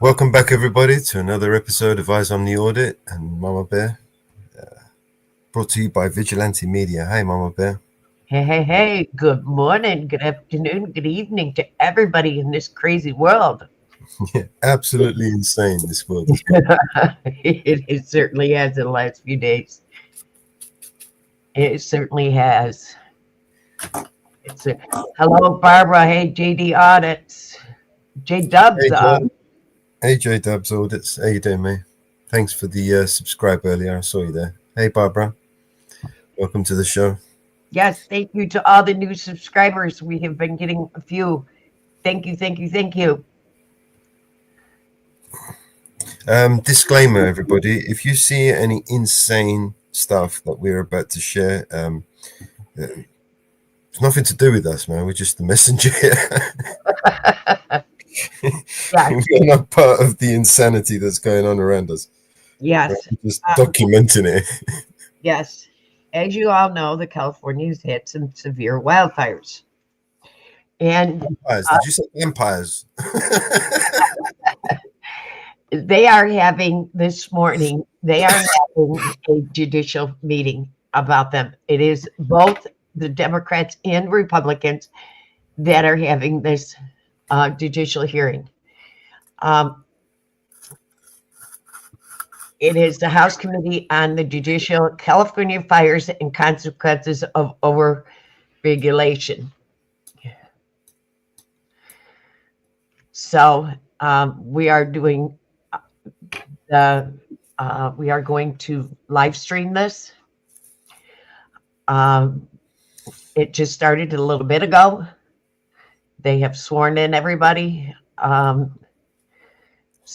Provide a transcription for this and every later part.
Welcome back, everybody, to another episode of Eyes on the Audit and Mama Bear, brought to you by Vigilante Media. Hey, Mama Bear. Hey, good morning, good afternoon, good evening to everybody in this crazy world. Yeah, absolutely insane, this world. It certainly has in the last few days. It certainly has. Hello, Barbara. Hey, JD Audits. J Dubs. Hey, John. Hey, J Dubs Audits. How you doing, mate? Thanks for the subscribe earlier. I saw you there. Hey, Barbara. Welcome to the show. Yes, thank you to all the new subscribers. We have been getting a few. Thank you. Disclaimer, everybody. If you see any insane stuff that we're about to share, it's nothing to do with us, man. We're just the messenger here. Yeah. We're not part of the insanity that's going on around us. Yes. We're just documenting it. Yes. As you all know, the California's had some severe wildfires. And Empires. Did you say empires? they are having this morning, they are having a judicial meeting about them. It is both the Democrats and Republicans that are having this judicial hearing. It is the House Committee on the Judicial California Fires and Consequences of Overregulation. So we are doing we are going to live stream this. It just started a little bit ago. They have sworn in everybody.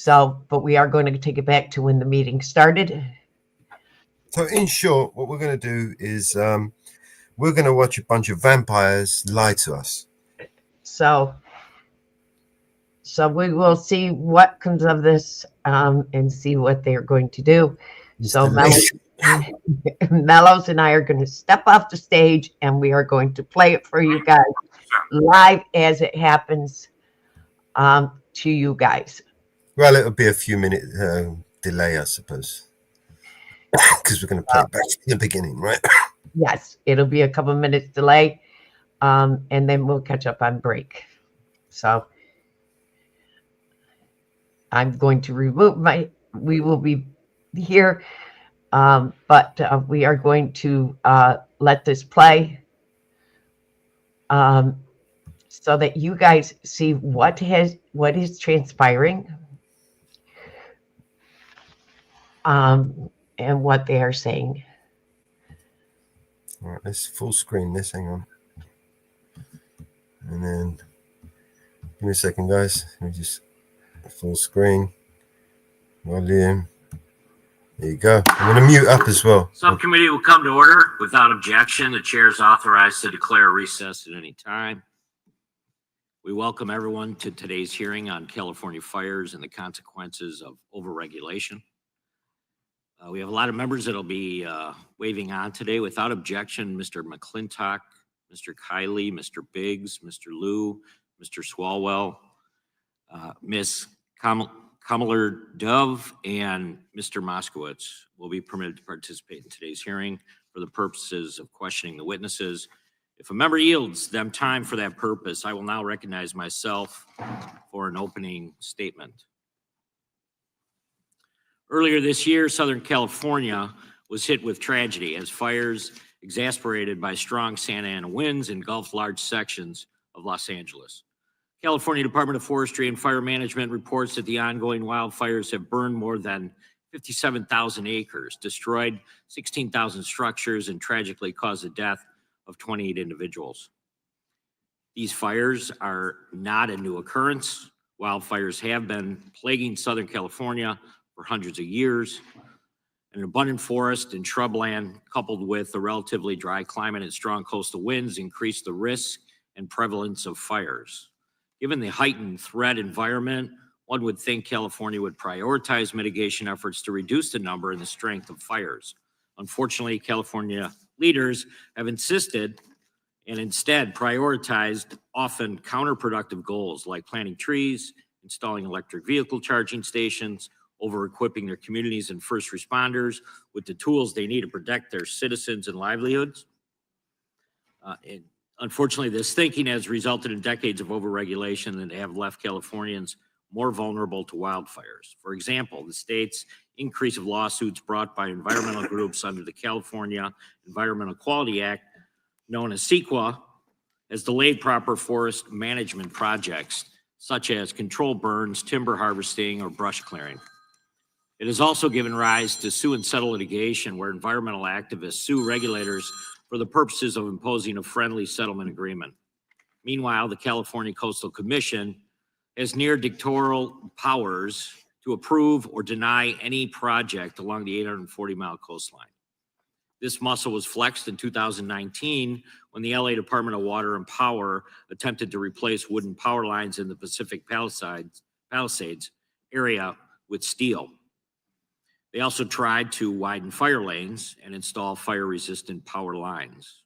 But we are going to take it back to when the meeting started. So in short, what we're going to do is we're going to watch a bunch of vampires lie to us. So we will see what comes of this and see what they're going to do. So Mellows and I are going to step off the stage and we are going to play it for you guys live as it happens to you guys. Well, it'll be a few minute delay, I suppose, because we're going to play it back to the beginning, right? Yes, it'll be a couple minutes delay, and then we'll catch up on break. So I'm going to remove we will be here, but we are going to let this play so that you guys see what is transpiring and what they are saying. All right, let's full screen this. Hang on. And then give me a second, guys. Let me just full screen. Volume. There you go. I'm going to mute up as well. Subcommittee will come to order. Without objection, the chair is authorized to declare recess at any time. We welcome everyone to today's hearing on California fires and the consequences of overregulation. We have a lot of members that will be waving on today. Without objection, Mr. McClintock, Mr. Kiley, Mr. Biggs, Mr. Liu, Mr. Swalwell, Ms. Kamler Dove, and Mr. Moskowitz will be permitted to participate in today's hearing for the purposes of questioning the witnesses. If a member yields them time for that purpose, I will now recognize myself for an opening statement. Earlier this year, Southern California was hit with tragedy as fires, exasperated by strong Santa Ana winds, engulfed large sections of Los Angeles. California Department of Forestry and Fire Management reports that the ongoing wildfires have burned more than 57,000 acres, destroyed 16,000 structures, and tragically caused the death of 28 individuals. These fires are not a new occurrence. Wildfires have been plaguing Southern California for hundreds of years. An abundant forest and shrubland, coupled with a relatively dry climate and strong coastal winds, increase the risk and prevalence of fires. Given the heightened threat environment, one would think California would prioritize mitigation efforts to reduce the number and the strength of fires. Unfortunately, California leaders have insisted and instead prioritized often counterproductive goals like planting trees installing electric vehicle charging stations, over-equipping their communities and first responders with the tools they need to protect their citizens and livelihoods. And unfortunately, this thinking has resulted in decades of overregulation that have left Californians more vulnerable to wildfires. For example, the state's increase of lawsuits brought by environmental groups under the California Environmental Quality Act, known as CEQA, has delayed proper forest management projects, such as controlled burns, timber harvesting, or brush clearing. It has also given rise to sue and settle litigation where environmental activists sue regulators for the purposes of imposing a friendly settlement agreement. Meanwhile, the California Coastal Commission has near dictatorial powers to approve or deny any project along the 840-mile coastline. This muscle was flexed in 2019 when the LA Department of Water and Power attempted to replace wooden power lines in the Pacific Palisades area with steel. They also tried to widen fire lanes and install fire-resistant power lines.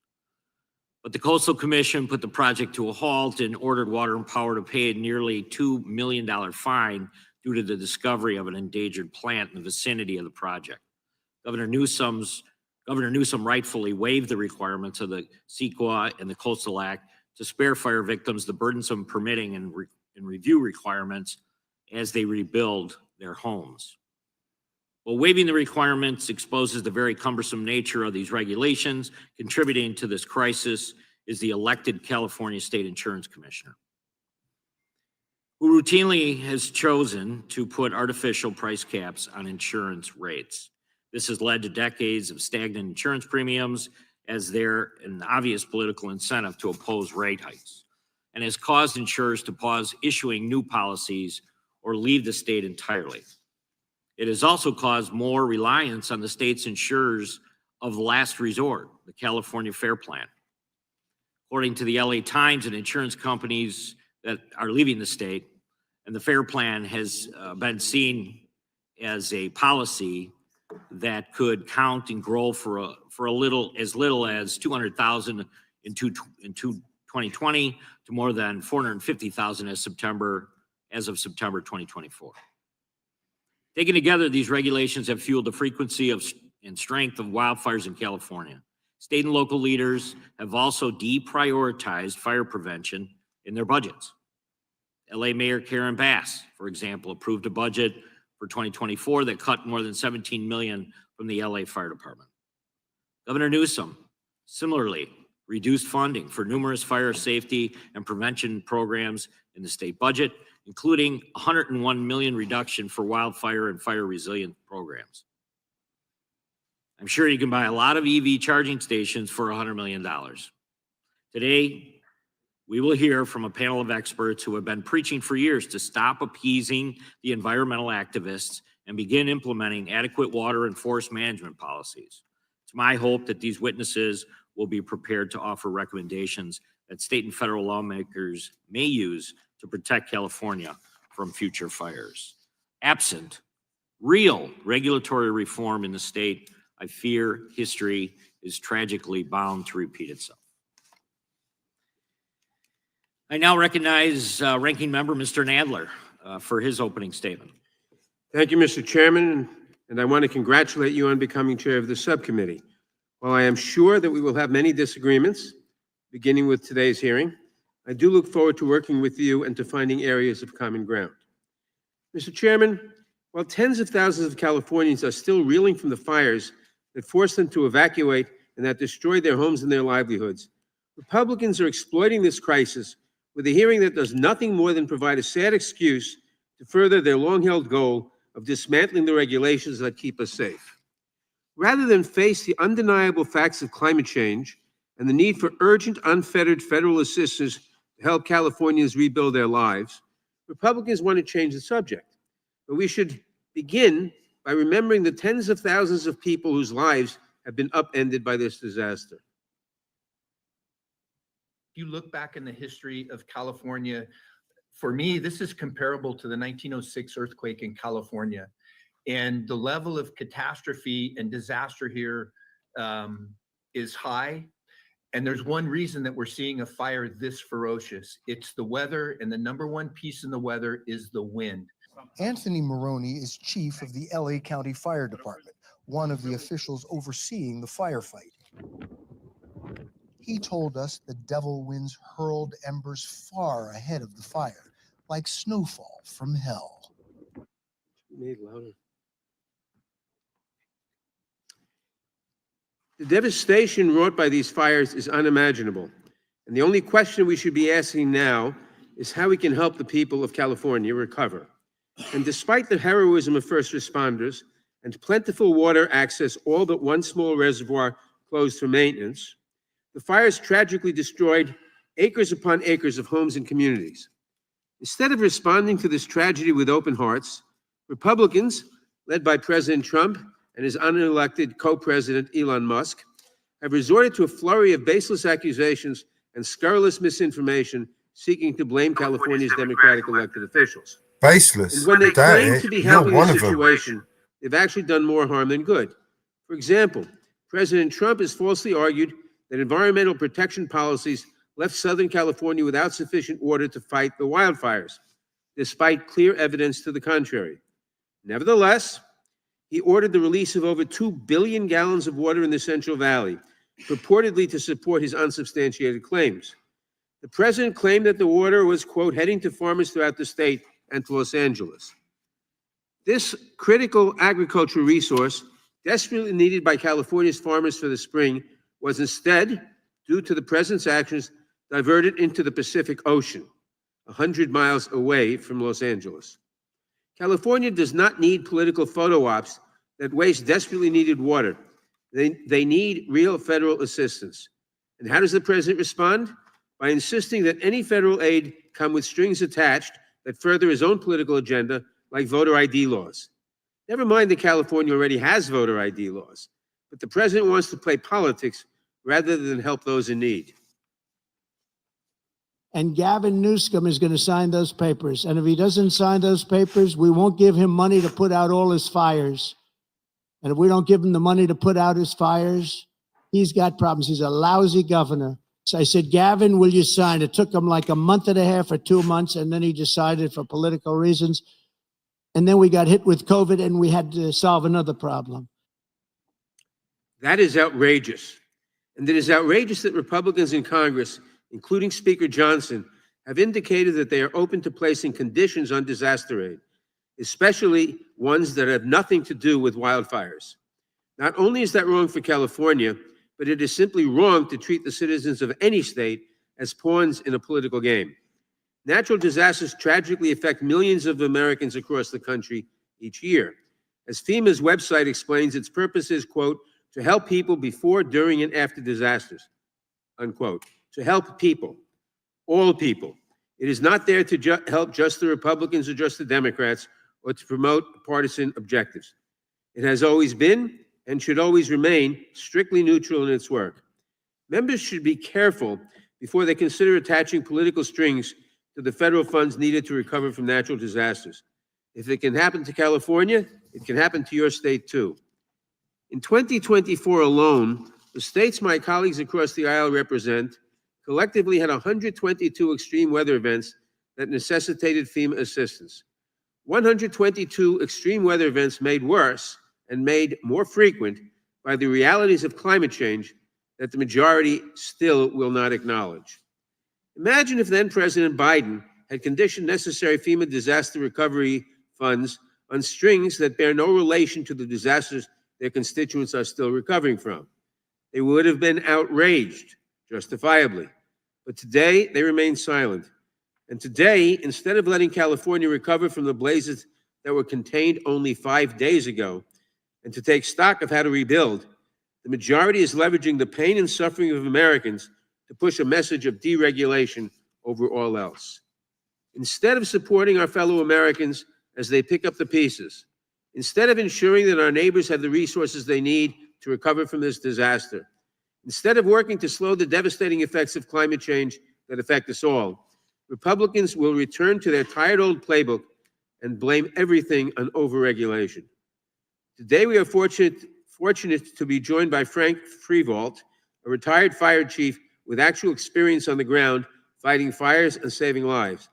But the Coastal Commission put the project to a halt and ordered Water and Power to pay a nearly $2 million fine due to the discovery of an endangered plant in the vicinity of the project. Governor Newsom rightfully waived the requirements of the CEQA and the Coastal Act to spare fire victims the burdensome permitting and review requirements as they rebuild their homes. Well, waiving the requirements exposes the very cumbersome nature of these regulations. Contributing to this crisis is the elected California State Insurance Commissioner, who routinely has chosen to put artificial price caps on insurance rates. This has led to decades of stagnant insurance premiums as there an obvious political incentive to oppose rate hikes, and has caused insurers to pause issuing new policies or leave the state entirely. It has also caused more reliance on the state's insurers of last resort, the California Fair Plan. According to the LA Times, and insurance companies that are leaving the state, and the Fair Plan has been seen as a policy that could count and grow for as little as 200,000 in 2020 to more than 450,000 as of September 2024. Taken together, these regulations have fueled the frequency and strength of wildfires in California. State and local leaders have also deprioritized fire prevention in their budgets. LA Mayor Karen Bass, for example, approved a budget for 2024 that cut more than $17 million from the LA Fire Department. Governor Newsom similarly reduced funding for numerous fire safety and prevention programs in the state budget, including $101 million reduction for wildfire and fire resilient programs. I'm sure you can buy a lot of EV charging stations for $100 million. Today, we will hear from a panel of experts who have been preaching for years to stop appeasing the environmental activists and begin implementing adequate water and forest management policies. It's my hope that these witnesses will be prepared to offer recommendations that state and federal lawmakers may use to protect California from future fires. Absent real regulatory reform in the state, I fear history is tragically bound to repeat itself. I now recognize Ranking Member Mr. Nadler for his opening statement. Thank you, Mr. Chairman, and I want to congratulate you on becoming chair of the subcommittee. While I am sure that we will have many disagreements, beginning with today's hearing, I do look forward to working with you and to finding areas of common ground. Mr. Chairman, while tens of thousands of Californians are still reeling from the fires that forced them to evacuate and that destroyed their homes and their livelihoods, Republicans are exploiting this crisis with a hearing that does nothing more than provide a sad excuse to further their long-held goal of dismantling the regulations that keep us safe. Rather than face the undeniable facts of climate change and the need for urgent, unfettered federal assistance to help Californians rebuild their lives, Republicans want to change the subject. But we should begin by remembering the tens of thousands of people whose lives have been upended by this disaster. You look back in the history of California, for me, this is comparable to the 1906 earthquake in California. And the level of catastrophe and disaster here is high. And there's one reason that we're seeing a fire this ferocious. It's the weather, and the number one piece in the weather is the wind. Anthony Maroney is chief of the LA County Fire Department, one of the officials overseeing the firefight. He told us the devil winds hurled embers far ahead of the fire, like snowfall from hell. Made louder. The devastation wrought by these fires is unimaginable. And the only question we should be asking now is how we can help the people of California recover. And despite the heroism of first responders and plentiful water access, all but one small reservoir closed for maintenance, the fires tragically destroyed acres upon acres of homes and communities. Instead of responding to this tragedy with open hearts, Republicans, led by President Trump and his unelected co-president Elon Musk, have resorted to a flurry of baseless accusations and scurrilous misinformation seeking to blame California's Democratic elected officials. Baseless. And when they claim to be You're helping one the of them. situation, they've actually done more harm than good. For example, President Trump has falsely argued that environmental protection policies left Southern California without sufficient water to fight the wildfires, despite clear evidence to the contrary. Nevertheless, he ordered the release of over 2 billion gallons of water in the Central Valley, purportedly to support his unsubstantiated claims. The president claimed that the water was, quote, heading to farmers throughout the state and to Los Angeles. This critical agricultural resource, desperately needed by California's farmers for the spring, was instead, due to the president's actions, diverted into the Pacific Ocean, 100 miles away from Los Angeles. California does not need political photo ops that waste desperately needed water. They need real federal assistance. And how does the president respond? By insisting that any federal aid come with strings attached that further his own political agenda, like voter ID laws. Never mind that California already has voter ID laws, but the president wants to play politics rather than help those in need. And Gavin Newsom is going to sign those papers. And if he doesn't sign those papers, we won't give him money to put out all his fires. And if we don't give him the money to put out his fires, he's got problems. He's a lousy governor. So I said, Gavin, will you sign? It took him like a month and a half or 2 months, and then he decided for political reasons. And then we got hit with COVID, and we had to solve another problem. That is outrageous. And it is outrageous that Republicans in Congress, including Speaker Johnson, have indicated that they are open to placing conditions on disaster aid, especially ones that have nothing to do with wildfires. Not only is that wrong for California, but it is simply wrong to treat the citizens of any state as pawns in a political game. Natural disasters tragically affect millions of Americans across the country each year. As FEMA's website explains, its purpose is, quote, to help people before, during, and after disasters, unquote. To help people, all people. It is not there to help just the Republicans or just the Democrats or to promote partisan objectives. It has always been and should always remain strictly neutral in its work. Members should be careful before they consider attaching political strings to the federal funds needed to recover from natural disasters. If it can happen to California, it can happen to your state too. In 2024 alone, the states my colleagues across the aisle represent collectively had 122 extreme weather events that necessitated FEMA assistance. 122 extreme weather events made worse and made more frequent by the realities of climate change that the majority still will not acknowledge. Imagine if then President Biden had conditioned necessary FEMA disaster recovery funds on strings that bear no relation to the disasters their constituents are still recovering from. They would have been outraged, justifiably. But today, they remain silent. And today, instead of letting California recover from the blazes that were contained only 5 days ago, and to take stock of how to rebuild, the majority is leveraging the pain and suffering of Americans to push a message of deregulation over all else. Instead of supporting our fellow Americans as they pick up the pieces, instead of ensuring that our neighbors have the resources they need to recover from this disaster, instead of working to slow the devastating effects of climate change that affect us all, Republicans will return to their tired old playbook and blame everything on overregulation. Today, we are fortunate to be joined by Frank Freevault, a retired fire chief with actual experience on the ground fighting fires and saving lives.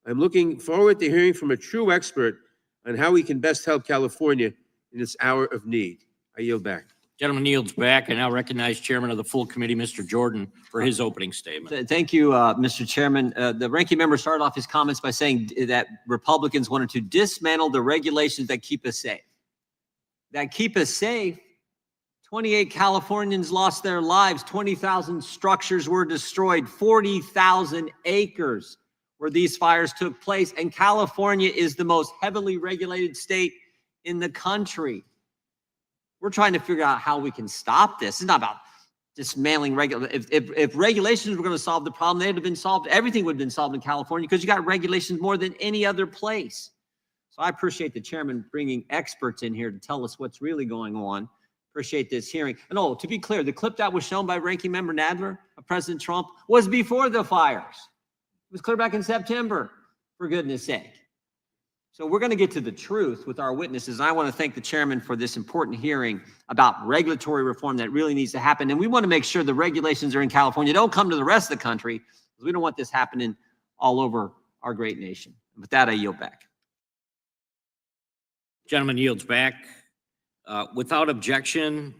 I'm looking forward to hearing from a true expert on how we can best help California in its hour of need. I yield back. Gentleman yields back. I now recognize Chairman of the full committee, Mr. Jordan, for his opening statement. Thank you, Mr. Chairman. The ranking member started off his comments by saying that Republicans wanted to dismantle the regulations that keep us safe. That keep us safe. 28 Californians lost their lives. 20,000 structures were destroyed. 40,000 acres where these fires took place. And California is the most heavily regulated state in the country. We're trying to figure out how we can stop this. It's not about dismantling regulations. If regulations were going to solve the problem, they'd have been solved. Everything would have been solved in California because you got regulations more than any other place. So I appreciate the chairman bringing experts in here to tell us what's really going on. Appreciate this hearing. And oh, to be clear, the clip that was shown by Ranking Member Nadler of President Trump was before the fires. It was clear back in September, for goodness sake. So we're going to get to the truth with our witnesses. I want to thank the chairman for this important hearing about regulatory reform that really needs to happen. And we want to make sure the regulations are in California don't come to the rest of the country, because we don't want this happening all over our great nation. And with that, I yield back. Gentleman yields back. Without objection,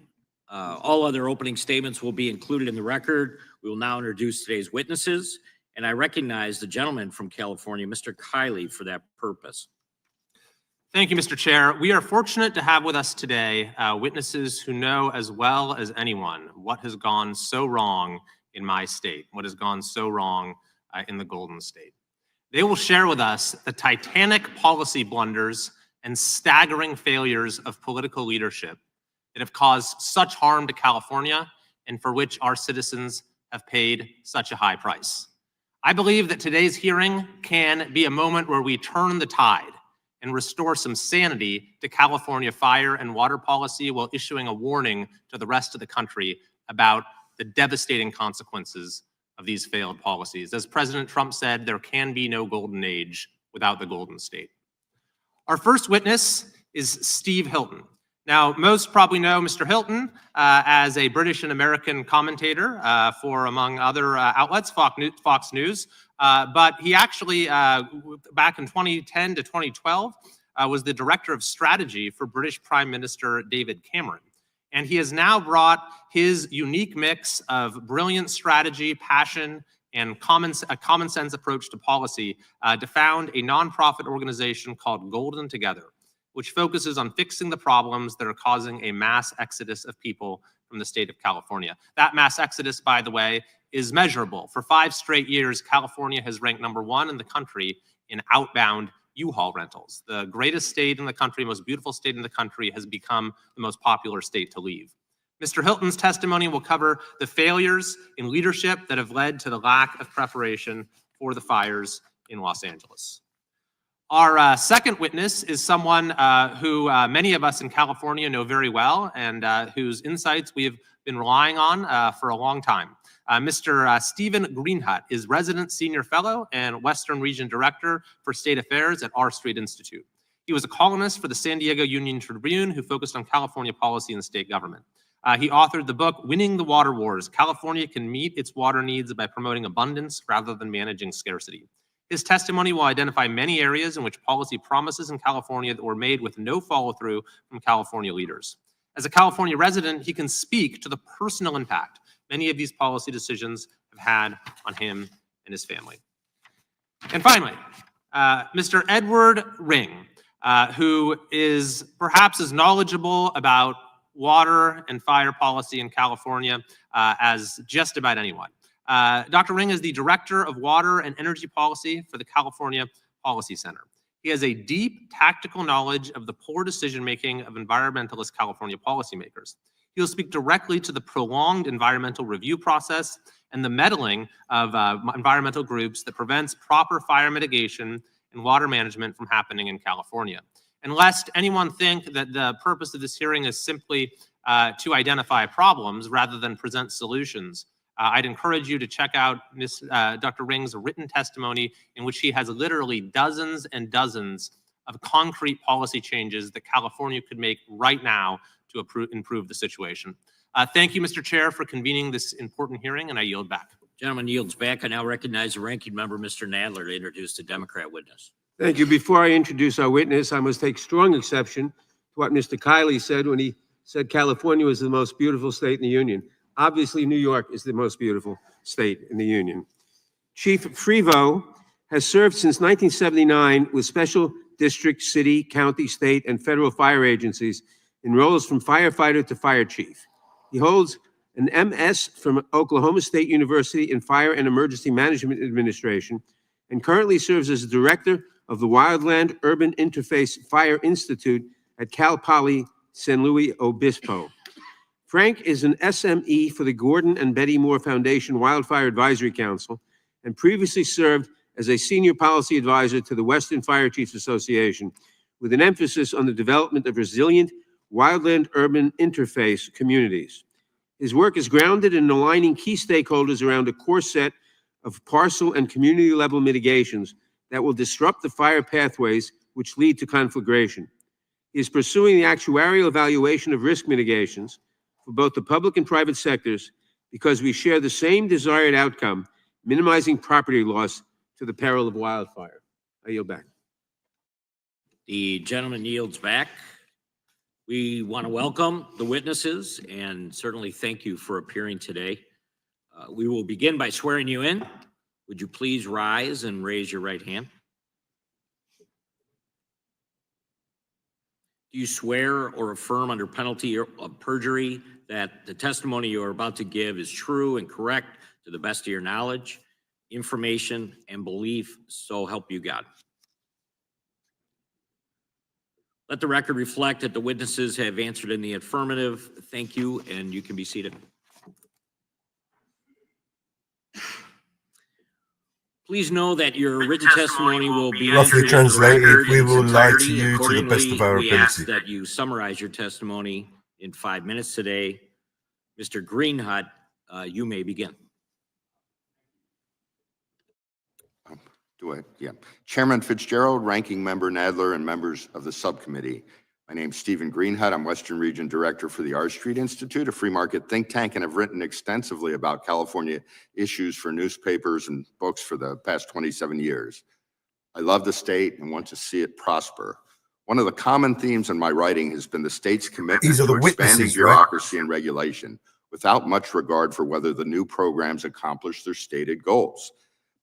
all other opening statements will be included in the record. We will now introduce today's witnesses, and I recognize the gentleman from California, Mr. Kiley, for that purpose. Thank you, Mr. Chair. We are fortunate to have with us today witnesses who know as well as anyone what has gone so wrong in my state, what has gone so wrong in the Golden State. They will share with us the titanic policy blunders and staggering failures of political leadership that have caused such harm to California and for which our citizens have paid such a high price. I believe that today's hearing can be a moment where we turn the tide and restore some sanity to California fire and water policy while issuing a warning to the rest of the country about the devastating consequences of these failed policies. As President Trump said, there can be no golden age without the Golden State. Our first witness is Steve Hilton. Now, most probably know Mr. Hilton as a British and American commentator for, among other outlets, Fox News. But he actually, back in 2010 to 2012, was the director of strategy for British Prime Minister David Cameron. And he has now brought his unique mix of brilliant strategy, passion, and a common sense approach to policy to found a nonprofit organization called Golden Together, which focuses on fixing the problems that are causing a mass exodus of people from the state of California. That mass exodus, by the way, is measurable. For 5 straight years, California has ranked #1 in the country in outbound U-Haul rentals. The greatest state in the country, most beautiful state in the country, has become the most popular state to leave. Mr. Hilton's testimony will cover the failures in leadership that have led to the lack of preparation for the fires in Los Angeles. Our second witness is someone who many of us in California know very well and whose insights we have been relying on for a long time. Mr. Stephen Greenhut is Resident Senior Fellow and Western Region Director for State Affairs at R Street Institute. He was a columnist for the San Diego Union Tribune who focused on California policy and state government. He authored the book, Winning the Water Wars: California Can Meet Its Water Needs by Promoting Abundance Rather Than Managing Scarcity. His testimony will identify many areas in which policy promises in California that were made with no follow-through from California leaders. As a California resident, he can speak to the personal impact many of these policy decisions have had on him and his family. And finally, Mr. Edward Ring, who is perhaps as knowledgeable about water and fire policy in California as just about anyone. Dr. Ring is the Director of Water and Energy Policy for the California Policy Center. He has a deep tactical knowledge of the poor decision-making of environmentalist California policymakers. He will speak directly to the prolonged environmental review process and the meddling of environmental groups that prevents proper fire mitigation and water management from happening in California. And lest anyone think that the purpose of this hearing is simply to identify problems rather than present solutions, I'd encourage you to check out Dr. Ring's written testimony in which he has literally dozens and dozens of concrete policy changes that California could make right now to improve the situation. Thank you, Mr. Chair, for convening this important hearing, and I yield back. Gentleman yields back. I now recognize the ranking member, Mr. Nadler, to introduce the Democrat witness. Thank you. Before I introduce our witness, I must take strong exception to what Mr. Kiley said when he said California was the most beautiful state in the Union. Obviously, New York is the most beautiful state in the Union. Chief Frevo has served since 1979 with special district, city, county, state, and federal fire agencies in roles from firefighter to fire chief. He holds an MS from Oklahoma State University in Fire and Emergency Management Administration, and currently serves as director of the Wildland Urban Interface Fire Institute at Cal Poly San Luis Obispo. Frank is an SME for the Gordon and Betty Moore Foundation Wildfire Advisory Council, and previously served as a senior policy advisor to the Western Fire Chiefs Association, with an emphasis on the development of resilient wildland urban interface communities. His work is grounded in aligning key stakeholders around a core set of parcel and community level mitigations that will disrupt the fire pathways which lead to conflagration. He is pursuing the actuarial evaluation of risk mitigations for both the public and private sectors because we share the same desired outcome, minimizing property loss to the peril of wildfire. I yield back. The gentleman yields back. We want to welcome the witnesses and certainly thank you for appearing today. We will begin by swearing you in. Would you please rise and raise your right hand? Do you swear or affirm under penalty of perjury that the testimony you are about to give is true and correct to the best of your knowledge, information, and belief, so help you God? Let the record reflect that the witnesses have answered in the affirmative. Thank you, and you can be seated. Please know that your written testimony will be Roughly entered into the translated, record we in its will lie to entirety. you to the best of Accordingly, our we ask ability. that you summarize your testimony in 5 minutes today. Mr. Greenhut, you may begin. Yeah. Chairman Fitzgerald, Ranking Member Nadler, and members of the subcommittee. My name's Stephen Greenhut. I'm Western Region Director for the R Street Institute, a free market think tank, and have written extensively about California issues for newspapers and books for the past 27 years. I love the state and want to see it prosper. One of the common themes in my writing has been the state's commitment These are the to expanding witnesses, right? bureaucracy and regulation without much regard for whether the new programs accomplish their stated goals.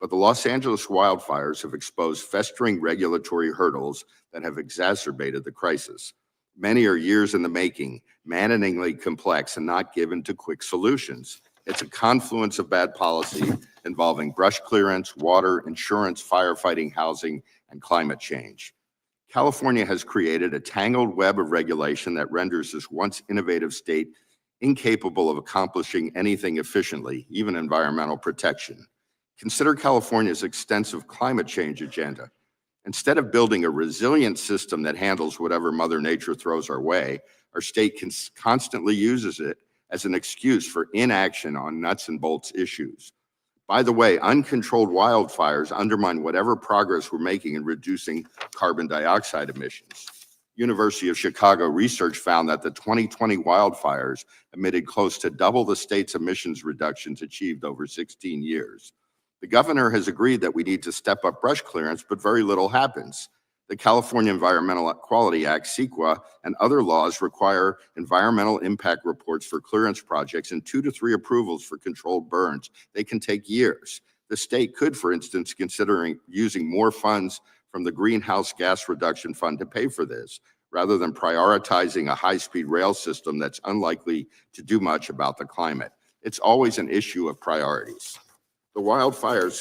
But the Los Angeles wildfires have exposed festering regulatory hurdles that have exacerbated the crisis. Many are years in the making, maddeningly complex, and not given to quick solutions. It's a confluence of bad policy involving brush clearance, water, insurance, firefighting, housing, and climate change. California has created a tangled web of regulation that renders this once innovative state incapable of accomplishing anything efficiently, even environmental protection. Consider California's extensive climate change agenda. Instead of building a resilient system that handles whatever Mother Nature throws our way, our state constantly uses it as an excuse for inaction on nuts and bolts issues. By the way, uncontrolled wildfires undermine whatever progress we're making in reducing carbon dioxide emissions. University of Chicago research found that the 2020 wildfires emitted close to double the state's emissions reductions achieved over 16 years. The governor has agreed that we need to step up brush clearance, but very little happens. The California Environmental Quality Act, CEQA, and other laws require environmental impact reports for clearance projects and 2 to 3 approvals for controlled burns. They can take years. The state could, for instance, consider using more funds from the Greenhouse Gas Reduction Fund to pay for this, rather than prioritizing a high-speed rail system that's unlikely to do much about the climate. It's always an issue of priorities. The wildfires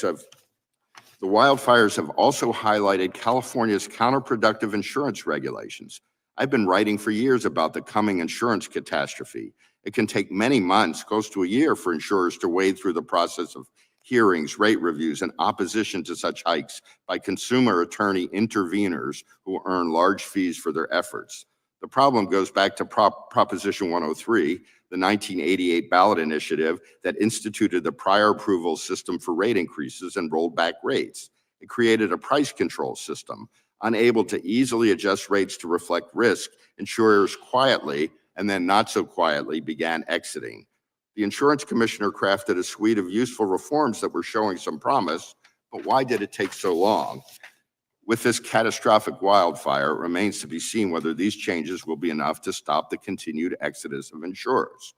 have also highlighted California's counterproductive insurance regulations. I've been writing for years about the coming insurance catastrophe. It can take many months, close to a year, for insurers to wade through the process of hearings, rate reviews, and opposition to such hikes by consumer attorney interveners who earn large fees for their efforts. The problem goes back to Proposition 103, the 1988 ballot initiative that instituted the prior approval system for rate increases and rolled back rates. It created a price control system. Unable to easily adjust rates to reflect risk, insurers quietly and then not so quietly began exiting. The insurance commissioner crafted a suite of useful reforms that were showing some promise, but why did it take so long? With this catastrophic wildfire, it remains to be seen whether these changes will be enough to stop the continued exodus of insurers.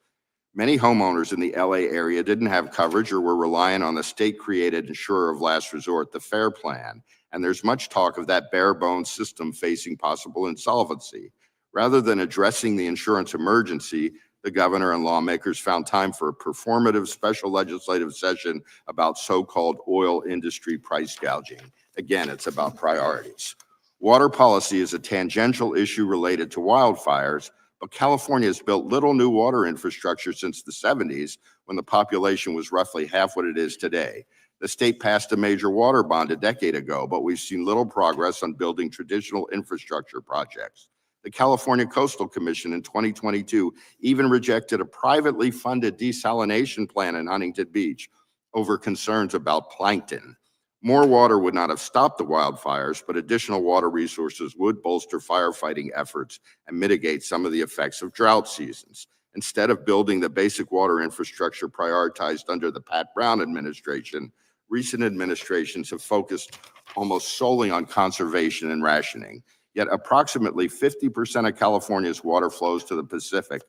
Many homeowners in the LA area didn't have coverage or were relying on the state-created insurer of last resort, the FAIR Plan, and there's much talk of that bare-bones system facing possible insolvency. Rather than addressing the insurance emergency, the governor and lawmakers found time for a performative special legislative session about so-called oil industry price gouging. Again, it's about priorities. Water policy is a tangential issue related to wildfires, but California has built little new water infrastructure since the 70s, when the population was roughly half what it is today. The state passed a major water bond a decade ago, but we've seen little progress on building traditional infrastructure projects. The California Coastal Commission in 2022 even rejected a privately funded desalination plan in Huntington Beach over concerns about plankton. More water would not have stopped the wildfires, but additional water resources would bolster firefighting efforts and mitigate some of the effects of drought seasons. Instead of building the basic water infrastructure prioritized under the Pat Brown administration, recent administrations have focused almost solely on conservation and rationing. Yet approximately 50% of California's water flows to the Pacific,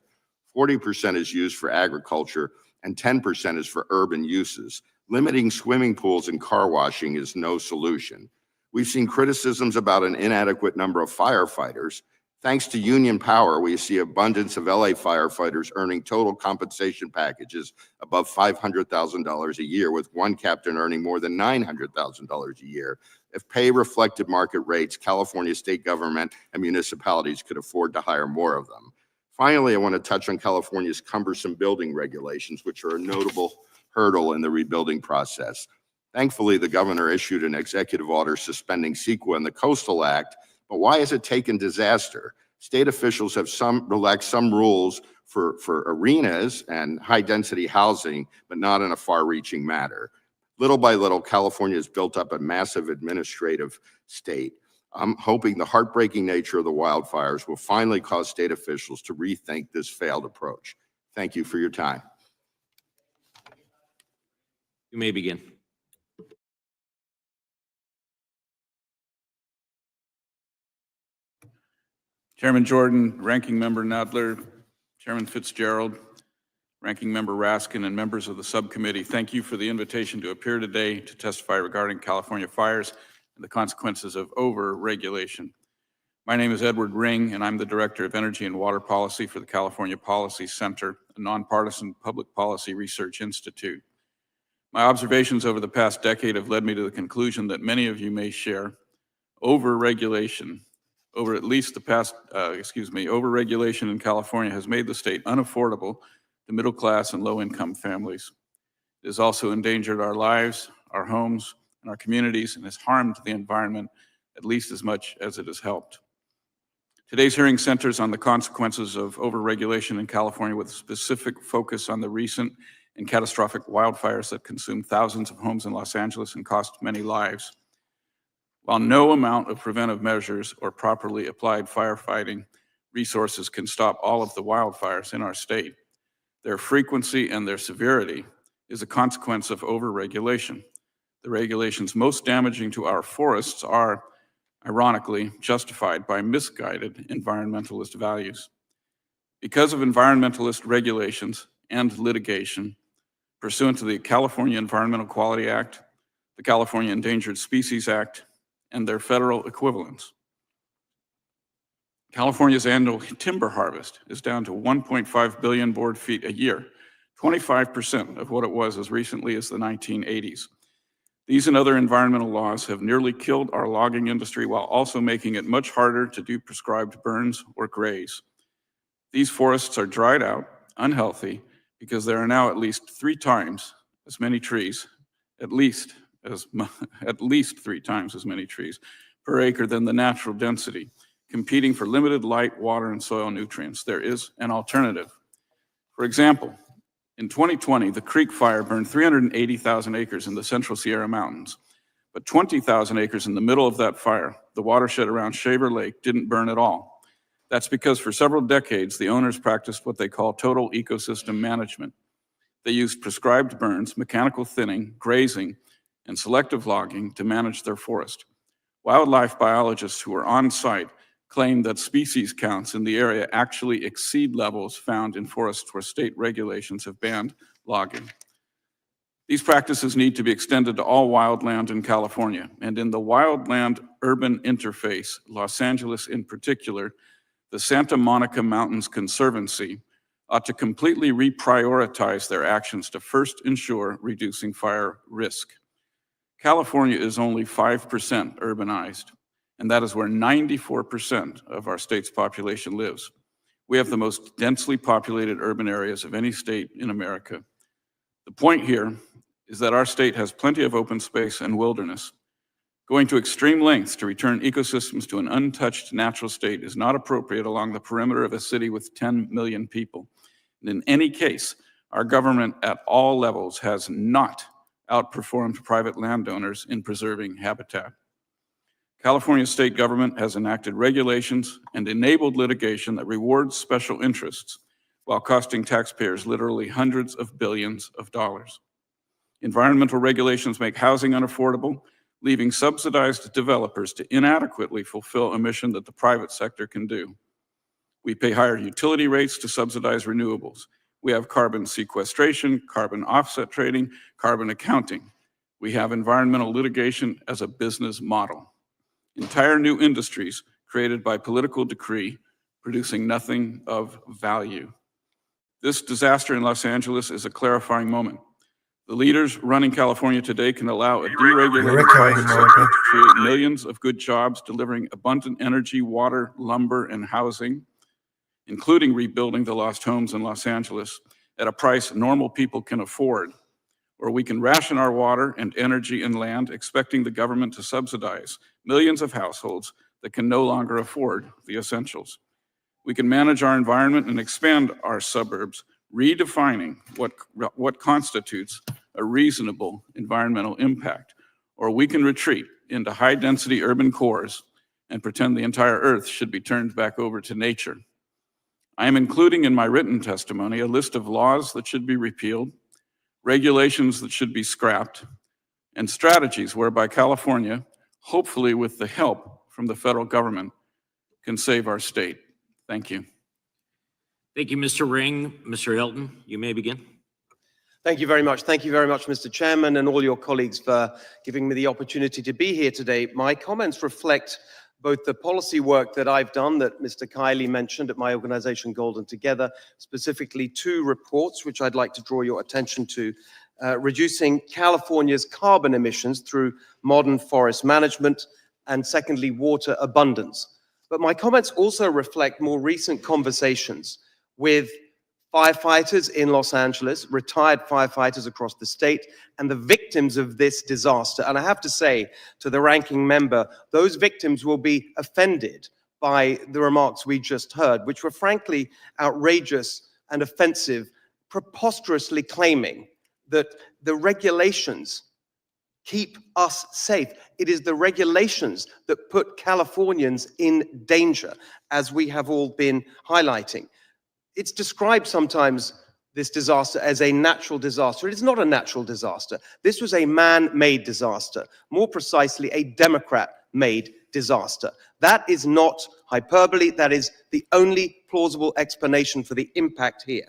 40% is used for agriculture, and 10% is for urban uses. Limiting swimming pools and car washing is no solution. We've seen criticisms about an inadequate number of firefighters. Thanks to union power, we see abundance of LA firefighters earning total compensation packages above $500,000 a year, with one captain earning more than $900,000 a year. If pay reflected market rates, California state government and municipalities could afford to hire more of them. Finally, I want to touch on California's cumbersome building regulations, which are a notable hurdle in the rebuilding process. Thankfully, the governor issued an executive order suspending CEQA and the Coastal Act, but why has it taken disaster? State officials have relaxed some rules for arenas and high-density housing, but not in a far-reaching manner. Little by little, California has built up a massive administrative state. I'm hoping the heartbreaking nature of the wildfires will finally cause state officials to rethink this failed approach. Thank you for your time. You may begin. Chairman Jordan, Ranking Member Nadler, Chairman Fitzgerald, Ranking Member Raskin, and members of the subcommittee, thank you for the invitation to appear today to testify regarding California fires and the consequences of over-regulation. My name is Edward Ring, and I'm the Director of Energy and Water Policy for the California Policy Center, a nonpartisan public policy research institute. My observations over the past decade have led me to the conclusion that many of you may share. Over-regulation over-regulation in California has made the state unaffordable to middle-class and low-income families. It has also endangered our lives, our homes, and our communities, and has harmed the environment at least as much as it has helped. Today's hearing centers on the consequences of over-regulation in California, with a specific focus on the recent and catastrophic wildfires that consumed thousands of homes in Los Angeles and cost many lives. While no amount of preventive measures or properly applied firefighting resources can stop all of the wildfires in our state, their frequency and their severity is a consequence of over-regulation. The regulations most damaging to our forests are, ironically, justified by misguided environmentalist values. Because of environmentalist regulations and litigation, pursuant to the California Environmental Quality Act, the California Endangered Species Act, and their federal equivalents, California's annual timber harvest is down to 1.5 billion board feet a year, 25% of what it was as recently as the 1980s. These and other environmental laws have nearly killed our logging industry while also making it much harder to do prescribed burns or graze. These forests are dried out, unhealthy, because there are now at least 3 times as many trees, at least 3 times as many trees per acre than the natural density, competing for limited light, water, and soil nutrients. There is an alternative. For example, in 2020, the Creek Fire burned 380,000 acres in the Central Sierra Mountains, but 20,000 acres in the middle of that fire, the watershed around Shaver Lake, didn't burn at all. That's because for several decades, the owners practiced what they call total ecosystem management. They used prescribed burns, mechanical thinning, grazing, and selective logging to manage their forest. Wildlife biologists who were on site claimed that species counts in the area actually exceed levels found in forests where state regulations have banned logging. These practices need to be extended to all wildland in California, and in the wildland-urban interface, Los Angeles in particular, the Santa Monica Mountains Conservancy ought to completely reprioritize their actions to first ensure reducing fire risk. California is only 5% urbanized, and that is where 94% of our state's population lives. We have the most densely populated urban areas of any state in America. The point here is that our state has plenty of open space and wilderness. Going to extreme lengths to return ecosystems to an untouched natural state is not appropriate along the perimeter of a city with 10 million people. And in any case, our government at all levels has not outperformed private landowners in preserving habitat. California's state government has enacted regulations and enabled litigation that rewards special interests while costing taxpayers literally hundreds of billions of dollars. Environmental regulations make housing unaffordable, leaving subsidized developers to inadequately fulfill a mission that the private sector can do. We pay higher utility rates to subsidize renewables. We have carbon sequestration, carbon offset trading, carbon accounting. We have environmental litigation as a business model. Entire new industries created by political decree, producing nothing of value. This disaster in Los Angeles is a clarifying moment. The leaders running California today can allow a deregulated private sector to create millions of good jobs, delivering abundant energy, water, lumber, and housing, including rebuilding the lost homes in Los Angeles at a price normal people can afford, or we can ration our water and energy and land, expecting the government to subsidize millions of households that can no longer afford the essentials. We can manage our environment and expand our suburbs, redefining what constitutes a reasonable environmental impact, or we can retreat into high-density urban cores and pretend the entire earth should be turned back over to nature. I am including in my written testimony a list of laws that should be repealed, regulations that should be scrapped, and strategies whereby California, hopefully with the help from the federal government, can save our state. Thank you. Thank you, Mr. Ring. Mr. Hilton, you may begin. Thank you very much. Thank you very much, Mr. Chairman, and all your colleagues for giving me the opportunity to be here today. My comments reflect both the policy work that I've done that Mr. Kiley mentioned at my organization Golden Together, specifically 2 reports, which I'd like to draw your attention to, reducing California's carbon emissions through modern forest management, and secondly, water abundance. But my comments also reflect more recent conversations with firefighters in Los Angeles, retired firefighters across the state, and the victims of this disaster. And I have to say to the ranking member, those victims will be offended by the remarks we just heard, which were frankly outrageous and offensive, preposterously claiming that the regulations keep us safe. It is the regulations that put Californians in danger, as we have all been highlighting. It's described sometimes, this disaster, as a natural disaster. It is not a natural disaster. This was a man-made disaster, more precisely a Democrat-made disaster. That is not hyperbole. That is the only plausible explanation for the impact here.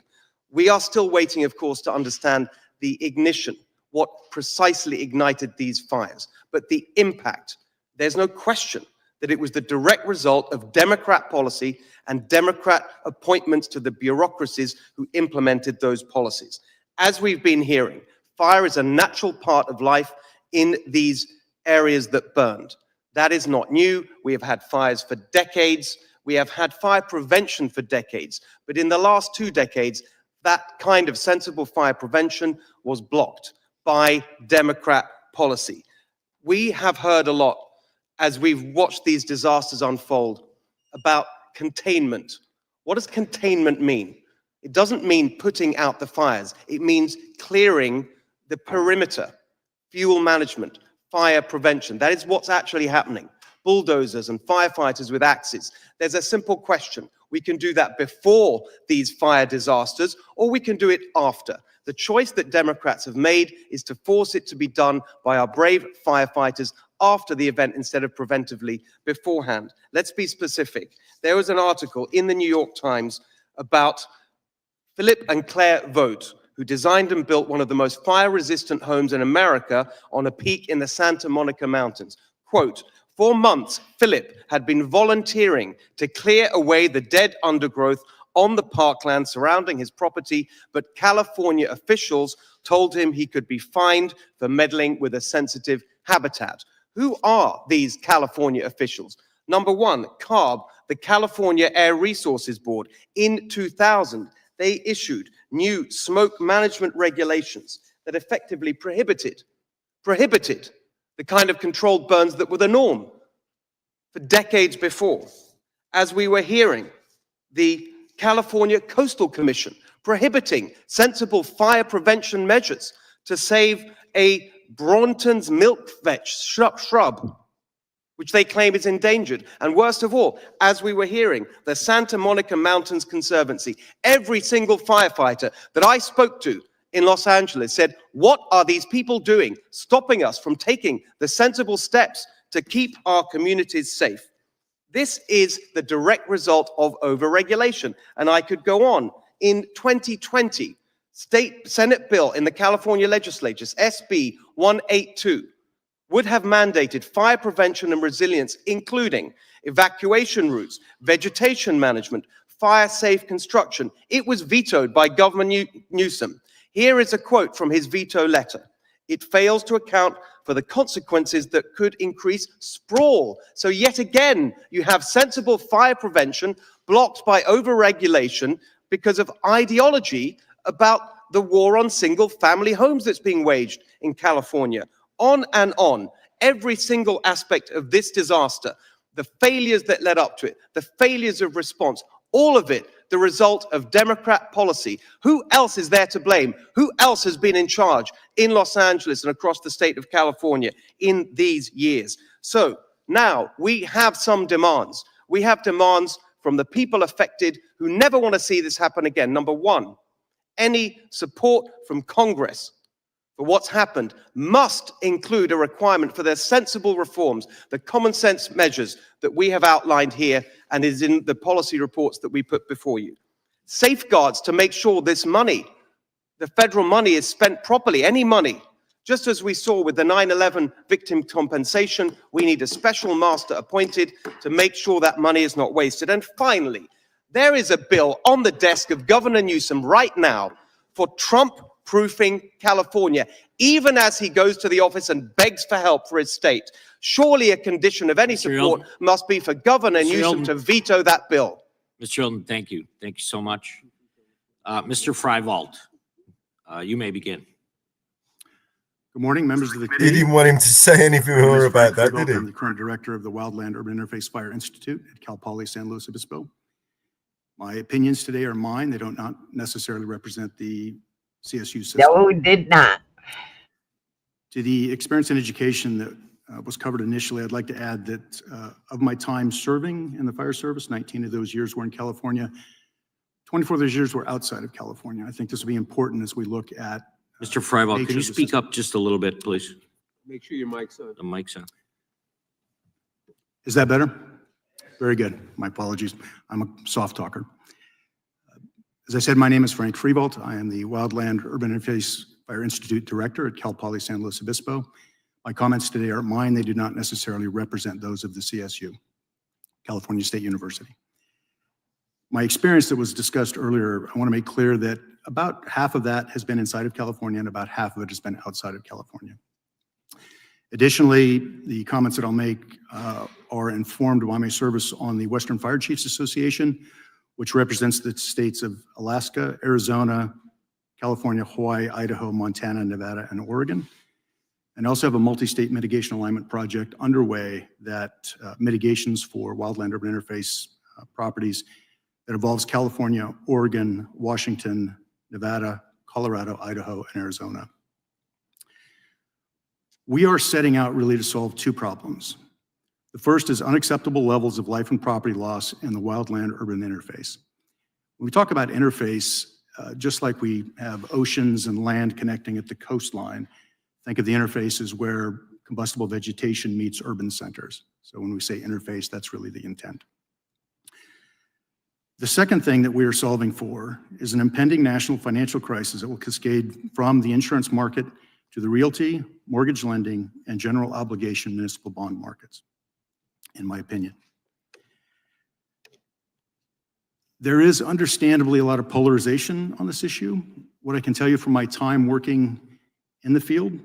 We are still waiting, of course, to understand the ignition, what precisely ignited these fires. But the impact, there's no question that it was the direct result of Democrat policy and Democrat appointments to the bureaucracies who implemented those policies. As we've been hearing, fire is a natural part of life in these areas that burned. That is not new. We have had fires for decades. We have had fire prevention for decades. But in the last 2 decades, that kind of sensible fire prevention was blocked by Democrat policy. We have heard a lot as we've watched these disasters unfold about containment. What does containment mean? It doesn't mean putting out the fires. It means clearing the perimeter, fuel management, fire prevention. That is what's actually happening. bulldozers and firefighters with axes. There's a simple question. We can do that before these fire disasters, or we can do it after. The choice that Democrats have made is to force it to be done by our brave firefighters after the event instead of preventively beforehand. Let's be specific. There was an article in the New York Times about Philip and Claire Vogt, who designed and built one of the most fire-resistant homes in America on a peak in the Santa Monica Mountains. Quote, "For months, Philip had been volunteering to clear away the dead undergrowth on the parkland surrounding his property, but California officials told him he could be fined for meddling with a sensitive habitat." Who are these California officials? Number one, CARB, the California Air Resources Board. In 2000, they issued new smoke management regulations that effectively prohibited the kind of controlled burns that were the norm for decades before. As we were hearing, the California Coastal Commission prohibiting sensible fire prevention measures to save a Bronton's milkvetch shrub, which they claim is endangered. And worst of all, as we were hearing, the Santa Monica Mountains Conservancy, every single firefighter that I spoke to in Los Angeles said, what are these people doing, stopping us from taking the sensible steps to keep our communities safe? This is the direct result of overregulation. And I could go on. In 2020, Senate bill in the California legislature, SB 182, would have mandated fire prevention and resilience, including evacuation routes, vegetation management, fire-safe construction. It was vetoed by Governor Newsom. Here is a quote from his veto letter. "It fails to account for the consequences that could increase sprawl." So yet again, you have sensible fire prevention blocked by overregulation because of ideology about the war on single-family homes that's being waged in California. On and on, every single aspect of this disaster, the failures that led up to it, the failures of response, all of it the result of Democrat policy. Who else is there to blame? Who else has been in charge in Los Angeles and across the state of California in these years? So now we have some demands. We have demands from the people affected who never want to see this happen again. Number one, any support from Congress for what's happened must include a requirement for their sensible reforms, the common sense measures that we have outlined here and is in the policy reports that we put before you. Safeguards to make sure this money, the federal money, is spent properly, any money. Just as we saw with the 9/11 victim compensation, we need a special master appointed to make sure that money is not wasted. And finally, there is a bill on the desk of Governor Newsom right now for Trump-proofing California, even as he goes to the office and begs for help for his state. Surely a condition of any support must be for Governor Newsom to veto that bill. Mr. Hilton, thank you. Thank you so much. Mr. Freiwald, you may begin. Good morning, members of the He committee. didn't want him to say anything more about that, did he? I'm the current director of the Wildland Urban Interface Fire Institute at Cal Poly San Luis Obispo. My opinions today are mine. They don't not necessarily represent the CSU system. No, it did not. To the experience and education that was covered initially, I'd like to add that of my time serving in the fire service, 19 of those years were in California. 24 of those years were outside of California. I think this will be important as we look at Mr. Freiwald, could you speak up just a little bit, please? Make sure your mic's on. The mic's on. Is that better? Very good. My apologies. I'm a soft talker. As I said, my name is Frank Freevault. I am the Wildland Urban Interface Fire Institute Director at Cal Poly San Luis Obispo. My comments today are mine. They do not necessarily represent those of the CSU, California State University. My experience that was discussed earlier, I want to make clear that about half of that has been inside of California and about half of it has been outside of California. Additionally, the comments that I'll make are informed by my service on the Western Fire Chiefs Association, which represents the states of Alaska, Arizona, California, Hawaii, Idaho, Montana, Nevada, and Oregon. And I also have a multi-state mitigation alignment project underway that mitigations for wildland urban interface properties that involves California, Oregon, Washington, Nevada, Colorado, Idaho, and Arizona. We are setting out really to solve two problems. The first is unacceptable levels of life and property loss in the wildland-urban interface. When we talk about interface, just like we have oceans and land connecting at the coastline, think of the interface as where combustible vegetation meets urban centers. So when we say interface, that's really the intent. The second thing that we are solving for is an impending national financial crisis that will cascade from the insurance market to the realty, mortgage lending, and general obligation municipal bond markets, in my opinion. There is understandably a lot of polarization on this issue. What I can tell you from my time working in the field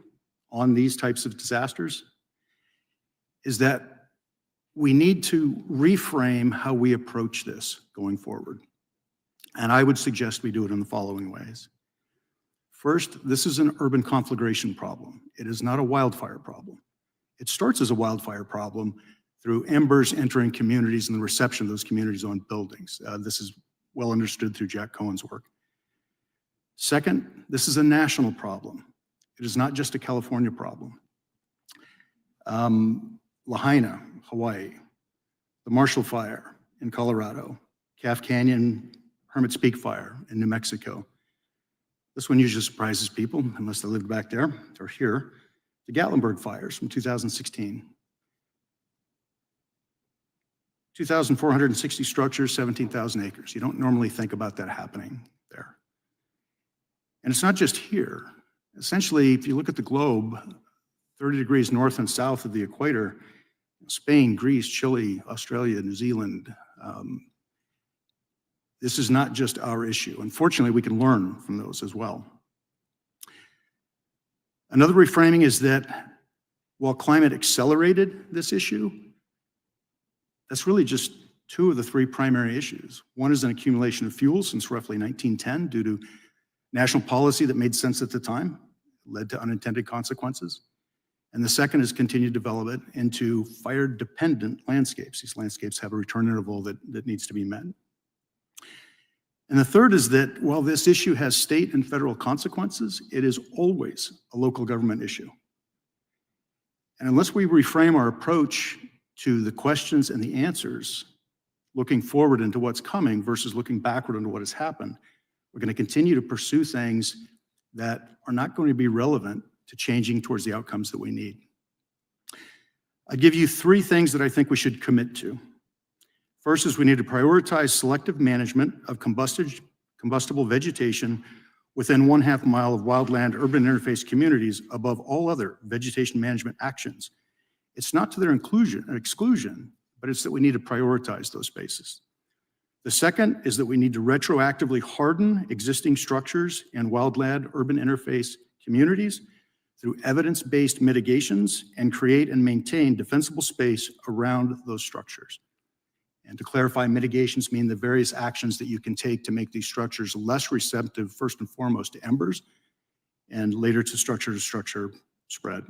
on these types of disasters is that we need to reframe how we approach this going forward. And I would suggest we do it in the following ways. First, this is an urban conflagration problem. It is not a wildfire problem. It starts as a wildfire problem through embers entering communities and the reception of those communities on buildings. This is well understood through Jack Cohen's work. Second, this is a national problem. It is not just a California problem. Lahaina, Hawaii, the Marshall Fire in Colorado, Calf Canyon, Hermit's Peak Fire in New Mexico. This one usually surprises people, unless they lived back there or here. The Gatlinburg fires from 2016. 2,460 structures, 17,000 acres. You don't normally think about that happening there. And it's not just here. Essentially, if you look at the globe, 30 degrees north and south of the equator, Spain, Greece, Chile, Australia, New Zealand. This is not just our issue. Unfortunately, we can learn from those as well. Another reframing is that while climate accelerated this issue, that's really just two of the three primary issues. One is an accumulation of fuel since roughly 1910 due to national policy that made sense at the time, led to unintended consequences. And the second is continued development into fire-dependent landscapes. These landscapes have a return interval that needs to be met. And the third is that while this issue has state and federal consequences, it is always a local government issue. And unless we reframe our approach to the questions and the answers, looking forward into what's coming versus looking backward into what has happened, we're going to continue to pursue things that are not going to be relevant to changing towards the outcomes that we need. I'd give you three things that I think we should commit to. First is we need to prioritize selective management of combustible vegetation within 1/2 mile of wildland urban interface communities above all other vegetation management actions. It's not to their exclusion, but it's that we need to prioritize those spaces. The second is that we need to retroactively harden existing structures in wildland urban interface communities through evidence-based mitigations and create and maintain defensible space around those structures. And to clarify, mitigations mean the various actions that you can take to make these structures less receptive, first and foremost, to embers, and later to structure spread.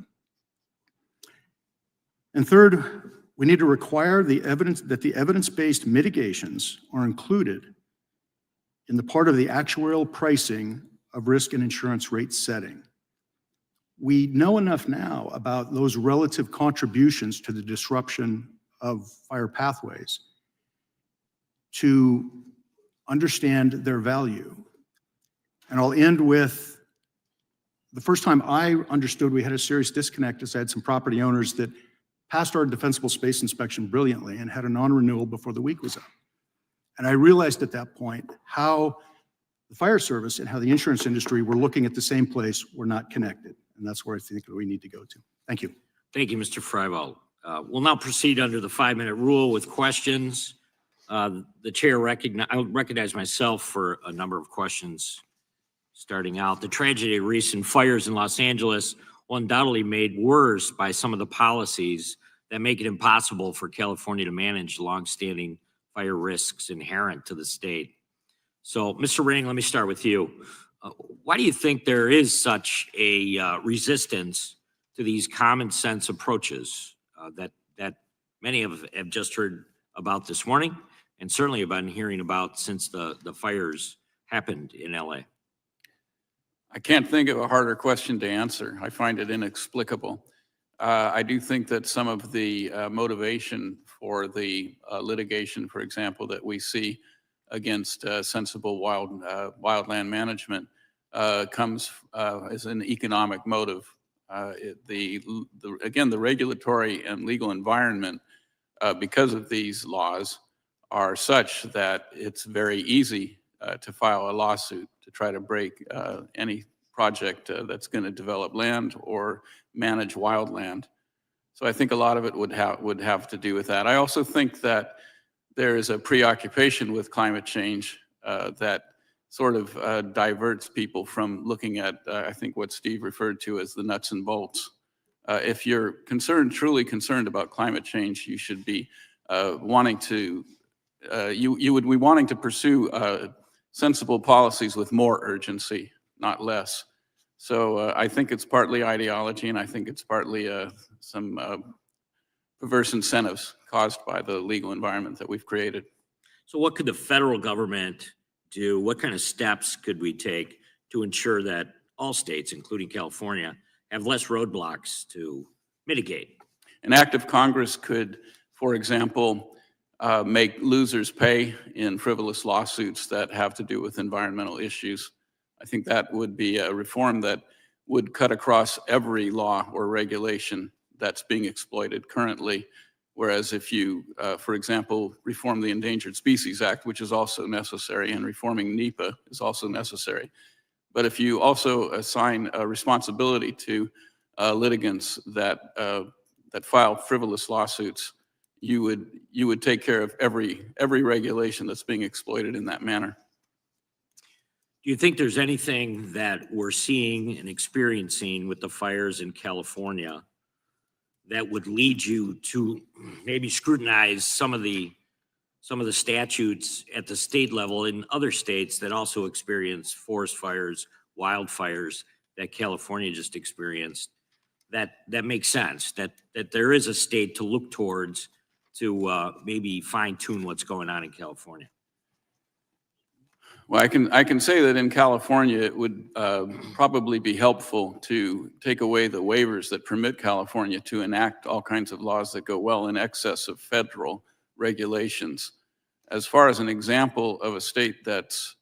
And third, we need to require the evidence-based mitigations are included in the part of the actuarial pricing of risk and insurance rate setting. We know enough now about those relative contributions to the disruption of fire pathways to understand their value. And I'll end with the first time I understood we had a serious disconnect is I had some property owners that passed our defensible space inspection brilliantly and had a non-renewal before the week was up. And I realized at that point how the fire service and how the insurance industry were looking at the same place, were not connected. And that's where I think we need to go to. Thank you. Thank you, Mr. Freibald. We'll now proceed under the 5-minute rule with questions. The chair I recognize myself for a number of questions starting out. The tragedy of recent fires in Los Angeles will undoubtedly made worse by some of the policies that make it impossible for California to manage longstanding fire risks inherent to the state. So, Mr. Ring, let me start with you. Why do you think there is such a resistance to these common sense approaches that many have just heard about this morning, and certainly have been hearing about since the fires happened in LA? I can't think of a harder question to answer. I find it inexplicable I do think that some of the motivation for the litigation, for example, that we see against sensible wildland management comes as an economic motive. Again, the regulatory and legal environment, because of these laws, are such that it's very easy to file a lawsuit to try to break any project that's going to develop land or manage wildland. So I think a lot of it would have to do with that. I also think that there is a preoccupation with climate change that sort of diverts people from looking at, I think, what Steve referred to as the nuts and bolts. If you're truly concerned about climate change, you should be wanting to, you would be wanting to pursue sensible policies with more urgency, not less. So I think it's partly ideology, and I think it's partly some perverse incentives caused by the legal environment that we've created. So what could the federal government do? What kind of steps could we take to ensure that all states, including California, have less roadblocks to mitigate? An act of Congress could, for example, make losers pay in frivolous lawsuits that have to do with environmental issues. I think that would be a reform that would cut across every law or regulation that's being exploited currently. Whereas if you, for example, reform the Endangered Species Act, which is also necessary, and reforming NEPA is also necessary. But if you also assign a responsibility to litigants that file frivolous lawsuits, you would take care of every regulation that's being exploited in that manner. Do you think there's anything that we're seeing and experiencing with the fires in California that would lead you to maybe scrutinize some of the statutes at the state level in other states that also experience forest fires, wildfires that California just experienced? That makes sense, that there is a state to look towards to maybe fine tune what's going on in California. Well, I can say that in California, it would probably be helpful to take away the waivers that permit California to enact all kinds of laws that go well in excess of federal regulations. As far as an example of a state that's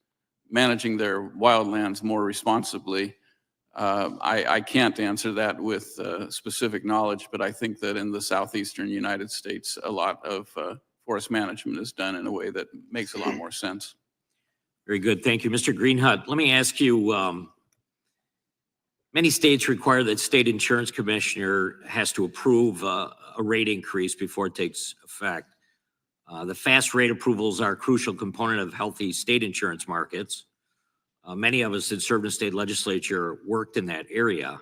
managing their wildlands more responsibly, I can't answer that with specific knowledge, but I think that in the southeastern United States, a lot of forest management is done in a way that makes a lot more sense. Very good. Thank you. Mr. Greenhut, let me ask you, many states require that state insurance commissioner has to approve a rate increase before it takes effect. The fast rate approvals are a crucial component of healthy state insurance markets. Many of us that served in state legislature worked in that area.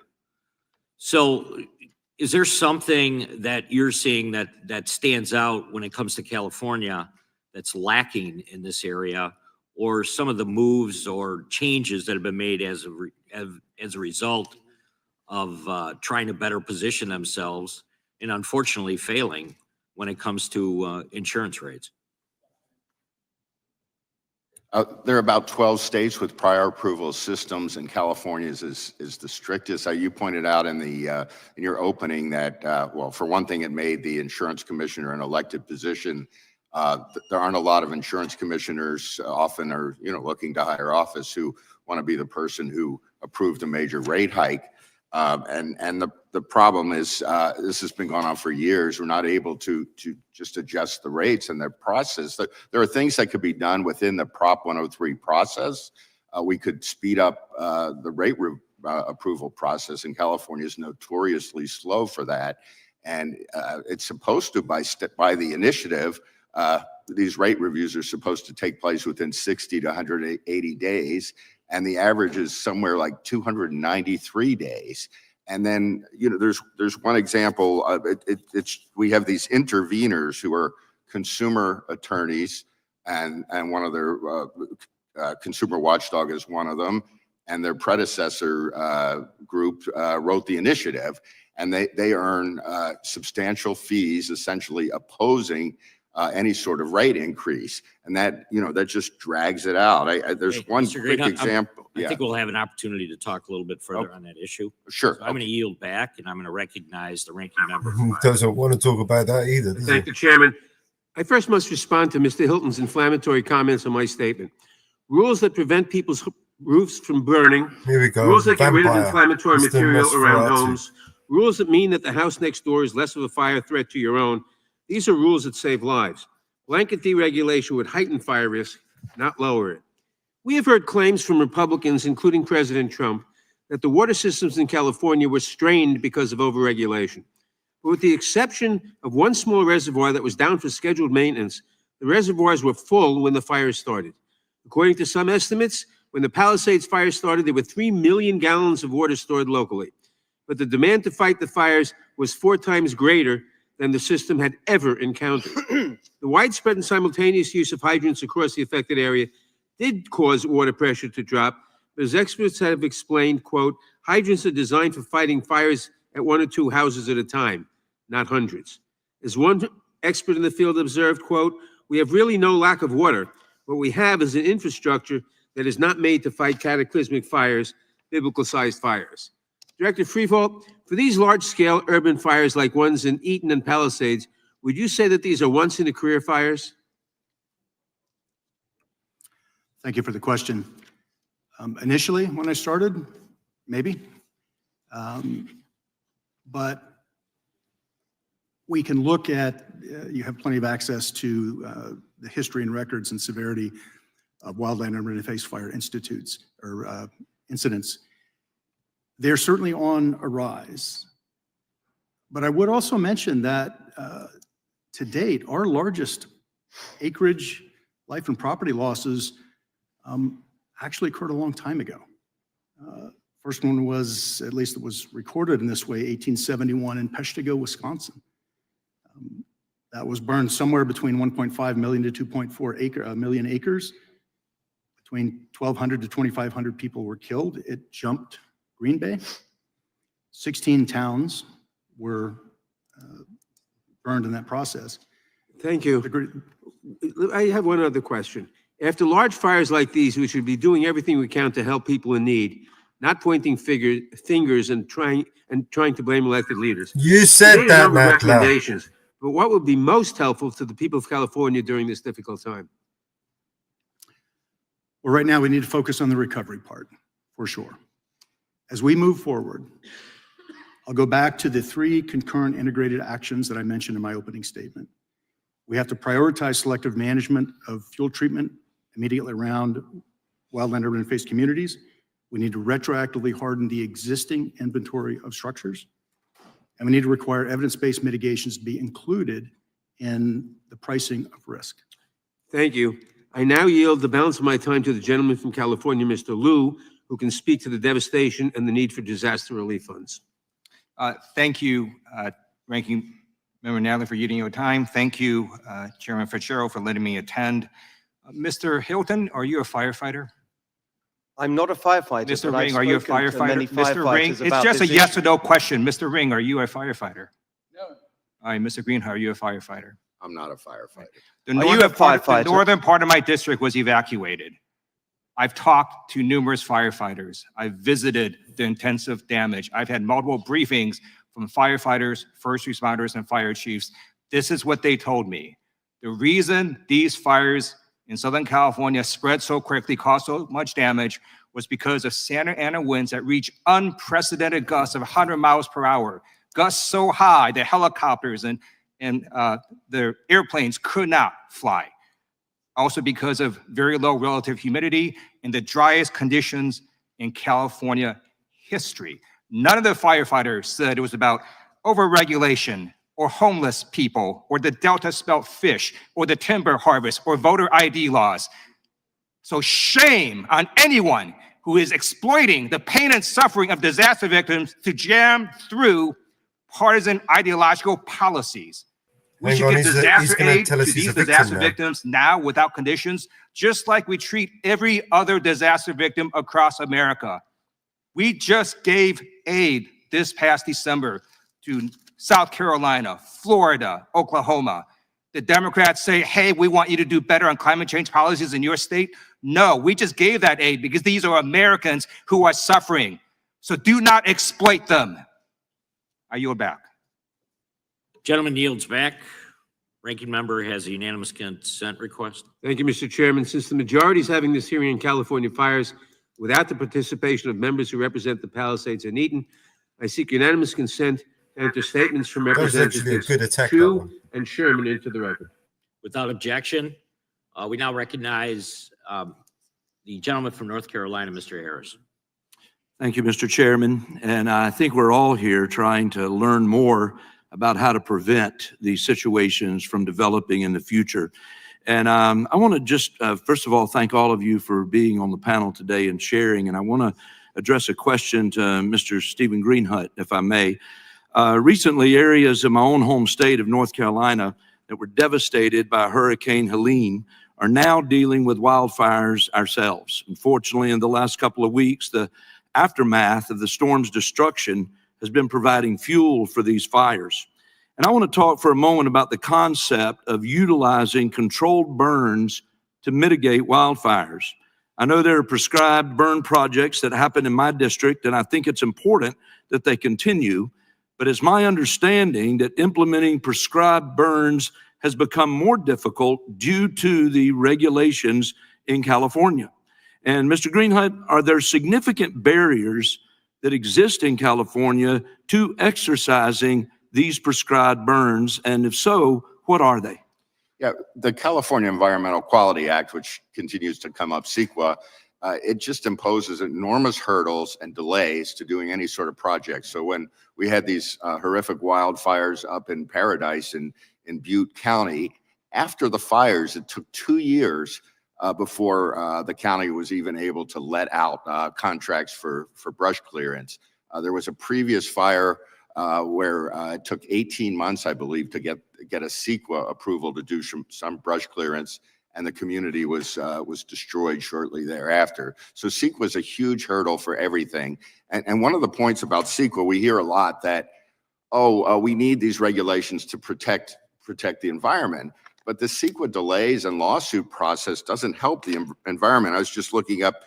So is there something that you're seeing that stands out when it comes to California that's lacking in this area, or some of the moves or changes that have been made as a result of trying to better position themselves and unfortunately failing when it comes to insurance rates? There are about 12 states with prior approval systems, and California's is the strictest. You pointed out in your opening that, well, for one thing, it made the insurance commissioner an elected position. There aren't a lot of insurance commissioners, often are looking to higher office, who want to be the person who approved a major rate hike. And the problem is this has been going on for years. We're not able to just adjust the rates and their process. There are things that could be done within the Prop 103 process. We could speed up the rate approval process, and California is notoriously slow for that. And it's supposed to, by the initiative, these rate reviews are supposed to take place within 60 to 180 days, and the average is somewhere like 293 days. And then, there's one example. We have these interveners who are consumer attorneys, and one of their consumer watchdog is one of them, and their predecessor group wrote the initiative, and they earn substantial fees, essentially opposing any sort of rate increase. And that, that just drags it out. There's Hey, one Mr. quick Green, example. I think we'll have an opportunity to talk a little bit further on that issue. Sure. So I'm going to yield back, and I'm going to recognize the ranking member. Doesn't want to talk about that either, does Thank he? you, Chairman. I first must respond to Mr. Hilton's inflammatory comments on my statement. Rules that prevent people's roofs from burning. Here we go. Rules that get rid of Vampire. inflammatory Mr. material around Nosferatu. homes. Rules that mean that the house next door is less of a fire threat to your own. These are rules that save lives. Blanket deregulation would heighten fire risk, not lower it. We have heard claims from Republicans, including President Trump, that the water systems in California were strained because of overregulation. But with the exception of one small reservoir that was down for scheduled maintenance, the reservoirs were full when the fire started. According to some estimates, when the Palisades fire started, there were 3 million gallons of water stored locally. But the demand to fight the fires was 4 times greater than the system had ever encountered. The widespread and simultaneous use of hydrants across the affected area did cause water pressure to drop, but as experts have explained, quote, hydrants are designed for fighting fires at 1 or 2 houses at a time, not hundreds. As one expert in the field observed, quote, we have really no lack of water. What we have is an infrastructure that is not made to fight cataclysmic fires, biblical-sized fires. Director Freevolt, for these large-scale urban fires like ones in Eaton and Palisades, would you say that these are once-in-a-career fires? Thank you for the question. Initially, when I started, maybe. But we can look at, you have plenty of access to the history and records and severity of wildland urban interface fire institutes or incidents. They're certainly on a rise. But I would also mention that to date, our largest acreage, life and property losses actually occurred a long time ago. First one was, at least it was recorded in this way, 1871 in Peshtigo, Wisconsin. That was burned somewhere between 1.5 million to 2.4 million acres. Between 1,200 to 2,500 people were killed. It jumped Green Bay. 16 towns were burned in that process. Thank you. I have one other question. After large fires like these, we should be doing everything we can to help people in need, not pointing fingers and trying to blame elected leaders. You said made a that, number of Matt. recommendations, but what would be most helpful to the people of California during this difficult time? Well, right now we need to focus on the recovery part, for sure. As we move forward, I'll go back to the 3 concurrent integrated actions that I mentioned in my opening statement. We have to prioritize selective management of fuel treatment immediately around wildland urban interface communities. We need to retroactively harden the existing inventory of structures. And we need to require evidence-based mitigations to be included in the pricing of risk. Thank you. I now yield the balance of my time to the gentleman from California, Mr. Liu, who can speak to the devastation and the need for disaster relief funds. Thank you, Ranking Member Natalie, for using your time. Thank you, Chairman Fitzgerald, for letting me attend. Mr. Hilton, are you a firefighter? I'm not a firefighter. Mr. Ring, are you a firefighter? Mr. Ring, it's about just a this yes issue. or no question. Mr. Ring, are you a firefighter? No. All right, Mr. Green, are you a firefighter? I'm not a firefighter. The Are you a firefighter? The northern part of my district was evacuated. I've talked to numerous firefighters. I've visited the intensive damage. I've had multiple briefings from firefighters, first responders, and fire chiefs. This is what they told me. The reason these fires in Southern California spread so quickly, caused so much damage, was because of Santa Ana winds that reached unprecedented gusts of 100 miles per hour. Gusts so high that helicopters and the airplanes could not fly. Also because of very low relative humidity and the driest conditions in California history. None of the firefighters said it was about overregulation or homeless people or the Delta spelt fish or the timber harvest or voter ID laws. So shame on anyone who is exploiting the pain and suffering of disaster victims to jam through partisan ideological policies. We should give disaster aid to these disaster victims now without conditions, just like we treat every other disaster victim across America. We just gave aid this past December to South Carolina, Florida, Oklahoma. The Democrats say, hey, we want you to do better on climate change policies in your state. No, we just gave that aid because these are Americans who are suffering. So do not exploit them. I yield back. Gentleman yields back. Ranking member has a unanimous consent request. Thank you, Mr. Chairman. Since the majority is having this hearing on California fires without the participation of members who represent the Palisades and Eaton, I seek unanimous consent to enter statements from That was actually a Representatives good attack, that Chu one. and Sherman into the record. Without objection, we now recognize the gentleman from North Carolina, Mr. Harris. Thank you, Mr. Chairman. And I think we're all here trying to learn more about how to prevent these situations from developing in the future. And I want to just, first of all, thank all of you for being on the panel today and sharing. And I want to address a question to Mr. Stephen Greenhut, if I may. Recently, areas in my own home state of North Carolina that were devastated by Hurricane Helene are now dealing with wildfires ourselves. Unfortunately, in the last couple of weeks, the aftermath of the storm's destruction has been providing fuel for these fires. And I want to talk for a moment about the concept of utilizing controlled burns to mitigate wildfires. I know there are prescribed burn projects that happen in my district, and I think it's important that they continue. But it's my understanding that implementing prescribed burns has become more difficult due to the regulations in California. And Mr. Greenhut, are there significant barriers that exist in California to exercising these prescribed burns? And if so, what are they? Yeah, the California Environmental Quality Act, which continues to come up, CEQA, it just imposes enormous hurdles and delays to doing any sort of project. So when we had these horrific wildfires up in Paradise in Butte County, after the fires, it took 2 years before the county was even able to let out contracts for brush clearance. There was a previous fire where it took 18 months, I believe, to get a CEQA approval to do some brush clearance, and the community was destroyed shortly thereafter. So CEQA was a huge hurdle for everything. And one of the points about CEQA, we hear a lot that, we need these regulations to protect the environment. But the CEQA delays and lawsuit process doesn't help the environment. I was just looking up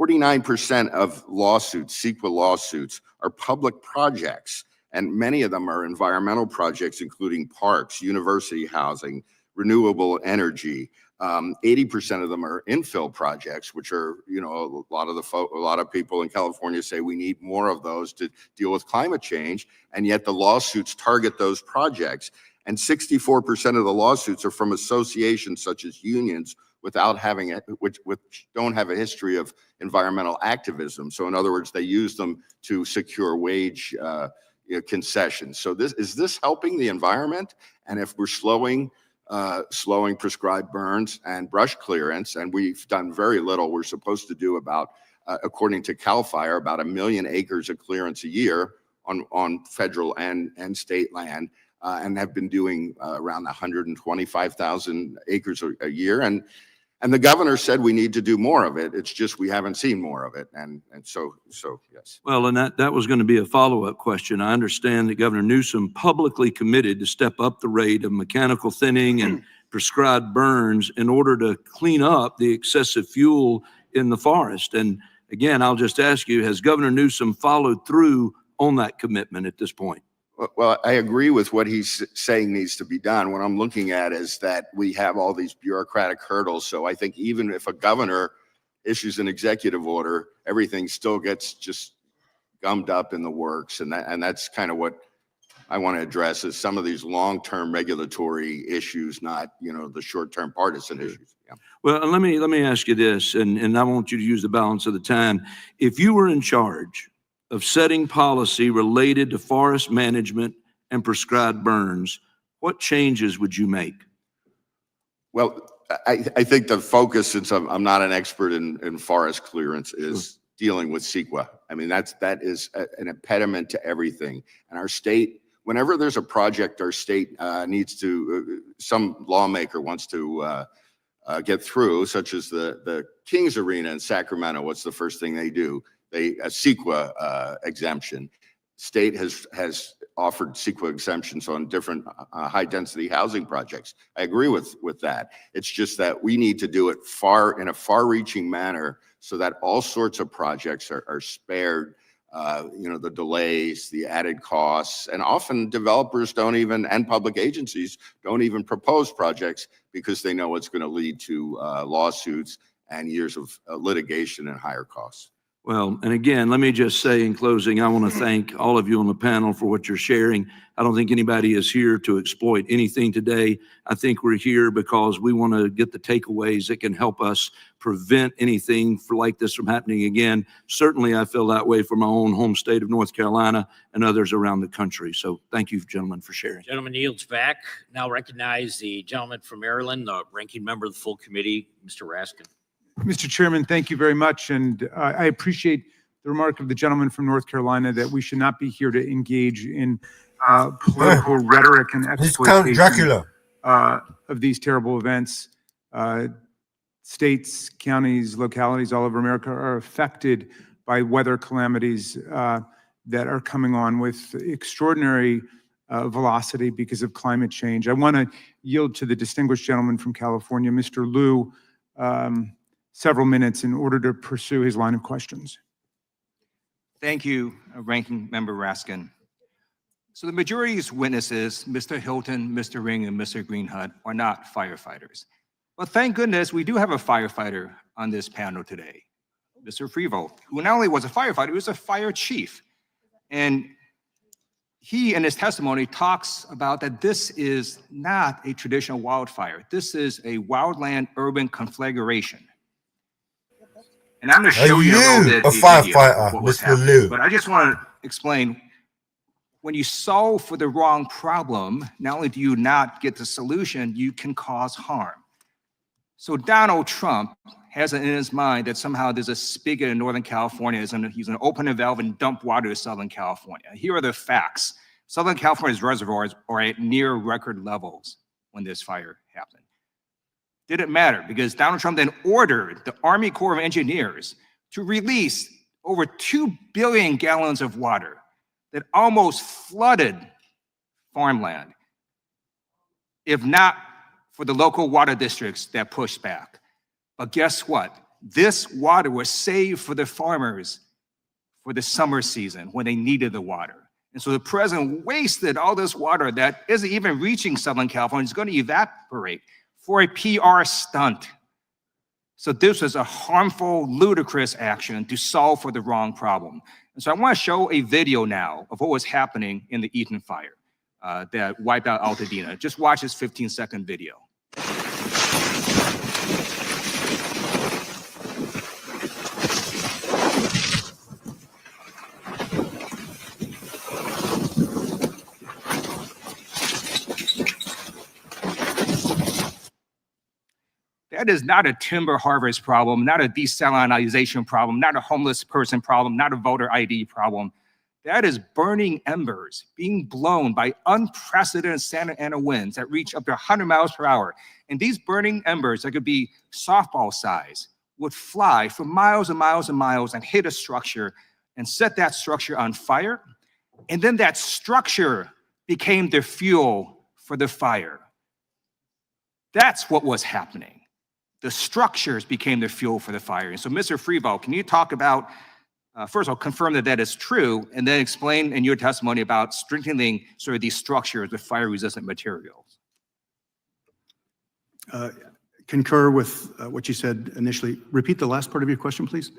49% of lawsuits, CEQA lawsuits, are public projects. And many of them are environmental projects, including parks, university housing, renewable energy. 80% of them are infill projects, which are, a lot of people in California say we need more of those to deal with climate change. And yet the lawsuits target those projects. And 64% of the lawsuits are from associations such as unions which don't have a history of environmental activism. So in other words, they use them to secure wage concessions. So is this helping the environment? And if we're slowing prescribed burns and brush clearance, and we've done very little, we're supposed to do about, according to CAL FIRE, about 1 million acres of clearance a year on federal and state land. And have been doing around 125,000 acres a year. And the governor said we need to do more of it. It's just we haven't seen more of it. And so yes. Well, and that was going to be a follow-up question. I understand that Governor Newsom publicly committed to step up the rate of mechanical thinning and prescribed burns in order to clean up the excessive fuel in the forest. And again, I'll just ask you, has Governor Newsom followed through on that commitment at this point? Well, I agree with what he's saying needs to be done. What I'm looking at is that we have all these bureaucratic hurdles. So I think even if a governor issues an executive order, everything still gets just gummed up in the works. And that's kind of what I want to address, is some of these long-term regulatory issues, not, the short-term partisan issues. Yeah. Well, let me ask you this, and I want you to use the balance of the time. If you were in charge of setting policy related to forest management and prescribed burns, what changes would you make? Well, I think the focus, since I'm not an expert in forest clearance, is dealing with CEQA. I mean, that is an impediment to everything. And our state, whenever there's a project our state needs to, some lawmaker wants to get through, such as the Kings Arena in Sacramento, what's the first thing they do? A CEQA exemption. State has offered CEQA exemptions on different high-density housing projects. I agree with that. It's just that we need to do it in a far-reaching manner so that all sorts of projects are spared, the delays, the added costs, and often developers and public agencies don't even propose projects because they know it's going to lead to lawsuits and years of litigation and higher costs. Well, and again, let me just say in closing, I want to thank all of you on the panel for what you're sharing. I don't think anybody is here to exploit anything today. I think we're here because we want to get the takeaways that can help us prevent anything like this from happening again. Certainly, I feel that way for my own home state of North Carolina and others around the country. So thank you, gentlemen, for sharing. Gentleman yields back. Now recognize the gentleman from Maryland, the ranking member of the full committee, Mr. Raskin. Mr. Chairman, thank you very much. And I appreciate the remark of the gentleman from North Carolina that we should not be here to engage in political rhetoric and exploitation of these terrible events. States, counties, localities all over America are affected by weather calamities that are coming on with extraordinary velocity because of climate change. I want to yield to the distinguished gentleman from California, Mr. Liu, several minutes in order to pursue his line of questions. Thank you, Ranking Member Raskin. So the majority's witnesses, Mr. Hilton, Mr. Ring, and Mr. Greenhut, are not firefighters. But thank goodness we do have a firefighter on this panel today, Mr. Freevold, who not only was a firefighter, he was a fire chief. And he, in his testimony, talks about that this is not a traditional wildfire. This is a wildland-urban conflagration. And I'm going to show you a little bit a firefighter, Mr. Liu. But I just want to explain, when you solve for the wrong problem, not only do you not get the solution, you can cause harm. So Donald Trump has it in his mind that somehow there's a spigot in Northern California. He's going to open a valve and dump water to Southern California. Here are the facts. Southern California's reservoirs are at near record levels when this fire happened. Didn't matter because Donald Trump then ordered the Army Corps of Engineers to release over 2 billion gallons of water that almost flooded farmland, if not for the local water districts that pushed back. But guess what? This water was saved for the farmers for the summer season when they needed the water. And so the president wasted all this water that isn't even reaching Southern California. It's going to evaporate for a PR stunt. So this was a harmful, ludicrous action to solve for the wrong problem. And so I want to show a video now of what was happening in the Eaton fire that wiped out Altadena. Just watch this 15-second video. That is not a timber harvest problem, not a desalinization problem, not a homeless person problem, not a voter ID problem. That is burning embers being blown by unprecedented Santa Ana winds that reach up to 100 miles per hour. And these burning embers that could be softball size would fly for miles and miles and miles and hit a structure and set that structure on fire. And then that structure became the fuel for the fire. That's what was happening. The structures became the fuel for the fire. And so, Mr. Freevold, can you talk about, first of all, confirm that that is true, and then explain in your testimony about strengthening sort of these structures with fire-resistant materials? Concur with what you said initially. Repeat the last part of your question, please.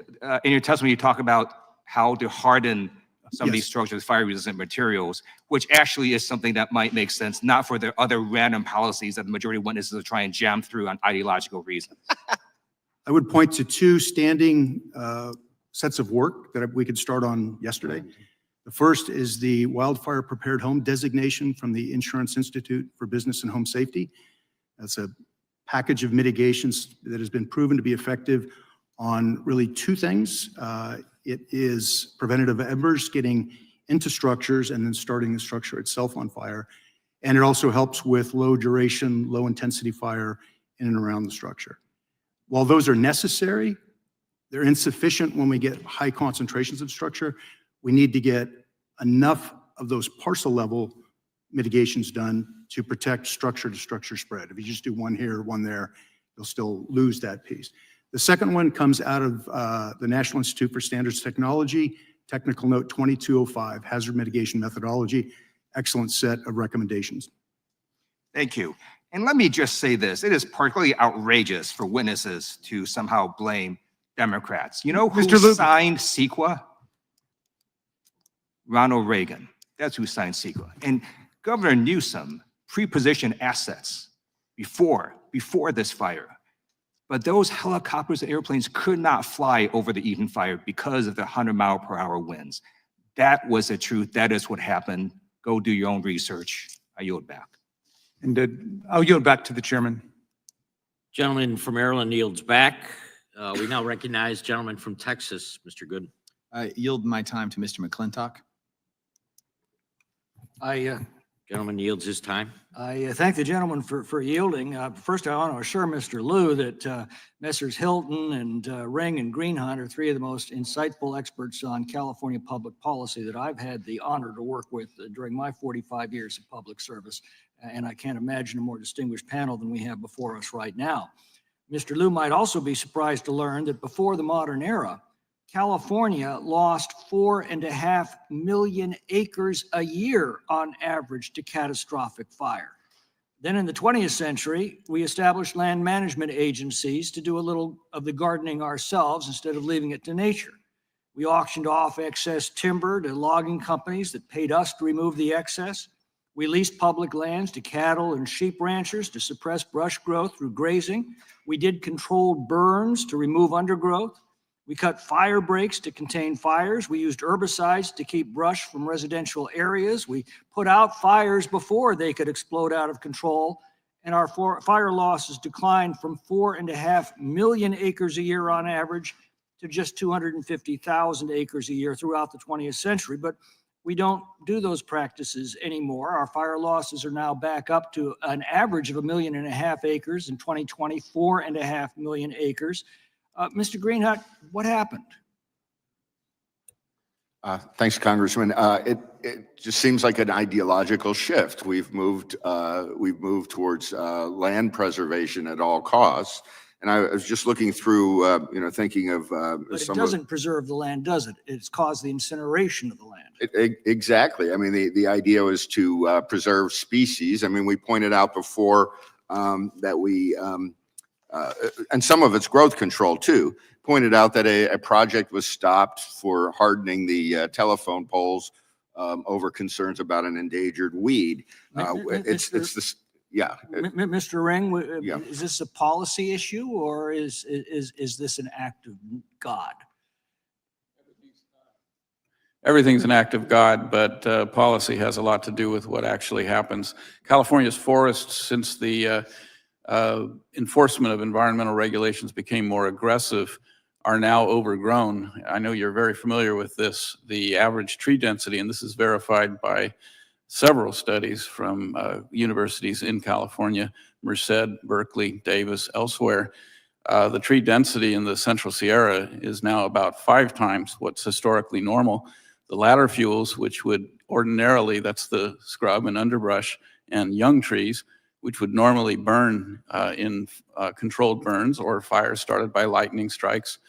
In your testimony, you talk about how to harden some of these structures with fire-resistant materials, which actually is something that might make sense, not for the other random policies that the majority of witnesses are trying to jam through on ideological reasons. I would point to two standing sets of work that we could start on yesterday. The first is the Wildfire Prepared Home designation from the Insurance Institute for Business and Home Safety. That's a package of mitigations that has been proven to be effective on really two things. It is preventative embers getting into structures and then starting the structure itself on fire. And it also helps with low duration, low intensity fire in and around the structure. While those are necessary, they're insufficient when we get high concentrations of structure. We need to get enough of those parcel level mitigations done to protect structure to structure spread. If you just do one here, one there, you'll still lose that piece. The second one comes out of the National Institute for Standards Technology, Technical Note 2205, Hazard Mitigation Methodology. Excellent set of recommendations. Thank you. And let me just say this, it is particularly outrageous for witnesses to somehow blame Democrats. You know who signed CEQA? Ronald Reagan. That's who signed CEQA. And Governor Newsom pre-positioned assets before this fire. But those helicopters and airplanes could not fly over the Eden fire because of the 100-mile-per-hour winds. That was the truth. That is what happened. Go do your own research. I yield back. And I'll yield back to the chairman. Gentleman from Maryland yields back. We now recognize gentleman from Texas, Mr. Good. I yield my time to Mr. McClintock. Gentleman yields his time. I thank the gentleman for yielding. First, I want to assure Mr. Liu that Messrs. Hilton and Ring and Greenhunt are three of the most insightful experts on California public policy that I've had the honor to work with during my 45 years of public service. And I can't imagine a more distinguished panel than we have before us right now. Mr. Liu might also be surprised to learn that before the modern era, California lost 4.5 million acres a year on average to catastrophic fire. Then in the 20th century, we established land management agencies to do a little of the gardening ourselves instead of leaving it to nature. We auctioned off excess timber to logging companies that paid us to remove the excess. We leased public lands to cattle and sheep ranchers to suppress brush growth through grazing. We did controlled burns to remove undergrowth. We cut fire breaks to contain fires. We used herbicides to keep brush from residential areas. We put out fires before they could explode out of control. And our fire losses declined from 4.5 million acres a year on average to just 250,000 acres a year throughout the 20th century. But we don't do those practices anymore. Our fire losses are now back up to an average of 1.5 million acres in 2020, 4.5 million acres. Mr. Greenhut, what happened? Thanks, Congressman. It just seems like an ideological shift. We've moved towards land preservation at all costs. And I was just looking through, thinking of but it doesn't preserve the land, does it? It's caused the incineration of the land. Exactly. I mean, the idea was to preserve species. I mean, we pointed out before that we and some of it's growth control too, pointed out that a project was stopped for hardening the telephone poles over concerns about an endangered weed. It's this, yeah. Mr. Ring, Yeah. is this a policy issue or is this an act of God? Everything's an act of God, but policy has a lot to do with what actually happens. California's forests, since the enforcement of environmental regulations became more aggressive, are now overgrown. I know you're very familiar with this. The average tree density, and this is verified by several studies from universities in California, Merced, Berkeley, Davis, elsewhere. The tree density in the Central Sierra is now about 5 times what's historically normal. The ladder fuels, which would ordinarily, that's the scrub and underbrush and young trees, which would normally burn in controlled burns or fires started by lightning strikes.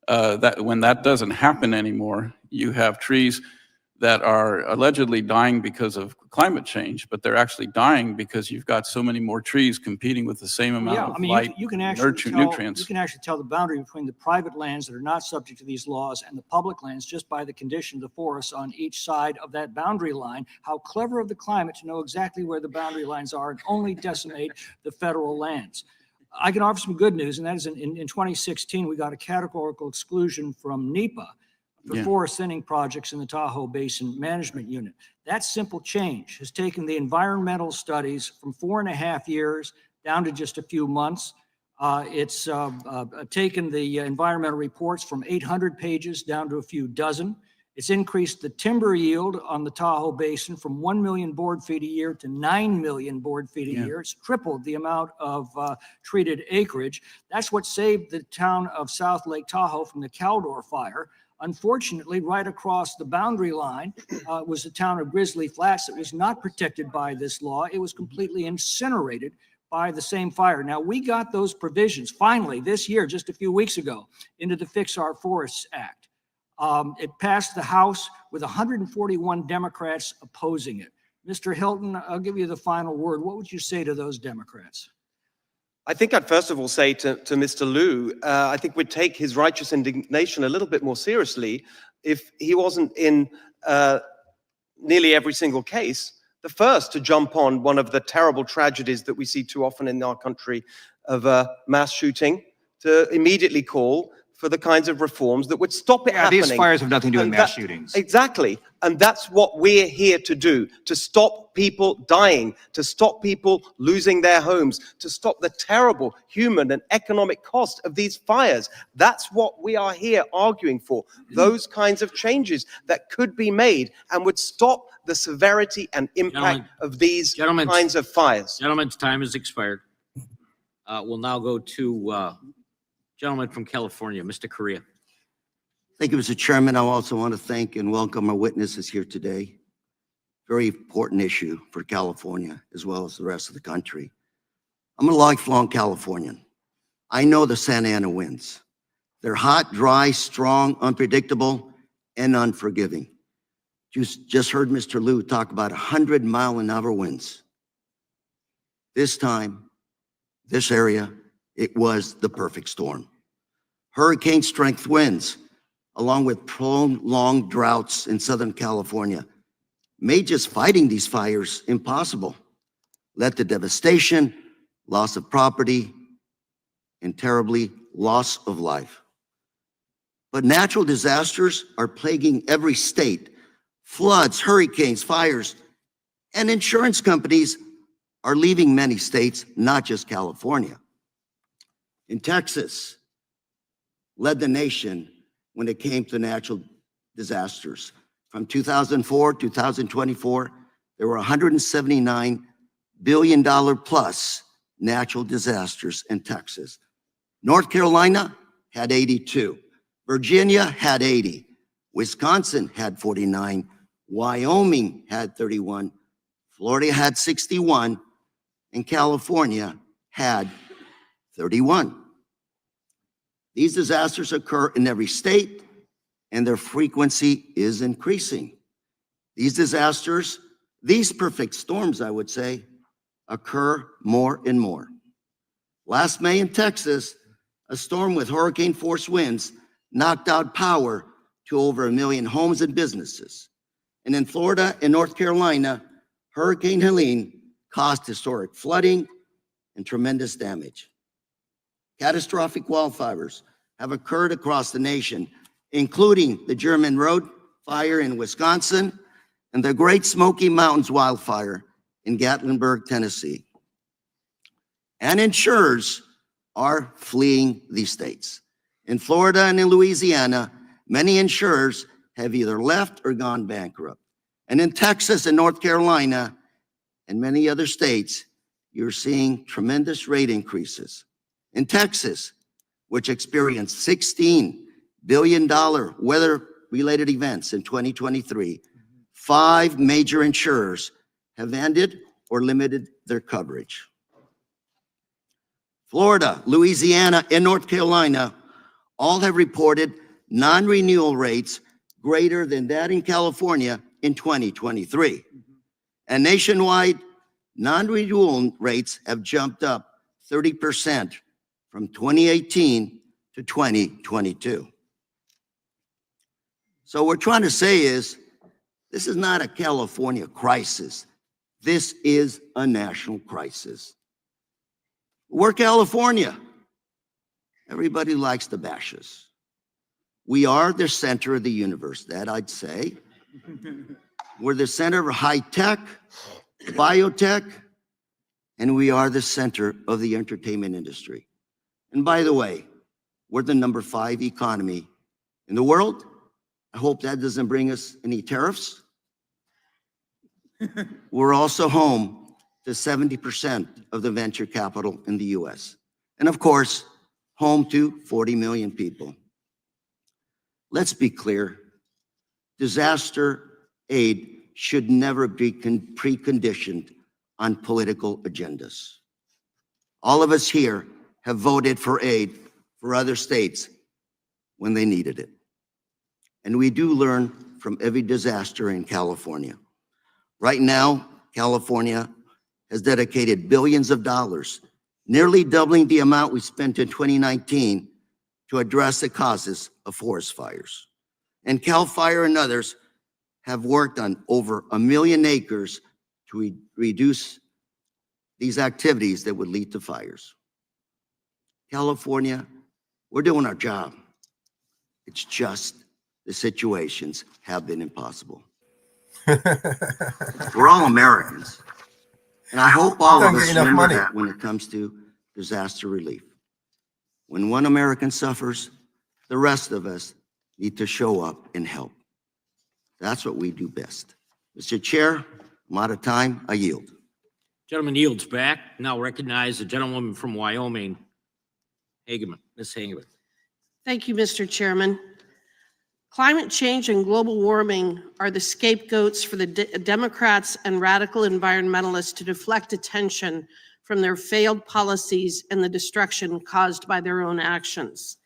When that doesn't happen anymore, you have trees that are allegedly dying because of climate change, but they're actually dying because you've got so many more trees competing with the same amount of light, you can actually nutrients. You can actually tell the boundary between the private lands that are not subject to these laws and the public lands just by the condition of the forests on each side of that boundary line. How clever of the climate to know exactly where the boundary lines are and only decimate the federal lands. I can offer some good news, and that is in 2016, we got a categorical exclusion from NEPA for forest thinning projects in the Tahoe Basin Management Unit. That simple change has taken the environmental studies from 4.5 years down to just a few months. It's taken the environmental reports from 800 pages down to a few dozen. It's increased the timber yield on the Tahoe Basin from 1 million board feet a year to 9 million board feet a year. It's tripled the amount of treated acreage. That's what saved the town of South Lake Tahoe from the Caldor fire. Unfortunately, right across the boundary line was the town of Grizzly Flats that was not protected by this law. It was completely incinerated by the same fire. Now, we got those provisions finally this year, just a few weeks ago, into the Fix Our Forests Act. It passed the House with 141 Democrats opposing it. Mr. Hilton, I'll give you the final word. What would you say to those Democrats? I think I'd first of all say to Mr. Liu, I think we'd take his righteous indignation a little bit more seriously if he wasn't in nearly every single case the first to jump on one of the terrible tragedies that we see too often in our country of mass shooting, to immediately call for the kinds of reforms that would stop it happening. These fires have nothing to do with mass shootings. Exactly. And that's what we're here to do, to stop people dying, to stop people losing their homes, to stop the terrible human and economic cost of these fires. That's what we are here arguing for, those kinds of changes that could be made and would stop the severity and impact of these kinds of fires. Gentlemen's time has expired. We'll now go to gentleman from California, Mr. Correa. Thank you, Mr. Chairman. I also want to thank and welcome our witnesses here today. Very important issue for California as well as the rest of the country. I'm a lifelong Californian. I know the Santa Ana winds. They're hot, dry, strong, unpredictable, and unforgiving. Just heard Mr. Liu talk about 100-mile-an-hour winds. This time, this area, it was the perfect storm. Hurricane strength winds, along with prolonged droughts in Southern California, made just fighting these fires impossible. Led to devastation, loss of property, and terribly, loss of life. But natural disasters are plaguing every state. Floods, hurricanes, fires, and insurance companies are leaving many states, not just California. In Texas, led the nation when it came to natural disasters. From 2004 to 2024, there were $179 billion plus natural disasters in Texas. North Carolina had 82. Virginia had 80. Wisconsin had 49. Wyoming had 31. Florida had 61. And California had 31. These disasters occur in every state, and their frequency is increasing. These disasters, these perfect storms, I would say, occur more and more. Last May in Texas, a storm with hurricane-force winds knocked out power to over 1 million homes and businesses. And in Florida and North Carolina, Hurricane Helene caused historic flooding and tremendous damage. Catastrophic wildfires have occurred across the nation, including the German Road fire in Wisconsin and the Great Smoky Mountains wildfire in Gatlinburg, Tennessee. And insurers are fleeing these states. In Florida and in Louisiana, many insurers have either left or gone bankrupt. And in Texas and North Carolina and many other states, you're seeing tremendous rate increases. In Texas, which experienced $16 billion weather-related events in 2023, 5 major insurers have ended or limited their coverage. Florida, Louisiana, and North Carolina all have reported non-renewal rates greater than that in California in 2023. And nationwide, non-renewal rates have jumped up 30% from 2018 to 2022. So what we're trying to say is, this is not a California crisis. This is a national crisis. We're California. Everybody likes to bash us. We are the center of the universe, that I'd say. We're the center of high tech, biotech, and we are the center of the entertainment industry. And by the way, we're the number 5 economy in the world. I hope that doesn't bring us any tariffs. We're also home to 70% of the venture capital in the US. And of course, home to 40 million people. Let's be clear. Disaster aid should never be preconditioned on political agendas. All of us here have voted for aid for other states when they needed it. And we do learn from every disaster in California. Right now, California has dedicated billions of dollars, nearly doubling the amount we spent in 2019 to address the causes of forest fires. And CAL FIRE and others have worked on over 1 million acres to reduce these activities that would lead to fires. California, we're doing our job. It's just the situations have been impossible. We're all Americans. And I hope all of us remember that when it comes to disaster relief. When one American suffers, the rest of us need to show up and help. That's what we do best. Mr. Chair, I'm out of time. I yield. Gentleman yields back. Now recognize the gentlewoman from Wyoming, Hageman. Ms. Hageman. Thank you, Mr. Chairman. Climate change and global warming are the scapegoats for the Democrats and radical environmentalists to deflect attention from their failed policies and the destruction caused by their own actions.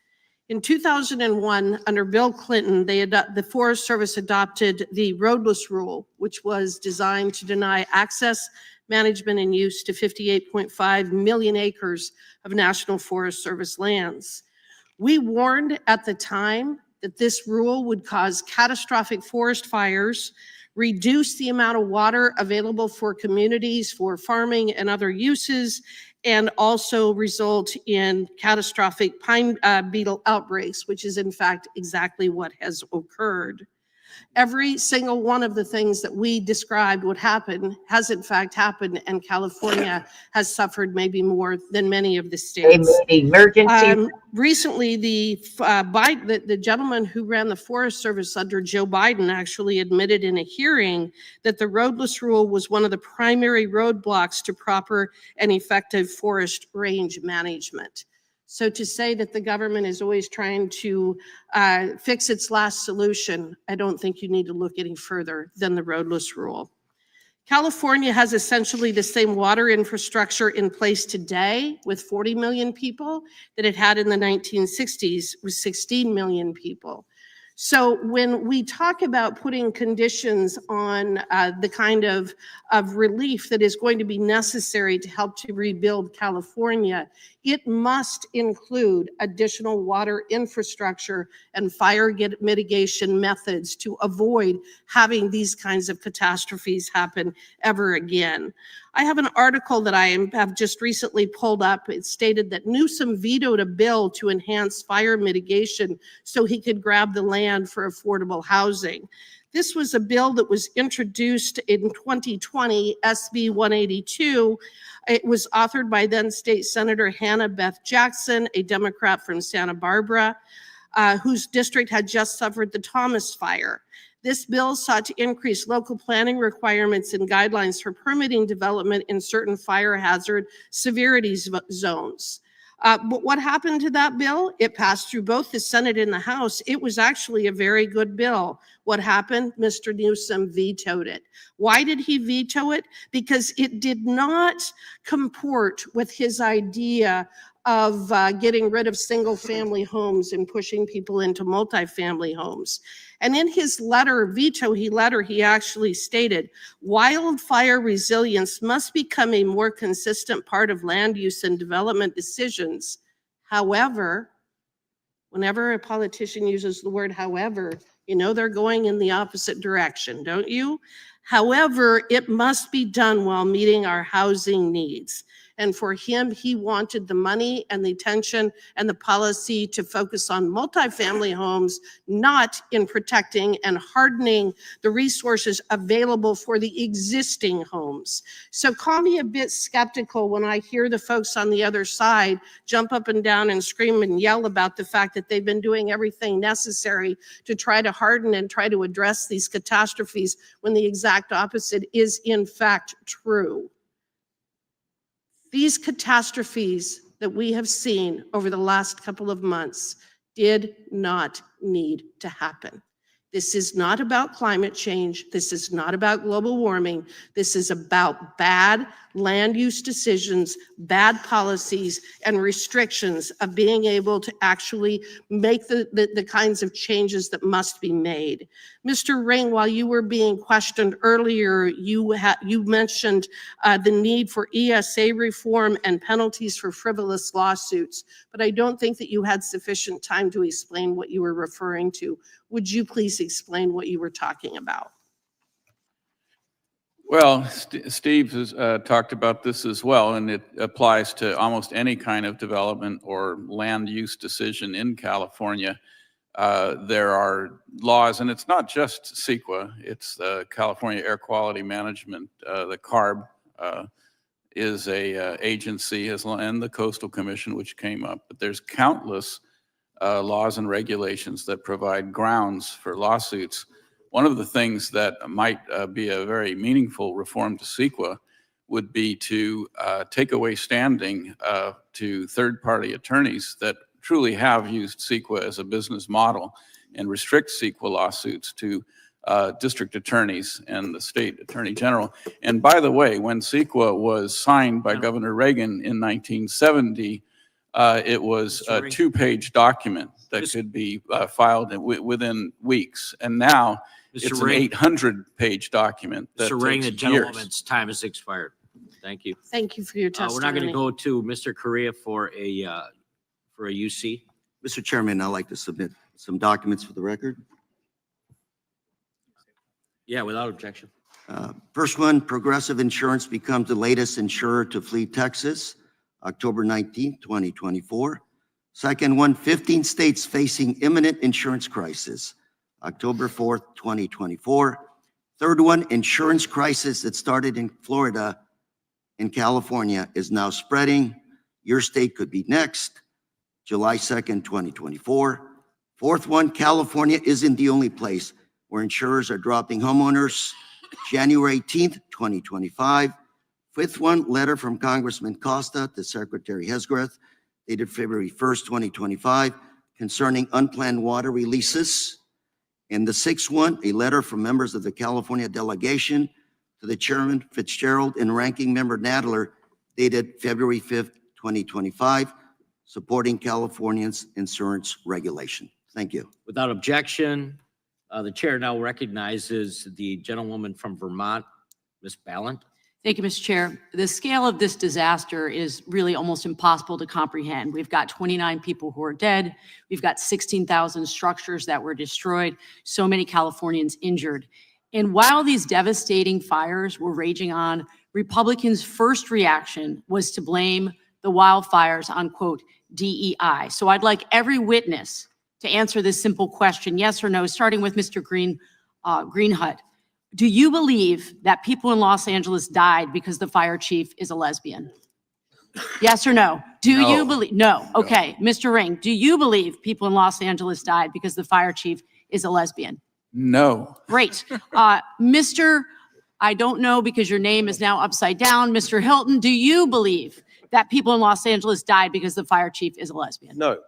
In 2001, under Bill Clinton, the Forest Service adopted the roadless rule, which was designed to deny access, management, and use to 58.5 million acres of National Forest Service lands. We warned at the time that this rule would cause catastrophic forest fires, reduce the amount of water available for communities for farming and other uses, and also result in catastrophic pine beetle outbreaks, which is in fact exactly what has occurred. Every single one of the things that we described would happen has in fact happened, and California has suffered maybe more than many of the states. Emergency. Recently, the gentleman who ran the Forest Service under Joe Biden actually admitted in a hearing that the roadless rule was one of the primary roadblocks to proper and effective forest range management. So to say that the government is always trying to fix its last solution, I don't think you need to look any further than the roadless rule. California has essentially the same water infrastructure in place today with 40 million people that it had in the 1960s with 16 million people. So when we talk about putting conditions on the kind of relief that is going to be necessary to help to rebuild California, it must include additional water infrastructure and fire mitigation methods to avoid having these kinds of catastrophes happen ever again. I have an article that I have just recently pulled up. It stated that Newsom vetoed a bill to enhance fire mitigation so he could grab the land for affordable housing. This was a bill that was introduced in 2020, SB 182. It was authored by then State Senator Hannah Beth Jackson, a Democrat from Santa Barbara, whose district had just suffered the Thomas Fire. This bill sought to increase local planning requirements and guidelines for permitting development in certain fire hazard severity zones. But what happened to that bill? It passed through both the Senate and the House. It was actually a very good bill. What happened? Mr. Newsom vetoed it. Why did he veto it? Because it did not comport with his idea of getting rid of single-family homes and pushing people into multifamily homes. And in his veto letter, he actually stated, wildfire resilience must become a more consistent part of land use and development decisions. However, whenever a politician uses the word however, you know they're going in the opposite direction, don't you? However, it must be done while meeting our housing needs. And for him, he wanted the money and the attention and the policy to focus on multifamily homes, not in protecting and hardening the resources available for the existing homes. So call me a bit skeptical when I hear the folks on the other side jump up and down and scream and yell about the fact that they've been doing everything necessary to try to harden and try to address these catastrophes when the exact opposite is in fact true. These catastrophes that we have seen over the last couple of months did not need to happen. This is not about climate change. This is not about global warming. This is about bad land use decisions, bad policies, and restrictions of being able to actually make the kinds of changes that must be made. Mr. Ring, while you were being questioned earlier, you mentioned the need for ESA reform and penalties for frivolous lawsuits, but I don't think that you had sufficient time to explain what you were referring to. Would you please explain what you were talking about? Well, Steve has talked about this as well, and it applies to almost any kind of development or land use decision in California. There are laws, and it's not just CEQA, it's the California Air Quality Management, the CARB is a agency, and the Coastal Commission, which came up. But there's countless laws and regulations that provide grounds for lawsuits. One of the things that might be a very meaningful reform to CEQA would be to take away standing to third-party attorneys that truly have used CEQA as a business model and restrict CEQA lawsuits to district attorneys and the state attorney general. And by the way, when CEQA was signed by Governor Reagan in 1970, it was a 2-page document that could be filed within weeks. And now it's an 800-page document that Mr. Ring, the takes years. gentleman's time has expired. Thank you. Thank you for your testimony. We're not going to go to Mr. Correa for a UC. Mr. Chairman, I'd like to submit some documents for the record. Yeah, without objection. First one, Progressive Insurance becomes the latest insurer to flee Texas, October 19, 2024. Second one, 15 states facing imminent insurance crisis, October 4th, 2024. Third one, insurance crisis that started in Florida and California is now spreading. Your state could be next, July 2nd, 2024. Fourth one, California isn't the only place where insurers are dropping homeowners, January 18th, 2025. Fifth one, letter from Congressman Costa to Secretary Hesgreth, dated February 1st, 2025, concerning unplanned water releases. And the sixth one, a letter from members of the California delegation to the Chairman Fitzgerald and Ranking Member Nadler, dated February 5th, 2025, supporting California's insurance regulation. Thank you. Without objection, the chair now recognizes the gentlewoman from Vermont, Ms. Ballant. Thank you, Mr. Chair. The scale of this disaster is really almost impossible to comprehend. We've got 29 people who are dead. We've got 16,000 structures that were destroyed, so many Californians injured. And while these devastating fires were raging on, Republicans' first reaction was to blame the wildfires on, quote, DEI. So I'd like every witness to answer this simple question, yes or no, starting with Mr. Greenhut. Do you believe that people in Los Angeles died because the fire chief is a lesbian? Yes or no? Do you believe? No. Okay. Mr. Ring, do you believe people in Los Angeles died because the fire chief is a lesbian? No. Great. Mr. I don't know because your name is now upside down. Mr. Hilton, do you believe that people in Los Angeles died because the fire chief is a lesbian? No.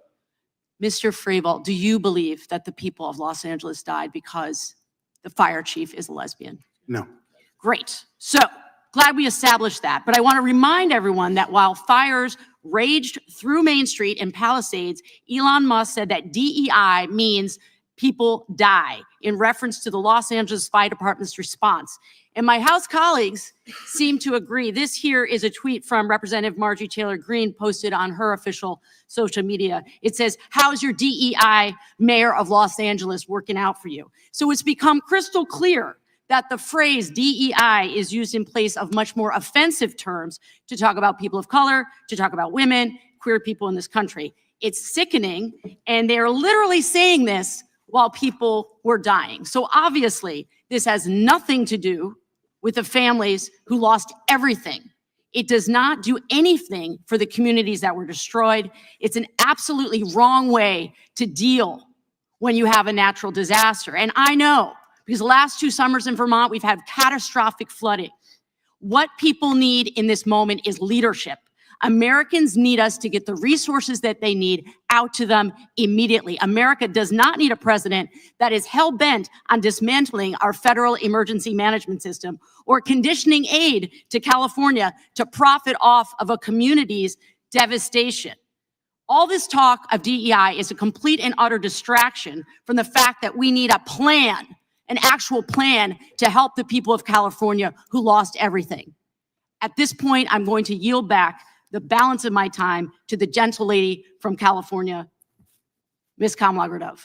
Mr. Freevolt, do you believe that the people of Los Angeles died because the fire chief is a lesbian? No. Great. So glad we established that. But I want to remind everyone that while fires raged through Main Street and Palisades, Elon Musk said that DEI means people die in reference to the Los Angeles Fire Department's response. And my House colleagues seem to agree. This here is a tweet from Representative Marjorie Taylor Greene posted on her official social media. It says, how's your DEI mayor of Los Angeles working out for you? So it's become crystal clear that the phrase DEI is used in place of much more offensive terms to talk about people of color, to talk about women, queer people in this country. It's sickening, and they're literally saying this while people were dying. So obviously, this has nothing to do with the families who lost everything. It does not do anything for the communities that were destroyed. It's an absolutely wrong way to deal when you have a natural disaster. And I know, because the last 2 summers in Vermont, we've had catastrophic flooding. What people need in this moment is leadership. Americans need us to get the resources that they need out to them immediately. America does not need a president that is hell-bent on dismantling our federal emergency management system or conditioning aid to California to profit off of a community's devastation. All this talk of DEI is a complete and utter distraction from the fact that we need a plan, an actual plan to help the people of California who lost everything. At this point, I'm going to yield back the balance of my time to the gentle lady from California, Ms. Kamala Gradov.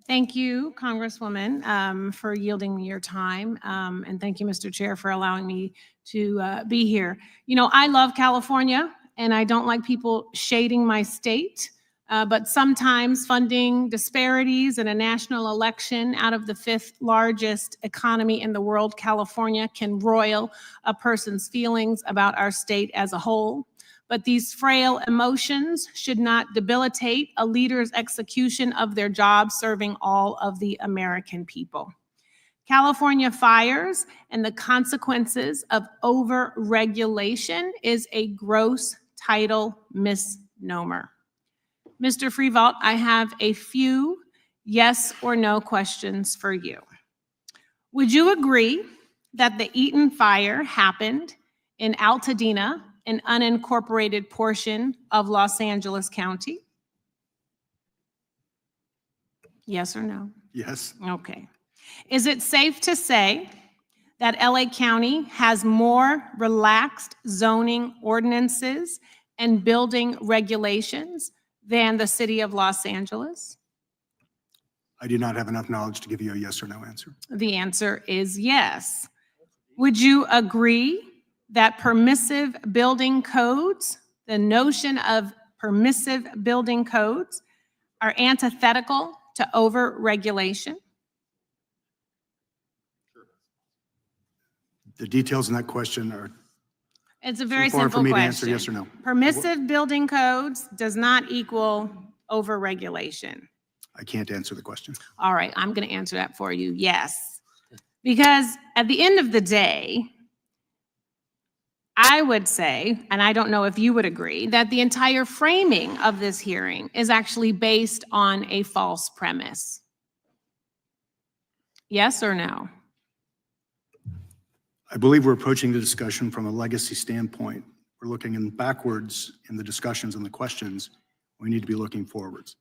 Thank you, Congresswoman, for yielding me your time. And thank you, Mr. Chair, for allowing me to be here. You know, I love California, and I don't like people shading my state. But sometimes funding disparities in a national election out of the 5th largest economy in the world, California, can roil a person's feelings about our state as a whole. But these frail emotions should not debilitate a leader's execution of their job serving all of the American people. California fires and the consequences of over-regulation is a gross title misnomer. Mr. Freevault, I have a few yes or no questions for you. Would you agree that the Eaton fire happened in Altadena, an unincorporated portion of Los Angeles County? Yes or no? Yes. Okay. Is it safe to say that LA County has more relaxed zoning ordinances and building regulations than the city of Los Angeles? I do not have enough knowledge to give you a yes or no answer. The answer is yes. Would you agree that permissive building codes, the notion of permissive building codes, are antithetical to over-regulation? The details in that question are It's a very too far simple for me question. to answer yes or no. Permissive building codes does not equal over-regulation. I can't answer the question. All right, I'm going to answer that for you. Yes. Because at the end of the day, I would say, and I don't know if you would agree, that the entire framing of this hearing is actually based on a false premise. Yes or no? I believe we're approaching the discussion from a legacy standpoint. We're looking backwards in the discussions and the questions. We need to be looking forwards.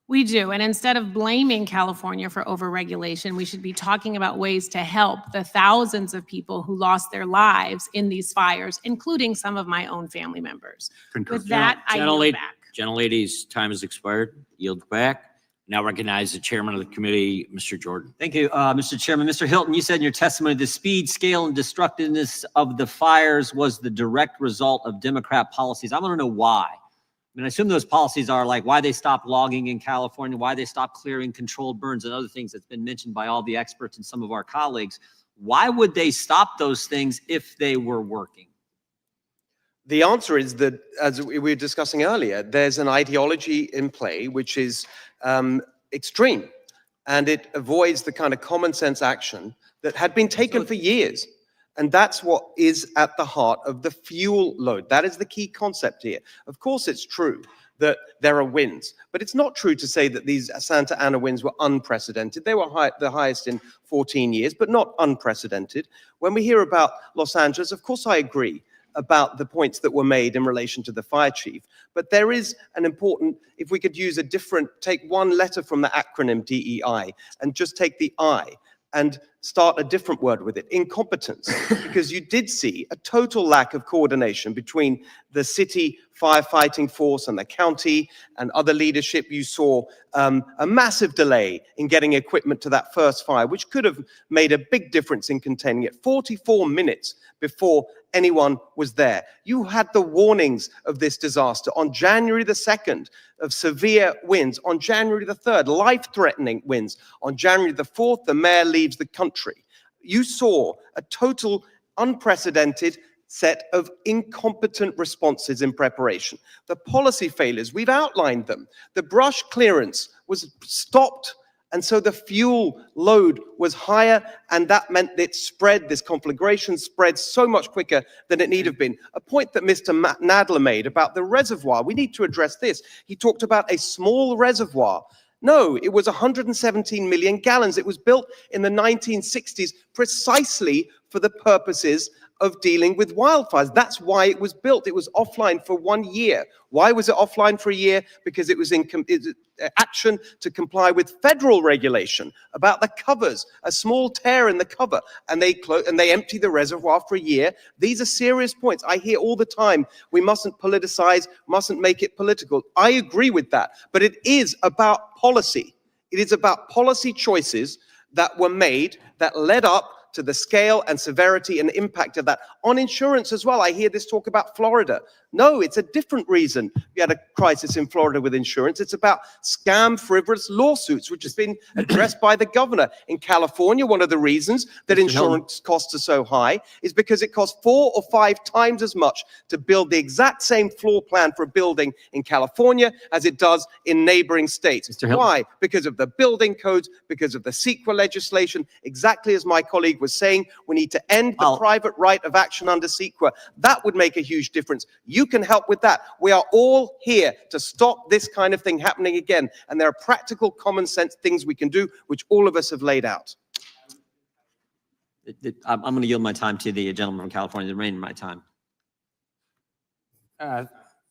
We do, and instead of blaming California for overregulation, we should be talking about ways to help the thousands of people who lost their lives in these fires, including some of my own family members. Concur. With that, I yield back. Gentlelady's time has expired. Yield back. Now recognize the chairman of the committee, Mr. Jordan. Thank you, Mr. Chairman. Mr. Hilton, you said in your testimony the speed, scale, and destructiveness of the fires was the direct result of Democrat policies. I want to know why. I mean, I assume those policies are like why they stopped logging in California, why they stopped clearing controlled burns and other things that's been mentioned by all the experts and some of our colleagues. Why would they stop those things if they were working? The answer is that, as we were discussing earlier, there's an ideology in play which is extreme, and it avoids the kind of common sense action that had been taken for years. And that's what is at the heart of the fuel load. That is the key concept here. Of course, it's true that there are winds, but it's not true to say that these Santa Ana winds were unprecedented. They were the highest in 14 years, but not unprecedented. When we hear about Los Angeles, of course, I agree about the points that were made in relation to the fire chief. But there is an important, if we could use a different, take one letter from the acronym DEI and just take the I and start a different word with it, incompetence, because you did see a total lack of coordination between the city firefighting force and the county and other leadership. You saw a massive delay in getting equipment to that first fire, which could have made a big difference in containing it. 44 minutes before anyone was there. You had the warnings of this disaster on January the 2nd of severe winds, on January the 3rd, life-threatening winds. On January the 4th, the mayor leaves the country. You saw a total unprecedented set of incompetent responses in preparation. The policy failures, we've outlined them. The brush clearance was stopped And so the fuel load was higher, and that meant that this conflagration spread so much quicker than it need have been. A point that Mr. Nadler made about the reservoir, we need to address this. He talked about a small reservoir. No, it was 117 million gallons. It was built in the 1960s precisely for the purposes of dealing with wildfires. That's why it was built. It was offline for 1 year. Why was it offline for a year? Because it was in action to comply with federal regulation about the covers, a small tear in the cover, and they empty the reservoir for a year. These are serious points. I hear all the time, we mustn't politicize, mustn't make it political. I agree with that, but it is about policy. It is about policy choices that were made that led up to the scale and severity and impact of that. On insurance as well, I hear this talk about Florida. No, it's a different reason we had a crisis in Florida with insurance. It's about scam, frivolous lawsuits, which has been addressed by the governor. In California, one of the reasons that insurance costs are so high is because it costs 4 or 5 times as much to build the exact same floor plan for a building in California as it does in neighboring states. Why? Because of the building codes, because of the CEQA legislation. Exactly as my colleague was saying, we need to end the private right of action under CEQA. That would make a huge difference. You can help with that. We are all here to stop this kind of thing happening again. And there are practical, common sense things we can do, which all of us have laid out. I'm going to yield my time to the gentleman from California, the remainder of my time.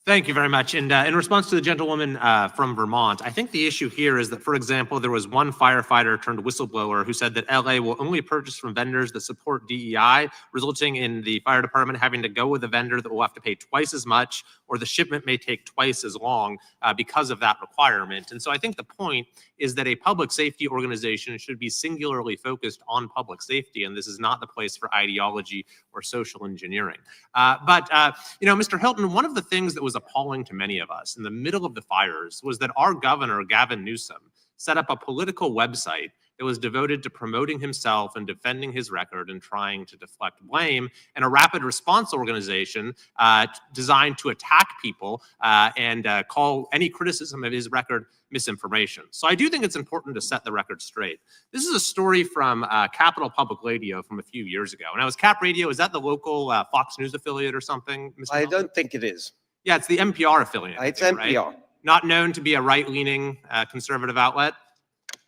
Thank you very much. And in response to the gentlewoman from Vermont, I think the issue here is that, for example, there was one firefighter turned whistleblower who said that LA will only purchase from vendors that support DEI, resulting in the fire department having to go with a vendor that will have to pay twice as much, or the shipment may take twice as long because of that requirement. And so I think the point is that a public safety organization should be singularly focused on public safety, and this is not the place for ideology or social engineering. Mr. Hilton, one of the things that was appalling to many of us in the middle of the fires was that our governor, Gavin Newsom, set up a political website that was devoted to promoting himself and defending his record and trying to deflect blame, and a rapid response organization designed to attack people and call any criticism of his record misinformation. So I do think it's important to set the record straight. This is a story from Capital Public Radio from a few years ago. Now, is Cap Radio, is that the local Fox News affiliate or something? Mr. I don't think it is. Yeah, it's the NPR affiliate. It's NPR. Right? Not known to be a right-leaning conservative outlet.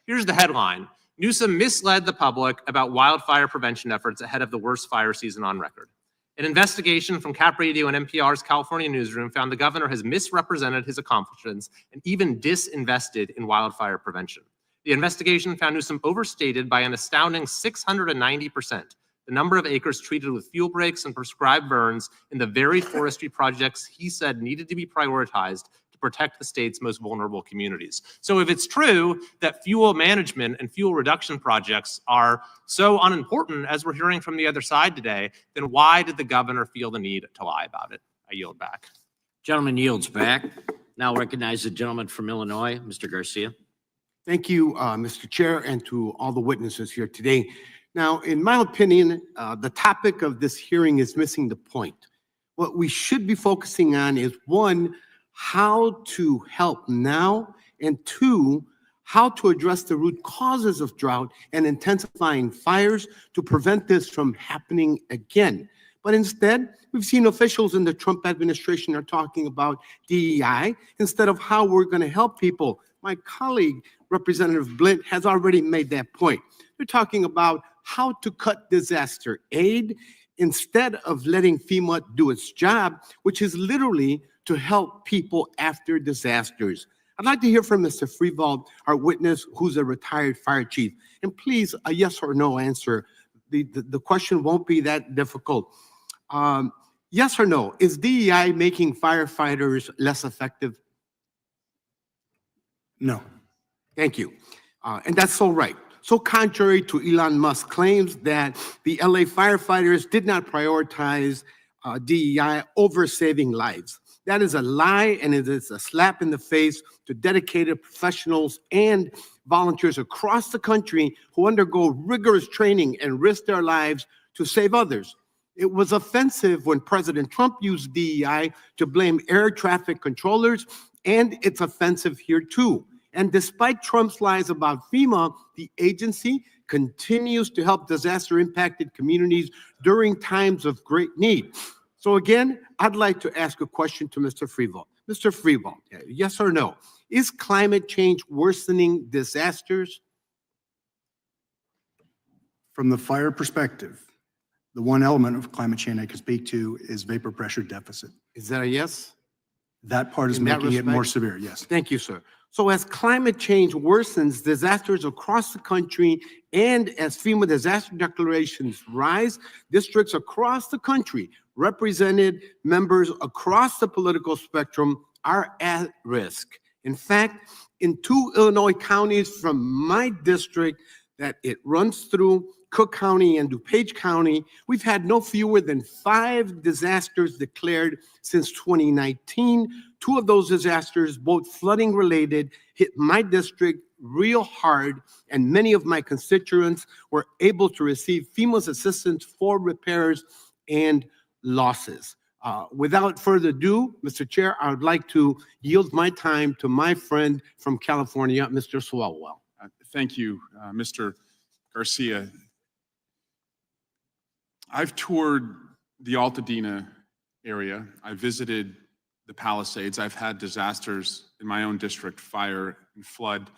Here's the headline. Newsom misled the public about wildfire prevention efforts ahead of the worst fire season on record. An investigation from Cap Radio and NPR's California newsroom found the governor has misrepresented his accomplishments and even disinvested in wildfire prevention. The investigation found Newsom overstated by an astounding 690% the number of acres treated with fuel breaks and prescribed burns in the very forestry projects he said needed to be prioritized to protect the state's most vulnerable communities. So if it's true that fuel management and fuel reduction projects are so unimportant, as we're hearing from the other side today, then why did the governor feel the need to lie about it? I yield back. Gentleman yields back. Now recognize the gentleman from Illinois, Mr. Garcia. Thank you, Mr. Chair, and to all the witnesses here today. Now, in my opinion, the topic of this hearing is missing the point. What we should be focusing on is, one, how to help now, and two, how to address the root causes of drought and intensifying fires to prevent this from happening again. But instead, we've seen officials in the Trump administration are talking about DEI instead of how we're going to help people. My colleague, Representative Blint, has already made that point. They're talking about how to cut disaster aid instead of letting FEMA do its job, which is literally to help people after disasters. I'd like to hear from Mr. Freevold, our witness, who's a retired fire chief. And please, a yes or no answer. The question won't be that difficult. Yes or no, is DEI making firefighters less effective? No. Thank you. And that's so right. So contrary to Elon Musk's claims that the LA firefighters did not prioritize DEI over saving lives. That is a lie, and it is a slap in the face to dedicated professionals and volunteers across the country who undergo rigorous training and risk their lives to save others. It was offensive when President Trump used DEI to blame air traffic controllers, and it's offensive here too. And despite Trump's lies about FEMA, the agency continues to help disaster-impacted communities during times of great need. So again, I'd like to ask a question to Mr. Freevold. Mr. Freevold, yes or no? Is climate change worsening disasters? From the fire perspective, the one element of climate change I can speak to is vapor pressure deficit. Is that a yes? That part is In that making it more respect? severe, yes. Thank you, sir. So as climate change worsens, disasters across the country, and as FEMA disaster declarations rise, districts across the country, represented members across the political spectrum are at risk. In fact, in 2 Illinois counties from my district that it runs through, Cook County and DuPage County, we've had no fewer than 5 disasters declared since 2019. 2 of those disasters, both flooding related, hit my district real hard, and many of my constituents were able to receive FEMA's assistance for repairs and losses. Without further ado, Mr. Chair, I would like to yield my time to my friend from California, Mr. Swalwell. Thank you, Mr. Garcia. I've toured the Altadena area. I visited the Palisades. I've had disasters in my own district, fire and flood.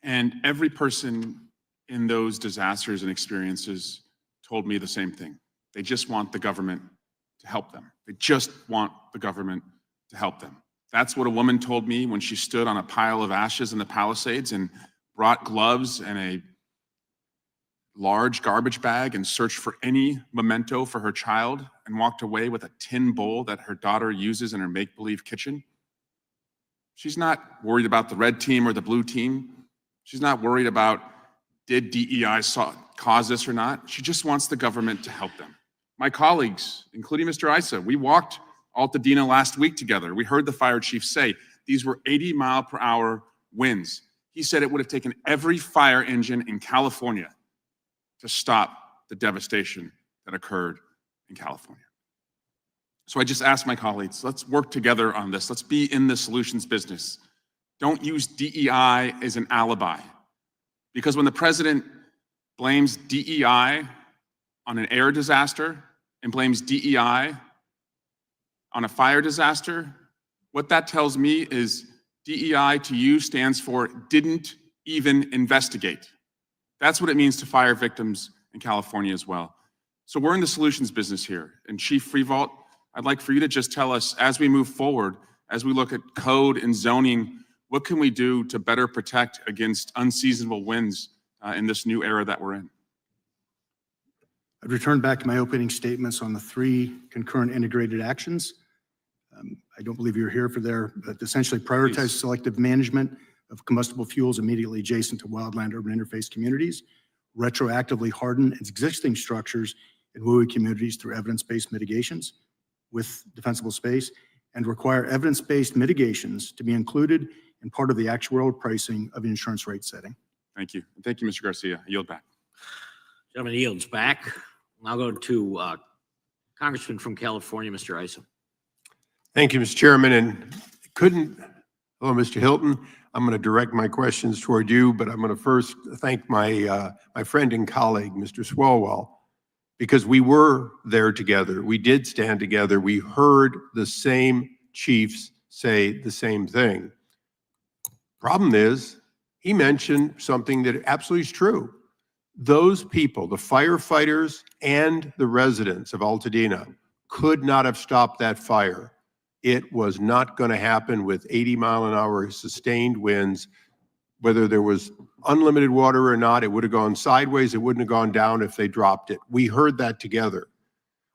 And every person in those disasters and experiences told me the same thing. They just want the government to help them. They just want the government to help them. That's what a woman told me when she stood on a pile of ashes in the Palisades and brought gloves and a large garbage bag and searched for any memento for her child and walked away with a tin bowl that her daughter uses in her make-believe kitchen. She's not worried about the red team or the blue team. She's not worried about did DEI cause this or not. She just wants the government to help them. My colleagues, including Mr. Issa, we walked Altadena last week together. We heard the fire chief say these were 80-mile-per-hour winds. He said it would have taken every fire engine in California to stop the devastation that occurred in California. So I just asked my colleagues, let's work together on this. Let's be in the solutions business. Don't use DEI as an alibi. Because when the president blames DEI on an air disaster and blames DEI on a fire disaster, what that tells me is DEI to you stands for didn't even investigate. That's what it means to fire victims in California as well. So we're in the solutions business here. And Chief Freevold, I'd like for you to just tell us, as we move forward, as we look at code and zoning, what can we do to better protect against unseasonable winds in this new era that we're in? I'd return back to my opening statements on the 3 concurrent integrated actions. I don't believe you're here for there, but essentially prioritize selective management of combustible fuels immediately adjacent to wildland-urban interface communities, retroactively harden existing structures in WUI communities through evidence-based mitigations with defensible space, and require evidence-based mitigations to be included in part of the actuarial pricing of insurance rate setting. Thank you. Thank you, Mr. Garcia. I yield back. Gentleman yields back. I'll go to Congressman from California, Mr. Issa. Thank you, Mr. Chairman, and hello, Mr. Hilton. I'm going to direct my questions toward you, but I'm going to first thank my friend and colleague, Mr. Swalwell, because we were there together. We did stand together. We heard the same chiefs say the same thing. Problem is, he mentioned something that absolutely is true. Those people, the firefighters and the residents of Altadena, could not have stopped that fire. It was not going to happen with 80-mile-an-hour sustained winds. Whether there was unlimited water or not, it would have gone sideways. It wouldn't have gone down if they dropped it. We heard that together.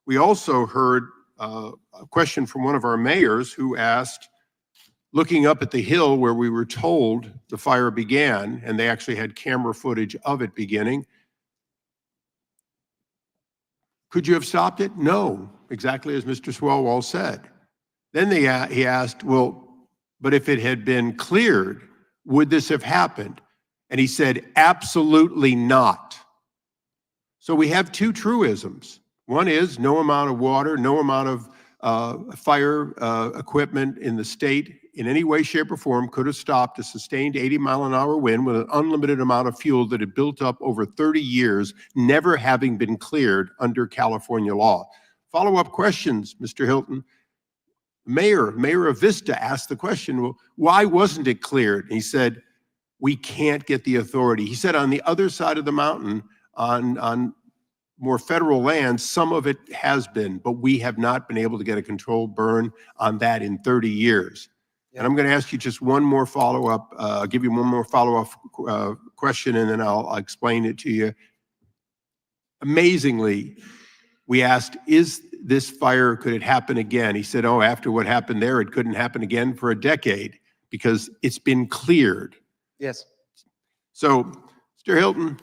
We also heard a question from one of our mayors who asked, looking up at the hill where we were told the fire began, and they actually had camera footage of it beginning, could you have stopped it? No, exactly as Mr. Swalwell said. Then he asked, well, but if it had been cleared, would this have happened? And he said, absolutely not. So we have 2 truisms. One is no amount of water, no amount of fire equipment in the state in any way, shape, or form could have stopped a sustained 80-mile-an-hour wind with an unlimited amount of fuel that had built up over 30 years, never having been cleared under California law. Follow-up questions, Mr. Hilton. Mayor of Vista asked the question, well, why wasn't it cleared? And he said, we can't get the authority. He said on the other side of the mountain, on more federal land, some of it has been, but we have not been able to get a controlled burn on that in 30 years. Yeah. And I'm going to ask you just one more follow-up, I'll give you one more follow-up question, and then I'll explain it to you. Amazingly, we asked, is this fire, could it happen again? He said, oh, after what happened there, it couldn't happen again for a decade because it's been cleared. Yes. So, Mr. Hilton,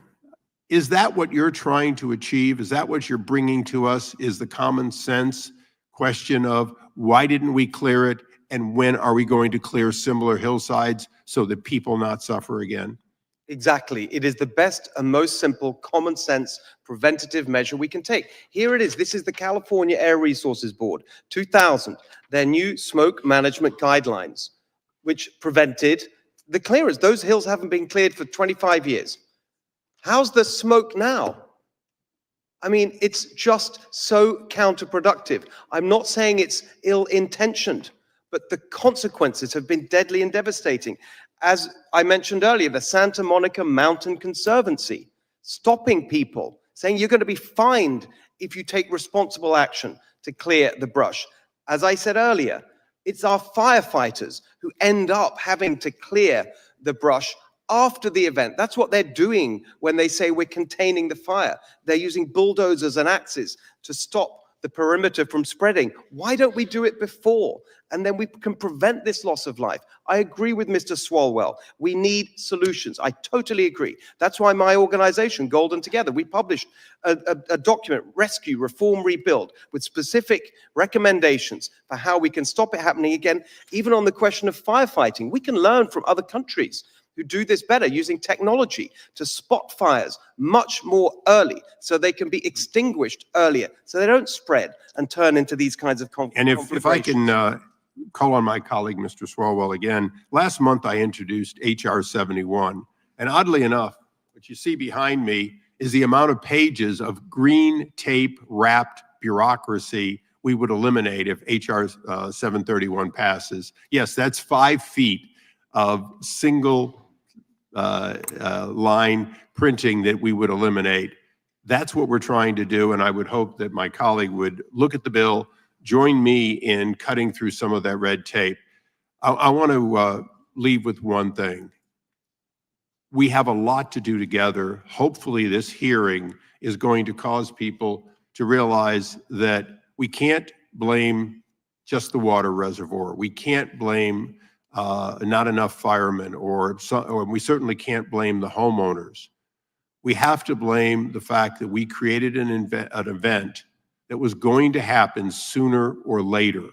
is that what you're trying to achieve? Is that what you're bringing to us? Is the common sense question of why didn't we clear it, and when are we going to clear similar hillsides so that people not suffer again? Exactly. It is the best and most simple common sense preventative measure we can take. Here it is. This is the California Air Resources Board, 2000, their new smoke management guidelines, which prevented the clearance. Those hills haven't been cleared for 25 years. How's the smoke now? I mean, it's just so counterproductive. I'm not saying it's ill-intentioned, but the consequences have been deadly and devastating. As I mentioned earlier, the Santa Monica Mountain Conservancy, stopping people, saying you're going to be fined if you take responsible action to clear the brush. As I said earlier, it's our firefighters who end up having to clear the brush after the event. That's what they're doing when they say we're containing the fire. They're using bulldozers and axes to stop the perimeter from spreading. Why don't we do it before? And then we can prevent this loss of life. I agree with Mr. Swalwell. We need solutions. I totally agree. That's why my organization, Golden Together, we published a document, Rescue, Reform, Rebuild, with specific recommendations for how we can stop it happening again. Even on the question of firefighting, we can learn from other countries who do this better, using technology to spot fires much more early so they can be extinguished earlier, so they don't spread and turn into these kinds of conflicts. And if I can call on my colleague, Mr. Swalwell, again, last month I introduced H.R. 71, and oddly enough, what you see behind me is the amount of pages of green tape wrapped bureaucracy we would eliminate if H.R. 731 passes. Yes, that's 5 feet of single line printing that we would eliminate. That's what we're trying to do, and I would hope that my colleague would look at the bill, join me in cutting through some of that red tape. I want to leave with one thing. We have a lot to do together. Hopefully this hearing is going to cause people to realize that we can't blame just the water reservoir. We can't blame not enough firemen, or we certainly can't blame the homeowners. We have to blame the fact that we created an event that was going to happen sooner or later.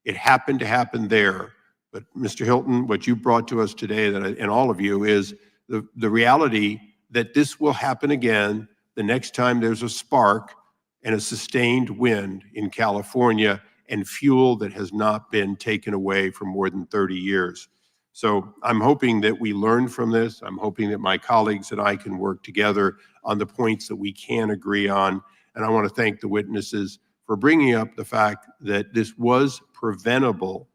It happened to happen there. But Mr. Hilton, what you brought to us today, and all of you, is the reality that this will happen again the next time there's a spark and a sustained wind in California, and fuel that has not been taken away for more than 30 years. So I'm hoping that we learn from this. I'm hoping that my colleagues and I can work together on the points that we can agree on. And I want to thank the witnesses for bringing up the fact that this was preventable.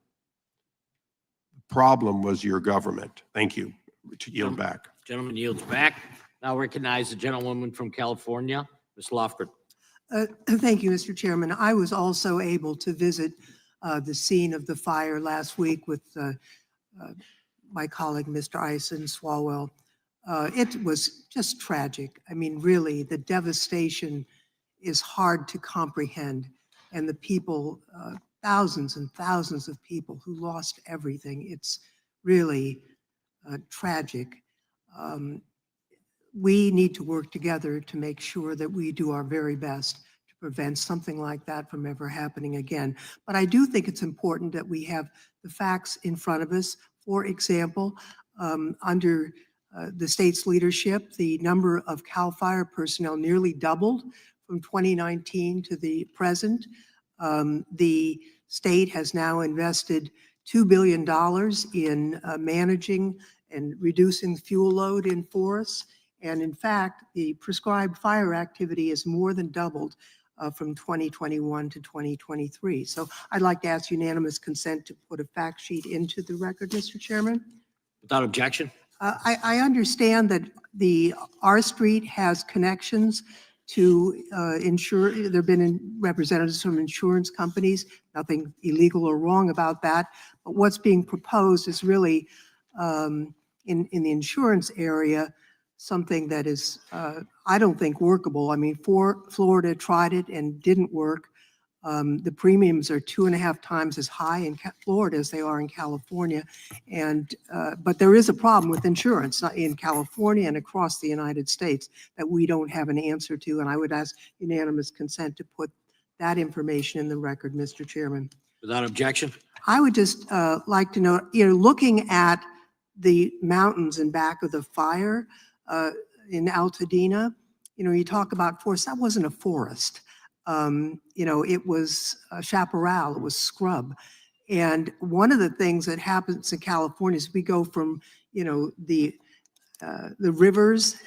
The problem was your government. Thank you. To yield back. Gentleman yields back. Now recognize the gentlewoman from California, Ms. Lofgren. Thank you, Mr. Chairman. I was also able to visit the scene of the fire last week with my colleague, Mr. Ison Swalwell. It was just tragic. I mean, really, the devastation is hard to comprehend. And the people, thousands and thousands of people who lost everything, it's really tragic. We need to work together to make sure that we do our very best to prevent something like that from ever happening again. But I do think it's important that we have the facts in front of us. For example, under the state's leadership, the number of CAL FIRE personnel nearly doubled from 2019 to the present. The state has now invested $2 billion in managing and reducing fuel load in forests. And in fact, the prescribed fire activity has more than doubled from 2021 to 2023. So I'd like to ask unanimous consent to put a fact sheet into the record, Mr. Chairman. Without objection. I understand that our street has connections to there have been representatives from insurance companies, nothing illegal or wrong about that. But what's being proposed is really, in the insurance area, something that is, I don't think workable. I mean, Florida tried it and didn't work. The premiums are 2.5 times as high in Florida as they are in California. And, but there is a problem with insurance in California and across the United States that we don't have an answer to. And I would ask unanimous consent to put that information in the record, Mr. Chairman. Without objection. I would just like to know, looking at the mountains in back of the fire in Altadena, you talk about forest, that wasn't a forest. It was a chaparral, it was scrub. And one of the things that happens in California is we go from, the rivers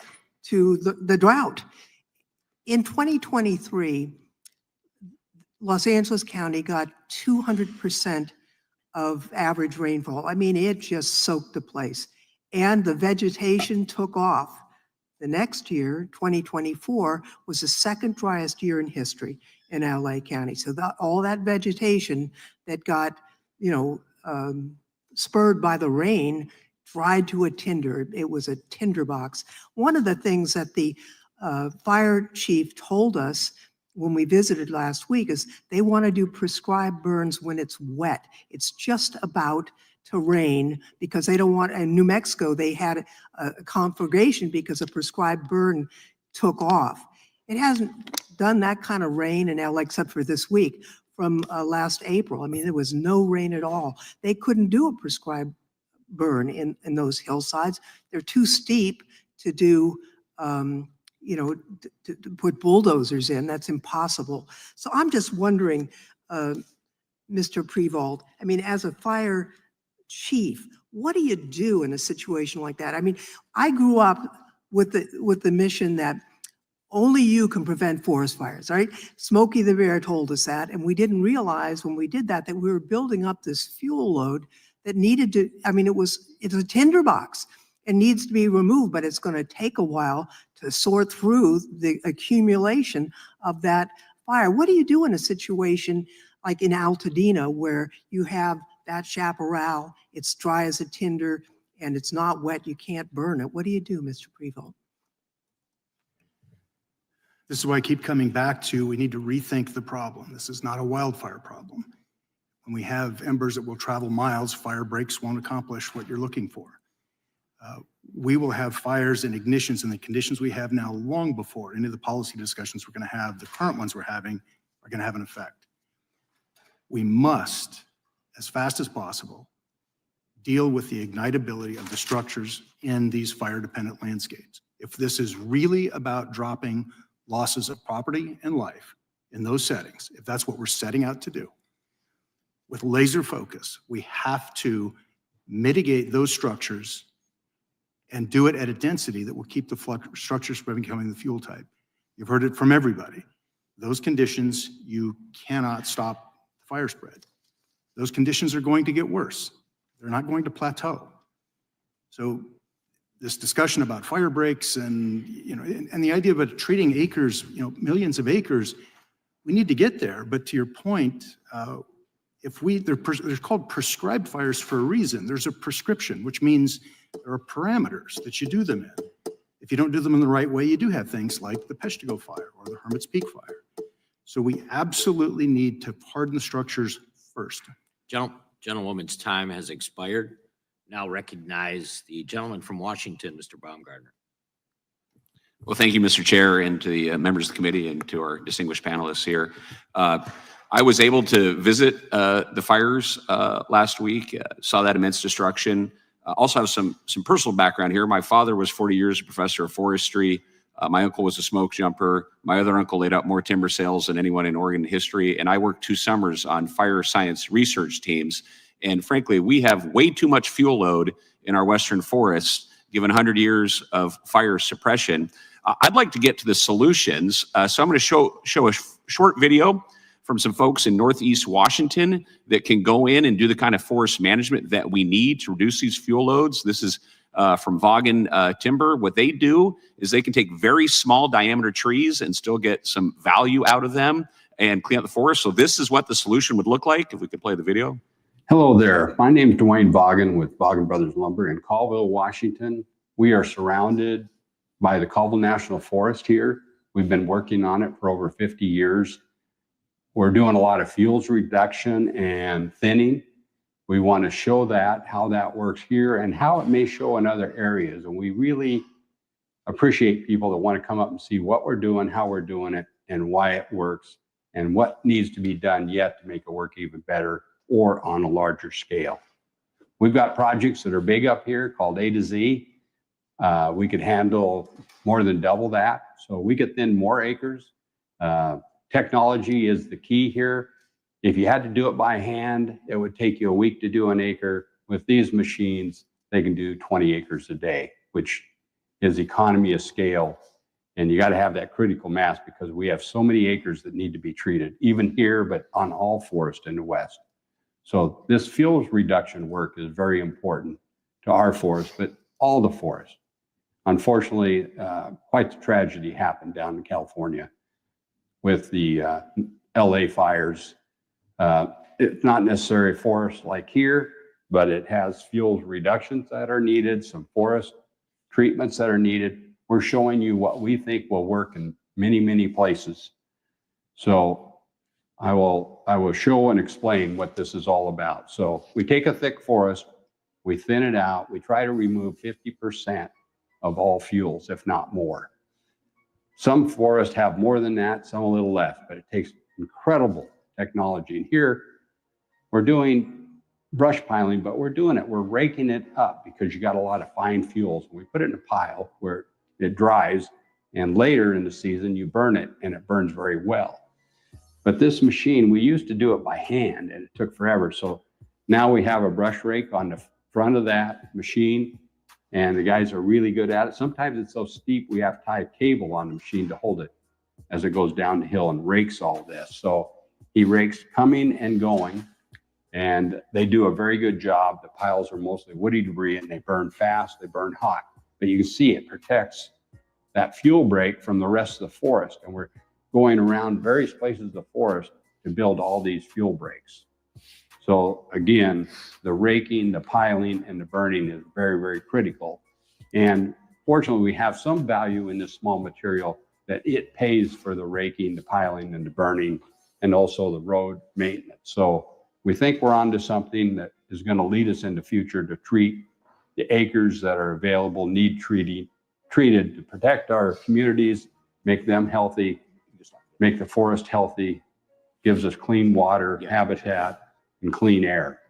to the drought. In 2023, Los Angeles County got 200% of average rainfall. I mean, it just soaked the place. And the vegetation took off. The next year, 2024, was the second driest year in history in LA County. So all that vegetation that got, spurred by the rain dried to a tinder. It was a tinderbox. One of the things that the fire chief told us when we visited last week is they want to do prescribed burns when it's wet. It's just about to rain because they don't want, in New Mexico, they had a conflagration because a prescribed burn took off. It hasn't done that kind of rain in LA except for this week from last April. I mean, there was no rain at all. They couldn't do a prescribed burn in those hillsides. They're too steep to do, to put bulldozers in. That's impossible. So I'm just wondering, Mr. Prevost, I mean, as a fire chief, what do you do in a situation like that? I mean, I grew up with the mission that only you can prevent forest fires, right? Smokey the Bear told us that, and we didn't realize when we did that we were building up this fuel load that needed to, I mean, it's a tinderbox. It needs to be removed, but it's going to take a while to sort through the accumulation of that fire. What do you do in a situation like in Altadena where you have that chaparral, it's dry as a tinder, and it's not wet, you can't burn it? What do you do, Mr. Prevost? This is why I keep coming back to, we need to rethink the problem. This is not a wildfire problem. When we have embers that will travel miles, fire breaks won't accomplish what you're looking for. We will have fires and ignitions in the conditions we have now long before any of the policy discussions we're going to have, the current ones we're having, are going to have an effect. We must, as fast as possible, deal with the ignitability of the structures in these fire-dependent landscapes. If this is really about dropping losses of property and life in those settings, if that's what we're setting out to do, with laser focus, we have to mitigate those structures and do it at a density that will keep the structures from becoming the fuel type. You've heard it from everybody. Those conditions, you cannot stop the fire spread. Those conditions are going to get worse. They're not going to plateau. So this discussion about fire breaks and, and the idea of treating acres, millions of acres, we need to get there. But to your point, they're called prescribed fires for a reason. There's a prescription, which means there are parameters that you do them in. If you don't do them in the right way, you do have things like the Peshtigo fire or the Hermit's Peak fire. So we absolutely need to harden the structures first. Gentlewoman's time has expired. Now recognize the gentleman from Washington, Mr. Baumgartner. Well, thank you, Mr. Chair, and to the members of the committee and to our distinguished panelists here. I was able to visit the fires last week, saw that immense destruction. Also have some personal background here. My father was 40 years a professor of forestry My uncle was a smoke jumper. My other uncle laid out more timber sales than anyone in Oregon history. And I worked 2 summers on fire science research teams. And frankly, we have way too much fuel load in our western forests, given 100 years of fire suppression. I'd like to get to the solutions. So I'm going to show a short video from some folks in Northeast Washington that can go in and do the kind of forest management that we need to reduce these fuel loads. This is from Vaughan Timber. What they do is they can take very small diameter trees and still get some value out of them and clean up the forest. So this is what the solution would look like if we could play the video. Hello there. My name is Dwayne Vaughan with Vaughan Brothers Lumber in Colville, Washington. We are surrounded by the Colville National Forest here. We've been working on it for over 50 years. We're doing a lot of fuels reduction and thinning. We want to show that, how that works here and how it may show in other areas. And we really appreciate people that want to come up and see what we're doing, how we're doing it, and why it works, and what needs to be done yet to make it work even better or on a larger scale. We've got projects that are big up here called A to Z. We could handle more than double that. So we could thin more acres. Technology is the key here. If you had to do it by hand, it would take you a week to do an acre. With these machines, they can do 20 acres a day, which is economy of scale. And you got to have that critical mass because we have so many acres that need to be treated, even here, but on all forest in the West. So this fuels reduction work is very important to our forest, but all the forest. Unfortunately, quite the tragedy happened down in California with the LA fires. It's not necessarily forest like here, but it has fuels reductions that are needed, some forest treatments that are needed. We're showing you what we think will work in many, many places. So I will show and explain what this is all about. So we take a thick forest, we thin it out, we try to remove 50% of all fuels, if not more. Some forests have more than that, some a little less, but it takes incredible technology. And here we're doing brush piling, but we're raking it up because you got a lot of fine fuels. We put it in a pile where it dries, and later in the season you burn it, and it burns very well. But this machine, we used to do it by hand, and it took forever. So now we have a brush rake on the front of that machine, and the guys are really good at it. Sometimes it's so steep, we have to tie a cable on the machine to hold it as it goes down the hill and rakes all this. So he rakes coming and going, and they do a very good job. The piles are mostly woody debris, and they burn fast, they burn hot. But you can see it protects that fuel break from the rest of the forest. And we're going around various places of the forest to build all these fuel breaks. So again, the raking, the piling, and the burning is very, very critical. And fortunately, we have some value in this small material that it pays for the raking, the piling, and the burning, and also the road maintenance. So we think we're onto something that is going to lead us in the future to treat the acres that are available, need treated to protect our communities, make them healthy, make the forest healthy, gives us clean water, habitat, and clean air.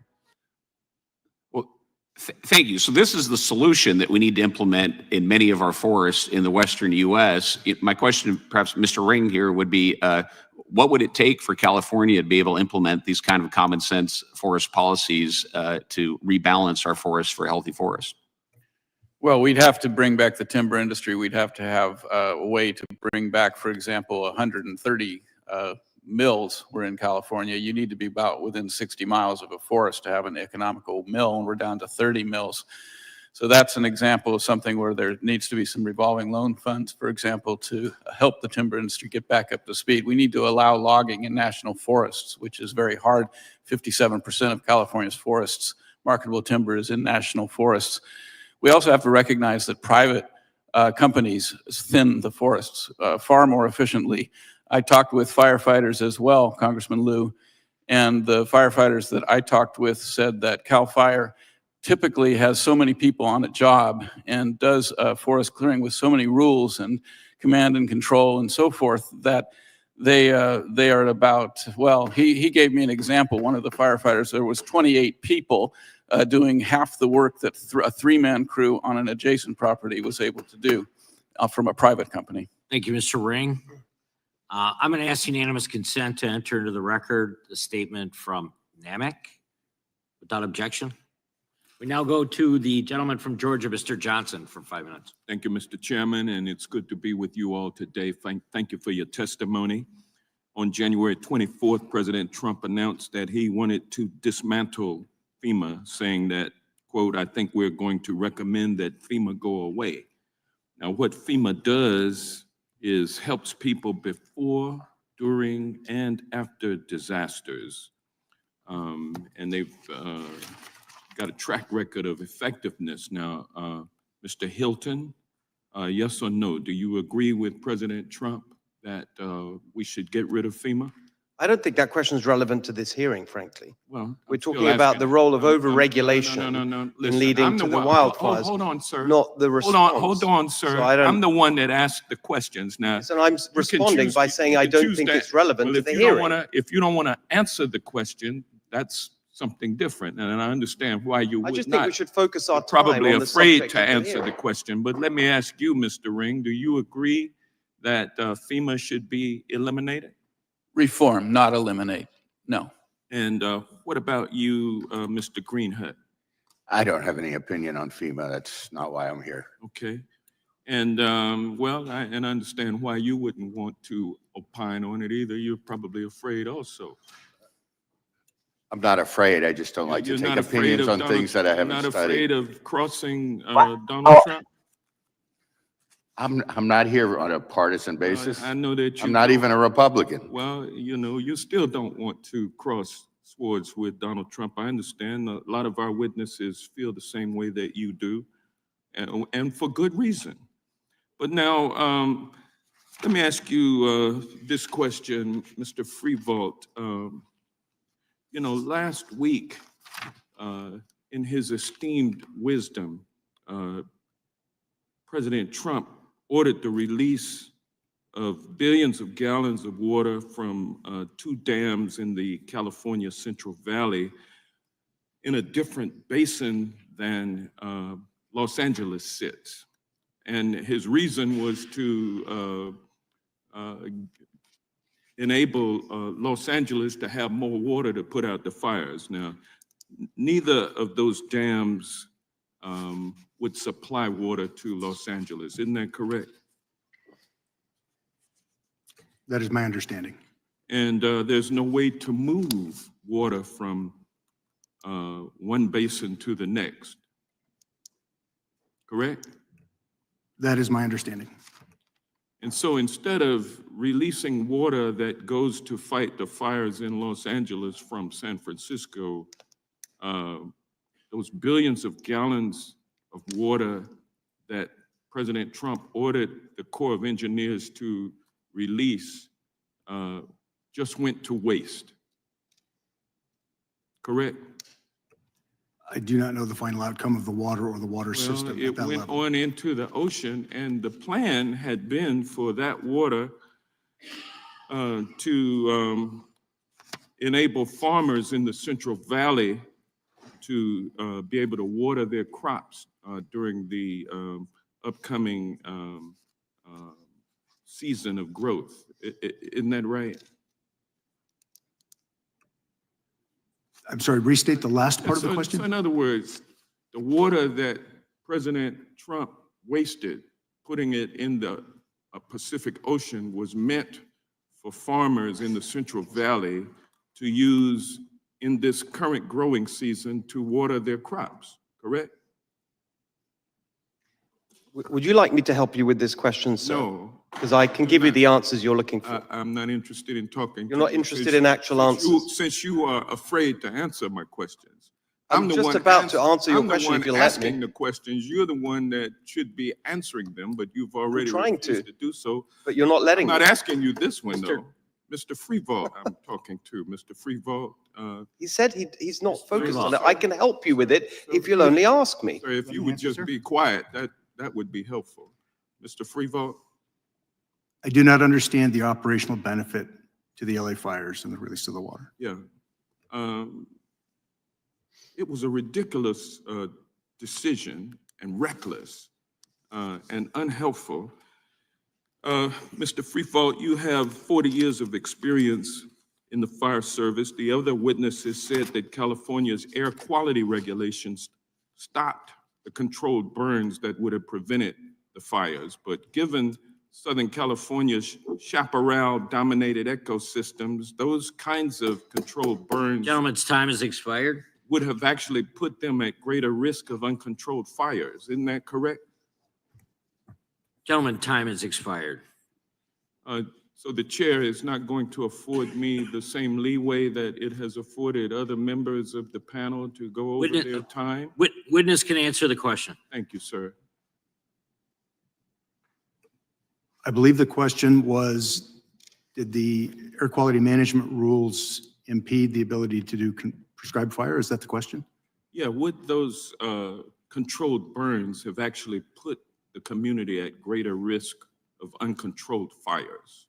Well, thank you. So this is the solution that we need to implement in many of our forests in the western U.S. My question, perhaps Mr. Ring here, would be, what would it take for California to be able to implement these kind of common sense forest policies to rebalance our forests for a healthy forest? Well, we'd have to bring back the timber industry. We'd have to have a way to bring back, for example, 130 mills were in California. You need to be about within 60 miles of a forest to have an economical mill, and we're down to 30 mills. So that's an example of something where there needs to be some revolving loan funds, for example, to help the timber industry get back up to speed. We need to allow logging in national forests, which is very hard. 57% of California's forests, marketable timber, is in national forests. We also have to recognize that private companies thin the forests far more efficiently. I talked with firefighters as well, Congressman Liu, and the firefighters that I talked with said that CAL FIRE typically has so many people on a job and does forest clearing with so many rules and command and control and so forth that they are about, well, he gave me an example. One of the firefighters, there was 28 people doing half the work that a three-man crew on an adjacent property was able to do. from a private company. Thank you, Mr. Ring. I'm going to ask unanimous consent to enter into the record the statement from NAMIC without objection. We now go to the gentleman from Georgia, Mr. Johnson, for 5 minutes. Thank you, Mr. Chairman, and it's good to be with you all today. Thank you for your testimony. On January 24th, President Trump announced that he wanted to dismantle FEMA, saying that, quote, "I think we're going to recommend that FEMA go away." Now, what FEMA does is helps people before, during, and after disasters. And they've got a track record of effectiveness. Now, Mr. Hilton, yes or no? Do you agree with President Trump that we should get rid of FEMA? I don't think that question is relevant to this hearing, frankly. Well, we're talking about the role of overregulation no. in leading to the wildfires. Hold on, sir. Not the response. Hold on, sir. So I'm the one that asked the questions. Now, and I'm responding by saying I don't think it's relevant to the hearing. If you don't want to answer the question, that's something different, and I understand why you would not. I just think we should focus our time Probably on the afraid subject to of the answer hearing. the question, but let me ask you, Mr. Ring, do you agree that FEMA should be eliminated? Reform, not eliminate. No. And what about you, Mr. Greenhut? I don't have any opinion on FEMA. That's not why I'm here. Okay. And well, I understand why you wouldn't want to opine on it either. You're probably afraid also. I'm not afraid. I just don't like to You're take not afraid opinions of on Donald- things that I you're haven't not studied. afraid of crossing What? Donald Trump? I'm not here on a partisan basis. I know that you I'm not don't. even a Republican. Well, you know, you still don't want to cross swords with Donald Trump. I understand a lot of our witnesses feel the same way that you do, and for good reason. But now, let me ask you this question, Mr. Freevault. You know, last week, in his esteemed wisdom, President Trump ordered the release of billions of gallons of water from 2 dams in the California Central Valley in a different basin than Los Angeles sits. And his reason was to enable Los Angeles to have more water to put out the fires. Now, neither of those dams would supply water to Los Angeles. Isn't that correct? That is my understanding. And there's no way to move water from one basin to the next. Correct? That is my understanding. And so instead of releasing water that goes to fight the fires in Los Angeles from San Francisco, those billions of gallons of water that President Trump ordered the Corps of Engineers to release just went to waste. Correct? I do not know the final outcome of the water or the water Well, system it at that went level. on into the ocean, and the plan had been for that water to enable farmers in the Central Valley to be able to water their crops during the upcoming season of growth. Isn't that right? I'm sorry, restate the last part of the So question? in other words, the water that President Trump wasted, putting it in the Pacific Ocean, was meant for farmers in the Central Valley to use in this current growing season to water their crops, correct? Would you like me to help you with this question, sir? No. Because I can give you the answers you're looking for. I'm not interested in talking. You're not interested in actual answers. Since you are afraid to answer my questions. I'm the just one about to answer your I'm the question one if you'll let asking me. the questions. You're the one that should be answering them, but you've already trying refused to do so. But you're not letting I'm not me. asking you this one, though. Mr. Freevault, I'm talking to. Mr. Freevault. He said he's not focused on Freevault. it. I can help you with it if you'll only ask me. Sir, if you would just be quiet, that would be helpful. Mr. Freevault? I do not understand the operational benefit to the LA fires and the release of the water. Yeah. It was a ridiculous decision and reckless and unhelpful Mr. Freefault, you have 40 years of experience in the fire service. The other witnesses said that California's air quality regulations stopped the controlled burns that would have prevented the fires. But given Southern California's chaparral-dominated ecosystems, those kinds of controlled burns Gentleman's time has expired. would have actually put them at greater risk of uncontrolled fires. Isn't that correct? Gentleman, time has expired. So the chair is not going to afford me the same leeway that it has afforded other members of the panel to go over their time? Witness can answer the question. Thank you, sir. I believe the question was, did the air quality management rules impede the ability to do prescribed fire? Is that the question? Yeah, would those controlled burns have actually put the community at greater risk of uncontrolled fires?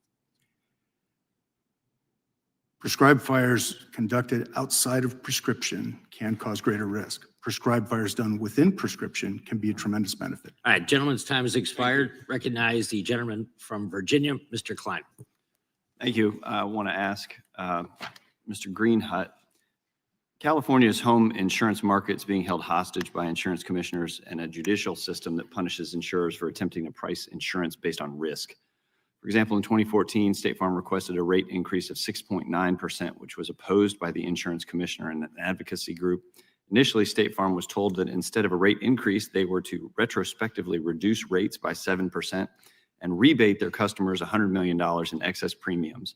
Prescribed fires conducted outside of prescription can cause greater risk. Prescribed fires done within prescription can be a tremendous benefit. All right, gentleman's time has expired. Recognize the gentleman from Virginia, Mr. Klein. Thank you. I want to ask Mr. Greenhut, California's home insurance market is being held hostage by insurance commissioners and a judicial system that punishes insurers for attempting to price insurance based on risk. For example, in 2014, State Farm requested a rate increase of 6.9%, which was opposed by the insurance commissioner and an advocacy group. Initially, State Farm was told that instead of a rate increase, they were to retrospectively reduce rates by 7% and rebate their customers $100 million in excess premiums.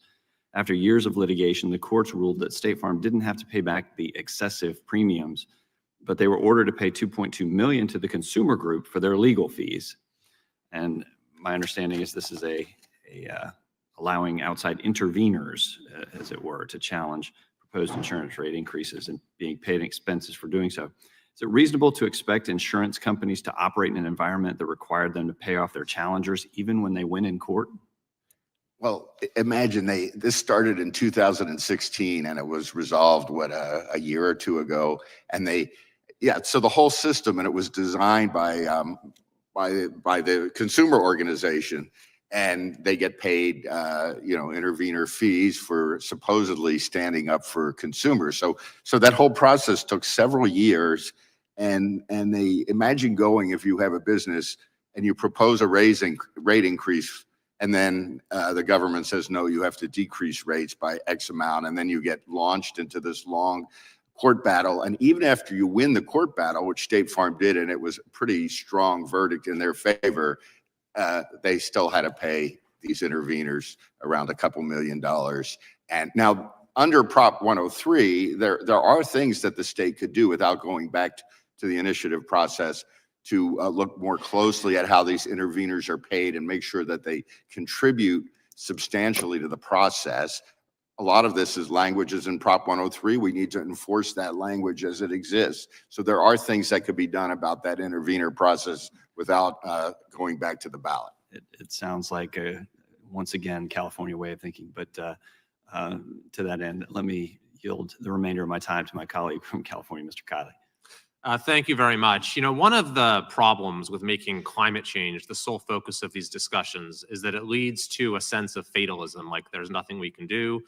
After years of litigation, the courts ruled that State Farm didn't have to pay back the excessive premiums, but they were ordered to pay $2.2 million to the consumer group for their legal fees. And my understanding is this is allowing outside interveners, as it were, to challenge proposed insurance rate increases and being paid expenses for doing so. Is it reasonable to expect insurance companies to operate in an environment that required them to pay off their challengers even when they win in court? Well, imagine this started in 2016 and it was resolved, a year or two ago. And so the whole system, and it was designed by the consumer organization, and they get paid, intervener fees for supposedly standing up for consumers. So that whole process took several years, and they imagine going, if you have a business and you propose a rate increase, and then the government says, no, you have to decrease rates by X amount, and then you get launched into this long court battle. And even after you win the court battle, which State Farm did, and it was a pretty strong verdict in their favor, they still had to pay these interveners around a couple $1 million. And now under Prop 103, there are things that the state could do without going back to the initiative process to look more closely at how these interveners are paid and make sure that they contribute substantially to the process. A lot of this is languages in Prop 103. We need to enforce that language as it exists. So there are things that could be done about that intervener process without going back to the ballot. It sounds like, once again, California way of thinking. But to that end, let me yield the remainder of my time to my colleague from California, Mr. Kiley. Thank you very much. One of the problems with making climate change the sole focus of these discussions is that it leads to a sense of fatalism, like there's nothing we can do,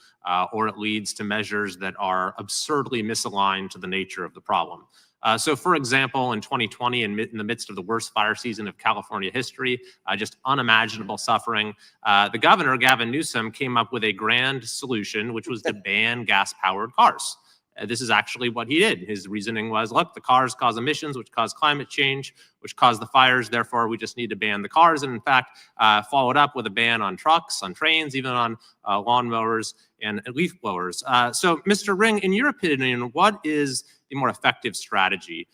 or it leads to measures that are absurdly misaligned to the nature of the problem. So, for example, in 2020, in the midst of the worst fire season of California history, just unimaginable suffering, the governor, Gavin Newsom, came up with a grand solution, which was to ban gas-powered cars. This is actually what he did. His reasoning was, look, the cars cause emissions, which cause climate change, which cause the fires. Therefore, we just need to ban the cars. And in fact, followed up with a ban on trucks, on trains, even on lawnmowers and leaf blowers. So, Mr. Ring, in your opinion, what is the more effective strategy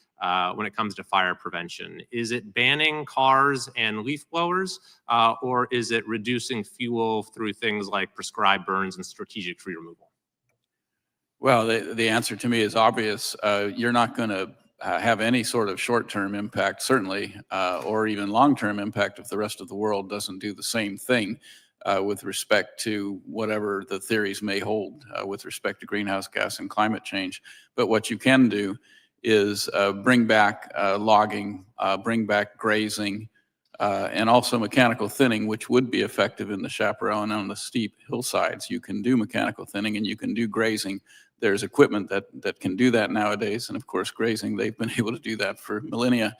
when it comes to fire prevention? Is it banning cars and leaf blowers, or is it reducing fuel through things like prescribed burns and strategic tree removal? Well, the answer to me is obvious. You're not going to have any sort of short-term impact, certainly, or even long-term impact if the rest of the world doesn't do the same thing with respect to whatever the theories may hold with respect to greenhouse gas and climate change. But what you can do is bring back logging, bring back grazing, and also mechanical thinning, which would be effective in the chaparral and on the steep hillsides. You can do mechanical thinning and you can do grazing. There's equipment that can do that nowadays. And of course, grazing, they've been able to do that for millennia.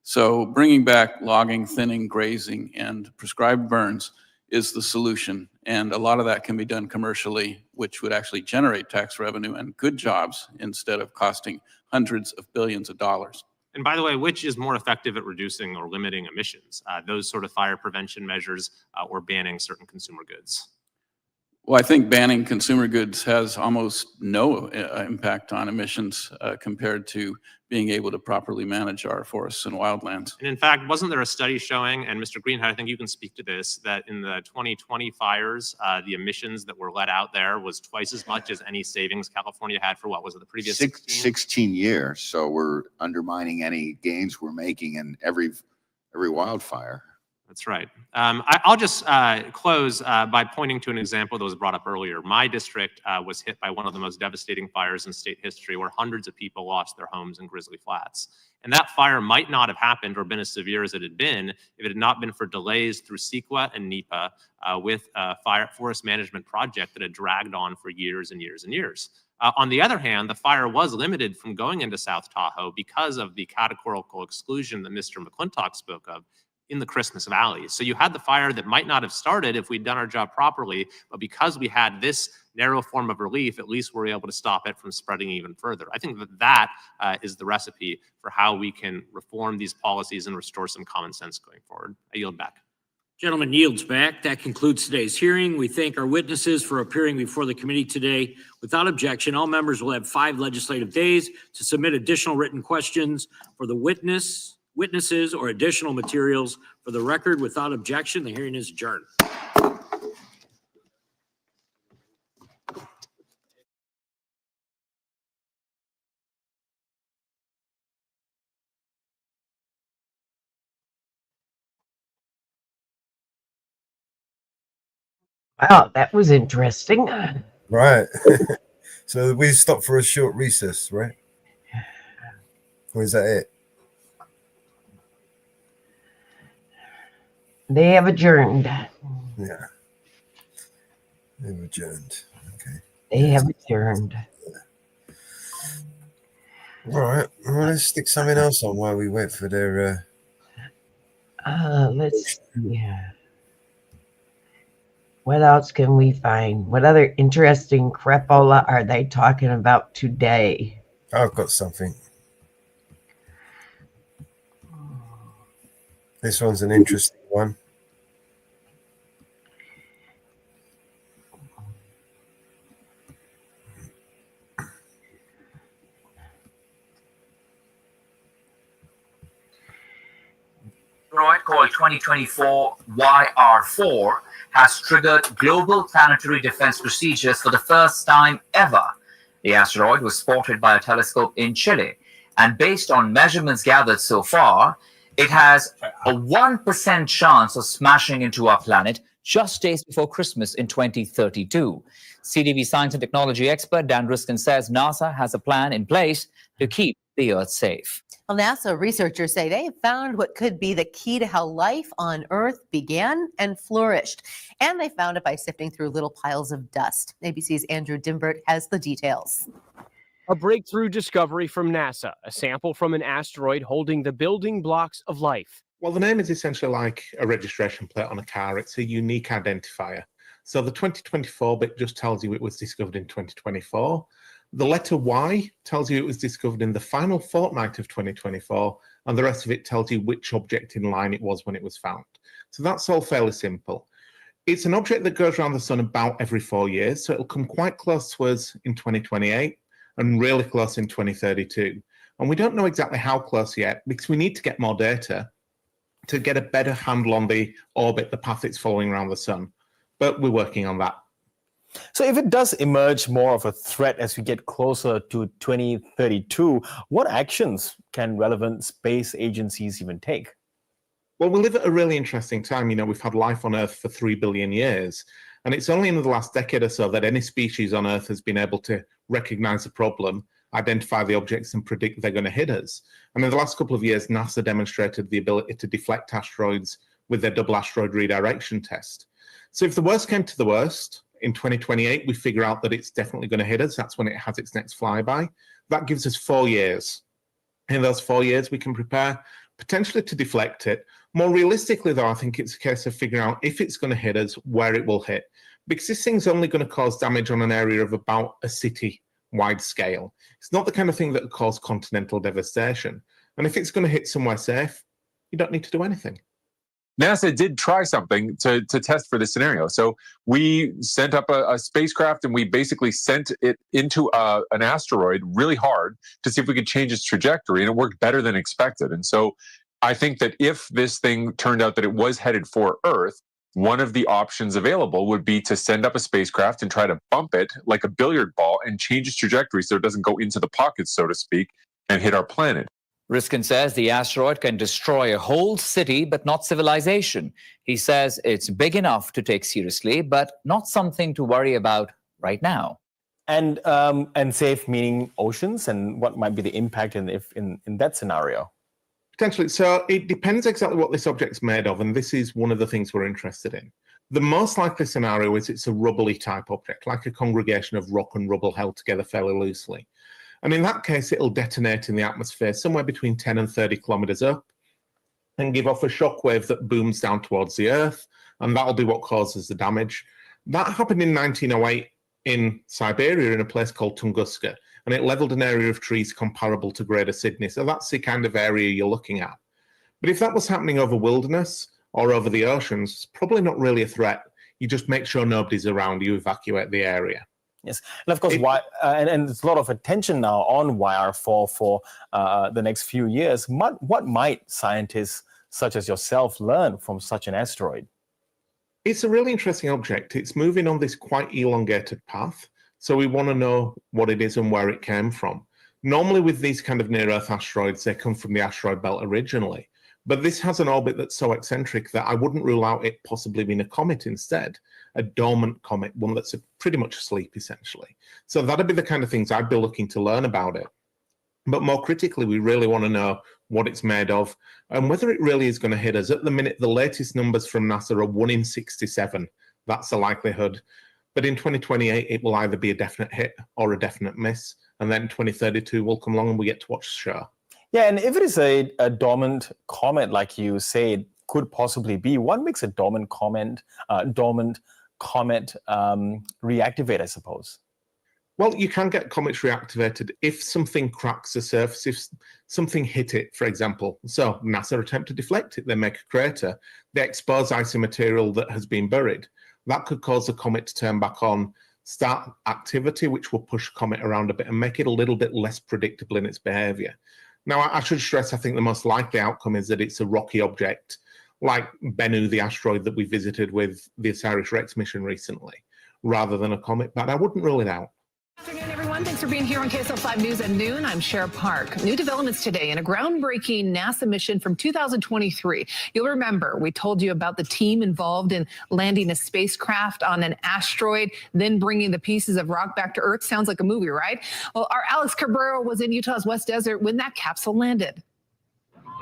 So bringing back logging, thinning, grazing, and prescribed burns is the solution. And a lot of that can be done commercially, which would actually generate tax revenue and good jobs instead of costing hundreds of billions of dollars. And by the way, which is more effective at reducing or limiting emissions? Those sort of fire prevention measures or banning certain consumer goods? Well, I think banning consumer goods has almost no impact on emissions compared to being able to properly manage our forests and wildlands. And in fact, wasn't there a study showing, and Mr. Greenhut, I think you can speak to this, that in the 2020 fires, the emissions that were let out there was twice as much as any savings California had for, what was it, the previous 16 years. So we're undermining any gains we're making in every wildfire. That's right. I'll just close by pointing to an example that was brought up earlier. My district was hit by one of the most devastating fires in state history, where hundreds of people lost their homes in Grizzly Flats. And that fire might not have happened or been as severe as it had been if it had not been for delays through CEQA and NEPA with a forest management project that had dragged on for years and years and years. On the other hand, the fire was limited from going into South Tahoe because of the categorical exclusion that Mr. McClintock spoke of in the Christmas Valley. So you had the fire that might not have started if we'd done our job properly, but because we had this narrow form of relief, at least we're able to stop it from spreading even further. I think that is the recipe for how we can reform these policies and restore some common sense going forward. I yield back. Gentleman yields back. That concludes today's hearing. We thank our witnesses for appearing before the committee today. Without objection, all members will have 5 legislative days to submit additional written questions for the witnesses or additional materials. For the record, without objection, the hearing is adjourned. Wow, that was interesting. Right. So we stopped for a short recess, right? Or is that it? They have adjourned. Yeah. They've adjourned. Okay. They have adjourned. All right. Well, let's stick something else on while we wait for their. Let's see. What else can we find? What other interesting crapola are they talking about today? I've got something. This one's an interesting one. Asteroid called 2024 YR4 has triggered global planetary defense procedures for the first time ever. The asteroid was spotted by a telescope in Chile, and based on measurements gathered so far, it has a 1% chance of smashing into our planet just days before Christmas in 2032. CDB science and technology expert Dan Riskin says NASA has a plan in place to keep the Earth safe. Well, NASA researchers say they have found what could be the key to how life on Earth began and flourished. And they found it by sifting through little piles of dust. ABC's Andrew Dimbert has the details. A breakthrough discovery from NASA, a sample from an asteroid holding the building blocks of life. Well, the name is essentially like a registration plate on a car. It's a unique identifier. So the 2024 bit just tells you it was discovered in 2024. The letter Y tells you it was discovered in the final fortnight of 2024, and the rest of it tells you which object in line it was when it was found. So that's all fairly simple. It's an object that goes around the sun about every 4 years, so it'll come quite close to us in 2028 and really close in 2032. And we don't know exactly how close yet because we need to get more data to get a better handle on the orbit, the path it's following around the sun. But we're working on that. So if it does emerge more of a threat as we get closer to 2032, what actions can relevant space agencies even take? Well, we live at a really interesting time. You know, we've had life on Earth for 3 billion years, and it's only in the last decade or so that any species on Earth has been able to recognize a problem identify the objects and predict they're going to hit us. And in the last couple of years, NASA demonstrated the ability to deflect asteroids with their double asteroid redirection test. So if the worst came to the worst, in 2028, we figure out that it's definitely going to hit us. That's when it has its next flyby. That gives us 4 years. In those 4 years, we can prepare potentially to deflect it. More realistically, though, I think it's a case of figuring out if it's going to hit us, where it will hit. Because this thing's only going to cause damage on an area of about a city-wide scale. It's not the kind of thing that will cause continental devastation. And if it's going to hit somewhere safe, you don't need to do anything. NASA did try something to test for this scenario. So we sent up a spacecraft and we basically sent it into an asteroid really hard to see if we could change its trajectory, and it worked better than expected. And so I think that if this thing turned out that it was headed for Earth, one of the options available would be to send up a spacecraft and try to bump it like a billiard ball and change its trajectory so it doesn't go into the pocket, so to speak, and hit our planet. Riskin says the asteroid can destroy a whole city, but not civilization. He says it's big enough to take seriously, but not something to worry about right now. And safe meaning oceans, and what might be the impact in that scenario? Potentially. So it depends exactly what this object's made of, and this is one of the things we're interested in. The most likely scenario is it's a rubbly type object, like a congregation of rock and rubble held together fairly loosely. And in that case, it'll detonate in the atmosphere somewhere between 10 and 30 kilometers up and give off a shockwave that booms down towards the Earth, and that'll be what causes the damage. That happened in 1908 in Siberia in a place called Tunguska, and it leveled an area of trees comparable to Greater Sydney. So that's the kind of area you're looking at. But if that was happening over wilderness or over the oceans, it's probably not really a threat. You just make sure nobody's around, you evacuate the area. Yes, and of course, and there's a lot of attention now on YR4 for the next few years. What might scientists such as yourself learn from such an asteroid? It's a really interesting object. It's moving on this quite elongated path. So we want to know what it is and where it came from. Normally with these kind of near-Earth asteroids, they come from the asteroid belt originally. But this has an orbit that's so eccentric that I wouldn't rule out it possibly being a comet instead, a dormant comet, one that's pretty much asleep, essentially. So that'd be the kind of things I'd be looking to learn about it. But more critically, we really want to know what it's made of and whether it really is going to hit us. At the minute, the latest numbers from NASA are 1 in 67. That's the likelihood. But in 2028, it will either be a definite hit or a definite miss. And then 2032 will come along and we get to watch the show. Yeah, and if it is a dormant comet, like you say, it could possibly be, what makes a dormant comet reactivate, I suppose? Well, you can get comets reactivated if something cracks the surface, if something hit it, for example. So NASA attempt to deflect it, they make a crater, they expose icy material that has been buried. That could cause the comet to turn back on, start activity, which will push the comet around a bit and make it a little bit less predictable in its behavior. Now, I should stress, I think the most likely outcome is that it's a rocky object, like Bennu, the asteroid that we visited with the OSIRIS-REx mission recently, rather than a comet, but I wouldn't rule it out. Good afternoon, everyone. Thanks for being here on KSL 5 News at noon. I'm Cher Park. New developments today in a groundbreaking NASA mission from 2023. You'll remember we told you about the team involved in landing a spacecraft on an asteroid, then bringing the pieces of rock back to Earth. Sounds like a movie, right? Well, our Alex Cabrera was in Utah's West Desert when that capsule landed.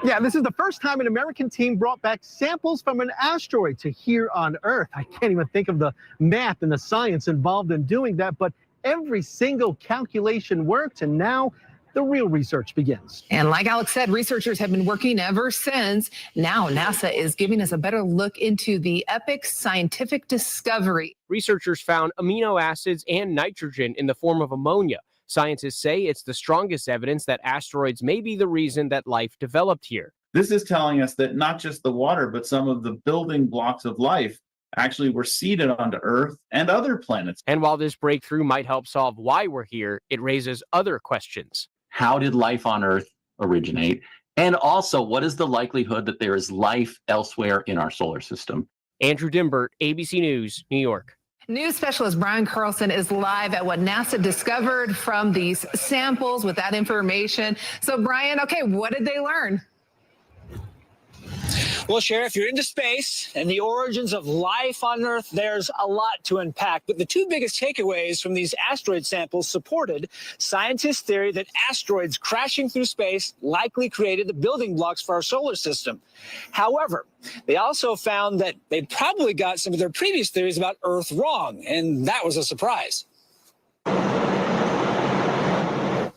Yeah, this is the first time an American team brought back samples from an asteroid to here on Earth. I can't even think of the math and the science involved in doing that, but every single calculation worked, and now the real research begins. And like Alex said, researchers have been working ever since. Now NASA is giving us a better look into the epic scientific discovery. Researchers found amino acids and nitrogen in the form of ammonia. Scientists say it's the strongest evidence that asteroids may be the reason that life developed here. This is telling us that not just the water, but some of the building blocks of life actually were seeded onto Earth and other planets. And while this breakthrough might help solve why we're here, it raises other questions. How did life on Earth originate? And also, what is the likelihood that there is life elsewhere in our solar system? Andrew Dimbert, ABC News, New York. News specialist Brian Carlson is live at what NASA discovered from these samples with that information. So, Brian, okay, what did they learn? Well, Sheriff, you're into space and the origins of life on Earth. There's a lot to unpack. But the two biggest takeaways from these asteroid samples supported scientists' theory that asteroids crashing through space likely created the building blocks for our solar system. However, they also found that they probably got some of their previous theories about Earth wrong, and that was a surprise.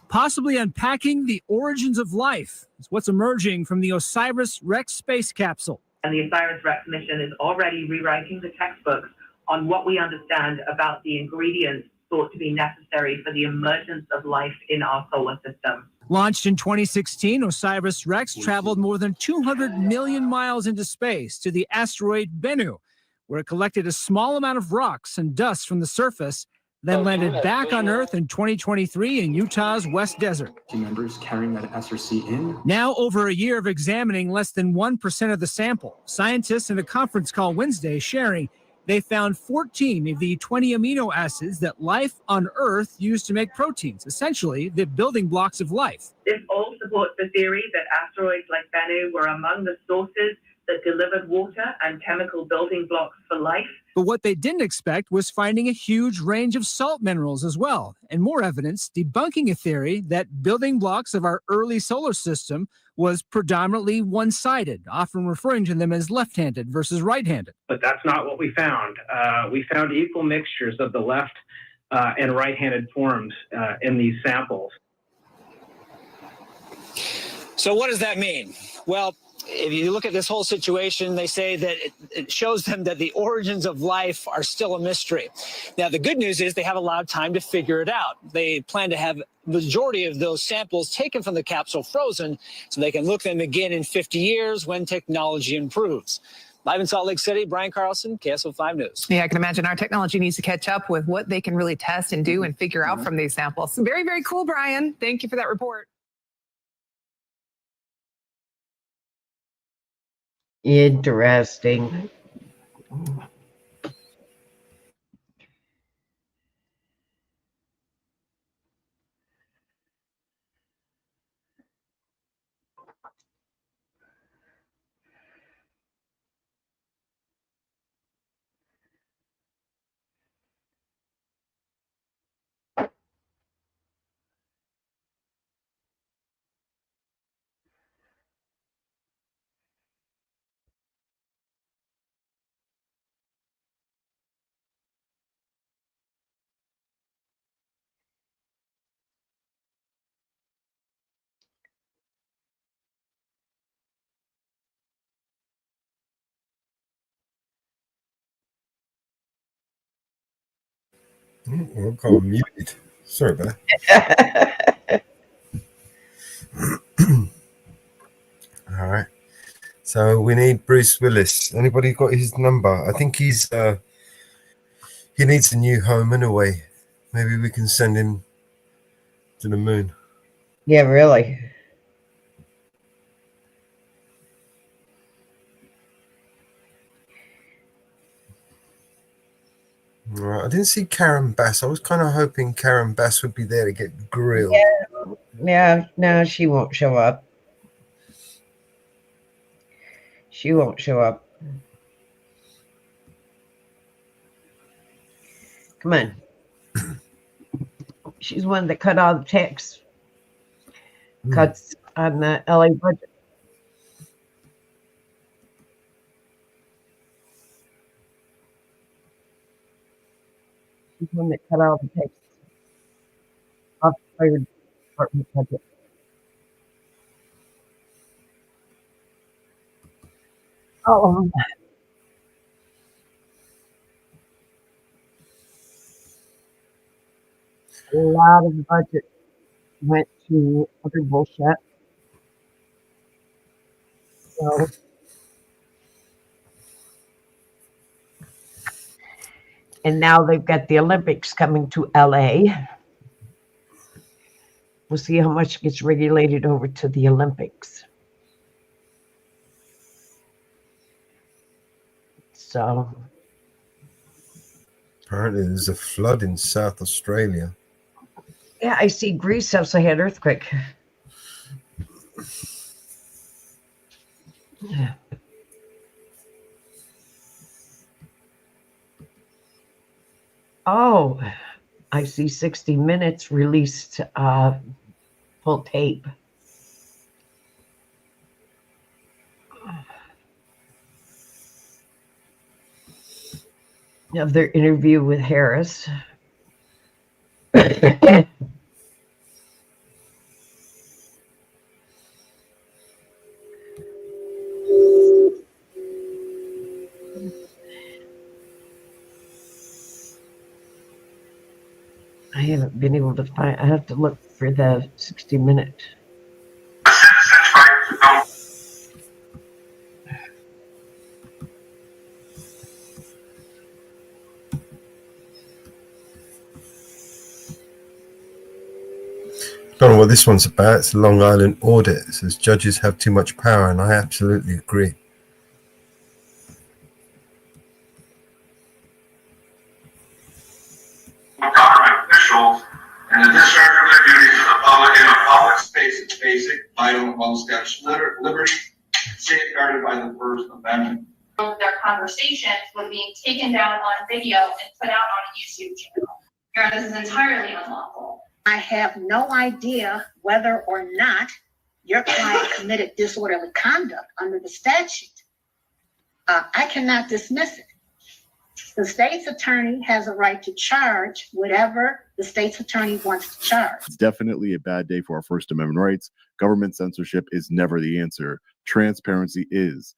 Possibly unpacking the origins of life is what's emerging from the OSIRIS-REx space capsule. And the OSIRIS-REx mission is already rewriting the textbooks on what we understand about the ingredients thought to be necessary for the emergence of life in our solar system. Launched in 2016, OSIRIS-REx traveled more than 200 million miles into space to the asteroid Bennu, where it collected a small amount of rocks and dust from the surface, then landed back on Earth in 2023 in Utah's West Desert. Team members carrying that SRC in. Now, over a year of examining less than 1% of the sample, scientists in a conference call Wednesday sharing they found 14 of the 20 amino acids that life on Earth used to make proteins, essentially the building blocks of life. This all supports the theory that asteroids like Bennu were among the sources that delivered water and chemical building blocks for life. But what they didn't expect was finding a huge range of salt minerals as well, and more evidence debunking a theory that building blocks of our early solar system was predominantly one-sided, often referring to them as left-handed versus right-handed. But that's not what we found. We found equal mixtures of the left and right-handed forms in these samples. So what does that mean? Well, if you look at this whole situation, they say that it shows them that the origins of life are still a mystery. Now, the good news is they have a lot of time to figure it out. They plan to have the majority of those samples taken from the capsule frozen so they can look them again in 50 years when technology improves. Live in Salt Lake City, Brian Carlson, KSL5 News. Yeah, I can imagine our technology needs to catch up with what they can really test and do and figure out from these samples. Very, very cool, Brian. Thank you for that report. Interesting. Oh, I got muted. Sorry about that. All right. So we need Bruce Willis. Anybody got his number? I think he needs a new home anyway. Maybe we can send him to the moon. Yeah, really. Right. I didn't see Karen Bass. I was kind of hoping Karen Bass would be there to get grilled. Yeah, no, she won't show up. She won't show up. Come on. She's one that cut all the tax cuts on the LA budget. She's one that cut all the tax off the fire department budget. All of them. A lot of the budget went to other bullshit. So, and now they've got the Olympics coming to LA. We'll see how much gets regulated over to the Olympics. So, Apparently there's a flood in South Australia. yeah, I see Greece also had earthquake. Yeah. I see 60 Minutes released full tape of their interview with Harris. I haven't been able to find, I have to look for the 60 Minute. Don't know what this one's about. It's a Long Island audit. It says judges have too much power, and I absolutely agree. Government officials and the discharge of their duties to the public in a public space is basic, vital, and well-established liberty, safeguarded by the First Amendment. Their conversations were being taken down on video and put out on a YouTube channel. Your Honor, this is entirely unlawful. I have no idea whether or not your client committed disorderly conduct under the statute. I cannot dismiss it. The state's attorney has a right to charge whatever the state's attorney wants to charge. It's definitely a bad day for our First Amendment rights. Government censorship is never the answer. Transparency is.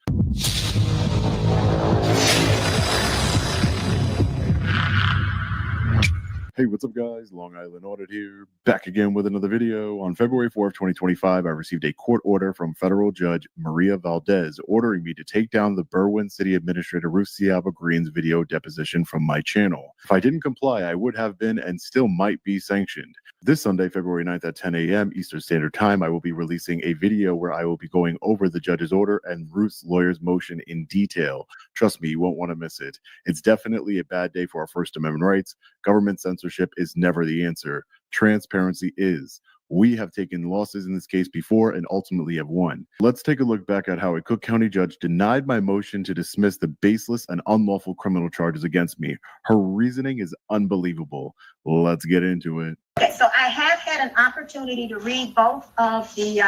Hey, what's up, guys? Long Island Audit here, back again with another video. On February 4th, 2025, I received a court order from federal judge Maria Valdez ordering me to take down the Berwyn City Administrator Ruth Ciaba Green's video deposition from my channel. If I didn't comply, I would have been and still might be sanctioned. This Sunday, February 9th at 10 a.m. Eastern Standard Time, I will be releasing a video where I will be going over the judge's order and Ruth's lawyer's motion in detail. Trust me, you won't want to miss it. It's definitely a bad day for our First Amendment rights. Government censorship is never the answer. Transparency is. We have taken losses in this case before and ultimately have won. Let's take a look back at how a Cook County judge denied my motion to dismiss the baseless and unlawful criminal charges against me. Her reasoning is unbelievable. Let's get into it. Okay, so I have had an opportunity to read both of the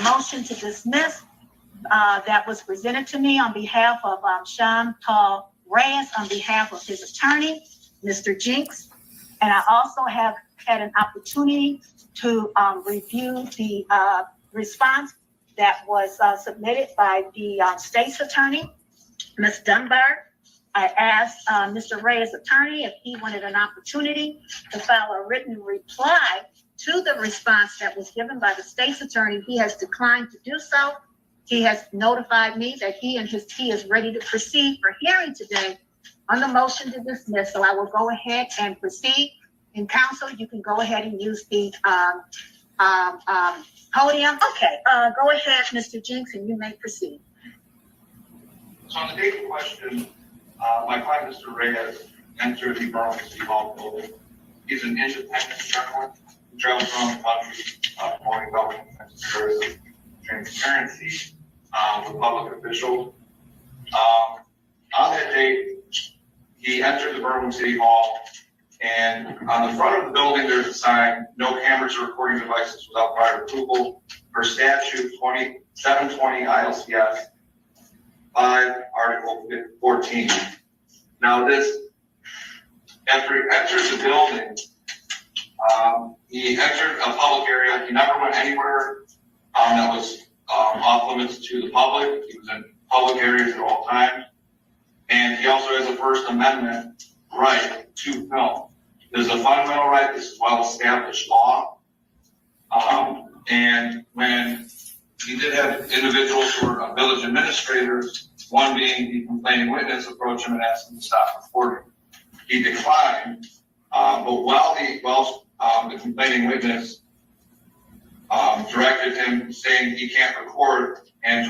motion to dismiss that was presented to me on behalf of Sean Paul Reyes, on behalf of his attorney, Mr. Jinks. And I also have had an opportunity to review the response that was submitted by the state's attorney, Ms. Dunbar. I asked Mr. Reyes' attorney if he wanted an opportunity to file a written reply to the response that was given by the state's attorney. He has declined to do so. He has notified me that he is ready to proceed for hearing today on the motion to dismiss. So I will go ahead and proceed. In counsel, you can go ahead and use the podium. Okay, go ahead, Mr. Jinks, and you may proceed. So on the date in question, my client, Mr. Reyes, entered the Berwyn City Hall building. He's an independent journalist who travels around the country promoting government transparency with public officials. On that date, he entered the Berwyn City Hall, and on the front of the building, there's a sign, no cameras or recording devices without prior approval, per statute 720 ILCS 5, Article 14. Now after he entered the building, he entered a public area. He never went anywhere that was off limits to the public. He was in public areas at all times. And he also has a First Amendment right to film. There's a fundamental right. This is well-established law. And when he did have individuals who were village administrators, one being the complaining witness, approach him and ask him to stop recording. He declined, but while the complaining witness directed him, saying he can't record, and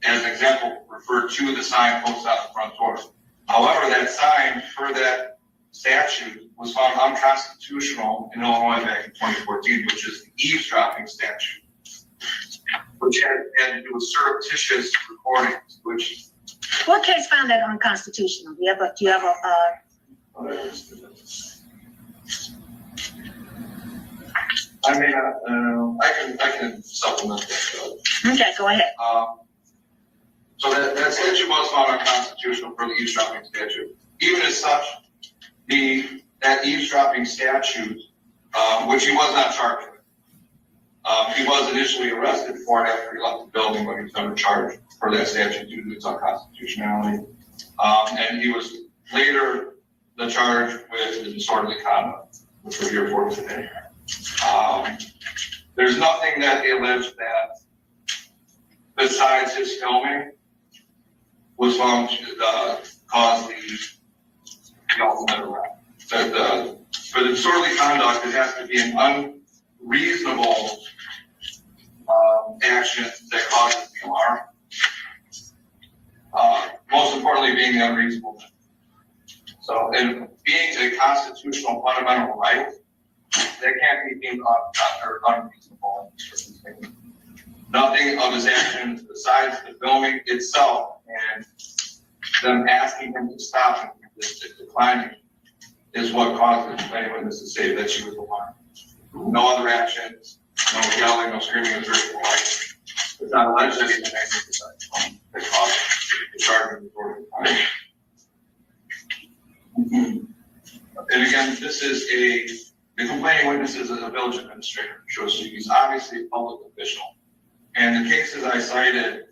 as an example, referred to the sign posted on the front door. However, that sign for that statute was found unconstitutional in Illinois back in 2014, which is the eavesdropping statute, which had to do with surreptitious recordings. Which what case found that unconstitutional? Do you have a I may not, I can supplement that. Okay, go ahead. So that statute was found unconstitutional for the eavesdropping statute. Even as such, that eavesdropping statute, which he was not charged with, he was initially arrested for it after he left the building, but he was never charged for that statute due to its unconstitutionality. And he was later charged with the disorderly conduct, which we're here for today. There's nothing that they alleged that, besides his filming, was found to cause the ultimate arrest. For the disorderly conduct, it has to be an unreasonable action that causes the alarm. Most importantly, being the unreasonable. So, and being a constitutional fundamental right, that can't be deemed unreasonable. Nothing of his actions besides the filming itself and them asking him to stop and declining is what caused the complaining witness to say that she was alarmed. No other actions, no yelling, no screaming, or drinking water. It's not alleged that he was angry that caused the charge of disorderly conduct. And again, the complaining witness is a village administrator, so he's obviously a public official. And the cases I cited,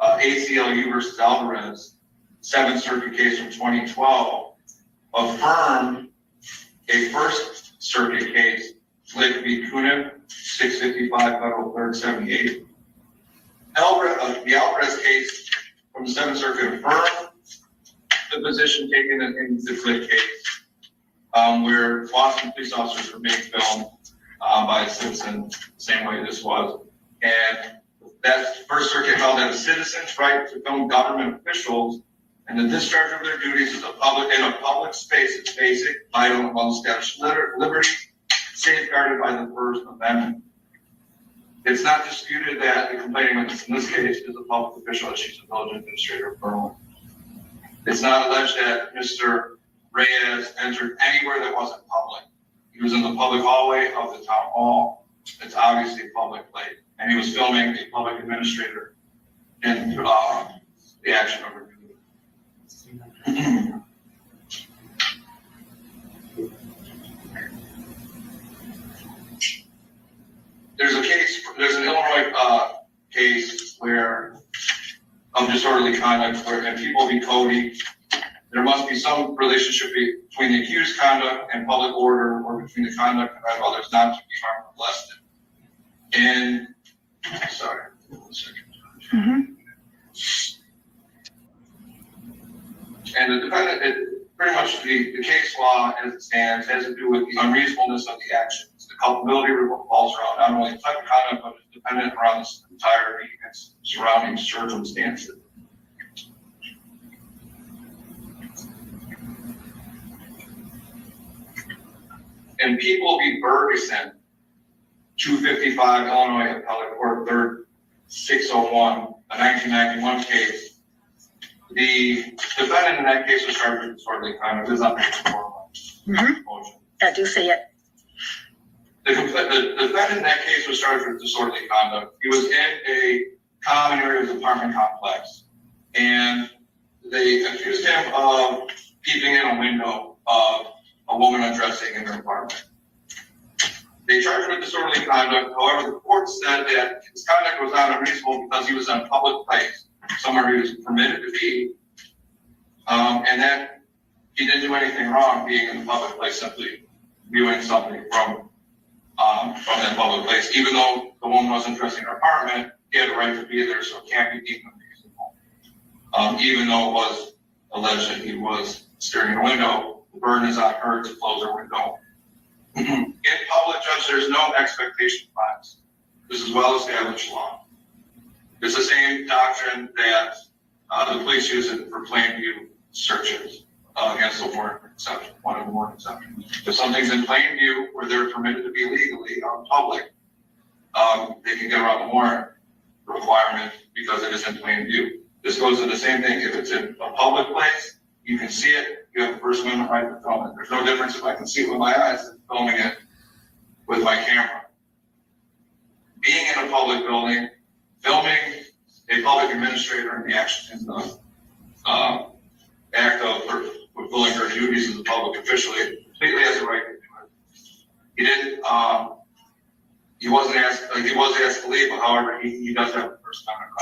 ACLU versus Alvarez, 7th Circuit case from 2012, affirmed a First Circuit case, Lake v. Kunin, 655 Federal 3rd 78. The Alvarez case from the 7th Circuit affirmed the position taken in the Flick case, where Boston police officers were being filmed by a citizen, the same way this was. And that First Circuit held that a citizen's right to film government officials and the discharge of their duties in a public space is basic, vital, and well-established liberty, safeguarded by the First Amendment. It's not disputed that the complaining witness in this case is a public official, as she's a village administrator of Berlin. It's not alleged that Mr. Reyes entered anywhere that wasn't public. He was in the public hallway of the town hall. It's obviously a public place. And he was filming a public administrator in the action of her duty. There's an Illinois case where of disorderly conduct and people be Cody. There must be some relationship between the accused conduct and public order, or between the conduct of others not to be harmed or molested. And sorry, 1 second. And the defendant, pretty much the case law as it stands has to do with the unreasonableness of the actions. The culpability revolves around not only the type of conduct, but it's dependent around the entirety and surrounding circumstances. And People v. Ferguson, 255 Illinois Appellate Court 3rd 601, a 1991 case. The defendant in that case was charged with disorderly conduct. This is not I do see it. The defendant in that case was charged with disorderly conduct. He was in a common area of his apartment complex, and they accused him of peeping in a window of a woman undressing in her apartment. They charged him with disorderly conduct. However, the court said that his conduct was not unreasonable because he was in a public place, somewhere he was permitted to be, and that he didn't do anything wrong being in a public place, simply viewing something from that public place. Even though the woman wasn't dressing in her apartment, he had a right to be there, so it can't be deemed unreasonable. Even though it was alleged that he was staring in a window, the burden is on her to close her window. In public, Judge, there's no expectation of privacy. This is well-established law. It's the same doctrine that the police use it for plain view searches against the warrant exception, one of the warrant exceptions. If something's in plain view where they're permitted to be legally out in public, they can get around the warrant requirement because it is in plain view. This goes to the same thing. If it's in a public place, you can see it, you have the First Amendment right to film it. There's no difference if I can see it with my eyes and filming it with my camera. being in a public building, filming a public administrator in the action, in the act of fulfilling her duties as a public official. He completely has the right to do it. He didn't. He wasn't asked. He was asked to leave, but however, he does have the First Amendment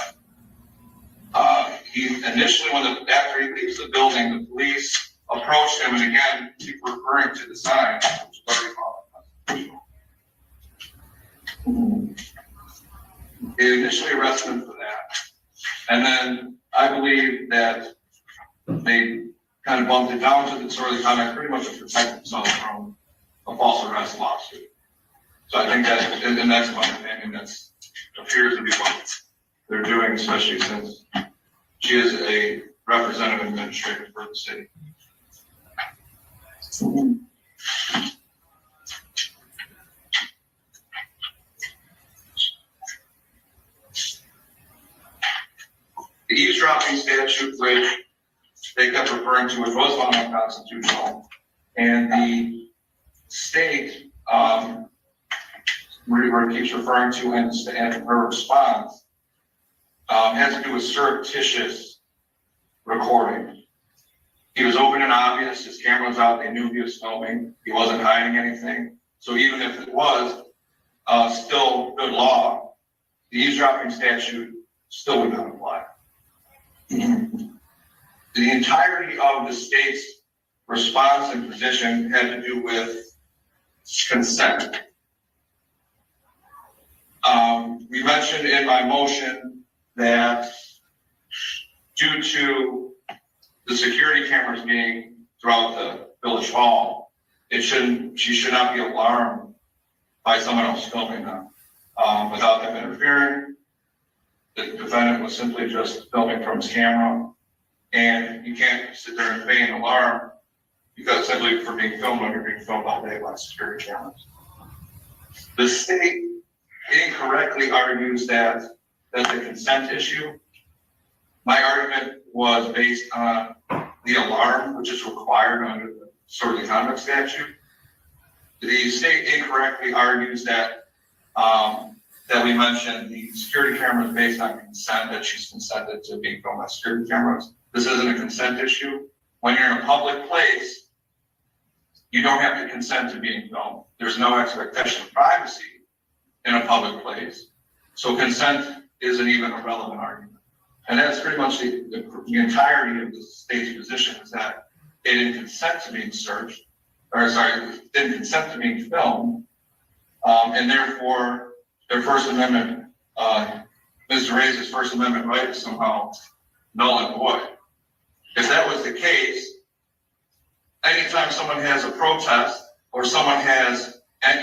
right. He initially, after he leaves the building, the police approached him, and again, keep referring to the sign, which is already constitutional. They initially arrested him for that, and then I believe that they kind of bumped it down to the sort of comment, pretty much to protect themselves from a false arrest lawsuit. So I think that, and that's my opinion, that appears to be what they're doing, especially since she is a representative administrator for the city. The eavesdropping statute, which they kept referring to, which was found unconstitutional, and the state, where it keeps referring to in her response, has to do with surreptitious recording. He was open and obvious, his camera was out, they knew he was filming, he wasn't hiding anything. So even if it was still good law, the eavesdropping statute still would not apply. The entirety of the state's response and position had to do with consent. We mentioned in my motion that due to the security cameras being throughout the village hall, she should not be alarmed by someone else filming them without them interfering. The defendant was simply just filming from his camera, and you can't sit there and feign alarm because simply for being filmed when you're being filmed all day by security cameras. The state incorrectly argues that that's a consent issue. My argument was based on the alarm, which is required under the disorderly conduct statute. The state incorrectly argues that that we mentioned the security cameras based on consent, that she's consented to being filmed by security cameras. This isn't a consent issue. When you're in a public place, you don't have to consent to being filmed. There's no expectation of privacy in a public place. So consent isn't even a relevant argument. And that's pretty much the entirety of the state's position, is that they didn't consent to being searched, or sorry, didn't consent to being filmed, and therefore their First Amendment, Mr. Reyes' First Amendment right is somehow null and void. If that was the case, anytime someone has a protest or someone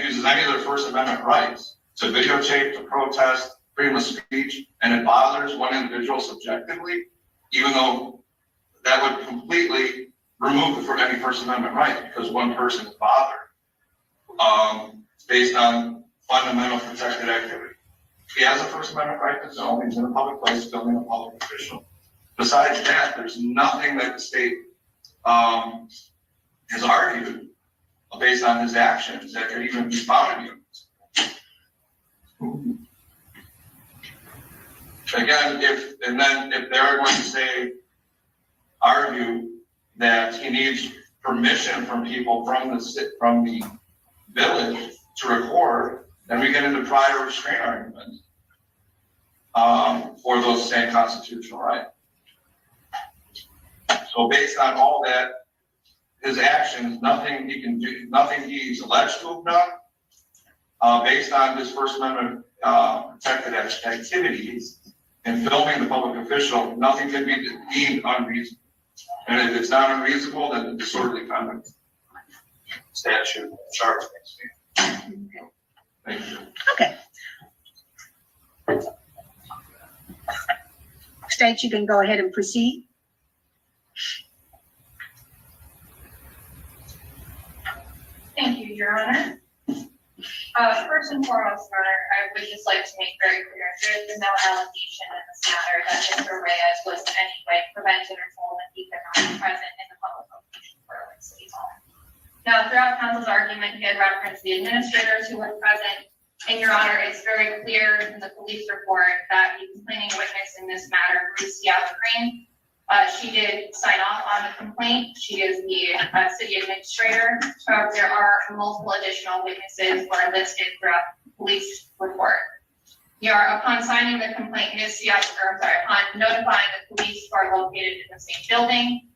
uses any of their First Amendment rights to videotape, to protest, freedom of speech, and it bothers one individual subjectively, even though that would completely remove any First Amendment right, because one person is bothered based on fundamental protected activity. He has a First Amendment right to film. He's in a public place filming a public official. Besides that, there's nothing that the state has argued based on his actions that could even be found in him. Again, if they're going to argue that he needs permission from people from the village to record, then we get into prior restraint arguments for those same constitutional rights. So based on all that, his actions, nothing he can do, nothing he's alleged to have done, based on his First Amendment protected activities in filming the public official, nothing can be deemed unreasonable. And if it's not unreasonable, then the disorderly conduct statute charge makes me. Thank you. Okay. State, you can go ahead and proceed. Thank you, Your Honor. First and foremost, Your Honor, I would just like to make very clear there is no allegation in this matter that Mr. Reyes was in any way prevented or told that he could not be present in the public location for City Hall. Now, throughout counsel's argument, he had referenced the administrators who were present. And Your Honor, it's very clear in the police report that the complaining witness in this matter, Ruth Green, she did sign off on the complaint. She is the city administrator. However, there are multiple additional witnesses who are listed throughout the police report. Upon signing the complaint, upon notifying the police who are located in the same building,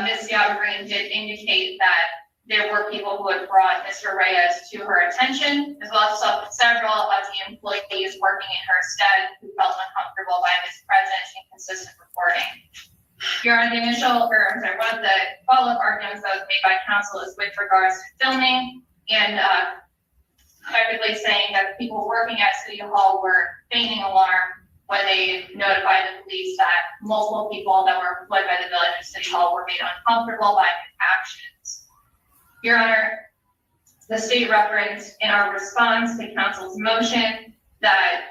Ms. Green did indicate that there were people who had brought Mr. Reyes to her attention, as well as several of the employees working in her stead who felt uncomfortable by his presence and consistent reporting. One of the follow-up arguments that was made by counsel is with regards to filming and effectively saying that the people working at City Hall were feigning alarm when they notified the police that multiple people that were employed by the village of City Hall were made uncomfortable by his actions. Your Honor, the state referenced in our response to counsel's motion that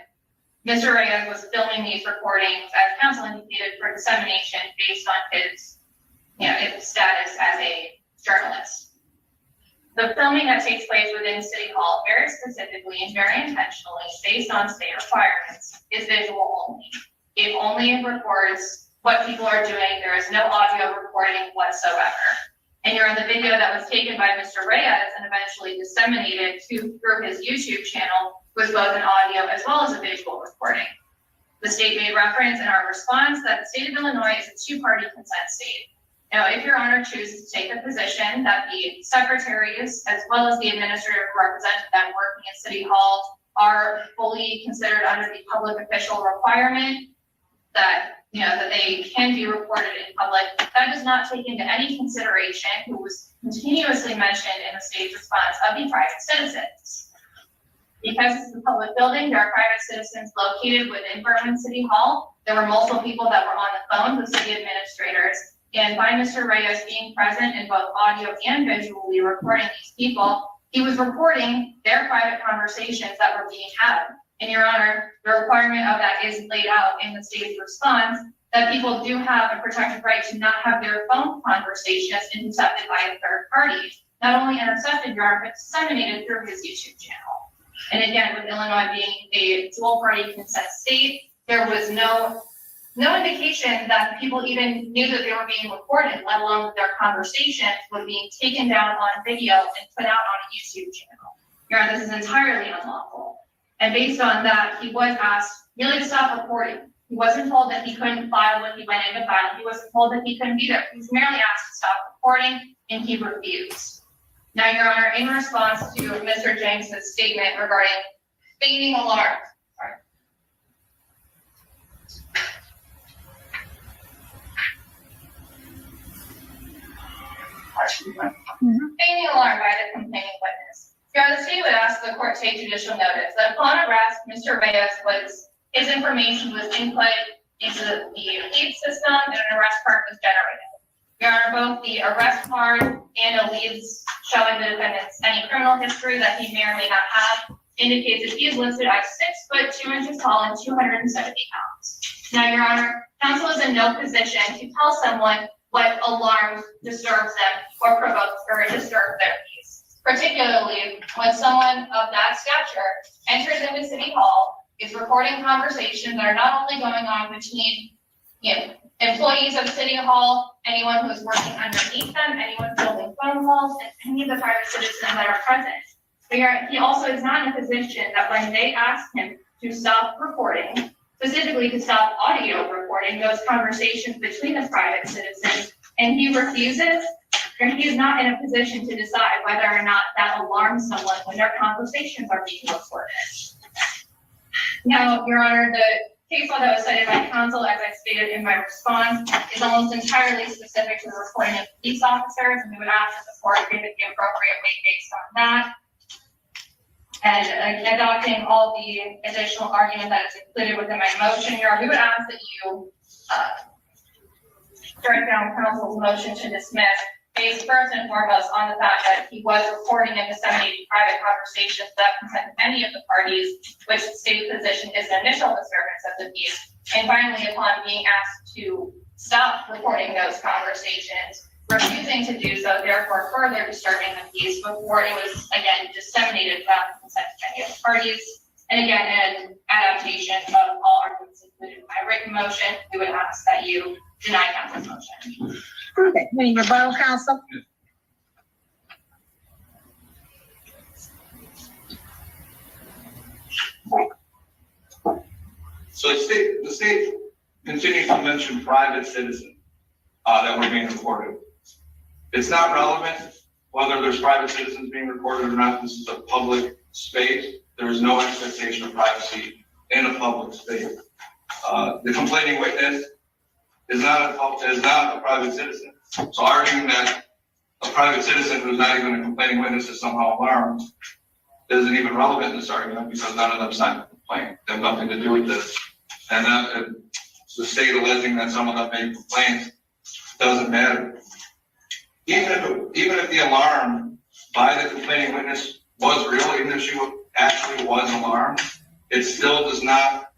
Mr. Reyes was filming these recordings, as counsel indicated, for dissemination based on his status as a journalist. The filming that takes place within City Hall, very specifically and very intentionally, based on state requirements, is visual only. It only records what people are doing. There is no audio recording whatsoever. And you're on the video that was taken by Mr. Reyes and eventually disseminated through his YouTube channel was both an audio as well as a visual recording. The state made reference in our response that the state of Illinois is a two-party consent state. Now, if Your Honor chooses to take the position that the secretaries, as well as the administrator who represented them working at City Hall, are fully considered under the public official requirement that that they can be reported in public, that does not take into any consideration who was continuously mentioned in the state's response of the private citizens. Because it's a public building, there are private citizens located within Berwyn City Hall. There were multiple people that were on the phone with city administrators. And by Mr. Reyes being present in both audio and visually recording these people, he was recording their private conversations that were being had. And Your Honor, the requirement of that is laid out in the state's response that people do have a protected right to not have their phone conversations intercepted by a third party. Not only intercepted, Your Honor, but disseminated through his YouTube channel. And again, with Illinois being a dual-party consent state, there was no indication that people even knew that they were being recorded, let alone that their conversations were being taken down on video and put out on a YouTube channel. Your Honor, this is entirely unlawful. And based on that, he was asked merely to stop recording. He wasn't told that he couldn't file when he went into file. He wasn't told that he couldn't be there. He was merely asked to stop recording, and he refused. Now, Your Honor, in response to Mr. James's statement regarding feigning alarm, feigning alarm by the complaining witness. Your Honor, the state would ask the court to take judicial notice that upon arrest, Mr. Reyes his information was input into the lead system and an arrest card was generated. Your Honor, both the arrest card and a leads showing the defendant's any criminal history that he may or may not have indicates that he is listed as 6 foot 2 inches tall and 270 pounds. Now, Your Honor, counsel is in no position to tell someone what alarms disturbs them or provokes or disturbs their peace, particularly when someone of that stature enters into City Hall, is recording conversations that are not only going on between employees of City Hall, anyone who is working underneath them, anyone building phone calls, and any of the private citizens that are present. He also is not in a position that when they ask him to stop recording, specifically to stop audio recording those conversations between the private citizens, and he refuses, then he is not in a position to decide whether or not that alarms someone when their conversations are being recorded. Now, Your Honor, the case law that was cited by counsel, as I stated in my response, is almost entirely specific to the reporting of police officers, and we would ask that the court give it the appropriate weight based on that. And adopting all the additional argument that is included within my motion, Your Honor, we would ask that you strike down counsel's motion to dismiss, based first and foremost on the fact that he was recording and disseminating private conversations that presented any of the parties, which the state's position is an initial disturbance of the peace. And finally, upon being asked to stop recording those conversations, refusing to do so, therefore further disturbing the peace before it was again disseminated without the consent of any of the parties. And again, an adaptation of all arguments included in my written motion, we would ask that you deny counsel's motion. Okay, any rebuttal, counsel? So the state continues to mention private citizens that were being recorded. It's not relevant whether there's private citizens being recorded or not. This is a public space. There is no expectation of privacy in a public space. The complaining witness is not a private citizen. So arguing that a private citizen who's not even a complaining witness is somehow alarmed isn't even relevant in this argument because none of them signed the complaint. They have nothing to do with this. And the state alleging that some of them made complaints doesn't matter. Even if the alarm by the complaining witness was real, even if she actually was alarmed, it still does not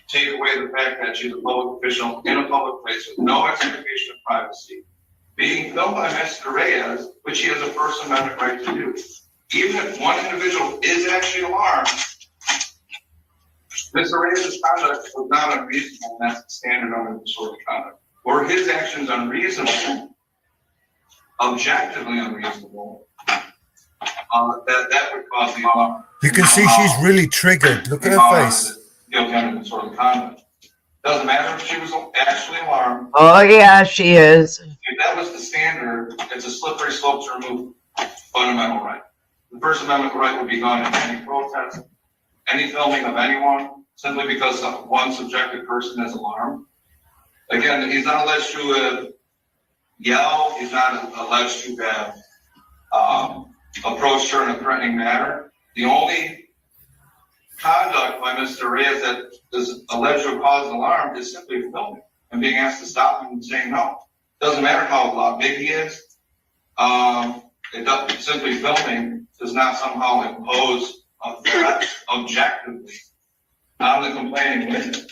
take away the fact that she's a public official in a public place with no expectation of privacy, being filmed by Mr. Reyes, which he has a First Amendment right to do. Even if one individual is actually alarmed, Mr. Reyes' conduct was not unreasonable, and that's the standard under the sort of conduct. Were his actions unreasonable, objectively unreasonable, that would cause the alarm. You can see she's really triggered. Look at her face. Guilty under the sort of conduct. Doesn't matter if she was actually alarmed. Oh, yeah, she is. If that was the standard, it's a slippery slope to remove fundamental right. The First Amendment right would be gone in any protest, any filming of anyone, simply because one subjective person is alarmed. Again, he's not alleged to have yelled. He's not alleged to have approached her in a threatening manner. The only conduct by Mr. Reyes that is alleged to have caused an alarm is simply filming and being asked to stop him and saying no. Doesn't matter how big he is. Simply filming does not somehow impose a threat objectively on the complaining witness.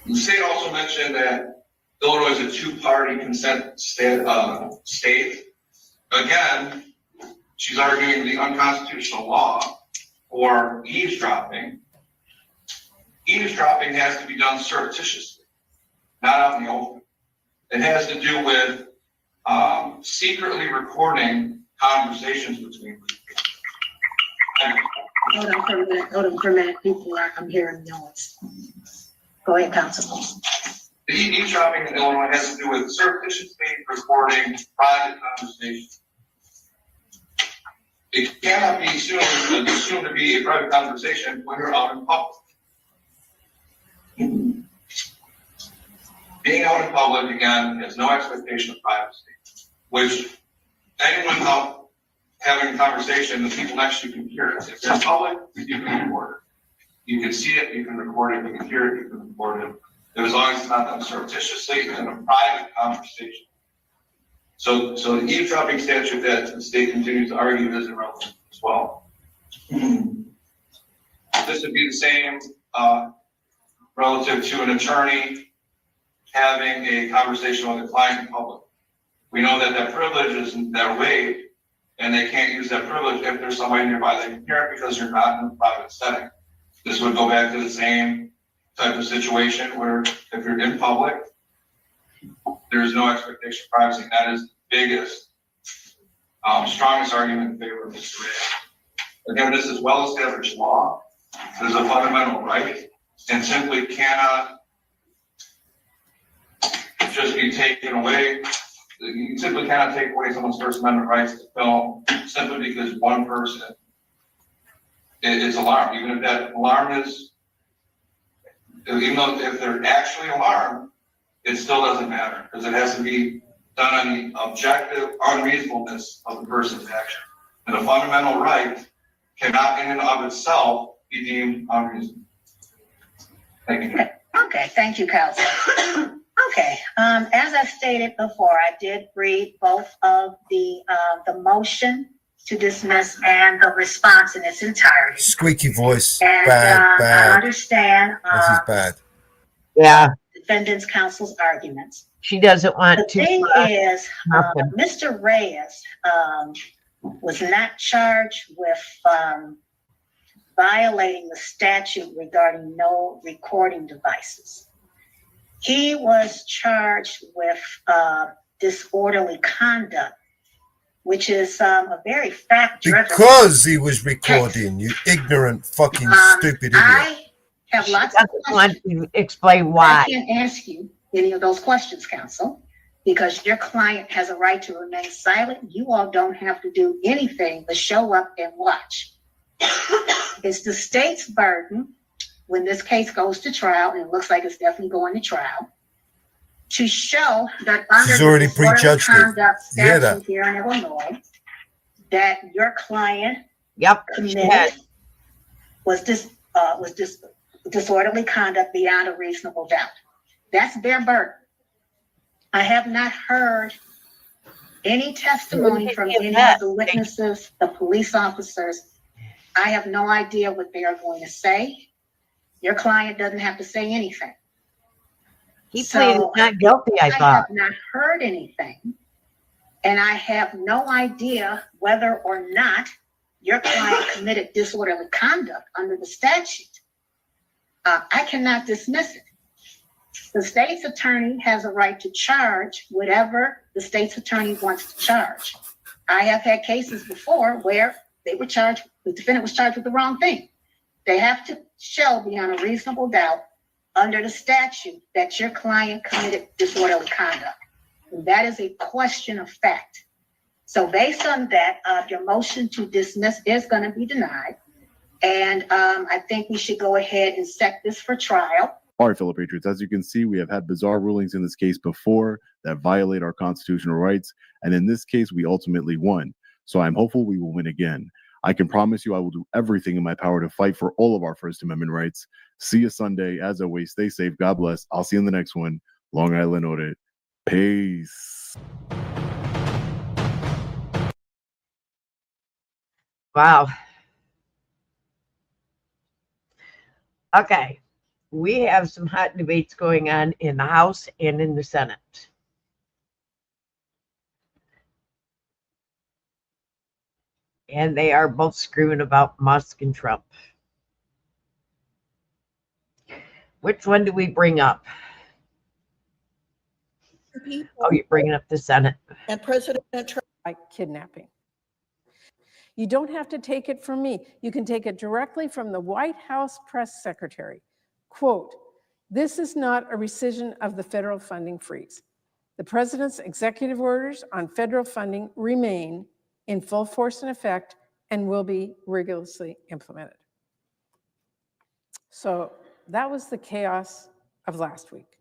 The state also mentioned that Illinois is a two-party consent state. Again, she's arguing the unconstitutional law for eavesdropping. Eavesdropping has to be done surreptitiously, not out in the open. It has to do with secretly recording conversations between people. Hold on for a minute, people I'm hearing noise. Go ahead, counsel. The eavesdropping in Illinois has to do with surreptitiously recording private conversations. It cannot be assumed to be a private conversation when you're out in public. Being out in public, again, has no expectation of privacy, which anyone out having a conversation, the people next to you can hear it. If they're in public, you can record it. You can see it, you can record it, you can hear it, you can record it. As long as it's not done surreptitiously in a private conversation. So the eavesdropping statute that the state continues to argue is irrelevant as well. This would be the same relative to an attorney having a conversation with a client in public. We know that privilege is they're waived, and they can't use that privilege if there's somebody nearby that can hear it because you're not in a private setting. This would go back to the same type of situation where if you're in public, there's no expectation of privacy. That is the biggest, strongest argument in favor of Mr. Reyes. Again, this is well-established law. There's a fundamental right and simply cannot just be taken away. You simply cannot take away someone's First Amendment rights to film simply because one person is alarmed. Even if that alarm is, even though if they're actually alarmed, it still doesn't matter because it has to be done on the objective unreasonableness of the person's action. And a fundamental right cannot in and of itself be deemed unreasonable. Thank you. Okay, thank you, counsel. Okay, as I stated before, I did read both of the motion to dismiss and the response in its entirety. Squeaky voice. And bad. I understand. This is bad. Yeah. The defendant's counsel's arguments. She doesn't want The to. thing is, nothing. Mr. Reyes was not charged with violating the statute regarding no recording devices. He was charged with disorderly conduct, which is a very fact-driven. Because he was recording, you ignorant fucking stupid idiot. I have lots of questions. Want to explain why? I can't ask you any of those questions, counsel, because your client has a right to remain silent. You all don't have to do anything but show up and watch. It's the state's burden when this case goes to trial, and it looks like it's definitely going to trial, to show that under She's the already disorderly prejudged it. conduct Yeah, statute here in Illinois, that your client committed was disorderly conduct beyond a reasonable doubt. That's their burden. I have not heard any testimony from any of the witnesses, the police officers. I have no idea what they are going to say. Your client doesn't have to say anything. He pleaded not guilty, I thought. I have not heard anything, and I have no idea whether or not your client committed disorderly conduct under the statute. I cannot dismiss it. The state's attorney has a right to charge whatever the state's attorney wants to charge. I have had cases before where they were charged, the defendant was charged with the wrong thing. They have to show beyond a reasonable doubt under the statute that your client committed disorderly conduct. And that is a question of fact. So based on that, your motion to dismiss is going to be denied. And I think we should go ahead and set this for trial. All right, fellow patriots, as you can see, we have had bizarre rulings in this case before that violate our constitutional rights. And in this case, we ultimately won. So I'm hopeful we will win again. I can promise you I will do everything in my power to fight for all of our First Amendment rights. See you Sunday. As always, stay safe. God bless. I'll see you in the next one. Long Island Audit. Peace. Wow. Okay. We have some hot debates going on in the House and in the Senate. And they are both screaming about Musk and Trump. Which one do we bring up? Oh, you're bringing up the Senate. And President Trump by kidnapping. You don't have to take it from me. You can take it directly from the White House press secretary. Quote, "This is not a rescission of the federal funding freeze. The president's executive orders on federal funding remain in full force and effect and will be rigorously implemented." So that was the chaos of last week.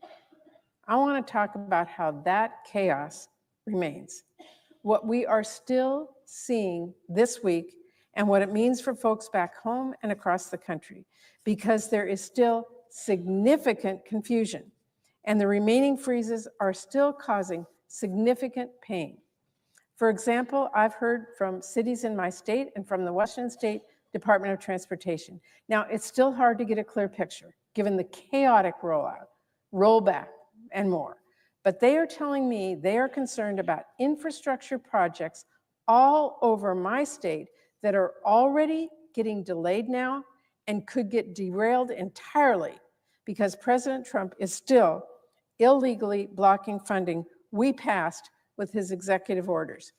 I want to talk about how that chaos remains. What we are still seeing this week and what it means for folks back home and across the country, because there is still significant confusion and the remaining freezes are still causing significant pain. For example, I've heard from cities in my state and from the Washington State Department of Transportation. Now, it's still hard to get a clear picture given the chaotic rollout, rollback, and more. But they are telling me they are concerned about infrastructure projects all over my state that are already getting delayed now and could get derailed entirely because President Trump is still illegally blocking funding we passed with his executive orders.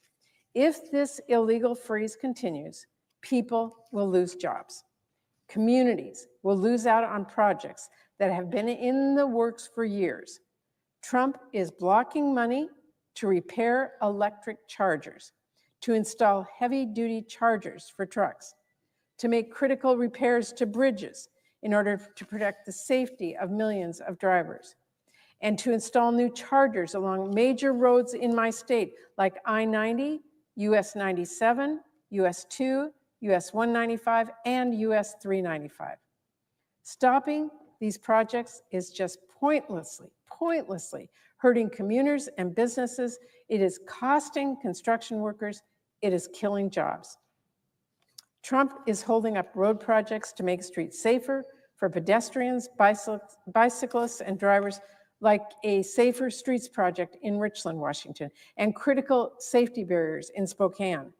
If this illegal freeze continues, people will lose jobs. Communities will lose out on projects that have been in the works for years. Trump is blocking money to repair electric chargers, to install heavy-duty chargers for trucks, to make critical repairs to bridges in order to protect the safety of millions of drivers, and to install new chargers along major roads in my state like I-90, US 97, US 2, US 195, and US 395. Stopping these projects is just pointlessly hurting commuters and businesses. It is costing construction workers. It is killing jobs. Trump is holding up road projects to make streets safer for pedestrians, bicyclists, and drivers, like a Safer Streets project in Richland, Washington, and critical safety barriers in Spokane.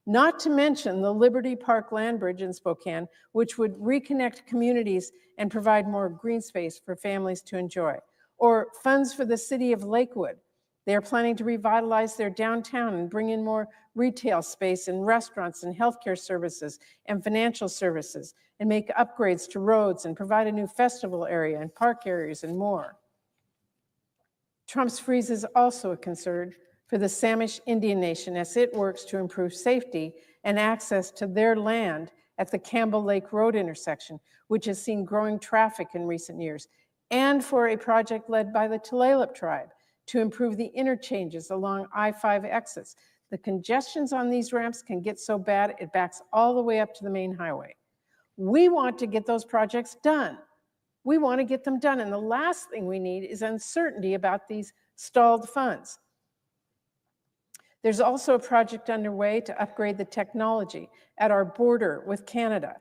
Not to mention the Liberty Park Land Bridge in Spokane, which would reconnect communities and provide more green space for families to enjoy. Or funds for the city of Lakewood. They are planning to revitalize their downtown and bring in more retail space and restaurants and healthcare services and financial services, and make upgrades to roads and provide a new festival area and park areas and more. Trump's freeze is also a concern for the Samish Indian Nation as it works to improve safety and access to their land at the Campbell Lake Road intersection, which has seen growing traffic in recent years, and for a project led by the Tulalip tribe to improve the interchanges along I-5 exits. The congestions on these ramps can get so bad it backs all the way up to the main highway. We want to get those projects done. We want to get them done, and the last thing we need is uncertainty about these stalled funds. There's also a project underway to upgrade the technology at our border with Canada,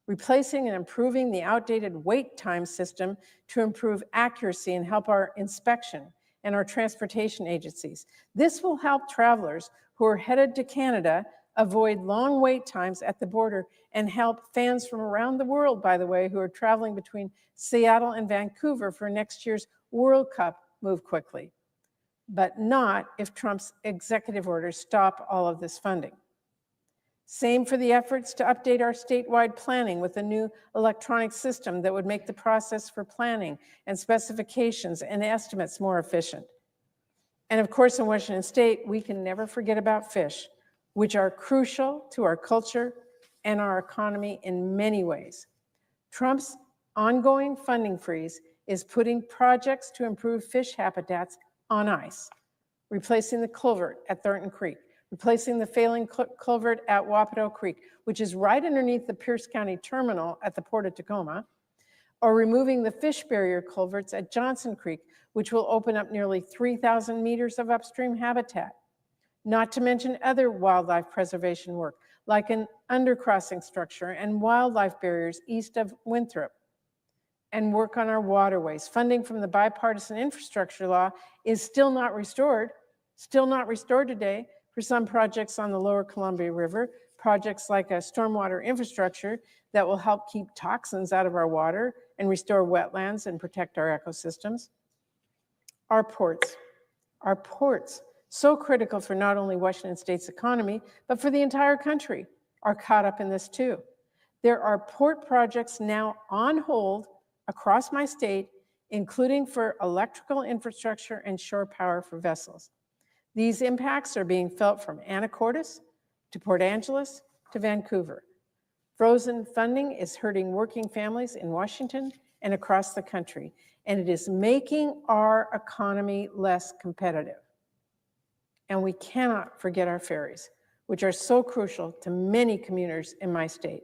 replacing and improving the outdated wait time system to improve accuracy and help our inspection and our transportation agencies. This will help travelers who are headed to Canada avoid long wait times at the border and help fans from around the world, by the way, who are traveling between Seattle and Vancouver for next year's World Cup move quickly. But not if Trump's executive orders stop all of this funding. Same for the efforts to update our statewide planning with a new electronic system that would make the process for planning and specifications and estimates more efficient. And of course, in Washington State, we can never forget about fish, which are crucial to our culture and our economy in many ways. Trump's ongoing funding freeze is putting projects to improve fish habitats on ice, replacing the culvert at Thornton Creek, replacing the failing culvert at Wapato Creek, which is right underneath the Pierce County Terminal at the Port of Tacoma, or removing the fish barrier culverts at Johnson Creek, which will open up nearly 3,000 meters of upstream habitat. Not to mention other wildlife preservation work, like an undercrossing structure and wildlife barriers east of Winthrop, and work on our waterways. Funding from the bipartisan infrastructure law is still not restored today for some projects on the lower Columbia River, projects like a stormwater infrastructure that will help keep toxins out of our water and restore wetlands and protect our ecosystems. Our ports, so critical for not only Washington State's economy, but for the entire country, are caught up in this too. There are port projects now on hold across my state, including for electrical infrastructure and shore power for vessels. These impacts are being felt from Anacortes to Port Angeles to Vancouver. Frozen funding is hurting working families in Washington and across the country, and it is making our economy less competitive. And we cannot forget our ferries, which are so crucial to many commuters in my state.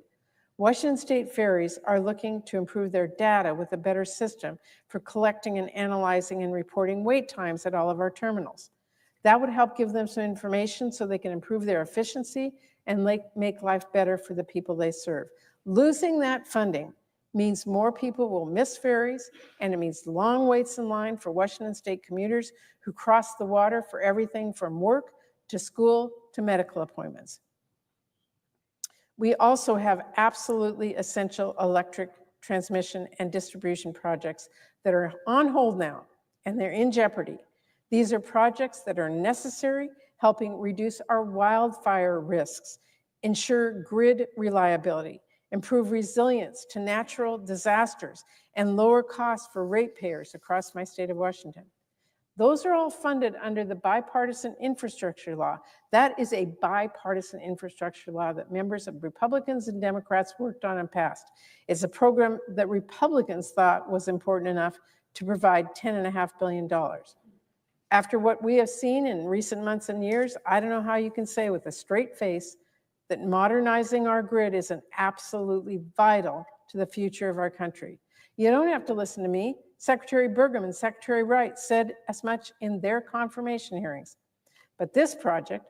Washington State ferries are looking to improve their data with a better system for collecting and analyzing and reporting wait times at all of our terminals. That would help give them some information so they can improve their efficiency and make life better for the people they serve. Losing that funding means more people will miss ferries, and it means long waits in line for Washington State commuters who cross the water for everything from work to school to medical appointments. We also have absolutely essential electric transmission and distribution projects that are on hold now, and they're in jeopardy. These are projects that are necessary, helping reduce our wildfire risks, ensure grid reliability, improve resilience to natural disasters, and lower costs for ratepayers across my state of Washington. Those are all funded under the bipartisan infrastructure law. That is a bipartisan infrastructure law that members of Republicans and Democrats worked on and passed. It's a program that Republicans thought was important enough to provide $10.5 billion. After what we have seen in recent months and years, I don't know how you can say with a straight face that modernizing our grid isn't absolutely vital to the future of our country. You don't have to listen to me. Secretary Burgum and Secretary Wright said as much in their confirmation hearings. But this project,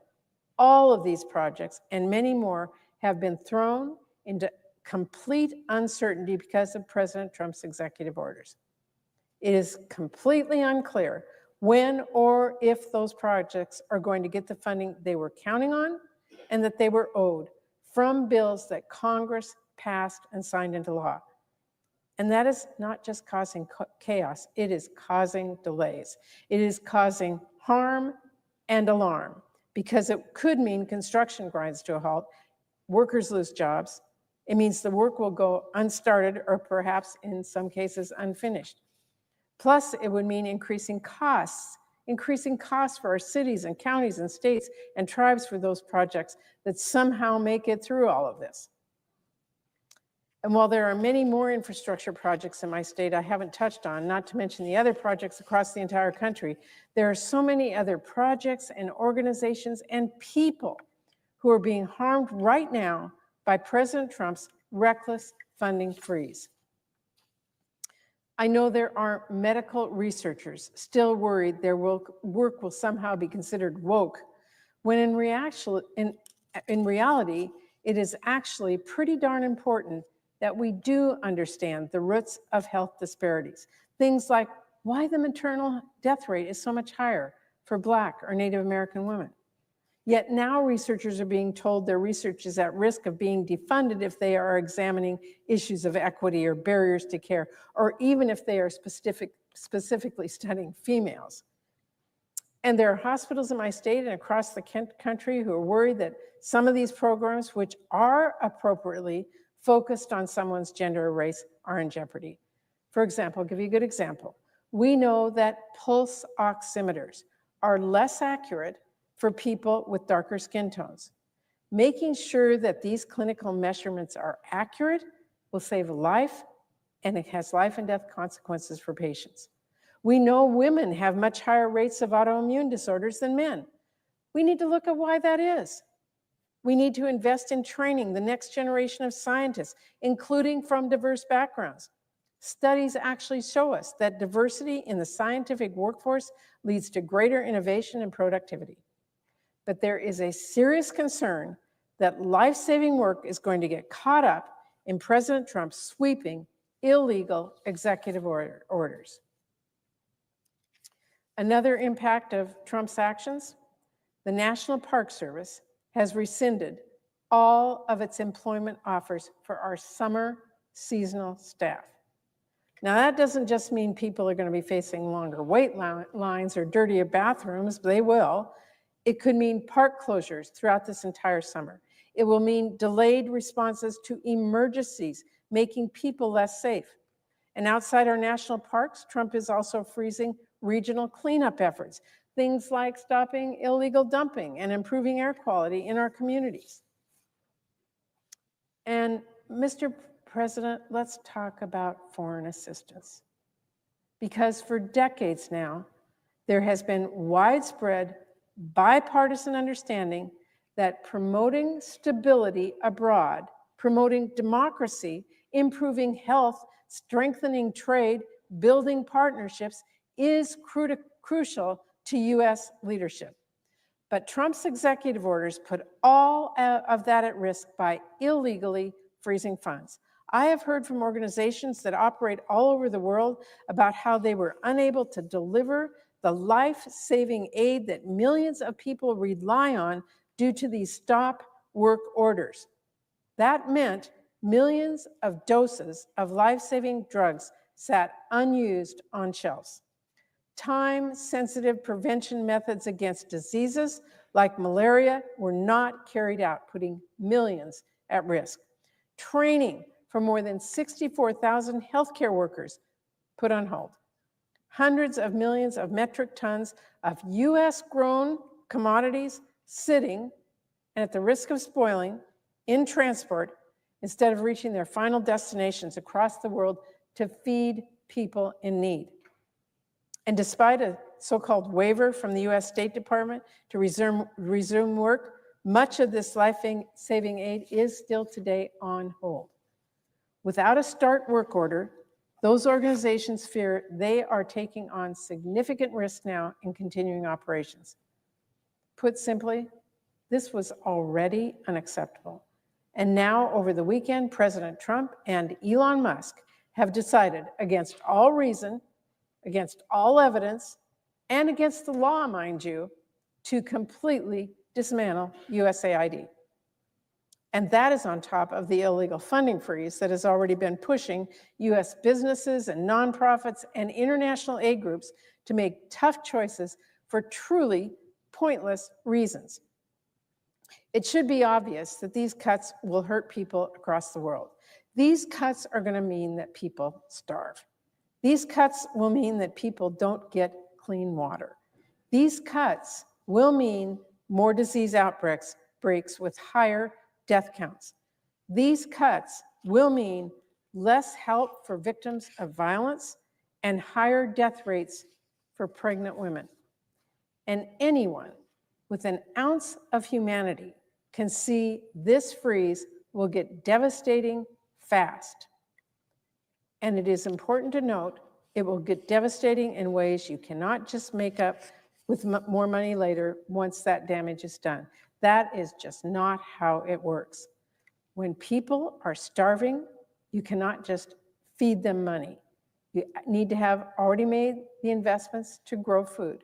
all of these projects, and many more have been thrown into complete uncertainty because of President Trump's executive orders. It is completely unclear when or if those projects are going to get the funding they were counting on and that they were owed from bills that Congress passed and signed into law. And that is not just causing chaos, it is causing delays. It is causing harm and alarm because it could mean construction grinds to a halt, workers lose jobs. It means the work will go unstarted or perhaps in some cases unfinished. Plus, it would mean increasing costs for our cities and counties and states and tribes for those projects that somehow make it through all of this. And while there are many more infrastructure projects in my state I haven't touched on, not to mention the other projects across the entire country, there are so many other projects and organizations and people who are being harmed right now by President Trump's reckless funding freeze. I know there are medical researchers still worried their work will somehow be considered woke, when in reality, it is actually pretty darn important that we do understand the roots of health disparities. Things like why the maternal death rate is so much higher for Black or Native American women. Yet now researchers are being told their research is at risk of being defunded if they are examining issues of equity or barriers to care, or even if they are specifically studying females. And there are hospitals in my state and across the country who are worried that some of these programs, which are appropriately focused on someone's gender or race, are in jeopardy. For example, I'll give you a good example. We know that pulse oximeters are less accurate for people with darker skin tones. Making sure that these clinical measurements are accurate will save a life, and it has life and death consequences for patients. We know women have much higher rates of autoimmune disorders than men. We need to look at why that is. We need to invest in training the next generation of scientists, including from diverse backgrounds. Studies actually show us that diversity in the scientific workforce leads to greater innovation and productivity. But there is a serious concern that life-saving work is going to get caught up in President Trump's sweeping, illegal executive orders. Another impact of Trump's actions, the National Park Service has rescinded all of its employment offers for our summer seasonal staff. Now that doesn't just mean people are going to be facing longer wait lines or dirtier bathrooms, they will. It could mean park closures throughout this entire summer. It will mean delayed responses to emergencies, making people less safe. And outside our national parks, Trump is also freezing regional cleanup efforts, things like stopping illegal dumping and improving air quality in our communities. And Mr. President, let's talk about foreign assistance. Because for decades now, there has been widespread bipartisan understanding that promoting stability abroad, promoting democracy, improving health, strengthening trade, building partnerships is crucial to US leadership. But Trump's executive orders put all of that at risk by illegally freezing funds. I have heard from organizations that operate all over the world about how they were unable to deliver the life-saving aid that millions of people rely on due to these stop work orders. That meant millions of doses of life-saving drugs sat unused on shelves. Time-sensitive prevention methods against diseases like malaria were not carried out, putting millions at risk. Training for more than 64,000 healthcare workers put on hold. Hundreds of millions of metric tons of US-grown commodities sitting and at the risk of spoiling in transport instead of reaching their final destinations across the world to feed people in need. And despite a so-called waiver from the US State Department to resume work, much of this life-saving aid is still today on hold. Without a start work order, those organizations fear they are taking on significant risk now in continuing operations. Put simply, this was already unacceptable. And now, over the weekend, President Trump and Elon Musk have decided, against all reason, against all evidence and against the law, mind you, to completely dismantle USAID. And that is on top of the illegal funding freeze that has already been pushing US businesses and nonprofits and international aid groups to make tough choices for truly pointless reasons. It should be obvious that these cuts will hurt people across the world. These cuts are going to mean that people starve. These cuts will mean that people don't get clean water. These cuts will mean more disease outbreaks with higher death counts. These cuts will mean less help for victims of violence and higher death rates for pregnant women. And anyone with an ounce of humanity can see this freeze will get devastating fast. And it is important to note, it will get devastating in ways you cannot just make up with more money later once that damage is done. That is just not how it works. When people are starving, you cannot just feed them money. You need to have already made the investments to grow food.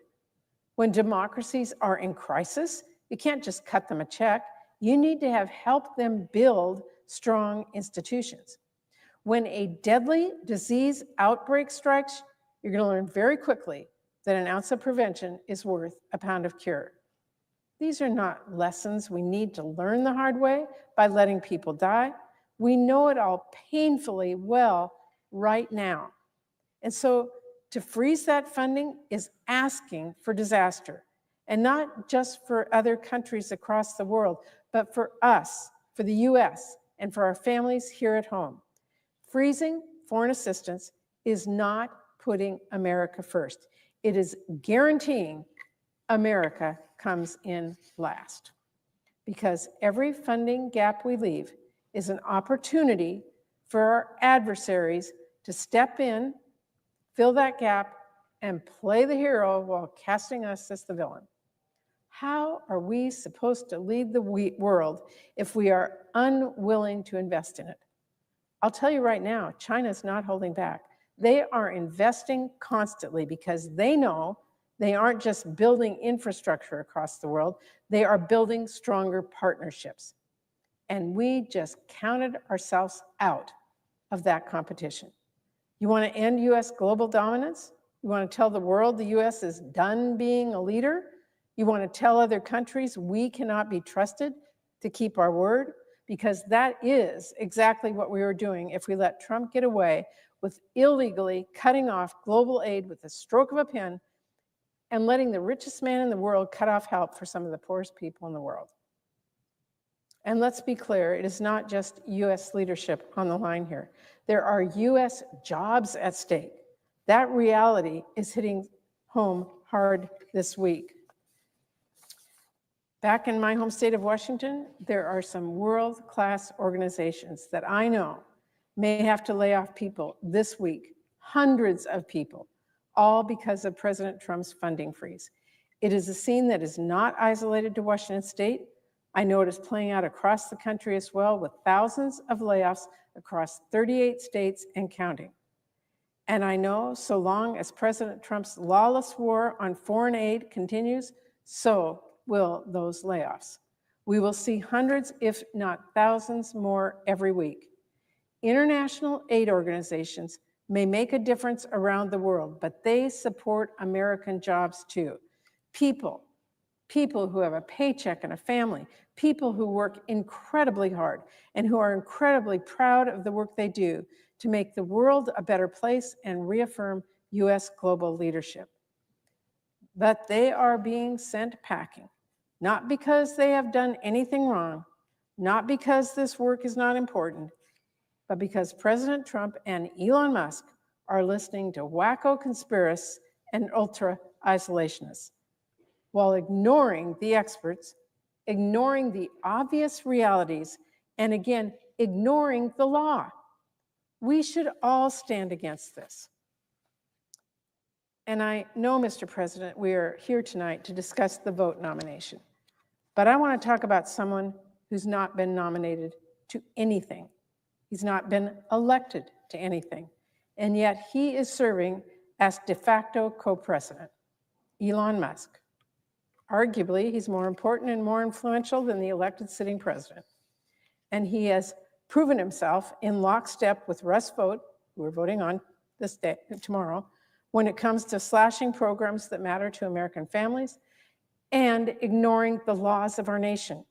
When democracies are in crisis, you can't just cut them a check. You need to have helped them build strong institutions. When a deadly disease outbreak strikes, you're going to learn very quickly that an ounce of prevention is worth a pound of cure. These are not lessons we need to learn the hard way by letting people die. We know it all painfully well right now. And so to freeze that funding is asking for disaster, and not just for other countries across the world, but for us, for the US, and for our families here at home. Freezing foreign assistance is not putting America first. It is guaranteeing America comes in last. Because every funding gap we leave is an opportunity for our adversaries to step in, fill that gap, and play the hero while casting us as the villain. How are we supposed to lead the world if we are unwilling to invest in it? I'll tell you right now, China's not holding back. They are investing constantly because they know they aren't just building infrastructure across the world, they are building stronger partnerships. And we just counted ourselves out of that competition. You want to end US global dominance? You want to tell the world the US is done being a leader? You want to tell other countries we cannot be trusted to keep our word? Because that is exactly what we were doing if we let Trump get away with illegally cutting off global aid with the stroke of a pen and letting the richest man in the world cut off help for some of the poorest people in the world. And let's be clear, it is not just US leadership on the line here. There are US jobs at stake. That reality is hitting home hard this week. Back in my home state of Washington, there are some world-class organizations that I know may have to lay off people this week, hundreds of people, all because of President Trump's funding freeze. It is a scene that is not isolated to Washington state. I know it is playing out across the country as well, with thousands of layoffs across 38 states and counting. And I know so long as President Trump's lawless war on foreign aid continues, so will those layoffs. We will see hundreds, if not thousands more every week. International aid organizations may make a difference around the world, but they support American jobs too. People who have a paycheck and a family, people who work incredibly hard and who are incredibly proud of the work they do to make the world a better place and reaffirm US global leadership. But they are being sent packing, not because they have done anything wrong, not because this work is not important, but because President Trump and Elon Musk are listening to wacko conspiracists and ultra-isolationists, while ignoring the experts, ignoring the obvious realities, and again, ignoring the law. We should all stand against this. And I know, Mr. President, we are here tonight to discuss the vote nomination. But I want to talk about someone who's not been nominated to anything. He's not been elected to anything. And yet he is serving as de facto co-president, Elon Musk. Arguably, he's more important and more influential than the elected sitting president. And he has proven himself in lockstep with Russ Vought, who we're voting on this day, tomorrow, when it comes to slashing programs that matter to American families and ignoring the laws of our nation.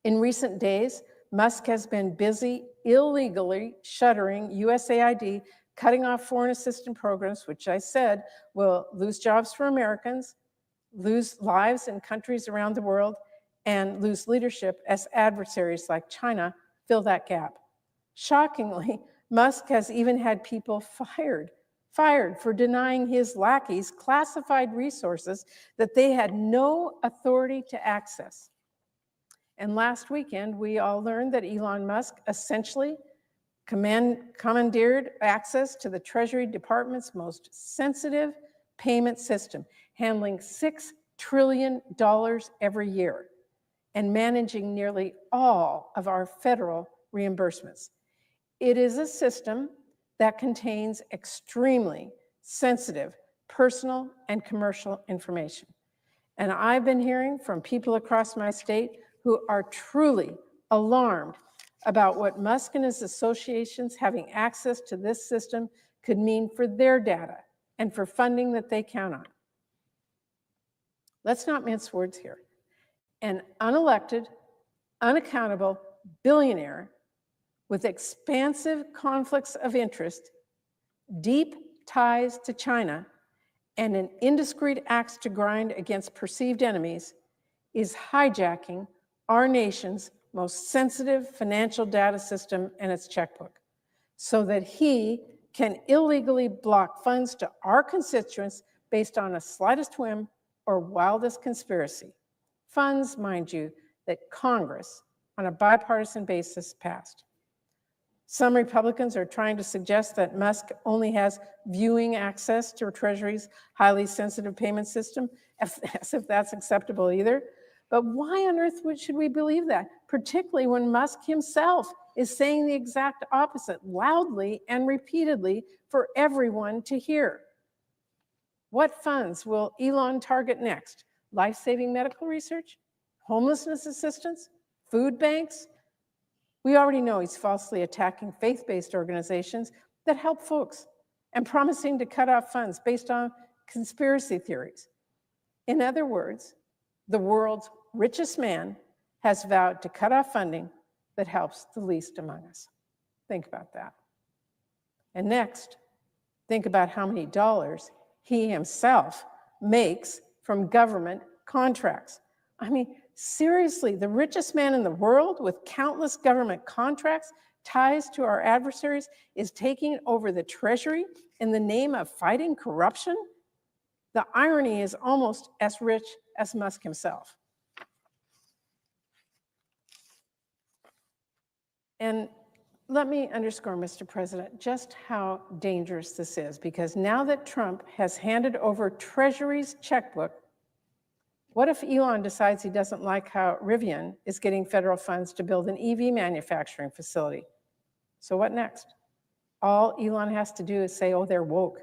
In recent days, Musk has been busy illegally shuttering USAID, cutting off foreign assistance programs, which I said will lose jobs for Americans, lose lives in countries around the world, and lose leadership as adversaries like China fill that gap. Shockingly, Musk has even had people fired for denying his lackeys classified resources that they had no authority to access. And last weekend, we all learned that Elon Musk essentially commandeered access to the Treasury Department's most sensitive payment system, handling $6 trillion every year and managing nearly all of our federal reimbursements. It is a system that contains extremely sensitive personal and commercial information. And I've been hearing from people across my state who are truly alarmed about what Musk and his associations having access to this system could mean for their data and for funding that they count on. Let's not mince words here. An unelected, unaccountable billionaire with expansive conflicts of interest, deep ties to China, and an indiscreet axe to grind against perceived enemies is hijacking our nation's most sensitive financial data system and its checkbook so that he can illegally block funds to our constituents based on a slightest whim or wildest conspiracy. Funds, mind you, that Congress, on a bipartisan basis, passed. Some Republicans are trying to suggest that Musk only has viewing access to Treasury's highly sensitive payment system, as if that's acceptable either. But why on earth should we believe that, particularly when Musk himself is saying the exact opposite loudly and repeatedly for everyone to hear? What funds will Elon target next? Life-saving medical research? Homelessness assistance? Food banks? We already know he's falsely attacking faith-based organizations that help folks and promising to cut off funds based on conspiracy theories. In other words, the world's richest man has vowed to cut off funding that helps the least among us. Think about that. And next, think about how many dollars he himself makes from government contracts. I mean, seriously, the richest man in the world with countless government contracts, ties to our adversaries, is taking over the Treasury in the name of fighting corruption? The irony is almost as rich as Musk himself. And let me underscore, Mr. President, just how dangerous this is, because now that Trump has handed over Treasury's checkbook, what if Elon decides he doesn't like how Rivian is getting federal funds to build an EV manufacturing facility? So what next? All Elon has to do is say, oh, they're woke,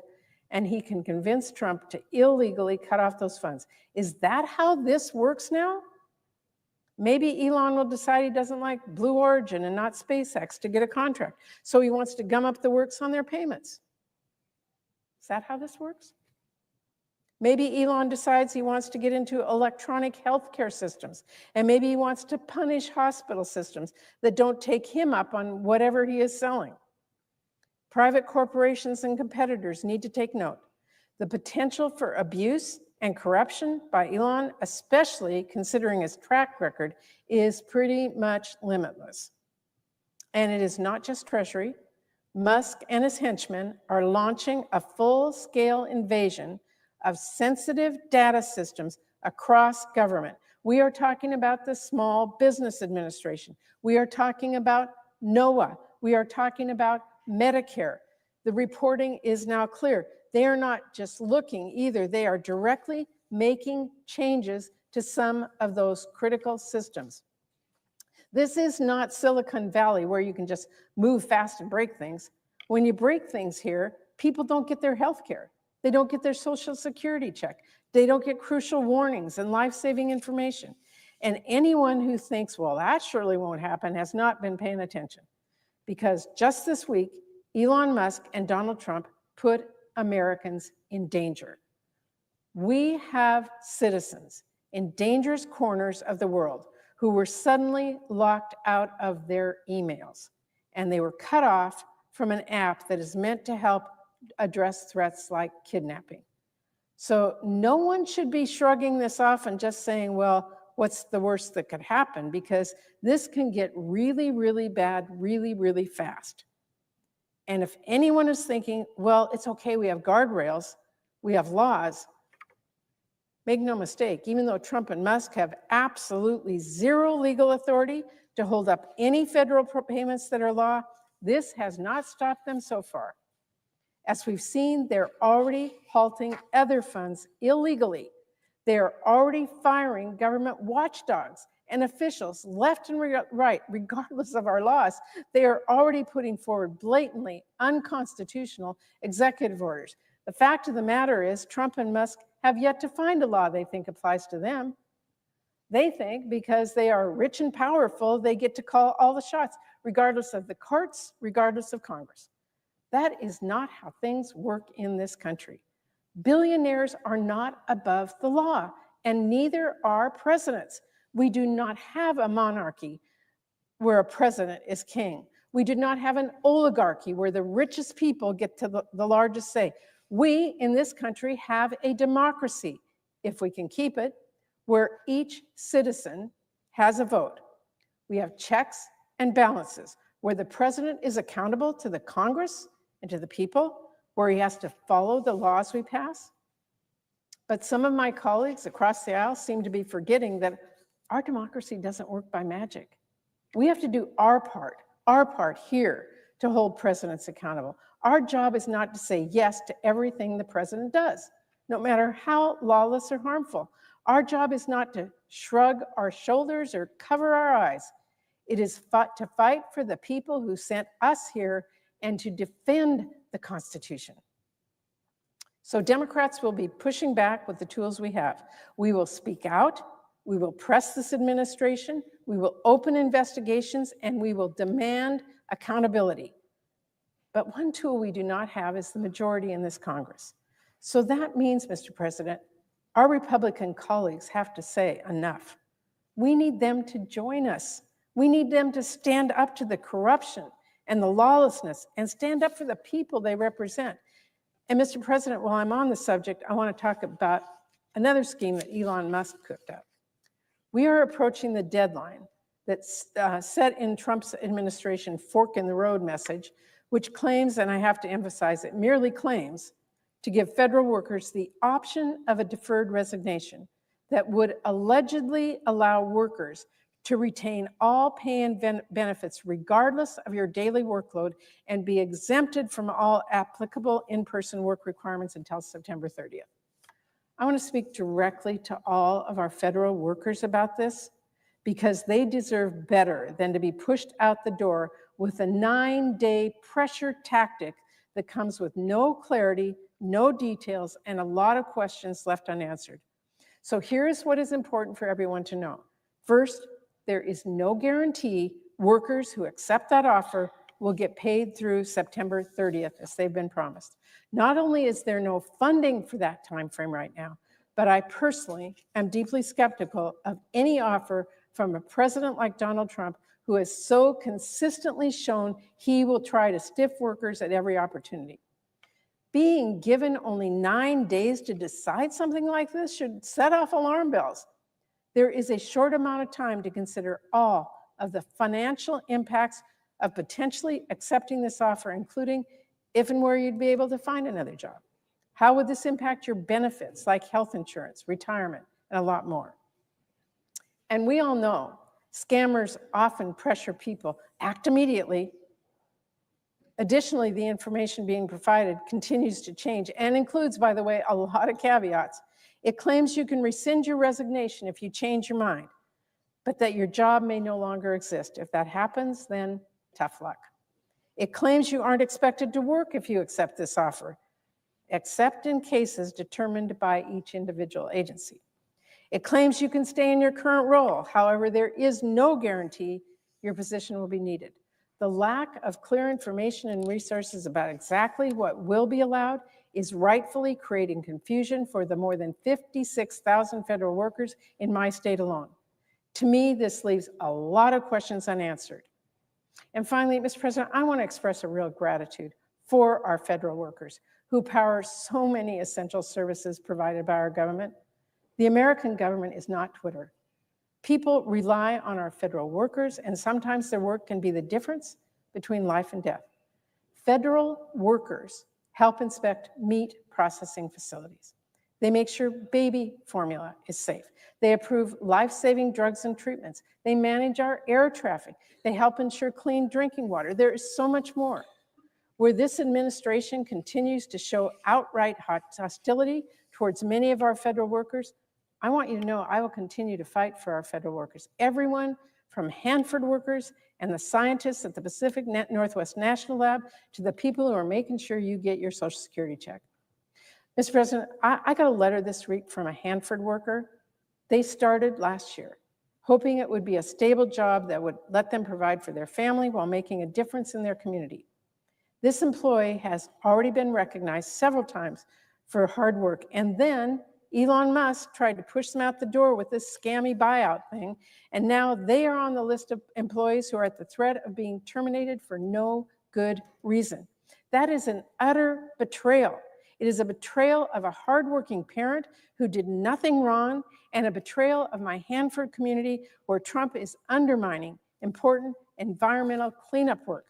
and he can convince Trump to illegally cut off those funds. Is that how this works now? Maybe Elon will decide he doesn't like Blue Origin and not SpaceX to get a contract, so he wants to gum up the works on their payments. Is that how this works? Maybe Elon decides he wants to get into electronic healthcare systems, and maybe he wants to punish hospital systems that don't take him up on whatever he is selling. Private corporations and competitors need to take note. The potential for abuse and corruption by Elon, especially considering his track record, is pretty much limitless. And it is not just Treasury. Musk and his henchmen are launching a full-scale invasion of sensitive data systems across government. We are talking about the Small Business Administration. We are talking about NOAA. We are talking about Medicare. The reporting is now clear. They are not just looking either. They are directly making changes to some of those critical systems. This is not Silicon Valley where you can just move fast and break things. When you break things here, people don't get their health care. They don't get their Social Security check. They don't get crucial warnings and life-saving information. And anyone who thinks, well, that surely won't happen, has not been paying attention. Because just this week, Elon Musk and Donald Trump put Americans in danger. We have citizens in dangerous corners of the world who were suddenly locked out of their emails, and they were cut off from an app that is meant to help address threats like kidnapping. So no one should be shrugging this off and just saying, well, what's the worst that could happen? Because this can get really, really bad, really, really fast. And if anyone is thinking, well, it's okay, we have guardrails, we have laws, make no mistake, even though Trump and Musk have absolutely zero legal authority to hold up any federal payments that are law, this has not stopped them so far. As we've seen, they're already halting other funds illegally. They are already firing government watchdogs and officials left and right, regardless of our laws. They are already putting forward blatantly unconstitutional executive orders. The fact of the matter is Trump and Musk have yet to find a law they think applies to them. They think because they are rich and powerful, they get to call all the shots, regardless of the courts, regardless of Congress. That is not how things work in this country. Billionaires are not above the law, and neither are presidents. We do not have a monarchy where a president is king. We do not have an oligarchy where the richest people get to the largest say. We in this country have a democracy, if we can keep it, where each citizen has a vote. We have checks and balances, where the president is accountable to the Congress and to the people, where he has to follow the laws we pass. But some of my colleagues across the aisle seem to be forgetting that our democracy doesn't work by magic. We have to do our part here to hold presidents accountable. Our job is not to say yes to everything the president does, no matter how lawless or harmful. Our job is not to shrug our shoulders or cover our eyes. It is to fight for the people who sent us here and to defend the Constitution. So Democrats will be pushing back with the tools we have. We will speak out, we will press this administration, we will open investigations, and we will demand accountability. But one tool we do not have is the majority in this Congress. So that means, Mr. President, our Republican colleagues have to say enough. We need them to join us. We need them to stand up to the corruption and the lawlessness and stand up for the people they represent. And Mr. President, while I'm on the subject, I want to talk about another scheme that Elon Musk cooked up. We are approaching the deadline that's set in Trump's administration fork in the road message, which claims, and I have to emphasize it, merely claims to give federal workers the option of a deferred resignation that would allegedly allow workers to retain all pay and benefits regardless of your daily workload and be exempted from all applicable in-person work requirements until September 30th. I want to speak directly to all of our federal workers about this because they deserve better than to be pushed out the door with a 9-day pressure tactic that comes with no clarity, no details, and a lot of questions left unanswered. So here's what is important for everyone to know. First, there is no guarantee workers who accept that offer will get paid through September 30th, as they've been promised. Not only is there no funding for that time frame right now, but I personally am deeply skeptical of any offer from a president like Donald Trump, who has so consistently shown he will try to stiff workers at every opportunity. Being given only 9 days to decide something like this should set off alarm bells. There is a short amount of time to consider all of the financial impacts of potentially accepting this offer, including if and where you'd be able to find another job. How would this impact your benefits like health insurance, retirement, and a lot more? And we all know scammers often pressure people, act immediately. Additionally, the information being provided continues to change and includes, by the way, a lot of caveats. It claims you can rescind your resignation if you change your mind, but that your job may no longer exist. If that happens, then tough luck. It claims you aren't expected to work if you accept this offer, except in cases determined by each individual agency. It claims you can stay in your current role. However, there is no guarantee your position will be needed. The lack of clear information and resources about exactly what will be allowed is rightfully creating confusion for the more than 56,000 federal workers in my state alone. To me, this leaves a lot of questions unanswered. And finally, Mr. President, I want to express a real gratitude for our federal workers who power so many essential services provided by our government. The American government is not Twitter. People rely on our federal workers, and sometimes their work can be the difference between life and death. Federal workers help inspect meat processing facilities. They make sure baby formula is safe. They approve life-saving drugs and treatments. They manage our air traffic. They help ensure clean drinking water. There is so much more. Where this administration continues to show outright hostility towards many of our federal workers, I want you to know I will continue to fight for our federal workers. Everyone from Hanford workers and the scientists at the Pacific Northwest National Lab to the people who are making sure you get your Social Security check. Mr. President, I got a letter this week from a Hanford worker. They started last year, hoping it would be a stable job that would let them provide for their family while making a difference in their community. This employee has already been recognized several times for hard work, and then Elon Musk tried to push them out the door with this scammy buyout thing, and now they are on the list of employees who are at the threat of being terminated for no good reason. That is an utter betrayal. It is a betrayal of a hardworking parent who did nothing wrong, and a betrayal of my Hanford community where Trump is undermining important environmental cleanup work.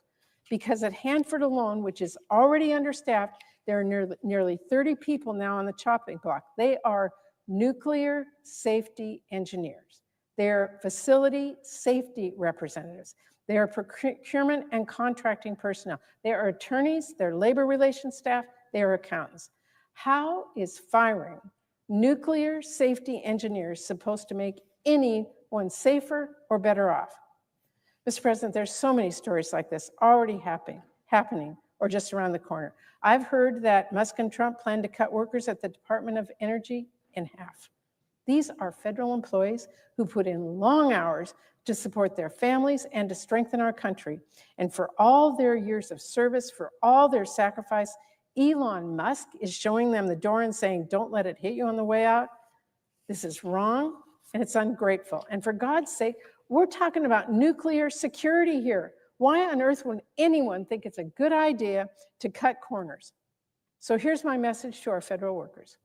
Because at Hanford alone, which is already understaffed, there are nearly 30 people now on the chopping block. They are nuclear safety engineers. They're facility safety representatives. They are procurement and contracting personnel. They are attorneys, they're labor relations staff, they are accountants. How is firing nuclear safety engineers supposed to make anyone safer or better off? Mr. President, there's so many stories like this already happening or just around the corner. I've heard that Musk and Trump plan to cut workers at the Department of Energy in half. These are federal employees who put in long hours to support their families and to strengthen our country. And for all their years of service, for all their sacrifice, Elon Musk is showing them the door and saying, don't let it hit you on the way out. This is wrong and it's ungrateful. And for God's sake, we're talking about nuclear security here. Why on earth would anyone think it's a good idea to cut corners? So here's my message to our federal workers.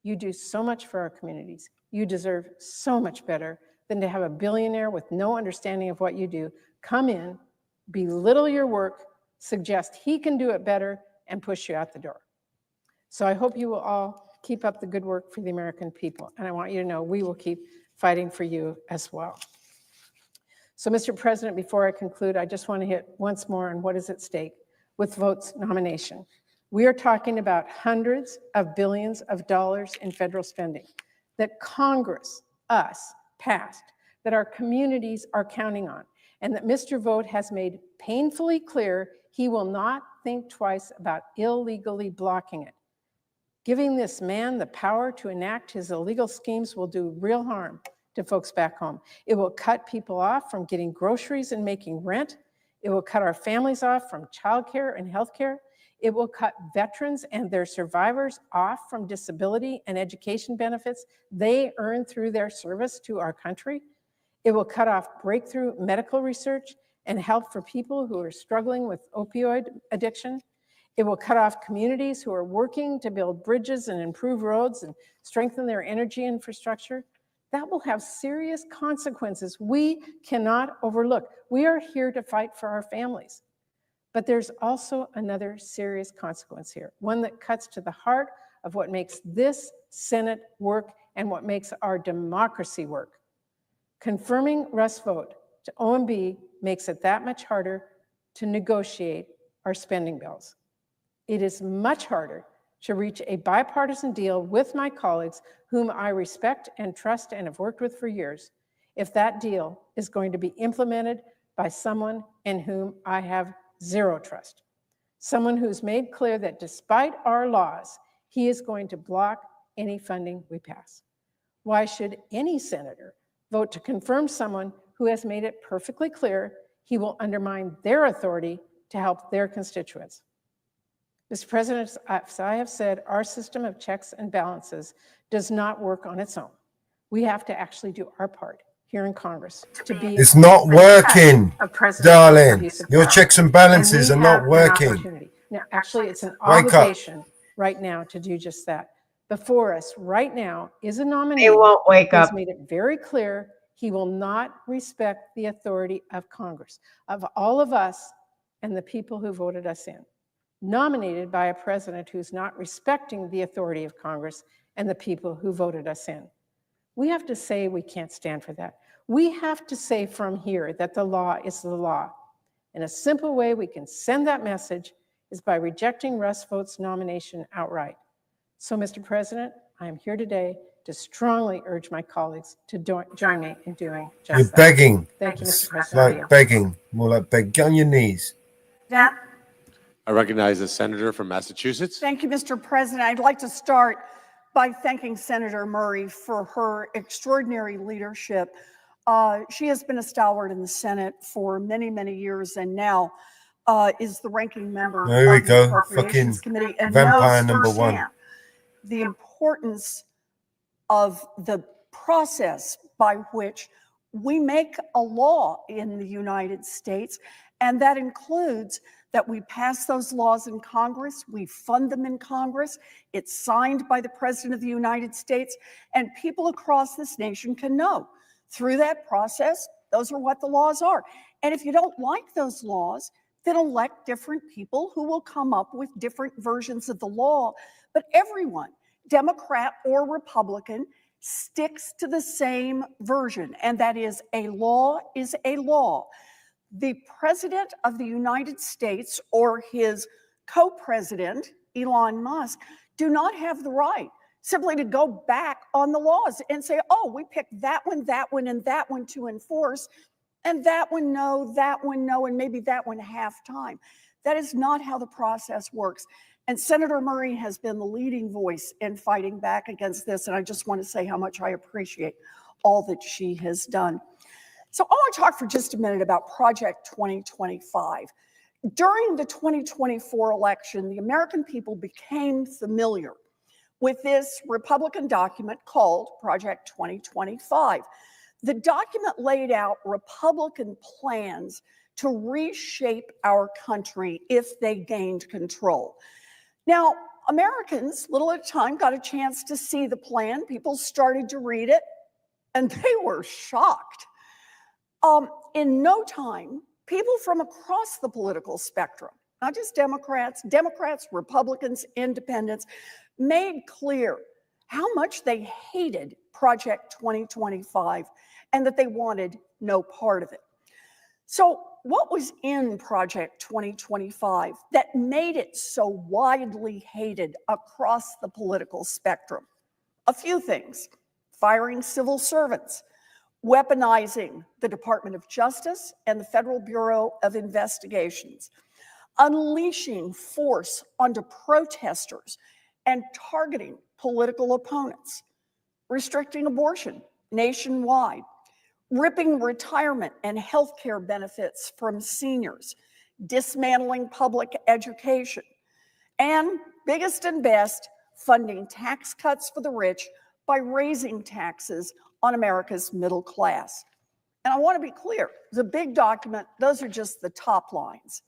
You do so much for our communities. You deserve so much better than to have a billionaire with no understanding of what you do come in, belittle your work, suggest he can do it better, and push you out the door. So I hope you will all keep up the good work for the American people. And I want you to know we will keep fighting for you as well. So, Mr. President, before I conclude, I just want to hit once more on what is at stake with Vote's nomination. We are talking about hundreds of billions of dollars in federal spending that Congress, us, passed, that our communities are counting on, and that Mr. Vote has made painfully clear he will not think twice about illegally blocking it. Giving this man the power to enact his illegal schemes will do real harm to folks back home. It will cut people off from getting groceries and making rent. It will cut our families off from childcare and healthcare. It will cut veterans and their survivors off from disability and education benefits they earn through their service to our country. It will cut off breakthrough medical research and help for people who are struggling with opioid addiction. It will cut off communities who are working to build bridges and improve roads and strengthen their energy infrastructure. That will have serious consequences we cannot overlook. We are here to fight for our families. But there's also another serious consequence here, one that cuts to the heart of what makes this Senate work and what makes our democracy work. Confirming Russ Vote to OMB makes it that much harder to negotiate our spending bills. It is much harder to reach a bipartisan deal with my colleagues, whom I respect and trust and have worked with for years, if that deal is going to be implemented by someone in whom I have zero trust. Someone who's made clear that despite our laws, he is going to block any funding we pass. Why should any senator vote to confirm someone who has made it perfectly clear he will undermine their authority to help their constituents? Mr. President, as I have said, our system of checks and balances does not work on its own. We have to actually do our part here in Congress to be. It's not working, darling. Your checks and balances are not working. Now, actually, it's an Wake up. obligation right now to do just that. Before us right now is a nominee. They won't wake who's up. made it very clear he will not respect the authority of Congress, of all of us and the people who voted us in. Nominated by a president who's not respecting the authority of Congress and the people who voted us in. We have to say we can't stand for that. We have to say from here that the law is the law. And a simple way we can send that message is by rejecting Russ Vought's nomination outright. So, Mr. President, I am here today to strongly urge my colleagues to join me in doing just You're that. begging. Thank you, Mr. It's President. like begging. More like beg. Get on your knees. That, I recognize the senator from Massachusetts. thank you, Mr. President. I'd like to start by thanking Senator Murray for her extraordinary leadership. She has been a stalwart in the Senate for many, many years, and now is the ranking member There we of the go. Appropriations Fucking Committee and vampire knows number one. firsthand the importance of the process by which we make a law in the United States, and that includes that we pass those laws in Congress, we fund them in Congress, it's signed by the President of the United States, and people across this nation can know through that process, those are what the laws are. And if you don't like those laws, then elect different people who will come up with different versions of the law. But everyone, Democrat or Republican, sticks to the same version, and that is a law is a law. The President of the United States or his co-president, Elon Musk, do not have the right simply to go back on the laws and say, oh, we picked that one, and that one to enforce, and that one no, and maybe that one half time. That is not how the process works. And Senator Murray has been the leading voice in fighting back against this, and I just want to say how much I appreciate all that she has done. So I want to talk for just a minute about Project 2025. During the 2024 election, the American people became familiar with this Republican document called Project 2025. The document laid out Republican plans to reshape our country if they gained control. Now, Americans, little at a time, got a chance to see the plan. People started to read it, and they were shocked. In no time, people from across the political spectrum, not just Democrats, Republicans, independents, made clear how much they hated Project 2025 and that they wanted no part of it. So what was in Project 2025 that made it so widely hated across the political spectrum? A few things: firing civil servants, weaponizing the Department of Justice and the Federal Bureau of Investigations, unleashing force onto protesters and targeting political opponents, restricting abortion nationwide, ripping retirement and health care benefits from seniors, dismantling public education, and biggest and best, funding tax cuts for the rich by raising taxes on America's middle class. And I want to be clear, the big document, those are just the top lines.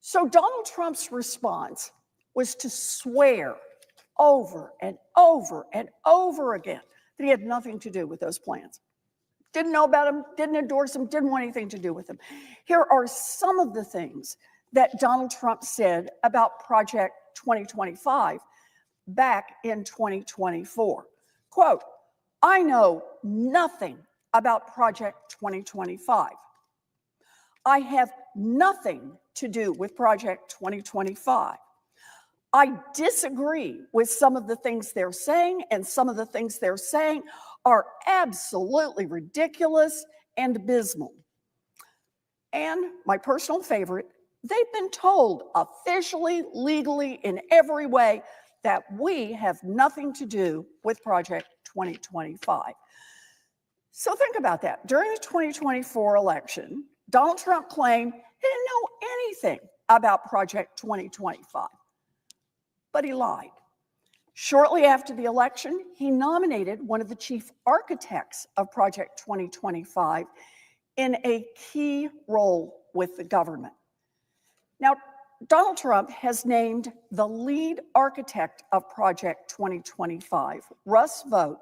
So Donald Trump's response was to swear over and over and over again that he had nothing to do with those plans. Didn't know about them, didn't endorse them, didn't want anything to do with them. Here are some of the things that Donald Trump said about Project 2025 back in 2024. Quote, I know nothing about Project 2025. I have nothing to do with Project 2025. I disagree with some of the things they're saying, and some of the things they're saying are absolutely ridiculous and abysmal. And my personal favorite, They've been told officially, legally, in every way that we have nothing to do with Project 2025. So think about that. During the 2024 election, Donald Trump claimed he didn't know anything about Project 2025, but he lied. Shortly after the election, he nominated one of the chief architects of Project 2025 in a key role with the government. Now, Donald Trump has named the lead architect of Project 2025, Russ Vought,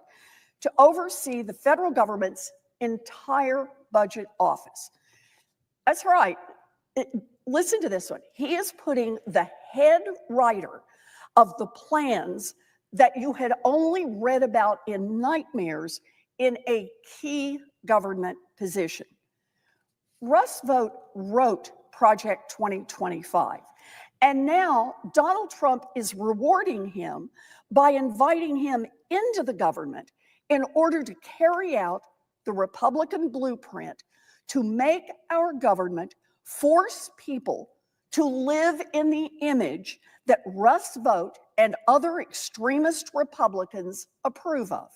to oversee the federal government's entire budget office. That's right. Listen to this one. He is putting the head writer of the plans that you had only read about in nightmares in a key government position. Russ Vought wrote Project 2025, and now Donald Trump is rewarding him by inviting him into the government in order to carry out the Republican blueprint to make our government force people to live in the image that Russ Vought and other extremist Republicans approve of.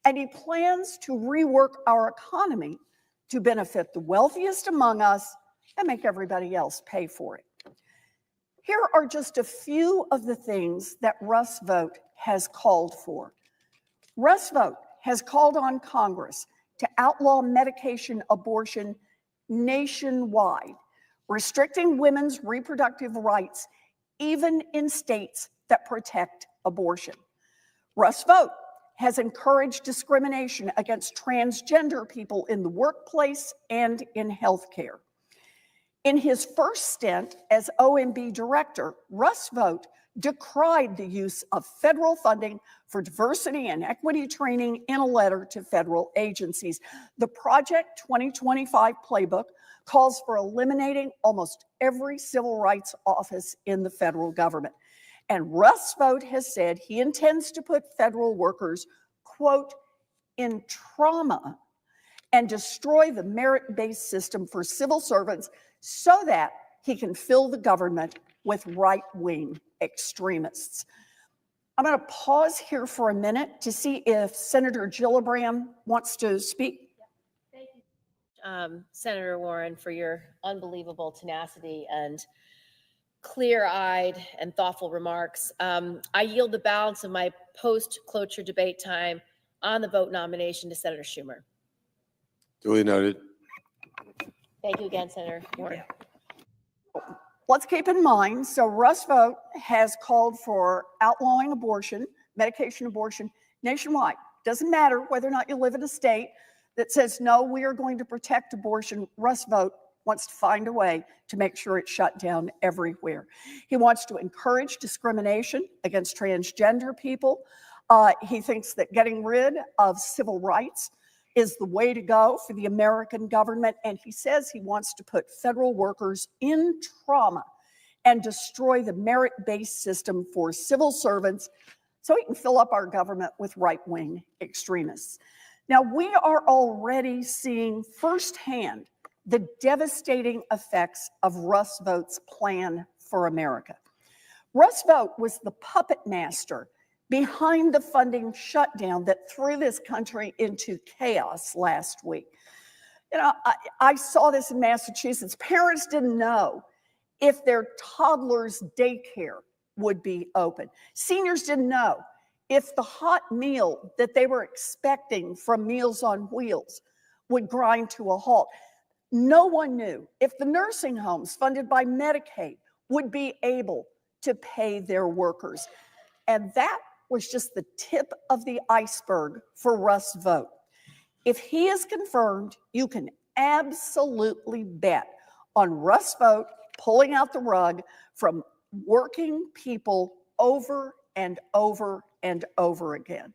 And he plans to rework our economy to benefit the wealthiest among us and make everybody else pay for it. Here are just a few of the things that Russ Vought has called for. Russ Vought has called on Congress to outlaw medication abortion nationwide, restricting women's reproductive rights even in states that protect abortion. Russ Vought has encouraged discrimination against transgender people in the workplace and in healthcare. In his first stint as OMB director, Russ Vought decried the use of federal funding for diversity and equity training in a letter to federal agencies. The Project 2025 playbook calls for eliminating almost every civil rights office in the federal government. And Russ Vought has said he intends to put federal workers, quote, in trauma and destroy the merit-based system for civil servants so that he can fill the government with right-wing extremists. I'm going to pause here for a minute to see if Senator Gillibrand wants to speak. Thank you, Senator Warren, for your unbelievable tenacity and clear-eyed and thoughtful remarks. I yield the balance of my post-cloture debate time on the Vought nomination to Senator Schumer. Duly noted. Thank you again, Senator Warren. Let's keep in mind, so Russ Vought has called for outlawing abortion, medication abortion, nationwide. Doesn't matter whether or not you live in a state that says, no, we are going to protect abortion. Russ Vought wants to find a way to make sure it's shut down everywhere. He wants to encourage discrimination against transgender people. He thinks that getting rid of civil rights is the way to go for the American government. And he says he wants to put federal workers in trauma and destroy the merit-based system for civil servants so he can fill up our government with right-wing extremists. Now, we are already seeing firsthand the devastating effects of Russ Vought's plan for America. Russ Vought was the puppet master behind the funding shutdown that threw this country into chaos last week. You know, I saw this in Massachusetts. Parents didn't know if their toddler's daycare would be open. Seniors didn't know if the hot meal that they were expecting from Meals on Wheels would grind to a halt. No one knew if the nursing homes funded by Medicaid would be able to pay their workers. And that was just the tip of the iceberg for Russ Vought. If he is confirmed, you can absolutely bet on Russ Vought pulling out the rug from working people over and over and over again.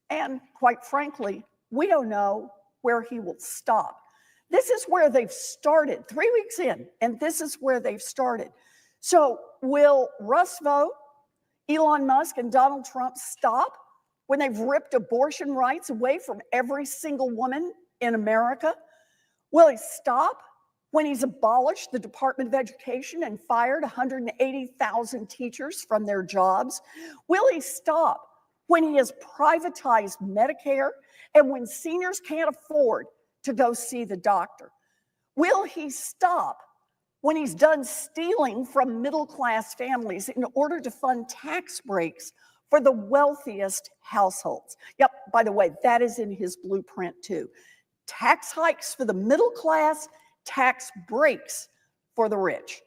And quite frankly, we don't know where he will stop. This is where they've started, 3 weeks in, and this is where they've started. So will Russ Vought, Elon Musk, and Donald Trump stop when they've ripped abortion rights away from every single woman in America? Will he stop when he's abolished the Department of Education and fired 180,000 teachers from their jobs? Will he stop when he has privatized Medicare and when seniors can't afford to go see the doctor? Will he stop when he's done stealing from middle-class families in order to fund tax breaks for the wealthiest households? Yep, by the way, that is in his blueprint too. Tax hikes for the middle class, tax breaks for the rich.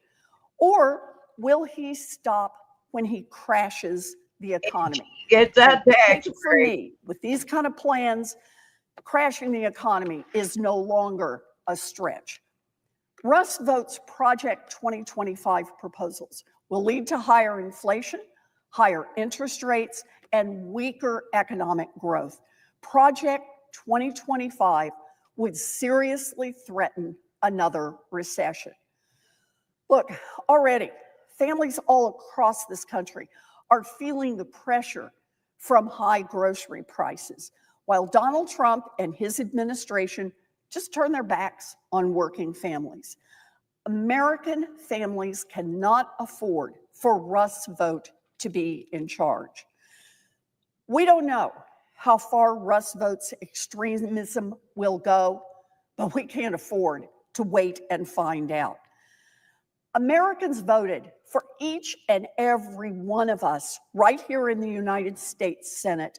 Or will he stop when he crashes the economy? Get that tax Take it from me, with these kind of plans, crashing the economy is no longer a stretch. Russ Vote's Project 2025 proposals will lead to higher inflation, higher interest rates, and weaker economic growth. Project 2025 would seriously threaten another recession. Look, already, families all across this country are feeling the pressure from high grocery prices, while Donald Trump and his administration just turn their backs on working families. American families cannot afford for Russ Vote to be in charge. We don't know how far Russ Vote's extremism will go, but we can't afford to wait and find out. Americans voted for each and every one of us right here in the United States Senate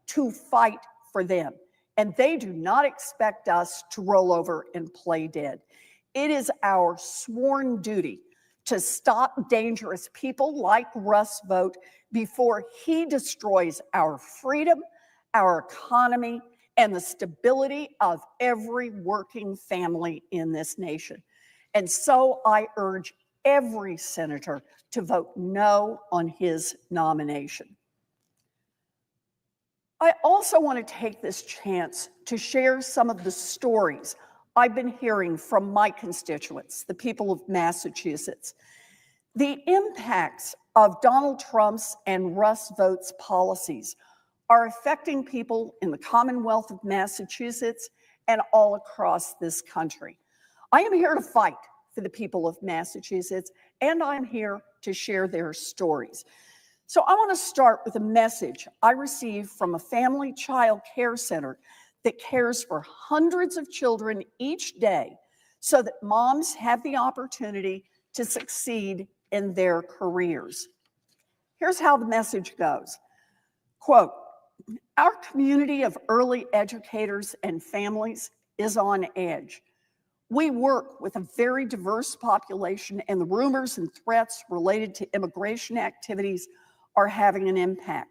to fight for them, and they do not expect us to roll over and play dead. It is our sworn duty to stop dangerous people like Russ Vote before he destroys our freedom, our economy, and the stability of every working family in this nation. And so I urge every senator to vote no on his nomination. I also want to take this chance to share some of the stories I've been hearing from my constituents, the people of Massachusetts. The impacts of Donald Trump's and Russ Vote's policies are affecting people in the Commonwealth of Massachusetts and all across this country. I am here to fight for the people of Massachusetts, and I'm here to share their stories. So I want to start with a message I received from a family child care center that cares for hundreds of children each day so that moms have the opportunity to succeed in their careers. Here's how the message goes. Quote, our community of early educators and families is on edge. We work with a very diverse population, and the rumors and threats related to immigration activities are having an impact.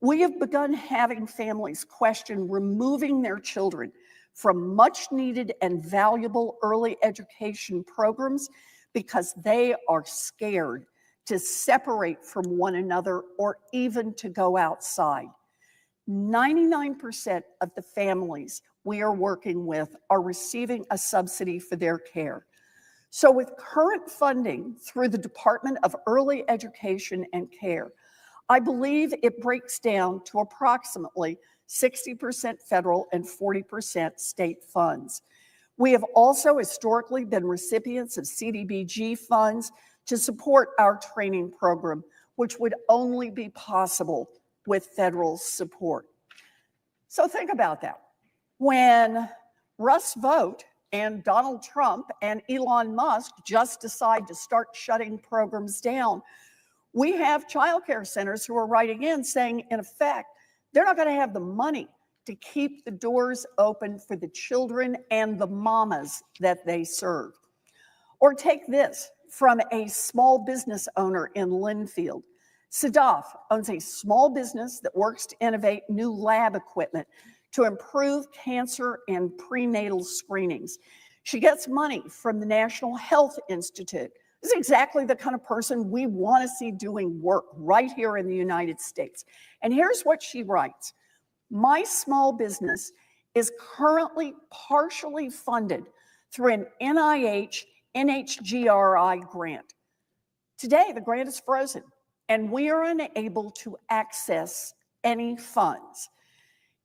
We have begun having families question removing their children from much needed and valuable early education programs because they are scared to separate from one another or even to go outside. 99% of the families we are working with are receiving a subsidy for their care. So with current funding through the Department of Early Education and Care, I believe it breaks down to approximately 60% federal and 40% state funds. We have also historically been recipients of CDBG funds to support our training program, which would only be possible with federal support. So think about that. When Russ Vote and Donald Trump and Elon Musk just decide to start shutting programs down, we have childcare centers who are writing in saying, in effect, they're not going to have the money to keep the doors open for the children and the mamas that they serve. Or take this from a small business owner in Linfield. Sadaf owns a small business that works to innovate new lab equipment to improve cancer and prenatal screenings. She gets money from the National Health Institute. This is exactly the kind of person we want to see doing work right here in the United States. And here's what she writes. My small business is currently partially funded through an NIH NHGRI grant. Today, the grant is frozen, and we are unable to access any funds.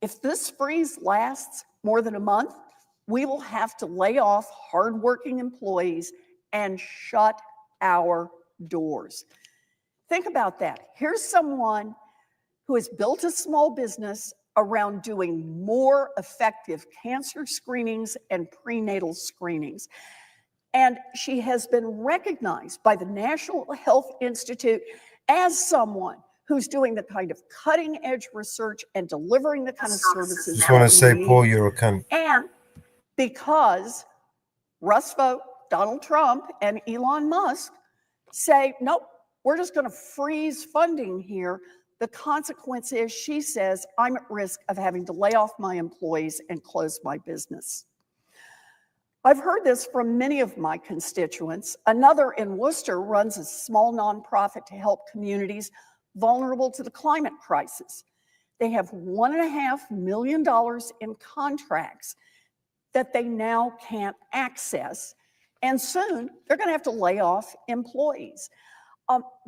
If this freeze lasts more than a month, we will have to lay off hardworking employees and shut our doors. Think about that. Here's someone who has built a small business around doing more effective cancer screenings and prenatal screenings. And she has been recognized by the National Health Institute as someone who's doing the kind of cutting edge research and delivering the kind of services. Just want to say, we Paul, need. you're a cunt. And because Russ Vought, Donald Trump, and Elon Musk say, nope, we're just going to freeze funding here, the consequence is, she says, I'm at risk of having to lay off my employees and close my business. I've heard this from many of my constituents. Another in Worcester runs a small nonprofit to help communities vulnerable to the climate crisis. They have $1.5 million in contracts that they now can't access, and soon they're going to have to lay off employees.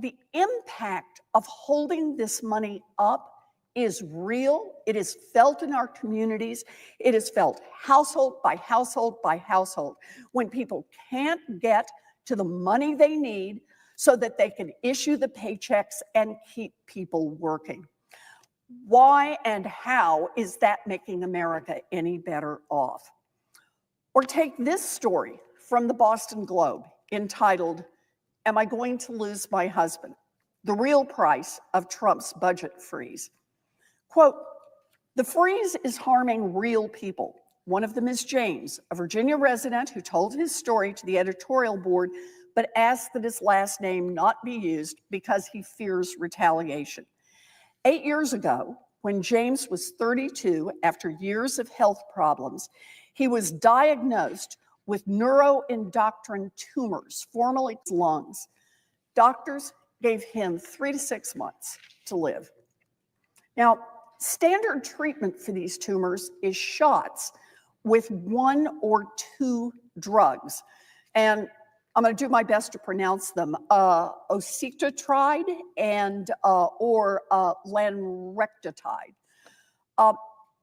The impact of holding this money up is real. It is felt in our communities. It is felt household by household by household when people can't get to the money they need so that they can issue the paychecks and keep people working. Why and how is that making America any better off? Or take this story from the Boston Globe entitled, Am I Going to Lose My Husband? The Real Price of Trump's Budget Freeze. Quote, the freeze is harming real people. One of them is James, a Virginia resident who told his story to the editorial board, but asked that his last name not be used because he fears retaliation. 8 years ago, when James was 32, after years of health problems, he was diagnosed with neuroendocrine tumors, formerly lungs. Doctors gave him 3 to 6 months to live. Now, standard treatment for these tumors is shots with 1 or 2 drugs. And I'm going to do my best to pronounce them, ocetrotide and or lanrectitide.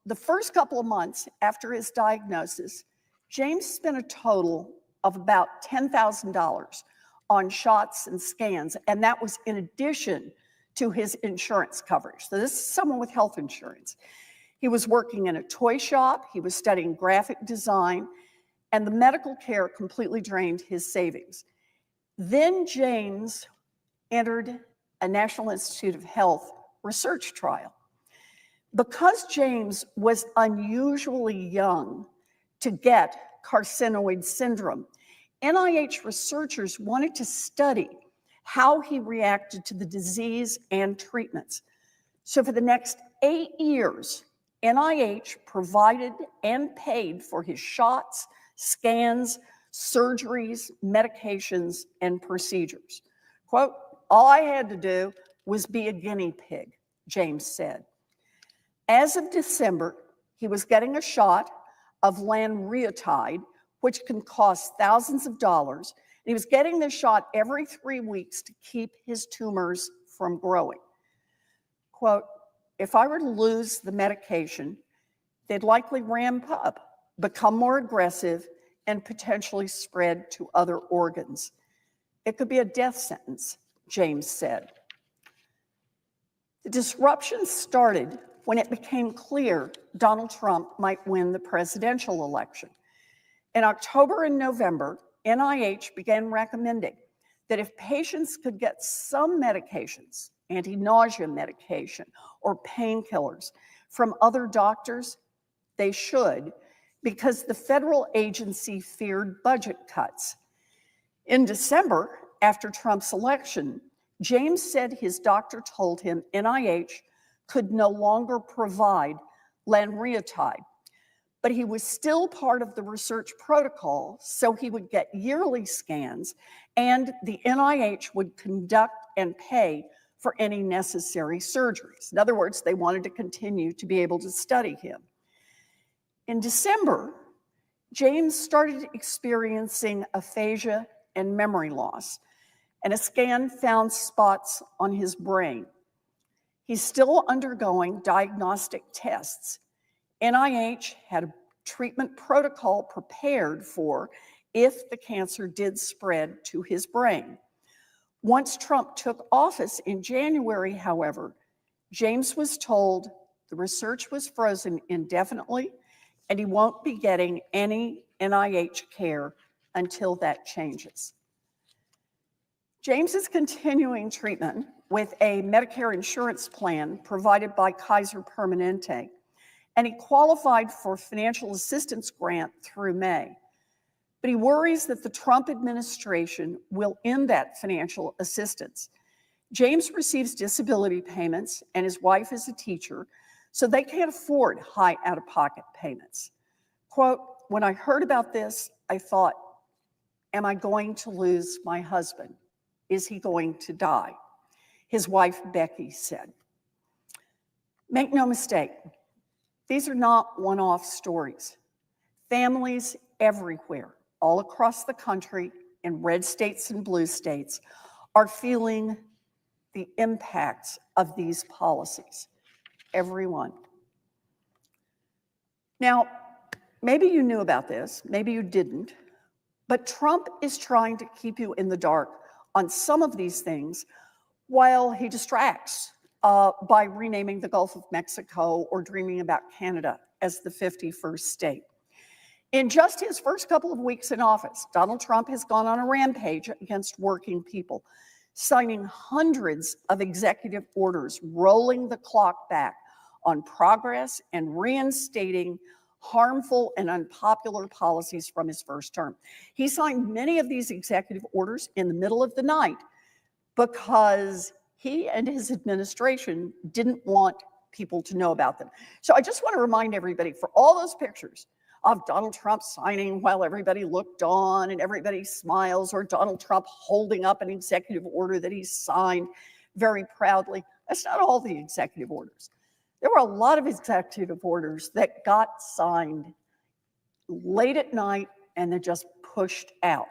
The first couple of months after his diagnosis, James spent a total of about $10,000 on shots and scans, and that was in addition to his insurance coverage. So this is someone with health insurance. He was working in a toy shop, he was studying graphic design, and the medical care completely drained his savings. Then James entered a National Institute of Health research trial. Because James was unusually young to get carcinoid syndrome, NIH researchers wanted to study how he reacted to the disease and treatments. So for the next 8 years, NIH provided and paid for his shots, scans, surgeries, medications, and procedures. Quote, all I had to do was be a guinea pig, James said. As of December, he was getting a shot of lanrectitide, which can cost thousands of dollars. And he was getting this shot every 3 weeks to keep his tumors from growing. Quote, if I were to lose the medication, they'd likely ramp up, become more aggressive, and potentially spread to other organs. It could be a death sentence, James said. The disruption started when it became clear Donald Trump might win the presidential election. In October and November, NIH began recommending that if patients could get some medications, anti-nausea medication or painkillers, from other doctors, they should, because the federal agency feared budget cuts. In December, after Trump's election, James said his doctor told him NIH could no longer provide lanrectitide, but he was still part of the research protocol, so he would get yearly scans, and the NIH would conduct and pay for any necessary surgeries. In other words, they wanted to continue to be able to study him. In December, James started experiencing aphasia and memory loss, and a scan found spots on his brain. He's still undergoing diagnostic tests. NIH had treatment protocol prepared for if the cancer did spread to his brain. Once Trump took office in January, however, James was told the research was frozen indefinitely and he won't be getting any NIH care until that changes. James is continuing treatment with a Medicare insurance plan provided by Kaiser Permanente, and he qualified for financial assistance grant through May. But he worries that the Trump administration will end that financial assistance. James receives disability payments, and his wife is a teacher, so they can't afford high out-of-pocket payments. Quote, "When I heard about this, I thought, am I going to lose my husband? Is he going to die?" His wife, Becky, said. Make no mistake, these are not one-off stories. Families everywhere, all across the country, in red states and blue states, are feeling the impacts of these policies. Everyone. Now, maybe you knew about this, maybe you didn't, but Trump is trying to keep you in the dark on some of these things while he distracts by renaming the Gulf of Mexico or dreaming about Canada as the 51st state. In just his first couple of weeks in office, Donald Trump has gone on a rampage against working people, signing hundreds of executive orders, rolling the clock back on progress and reinstating harmful and unpopular policies from his first term. He signed many of these executive orders in the middle of the night because he and his administration didn't want people to know about them. So I just want to remind everybody, for all those pictures of Donald Trump signing while everybody looked on and everybody smiles, or Donald Trump holding up an executive order that he signed very proudly, that's not all the executive orders. There were a lot of executive orders that got signed late at night and then just pushed out.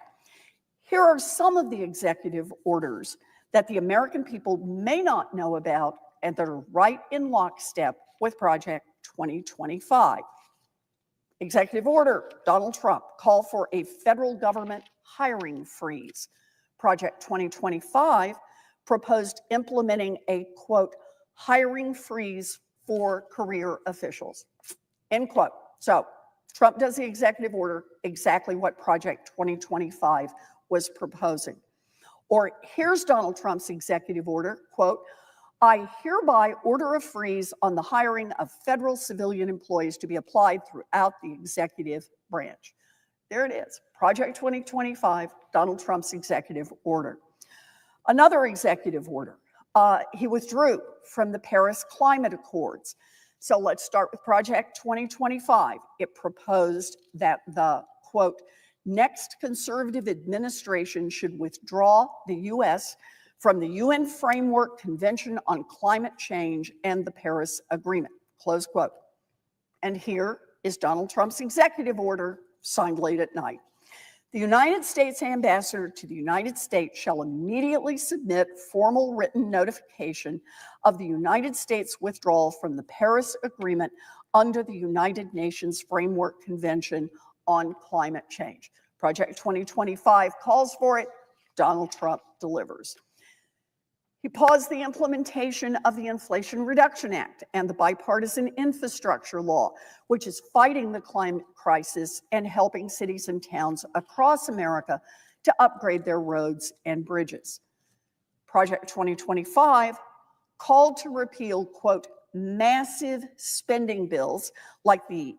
Here are some of the executive orders that the American people may not know about and that are right in lockstep with Project 2025. Executive Order, Donald Trump, call for a federal government hiring freeze. Project 2025 proposed implementing a, quote, hiring freeze for career officials, end quote. So Trump does the executive order, exactly what Project 2025 was proposing. Or here's Donald Trump's executive order, quote, I hereby order a freeze on the hiring of federal civilian employees to be applied throughout the executive branch. There it is, Project 2025, Donald Trump's executive order. Another executive order, he withdrew from the Paris Climate Accords. So let's start with Project 2025. It proposed that the, quote, next conservative administration should withdraw the U.S. from the UN Framework Convention on Climate Change and the Paris Agreement, close quote. And here is Donald Trump's executive order signed late at night. The United States ambassador to the United States shall immediately submit formal written notification of the United States withdrawal from the Paris Agreement under the United Nations Framework Convention on Climate Change. Project 2025 calls for it. Donald Trump delivers. He paused the implementation of the Inflation Reduction Act and the bipartisan infrastructure law, which is fighting the climate crisis and helping cities and towns across America to upgrade their roads and bridges. Project 2025 called to repeal, quote, massive spending bills like the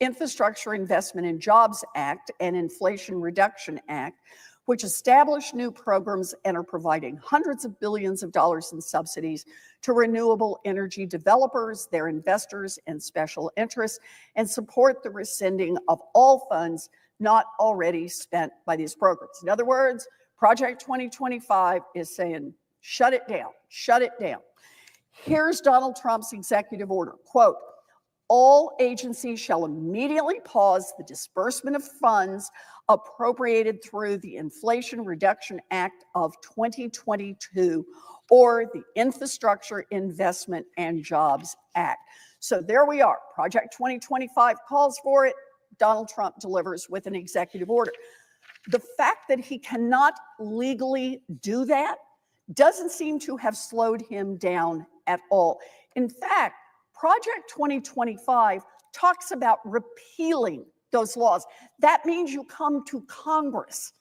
Infrastructure Investment and Jobs Act and Inflation Reduction Act, which establish new programs and are providing hundreds of billions of dollars in subsidies to renewable energy developers, their investors, and special interests, and support the rescinding of all funds not already spent by these programs. In other words, Project 2025 is saying, shut it down, shut it down. Here's Donald Trump's executive order, quote, all agencies shall immediately pause the disbursement of funds appropriated through the Inflation Reduction Act of 2022 or the Infrastructure Investment and Jobs Act. So there we are. Project 2025 calls for it. Donald Trump delivers with an executive order. The fact that he cannot legally do that doesn't seem to have slowed him down at all. In fact, Project 2025 talks about repealing those laws. That means you come to Congress,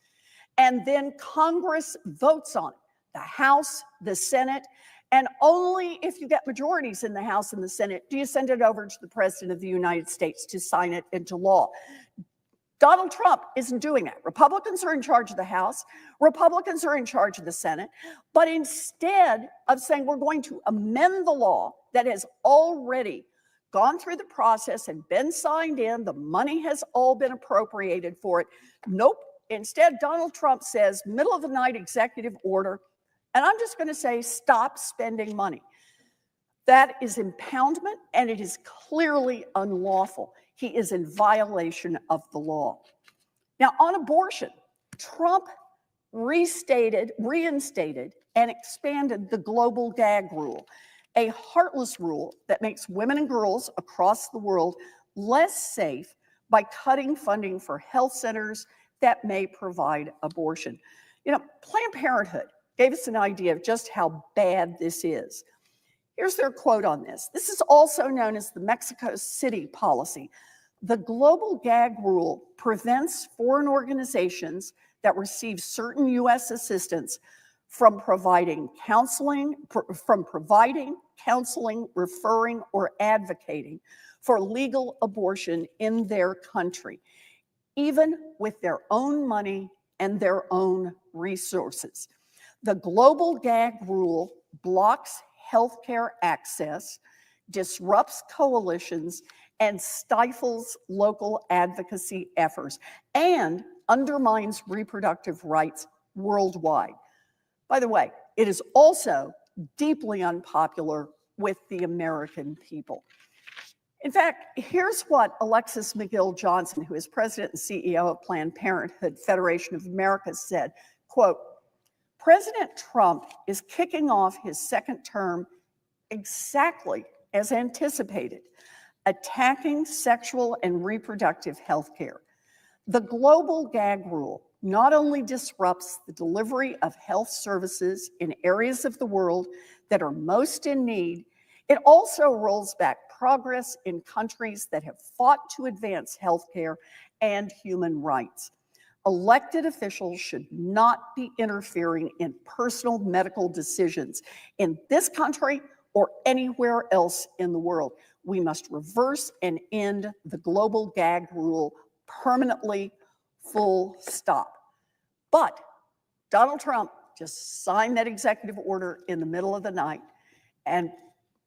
and then Congress votes on it, the House, the Senate, and only if you get majorities in the House and the Senate do you send it over to the President of the United States to sign it into law. Donald Trump isn't doing that. Republicans are in charge of the House. Republicans are in charge of the Senate. But instead of saying we're going to amend the law that has already gone through the process and been signed in, the money has all been appropriated for it. Nope. Instead, Donald Trump says, middle of the night executive order, and I'm just going to say, stop spending money. That is impoundment, and it is clearly unlawful. He is in violation of the law. Now, on abortion, Trump reinstated, and expanded the global gag rule, a heartless rule that makes women and girls across the world less safe by cutting funding for health centers that may provide abortion. You know, Planned Parenthood gave us an idea of just how bad this is. Here's their quote on this. This is also known as the Mexico City policy. The global gag rule prevents foreign organizations that receive certain U.S. assistance from providing counseling, referring, or advocating for legal abortion in their country, even with their own money and their own resources. The global gag rule blocks healthcare access, disrupts coalitions, and stifles local advocacy efforts, and undermines reproductive rights worldwide. By the way, it is also deeply unpopular with the American people. In fact, here's what Alexis McGill Johnson, who is president and CEO of Planned Parenthood Federation of America, said, quote, President Trump is kicking off his second term exactly as anticipated, attacking sexual and reproductive health care. The global gag rule not only disrupts the delivery of health services in areas of the world that are most in need, it also rolls back progress in countries that have fought to advance healthcare and human rights. Elected officials should not be interfering in personal medical decisions in this country or anywhere else in the world. We must reverse and end the global gag rule permanently, full stop. But Donald Trump just signed that executive order in the middle of the night, and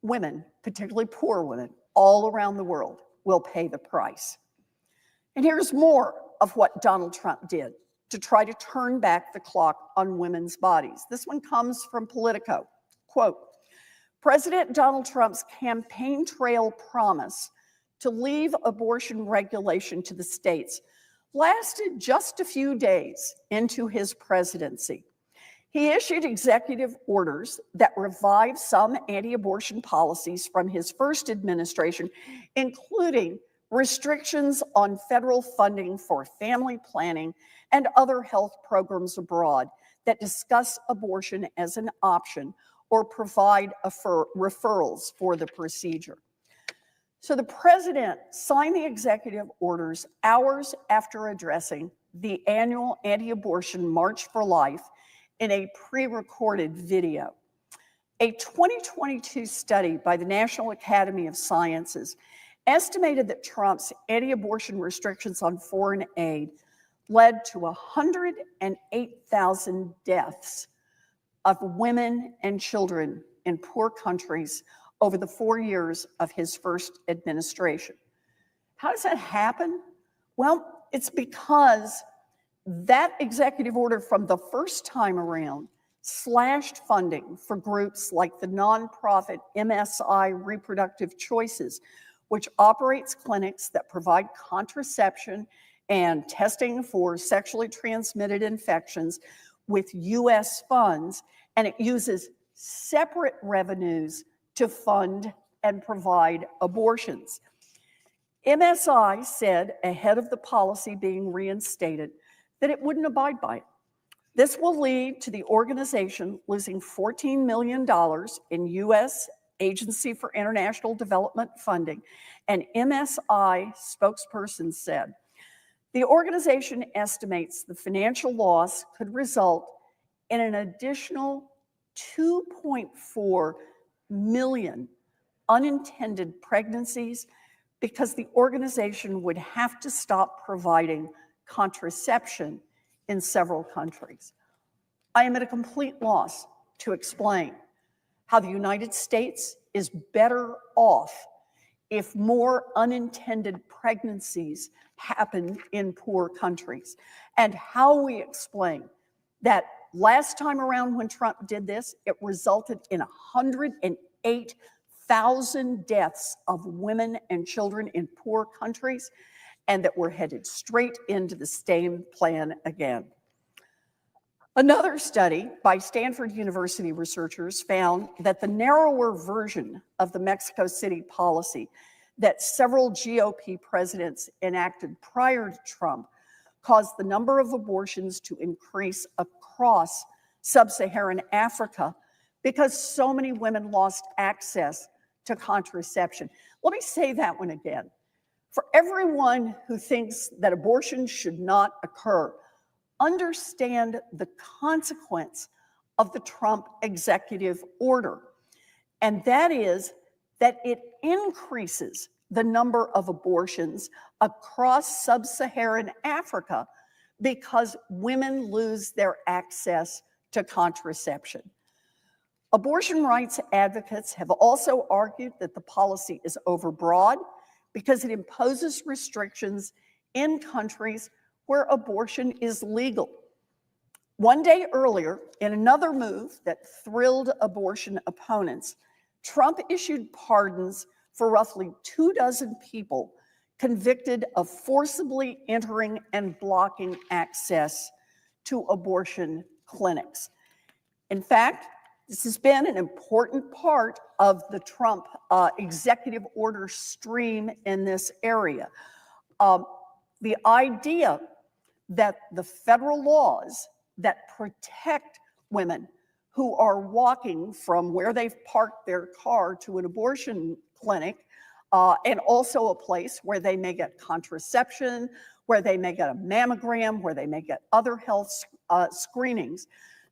women, particularly poor women, all around the world will pay the price. And here's more of what Donald Trump did to try to turn back the clock on women's bodies. This one comes from Politico. Quote, President Donald Trump's campaign trail promise to leave abortion regulation to the states lasted just a few days into his presidency. He issued executive orders that revived some anti-abortion policies from his first administration, including restrictions on federal funding for family planning and other health programs abroad that discuss abortion as an option or provide referrals for the procedure. So the president signed the executive orders hours after addressing the annual anti-abortion March for Life in a pre-recorded video. A 2022 study by the National Academy of Sciences estimated that Trump's anti-abortion restrictions on foreign aid led to 108,000 deaths of women and children in poor countries over the 4 years of his first administration. How does that happen? Well, it's because that executive order from the first time around slashed funding for groups like the nonprofit MSI Reproductive Choices, which operates clinics that provide contraception and testing for sexually transmitted infections with U.S. funds, and it uses separate revenues to fund and provide abortions. MSI said ahead of the policy being reinstated that it wouldn't abide by it. This will lead to the organization losing $14 million in U.S. Agency for International Development funding. An MSI spokesperson said, the organization estimates the financial loss could result in an additional 2.4 million unintended pregnancies because the organization would have to stop providing contraception in several countries. I am at a complete loss to explain how the United States is better off if more unintended pregnancies happen in poor countries, and how we explain that last time around when Trump did this, it resulted in 108,000 deaths of women and children in poor countries, and that we're headed straight into the same plan again. Another study by Stanford University researchers found that the narrower version of the Mexico City policy that several GOP presidents enacted prior to Trump caused the number of abortions to increase across sub-Saharan Africa because so many women lost access to contraception. Let me say that one again. For everyone who thinks that abortion should not occur, understand the consequence of the Trump executive order. And that is that it increases the number of abortions across sub-Saharan Africa because women lose their access to contraception. Abortion rights advocates have also argued that the policy is overbroad because it imposes restrictions in countries where abortion is legal. One day earlier, in another move that thrilled abortion opponents, Trump issued pardons for roughly 24 people convicted of forcibly entering and blocking access to abortion clinics. In fact, this has been an important part of the Trump executive order stream in this area. The idea that the federal laws that protect women who are walking from where they've parked their car to an abortion clinic, and also a place where they may get contraception, where they may get a mammogram, where they may get other health screenings,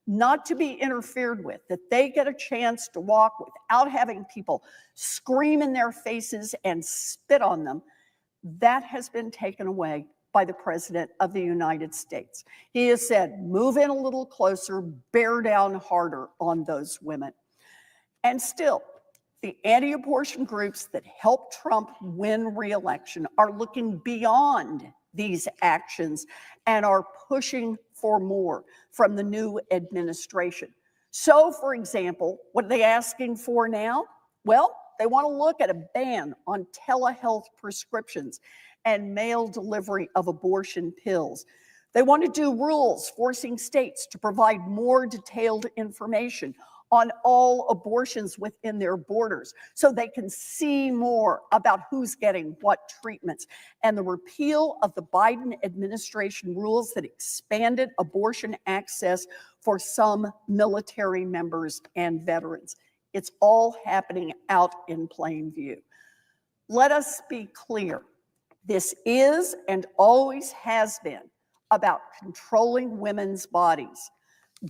not to be interfered with, that they get a chance to walk without having people scream in their faces and spit on them, that has been taken away by the President of the United States. He has said, move in a little closer, bear down harder on those women. And still, the anti-abortion groups that helped Trump win re-election are looking beyond these actions and are pushing for more from the new administration. So, for example, what are they asking for now? Well, they want to look at a ban on telehealth prescriptions and mail delivery of abortion pills. They want to do rules forcing states to provide more detailed information on all abortions within their borders so they can see more about who's getting what treatments. And the repeal of the Biden administration rules that expanded abortion access for some military members and veterans. It's all happening out in plain view. Let us be clear. This is and always has been about controlling women's bodies.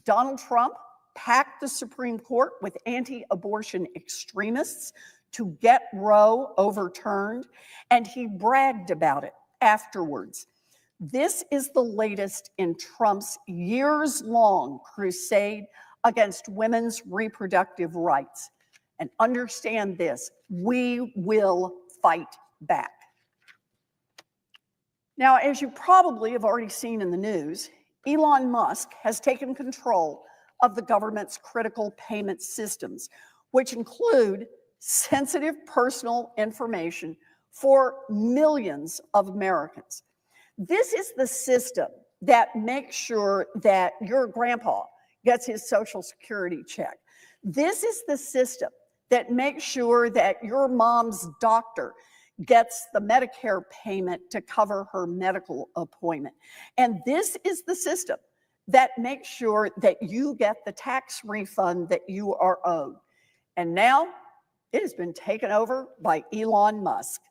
Donald Trump packed the Supreme Court with anti-abortion extremists to get Roe overturned, and he bragged about it afterwards. This is the latest in Trump's years-long crusade against women's reproductive rights. And understand this, we will fight back. Now, as you probably have already seen in the news, Elon Musk has taken control of the government's critical payment systems, which include sensitive personal information for millions of Americans. This is the system that makes sure that your grandpa gets his Social Security check. This is the system that makes sure that your mom's doctor gets the Medicare payment to cover her medical appointment. And this is the system that makes sure that you get the tax refund that you are owed. And now it has been taken over by Elon Musk.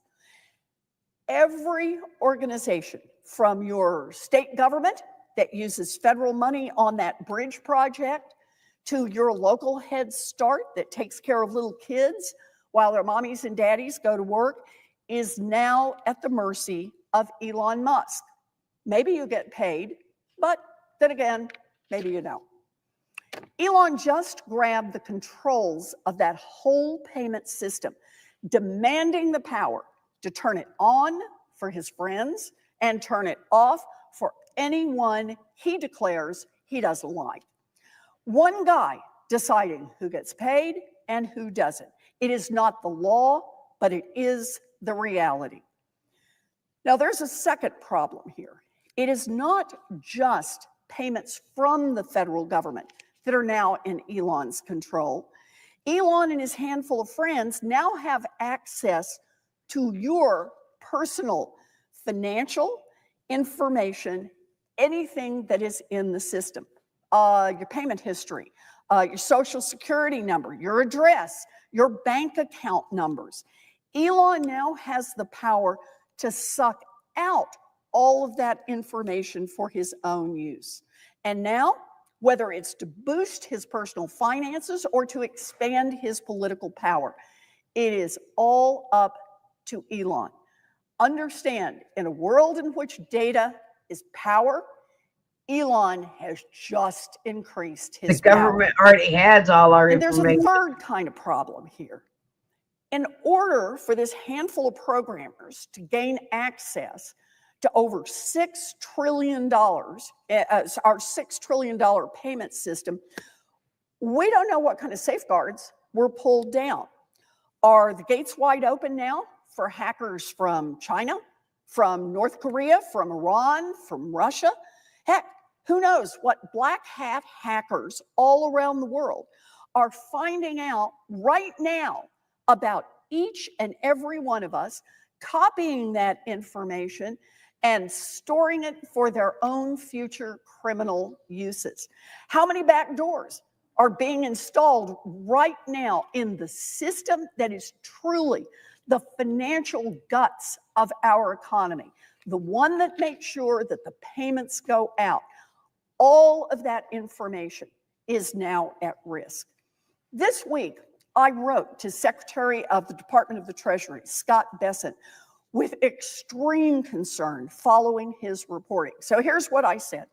Every organization, from your state government that uses federal money on that bridge project, to your local Head Start that takes care of little kids while their mommies and daddies go to work, is now at the mercy of Elon Musk. Maybe you get paid, but then again, maybe you don't. Elon just grabbed the controls of that whole payment system, demanding the power to turn it on for his friends and turn it off for anyone he declares he doesn't like. One guy deciding who gets paid and who doesn't. It is not the law, but it is the reality. Now, there's a second problem here. It is not just payments from the federal government that are now in Elon's control. Elon and his handful of friends now have access to your personal financial information, anything that is in the system. Your payment history, your social security number, your address, your bank account numbers. Elon now has the power to suck out all of that information for his own use. And now, whether it's to boost his personal finances or to expand his political power, it is all up to Elon. Understand, in a world in which data is power, Elon has just increased his The government already has all our And there's information. a third kind of problem here. In order for this handful of programmers to gain access to over $6 trillion, our $6 trillion payment system, we don't know what kind of safeguards were pulled down. Are the gates wide open now for hackers from China, from North Korea, from Iran, from Russia? Heck, who knows what black hat hackers all around the world are finding out right now about each and every one of us, copying that information and storing it for their own future criminal uses. How many back doors are being installed right now in the system that is truly the financial guts of our economy, the one that makes sure that the payments go out? All of that information is now at risk. This week, I wrote to Secretary of the Department of the Treasury, Scott Bessent, with extreme concern following his reporting. So here's what I said.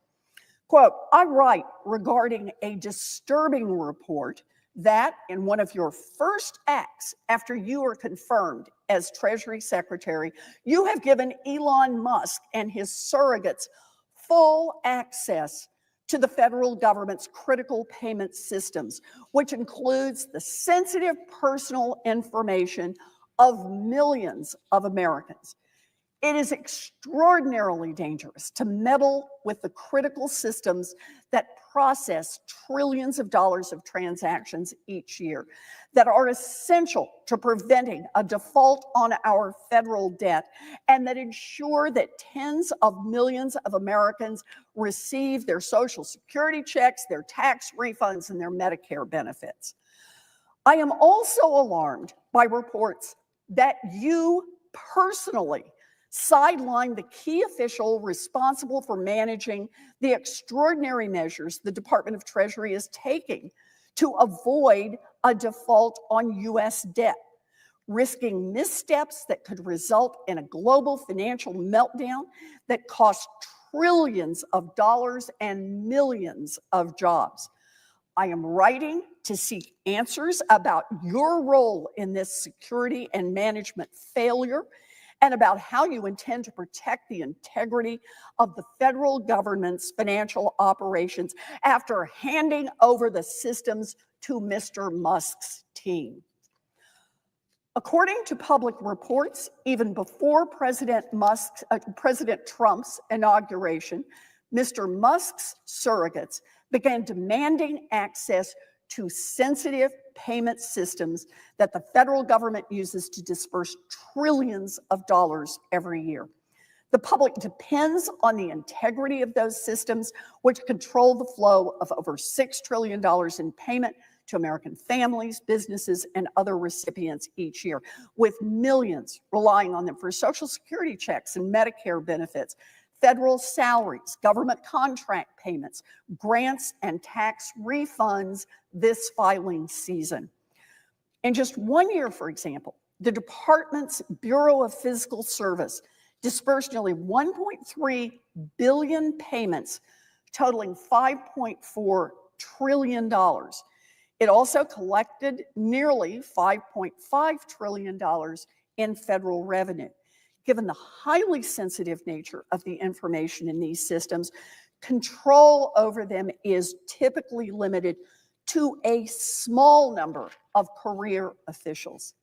Quote, I write regarding a disturbing report that in one of your first acts after you were confirmed as Treasury Secretary, you have given Elon Musk and his surrogates full access to the federal government's critical payment systems, which includes the sensitive personal information of millions of Americans. It is extraordinarily dangerous to meddle with the critical systems that process trillions of dollars of transactions each year, that are essential to preventing a default on our federal debt, and that ensure that tens of millions of Americans receive their Social Security checks, their tax refunds, and their Medicare benefits. I am also alarmed by reports that you personally sidelined the key official responsible for managing the extraordinary measures the Department of Treasury is taking to avoid a default on U.S. debt, risking missteps that could result in a global financial meltdown that costs trillions of dollars and millions of jobs. I am writing to seek answers about your role in this security and management failure, and about how you intend to protect the integrity of the federal government's financial operations after handing over the systems to Mr. Musk's team. According to public reports, even before President Trump's inauguration, Mr. Musk's surrogates began demanding access to sensitive payment systems that the federal government uses to disperse trillions of dollars every year. The public depends on the integrity of those systems, which control the flow of over $6 trillion in payment to American families, businesses, and other recipients each year, with millions relying on them for Social Security checks and Medicare benefits, federal salaries, government contract payments, grants, and tax refunds this filing season. In just 1 year, for example, the department's Bureau of Fiscal Service dispersed nearly 1.3 billion payments totaling $5.4 trillion. It also collected nearly $5.5 trillion in federal revenue. Given the highly sensitive nature of the information in these systems, control over them is typically limited to a small number of career officials.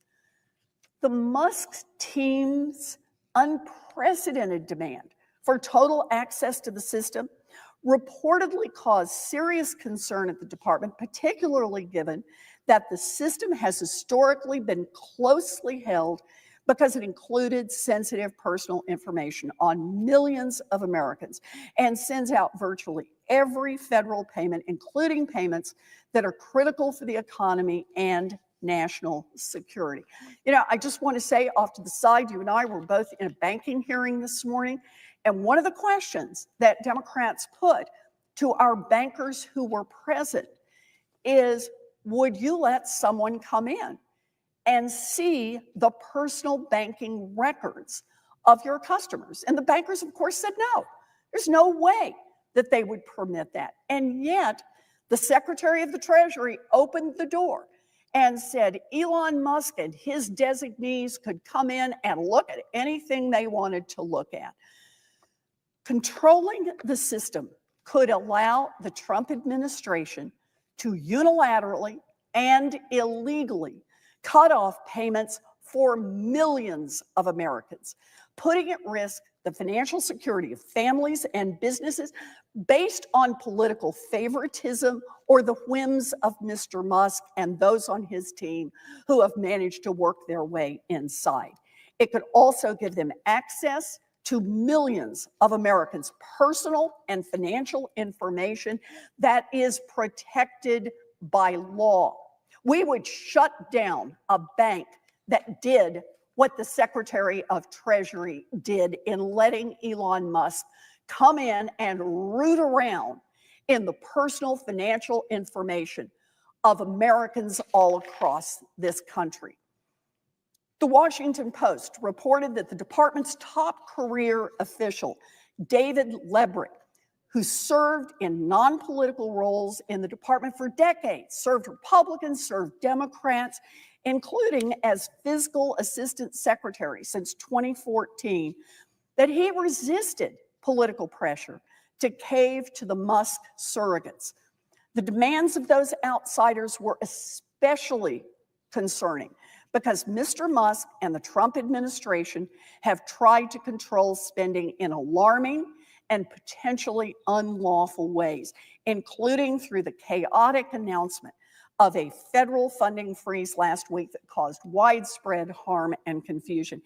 The Musk team's unprecedented demand for total access to the system reportedly caused serious concern at the department, particularly given that the system has historically been closely held because it included sensitive personal information on millions of Americans and sends out virtually every federal payment, including payments that are critical for the economy and national security. You know, I just want to say off to the side, you and I were both in a banking hearing this morning, and one of the questions that Democrats put to our bankers who were present is, would you let someone come in and see the personal banking records of your customers? And the bankers, of course, said no. There's no way that they would permit that. And yet, the Secretary of the Treasury opened the door and said Elon Musk and his designees could come in and look at anything they wanted to look at. Controlling the system could allow the Trump administration to unilaterally and illegally cut off payments for millions of Americans, putting at risk the financial security of families and businesses based on political favoritism or the whims of Mr. Musk and those on his team who have managed to work their way inside. It could also give them access to millions of Americans' personal and financial information that is protected by law. We would shut down a bank that did what the Secretary of Treasury did in letting Elon Musk come in and root around in the personal financial information of Americans all across this country. The Washington Post reported that the department's top career official, David Lebrick, who served in non-political roles in the department for decades, served Republicans, served Democrats, including as fiscal assistant secretary since 2014, that he resisted political pressure to cave to the Musk surrogates. The demands of those outsiders were especially concerning because Mr. Musk and the Trump administration have tried to control spending in alarming and potentially unlawful ways, including through the chaotic announcement of a federal funding freeze last week that caused widespread harm and confusion.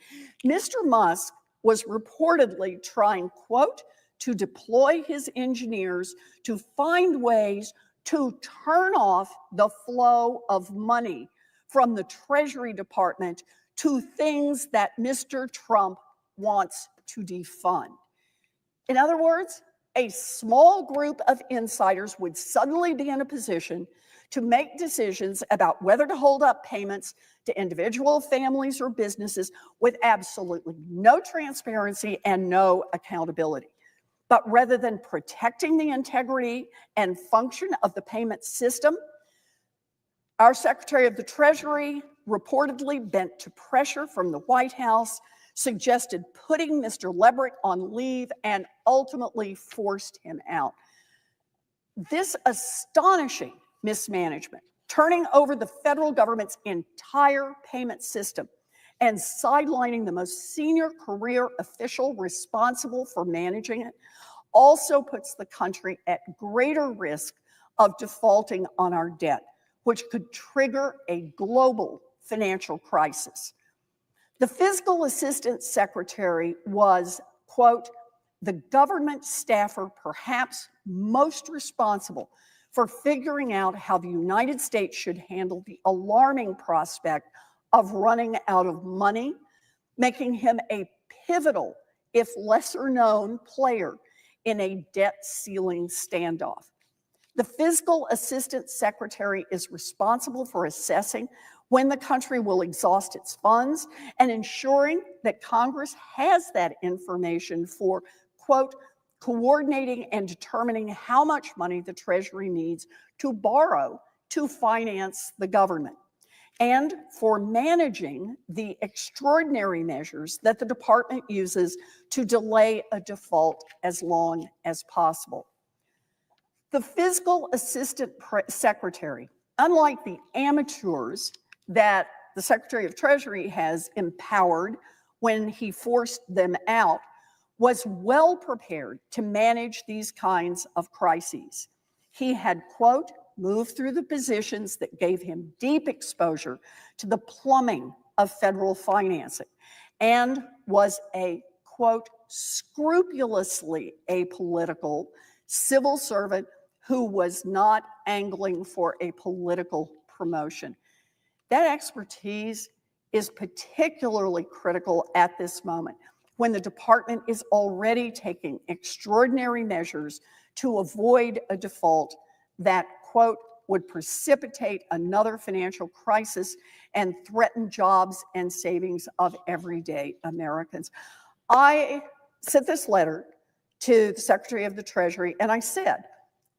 Mr. Musk was reportedly trying, quote, to deploy his engineers to find ways to turn off the flow of money from the Treasury Department to things that Mr. Trump wants to defund. In other words, a small group of insiders would suddenly be in a position to make decisions about whether to hold up payments to individual families or businesses with absolutely no transparency and no accountability. But rather than protecting the integrity and function of the payment system, our Secretary of the Treasury reportedly bent to pressure from the White House, suggested putting Mr. Lebrick on leave, and ultimately forced him out. This astonishing mismanagement, turning over the federal government's entire payment system and sidelining the most senior career official responsible for managing it, also puts the country at greater risk of defaulting on our debt, which could trigger a global financial crisis. The fiscal assistant secretary was, quote, the government staffer perhaps most responsible for figuring out how the United States should handle the alarming prospect of running out of money, making him a pivotal, if lesser known, player in a debt ceiling standoff. The fiscal assistant secretary is responsible for assessing when the country will exhaust its funds and ensuring that Congress has that information for, quote, coordinating and determining how much money the Treasury needs to borrow to finance the government, and for managing the extraordinary measures that the department uses to delay a default as long as possible. The fiscal assistant secretary, unlike the amateurs that the Secretary of Treasury has empowered when he forced them out, was well prepared to manage these kinds of crises. He had, quote, moved through the positions that gave him deep exposure to the plumbing of federal financing and was a, quote, scrupulously apolitical civil servant who was not angling for a political promotion. That expertise is particularly critical at this moment, when the department is already taking extraordinary measures to avoid a default that, quote, would precipitate another financial crisis and threaten jobs and savings of everyday Americans. I sent this letter to the Secretary of the Treasury, and I said,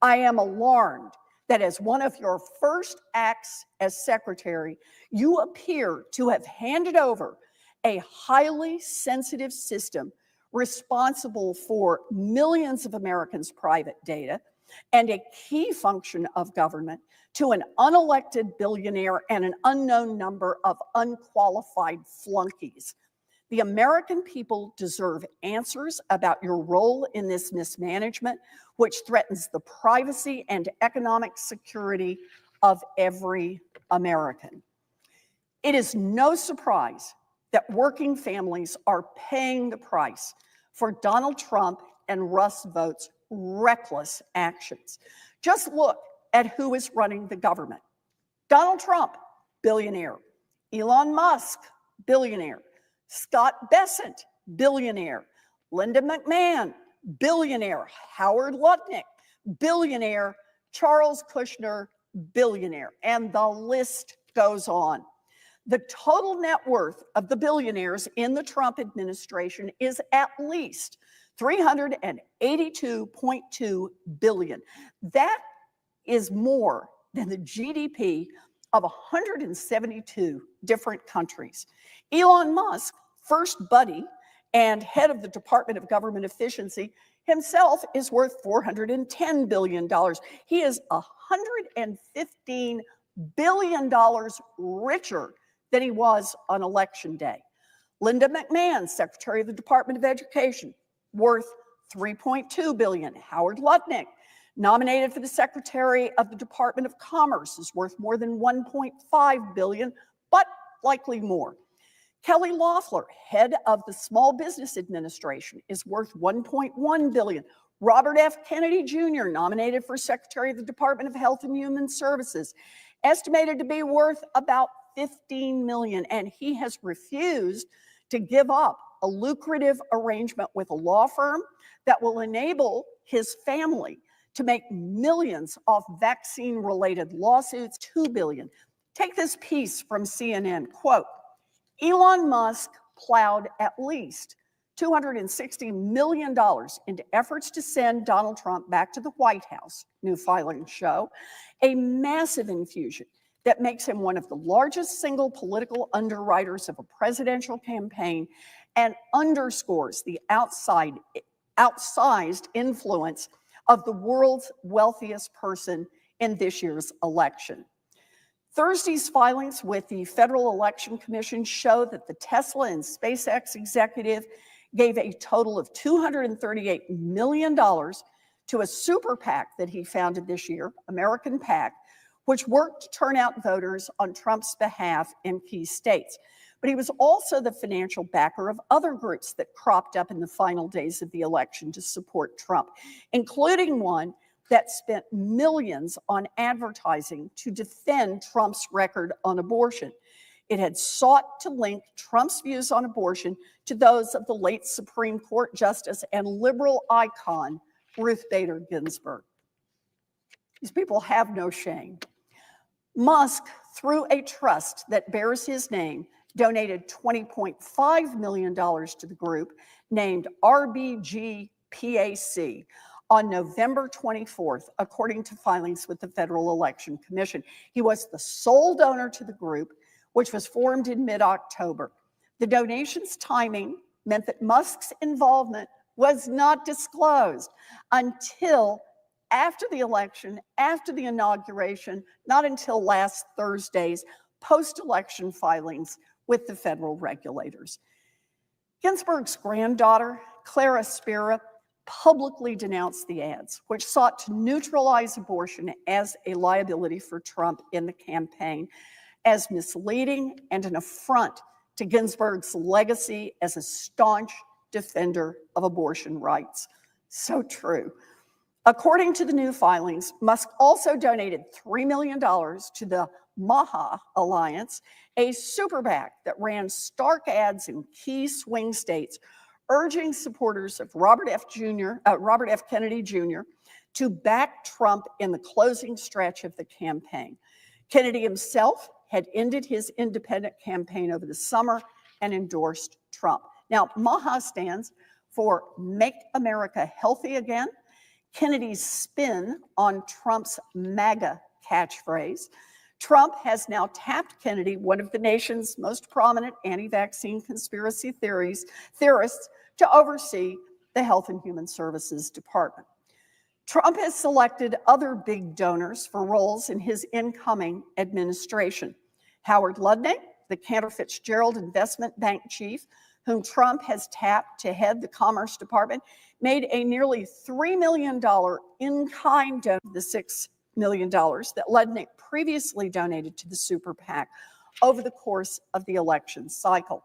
I am alarmed that as one of your first acts as secretary, you appear to have handed over a highly sensitive system responsible for millions of Americans' private data and a key function of government to an unelected billionaire and an unknown number of unqualified flunkies. The American people deserve answers about your role in this mismanagement, which threatens the privacy and economic security of every American. It is no surprise that working families are paying the price for Donald Trump and Russ Vought's reckless actions. Just look at who is running the government. Donald Trump, billionaire. Elon Musk, billionaire. Scott Bessent, billionaire. Linda McMahon, billionaire. Howard Lutnick, billionaire. Charles Kushner, billionaire. And the list goes on. The total net worth of the billionaires in the Trump administration is at least $382.2 billion. That is more than the GDP of 172 different countries. Elon Musk, first buddy and head of the Department of Government Efficiency, himself is worth $410 billion. He is $115 billion richer than he was on election day. Linda McMahon, Secretary of the Department of Education, worth $3.2 billion. Howard Lutnick, nominated for the Secretary of the Department of Commerce, is worth more than $1.5 billion, but likely more. Kelly Loeffler, head of the Small Business Administration, is worth $1.1 billion. Robert F. Kennedy Jr., nominated for Secretary of the Department of Health and Human Services, estimated to be worth about $15 million, and he has refused to give up a lucrative arrangement with a law firm that will enable his family to make millions off vaccine-related lawsuits, $2 billion. Take this piece from CNN, quote, Elon Musk plowed at least $260 million into efforts to send Donald Trump back to the White House, new filings show, a massive infusion that makes him one of the largest single political underwriters of a presidential campaign and underscores the outsized influence of the world's wealthiest person in this year's election. Thursday's filings with the Federal Election Commission show that the Tesla and SpaceX executive gave a total of $238 million to a super PAC that he founded this year, American PAC, which worked to turn out voters on Trump's behalf in key states. But he was also the financial backer of other groups that cropped up in the final days of the election to support Trump, including one that spent millions on advertising to defend Trump's record on abortion. It had sought to link Trump's views on abortion to those of the late Supreme Court Justice and liberal icon Ruth Bader Ginsburg. These people have no shame. Musk, through a trust that bears his name, donated $20.5 million to the group named RBGPAC on November 24th, according to filings with the Federal Election Commission. He was the sole donor to the group, which was formed in mid-October. The donation's timing meant that Musk's involvement was not disclosed until after the election, after the inauguration, not until last Thursday's post-election filings with the federal regulators. Ginsburg's granddaughter, Clara Spira, publicly denounced the ads, which sought to neutralize abortion as a liability for Trump in the campaign, as misleading and an affront to Ginsburg's legacy as a staunch defender of abortion rights. So true. According to the new filings, Musk also donated $3 million to the MAHA Alliance, a super PAC that ran stark ads in key swing states, urging supporters of Robert F. Kennedy Jr. to back Trump in the closing stretch of the campaign. Kennedy himself had ended his independent campaign over the summer and endorsed Trump. Now, MAHA stands for Make America Healthy Again, Kennedy's spin on Trump's MAGA catchphrase. Trump has now tapped Kennedy, one of the nation's most prominent anti-vaccine conspiracy theorists, to oversee the Health and Human Services Department. Trump has selected other big donors for roles in his incoming administration. Howard Lutnick, the Cantor Fitzgerald Investment Bank chief, whom Trump has tapped to head the Commerce Department, made a nearly $3 million in-kind donation, the $6 million that Lutnick previously donated to the super PAC over the course of the election cycle.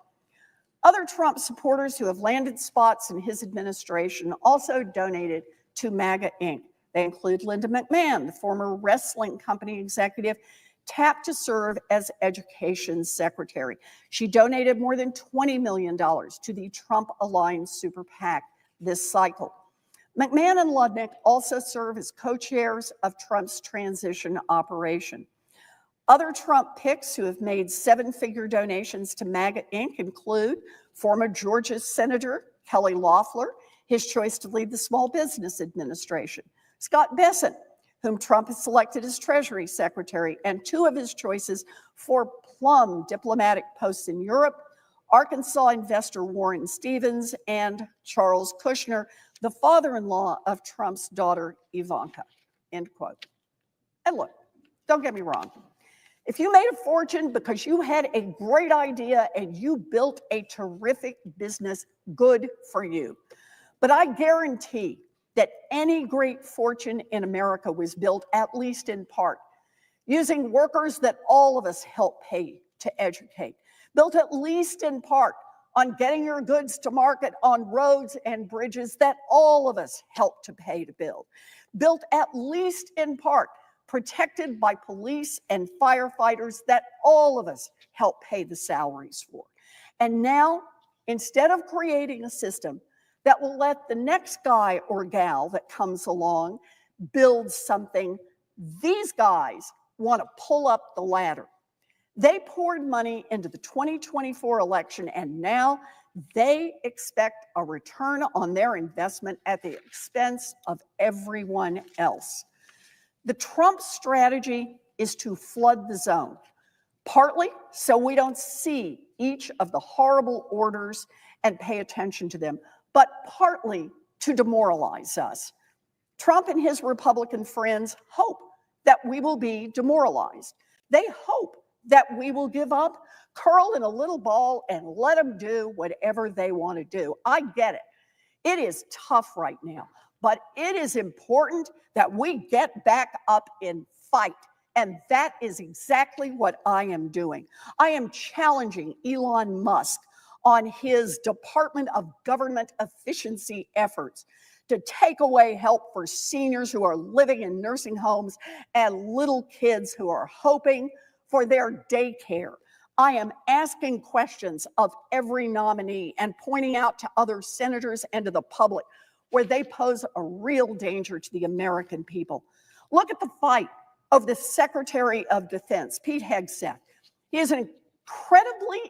Other Trump supporters who have landed spots in his administration also donated to MAGA Inc. They include Linda McMahon, the former wrestling company executive, tapped to serve as education secretary. She donated more than $20 million to the Trump-aligned super PAC this cycle. McMahon and Lutnick also serve as co-chairs of Trump's transition operation. Other Trump picks who have made seven-figure donations to MAGA Inc. include former Georgia Senator Kelly Loeffler, his choice to lead the Small Business Administration, Scott Bessent, whom Trump has selected as Treasury Secretary, and two of his choices for plum diplomatic posts in Europe, Arkansas investor Warren Stevens and Charles Kushner, the father-in-law of Trump's daughter, Ivanka, end quote. And look, don't get me wrong. If you made a fortune because you had a great idea and you built a terrific business, good for you. But I guarantee that any great fortune in America was built, at least in part, using workers that all of us help pay to educate, built at least in part on getting your goods to market on roads and bridges that all of us help to pay to build, built at least in part protected by police and firefighters that all of us help pay the salaries for. And now, instead of creating a system that will let the next guy or gal that comes along build something, these guys want to pull up the ladder. They poured money into the 2024 election, and now they expect a return on their investment at the expense of everyone else. The Trump strategy is to flood the zone, partly so we don't see each of the horrible orders and pay attention to them, but partly to demoralize us. Trump and his Republican friends hope that we will be demoralized. They hope that we will give up, curl in a little ball, and let them do whatever they want to do. I get it. It is tough right now, but it is important that we get back up and fight And that is exactly what I am doing. I am challenging Elon Musk on his Department of Government efficiency efforts to take away help for seniors who are living in nursing homes and little kids who are hoping for their daycare. I am asking questions of every nominee and pointing out to other senators and to the public where they pose a real danger to the American people. Look at the fight of the Secretary of Defense, Pete Hegseth. He is an incredibly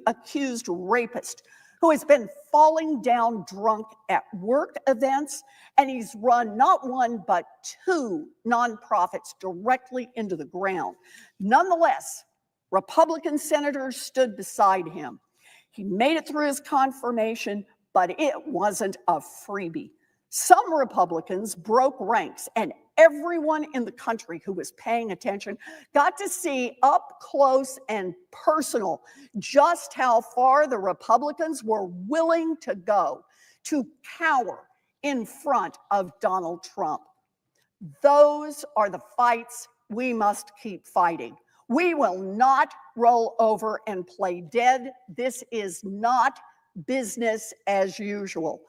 accused rapist who has been falling down drunk at work events, and he's run not one, but 2 nonprofits directly into the ground. Nonetheless, Republican senators stood beside him. He made it through his confirmation, but it wasn't a freebie. Some Republicans broke ranks, and everyone in the country who was paying attention got to see up close and personal just how far the Republicans were willing to go to cower in front of Donald Trump. Those are the fights we must keep fighting. We will not roll over and play dead. This is not business as usual.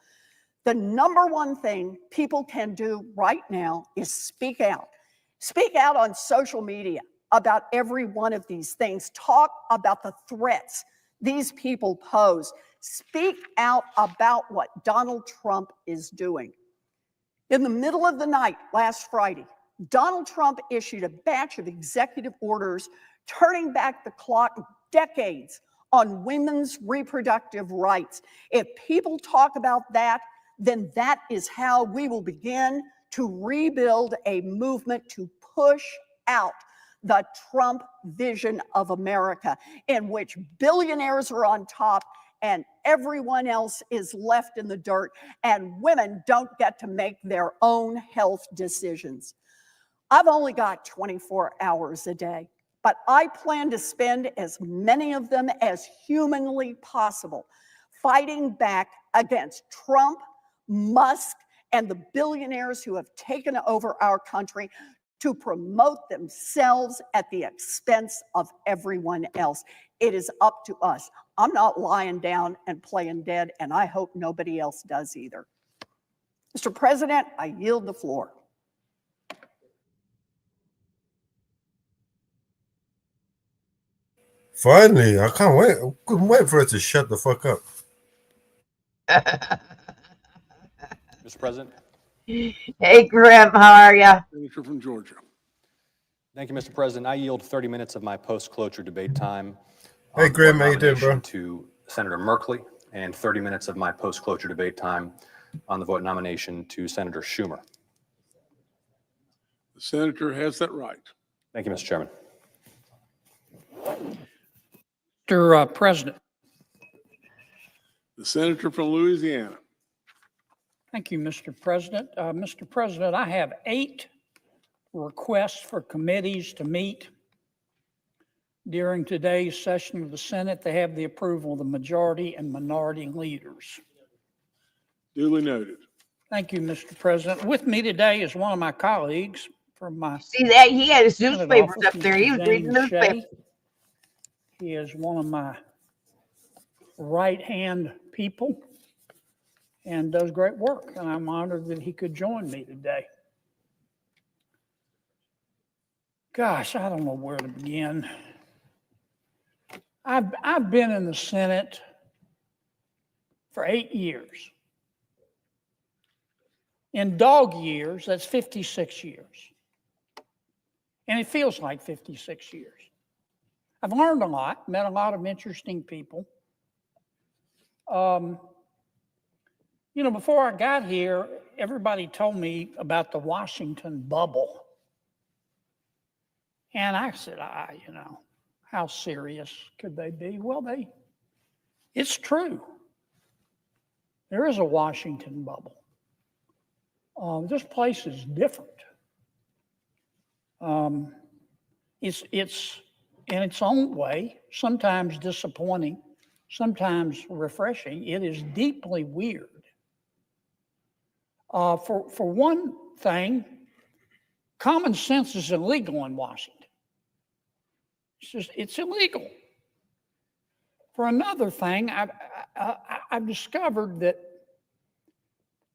The number one thing people can do right now is speak out. Speak out on social media about every one of these things. Talk about the threats these people pose. Speak out about what Donald Trump is doing. In the middle of the night last Friday, Donald Trump issued a batch of executive orders turning back the clock decades on women's reproductive rights. If people talk about that, then that is how we will begin to rebuild a movement to push out the Trump vision of America, in which billionaires are on top and everyone else is left in the dirt, and women don't get to make their own health decisions. I've only got 24 hours a day, but I plan to spend as many of them as humanly possible fighting back against Trump, Musk, and the billionaires who have taken over our country to promote themselves at the expense of everyone else. It is up to us. I'm not lying down and playing dead, and I hope nobody else does either. Mr. President, I yield the floor. Finally, I can't wait. I couldn't wait for it to shut the fuck up. Mr. President. Hey, Grim, how are you? Senator from Georgia. Thank you, Mr. President. I yield 30 minutes of my post-cloture debate time. Hey, Grim, how you doing, bro? To Senator Merkley, and 30 minutes of my post-cloture debate time on the vote nomination to Senator Schumer. The senator has that right. Thank you, Mr. Chairman. Mr. President. The senator from Louisiana. Thank you, Mr. President. Mr. President, I have 8 requests for committees to meet during today's session of the Senate. They have the approval of the majority and minority leaders. Duly noted. Thank you, Mr. President. With me today is one of my colleagues from my... See that? He had his newspapers up there. He was reading the newspaper. He is one of my right-hand people and does great work, and I'm honored that he could join me today. Gosh, I don't know where to begin. I've been in the Senate for 8 years. In dog years, that's 56 years. And it feels like 56 years. I've learned a lot, met a lot of interesting people. You know, before I got here, everybody told me about the Washington bubble. And I said, you know, how serious could they be? Well, it's true. There is a Washington bubble. This place is different. It's in its own way, sometimes disappointing, sometimes refreshing. It is deeply weird. For one thing, Common sense is illegal in Washington. It's illegal. For another thing, I've discovered that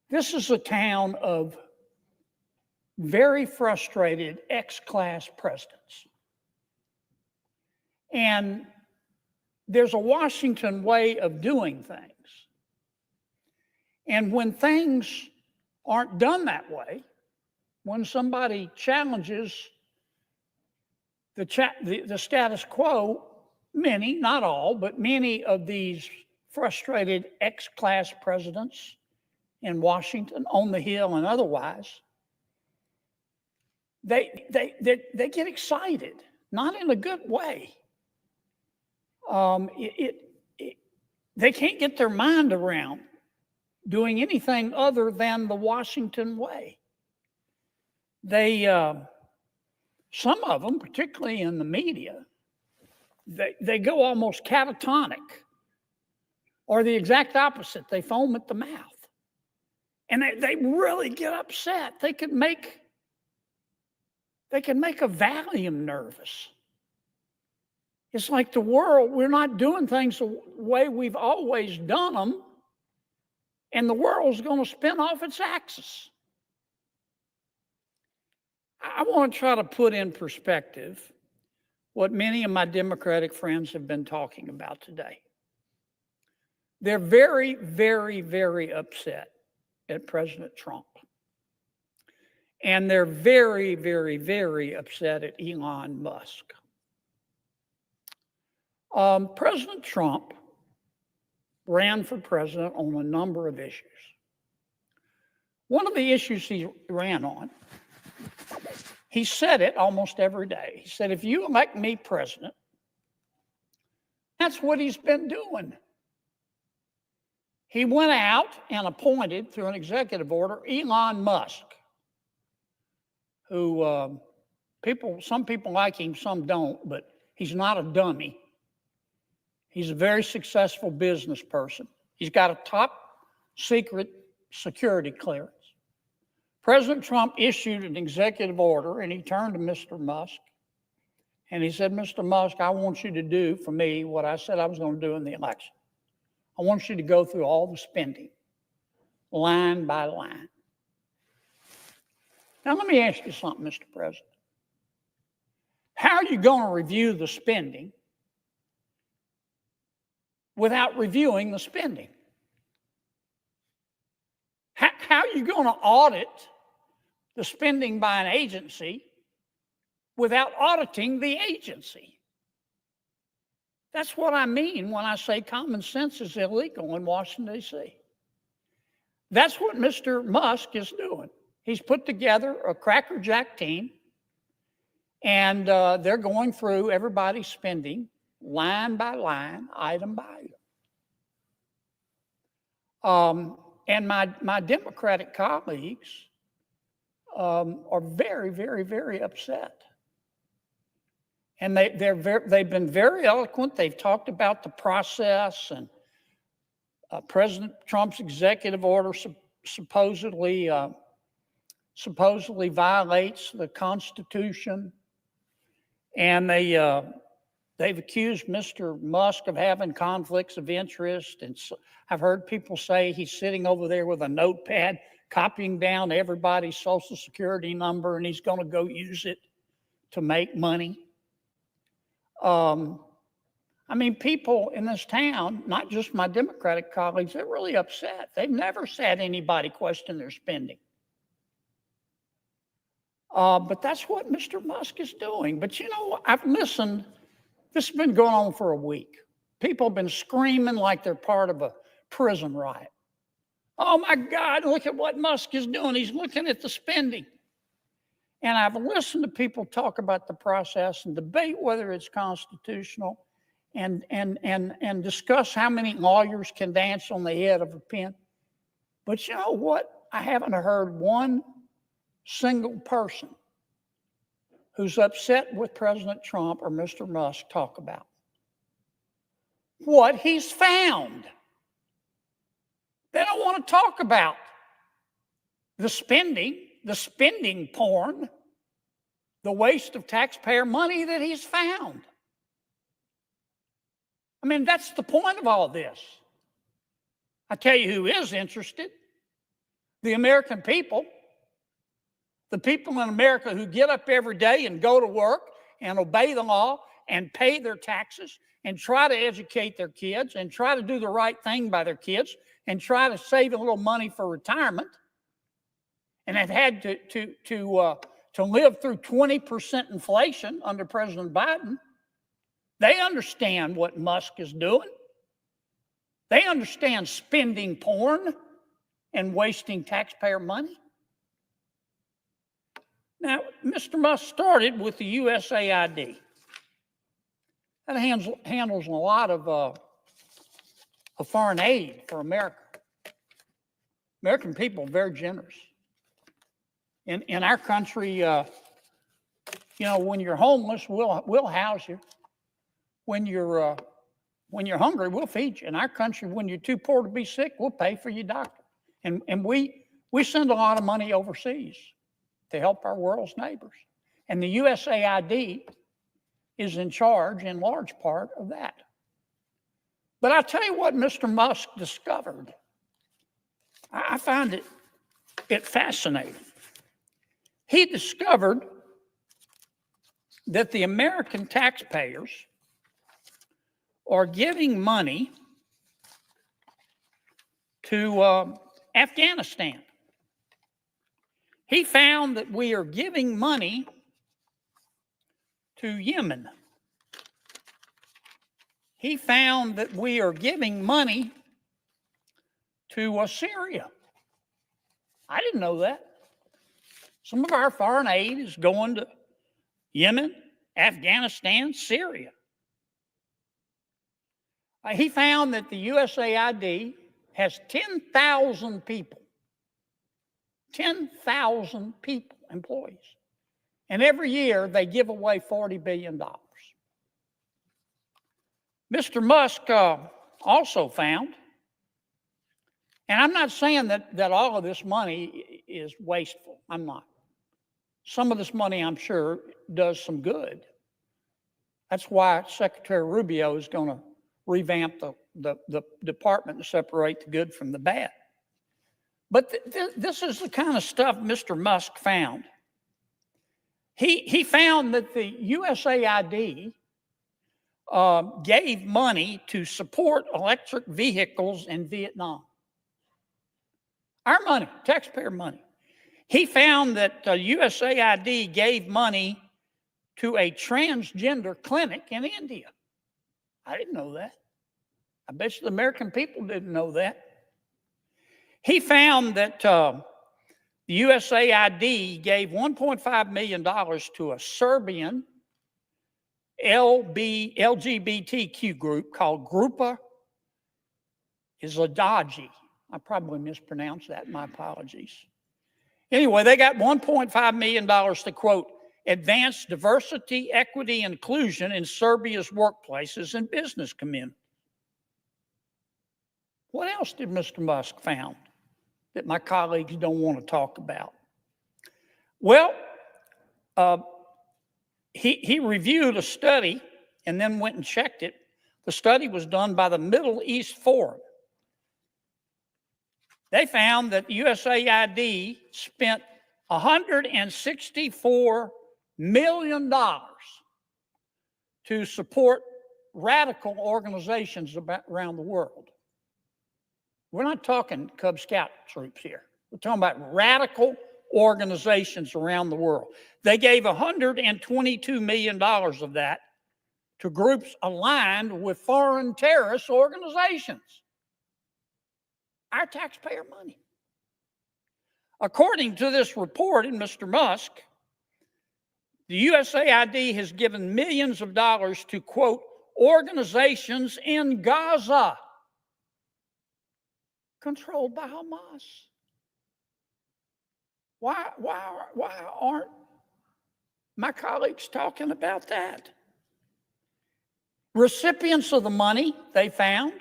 this is a town of very frustrated ex-class presidents. And there's a Washington way of doing things. And when things aren't done that way, when somebody challenges the status quo, many, not all, but many of these frustrated ex-class presidents in Washington, on the Hill and otherwise, they get excited, not in a good way. They can't get their mind around doing anything other than the Washington way. Some of them, particularly in the media, they go almost catatonic, or the exact opposite. They foam at the mouth. And they really get upset. They could make a Valium nervous. It's like the world, we're not doing things the way we've always done them, and the world's going to spin off its axis. I want to try to put in perspective what many of my Democratic friends have been talking about today. They're very, very, very upset at President Trump. And they're very, very, very upset at Elon Musk. President Trump ran for president on a number of issues. One of the issues he ran on, he said it almost every day. He said, if you elect me president, that's what he's been doing. He went out and appointed, through an executive order, Elon Musk, who some people like him, some don't, but he's not a dummy. He's a very successful business person. He's got a top secret security clearance. President Trump issued an executive order, and he turned to Mr. Musk, and he said, Mr. Musk, I want you to do for me what I said I was going to do in the election. I want you to go through all the spending, line by line. Now, let me ask you something, Mr. President. How are you going to review the spending without reviewing the spending? How are you going to audit the spending by an agency without auditing the agency? That's what I mean when I say common sense is illegal in Washington, D.C. That's what Mr. Musk is doing. He's put together a crackerjack team, and they're going through everybody's spending line by line, item by item. And my Democratic colleagues are very, very, very upset. And they've been very eloquent. They've talked about the process, and President Trump's executive order supposedly violates the Constitution. And they've accused Mr. Musk of having conflicts of interest. And so I've heard people say he's sitting over there with a notepad, copying down everybody's social security number, and he's going to go use it to make money. I mean, people in this town, not just my Democratic colleagues, they're really upset. They've never had anybody question their spending. But that's what Mr. Musk is doing. But you know, I've listened. This has been going on for a week. People have been screaming like they're part of a prison riot. Oh my God, look at what Musk is doing. He's looking at the spending. And I've listened to people talk about the process and debate whether it's constitutional and discuss how many lawyers can dance on the head of a pin. But you know what? I haven't heard one single person who's upset with President Trump or Mr. Musk talk about what he's found. They don't want to talk about the spending porn. the waste of taxpayer money that he's found. I mean, that's the point of all this. I tell you who is interested: the American people. The people in America who get up every day and go to work and obey the law and pay their taxes and try to educate their kids and try to do the right thing by their kids and try to save a little money for retirement, and have had to live through 20% inflation under President Biden. They understand what Musk is doing. They understand spending porn and wasting taxpayer money. Now, Mr. Musk started with the USAID. That handles a lot of foreign aid for America. American people are very generous. In our country, when you're homeless, we'll house you. When you're hungry, we'll feed you. In our country, when you're too poor to be sick, we'll pay for your doctor. And we send a lot of money overseas to help our world's neighbors. And the USAID is in charge, in large part, of that. But I'll tell you what Mr. Musk discovered. I find it fascinating. He discovered that the American taxpayers are giving money to Afghanistan. He found that we are giving money to Yemen. He found that we are giving money to Syria. I didn't know that. Some of our foreign aid is going to Yemen, Afghanistan, Syria. He found that the USAID has 10,000 people. 10,000 people, employees. And every year they give away $40 billion. Mr. Musk also found, and I'm not saying that all of this money is wasteful. I'm not. Some of this money, I'm sure, does some good. That's why Secretary Rubio is going to revamp the department to separate the good from the bad. But this is the kind of stuff Mr. Musk found. He found that the USAID gave money to support electric vehicles in Vietnam. Our money, taxpayer money. He found that USAID gave money to a transgender clinic in India. I didn't know that. I bet you the American people didn't know that. He found that the USAID gave $1.5 million to a Serbian LGBTQ group called Grupa Izladaji. I probably mispronounced that. My apologies. Anyway, they got $1.5 million to, quote, advance diversity, equity, and inclusion in Serbia's workplaces and business community. What else did Mr. Musk found that my colleagues don't want to talk about? Well, he reviewed a study and then went and checked it. The study was done by the Middle East Forum. They found that USAID spent $164 million to support radical organizations around the world. We're not talking Cub Scout troops here. We're talking about radical organizations around the world. They gave $122 million of that to groups aligned with foreign terrorist organizations. Our taxpayer money. According to this report in Mr. Musk, the USAID has given millions of dollars to, quote, organizations in Gaza, controlled by Hamas. Why aren't my colleagues talking about that? Recipients of the money, they found,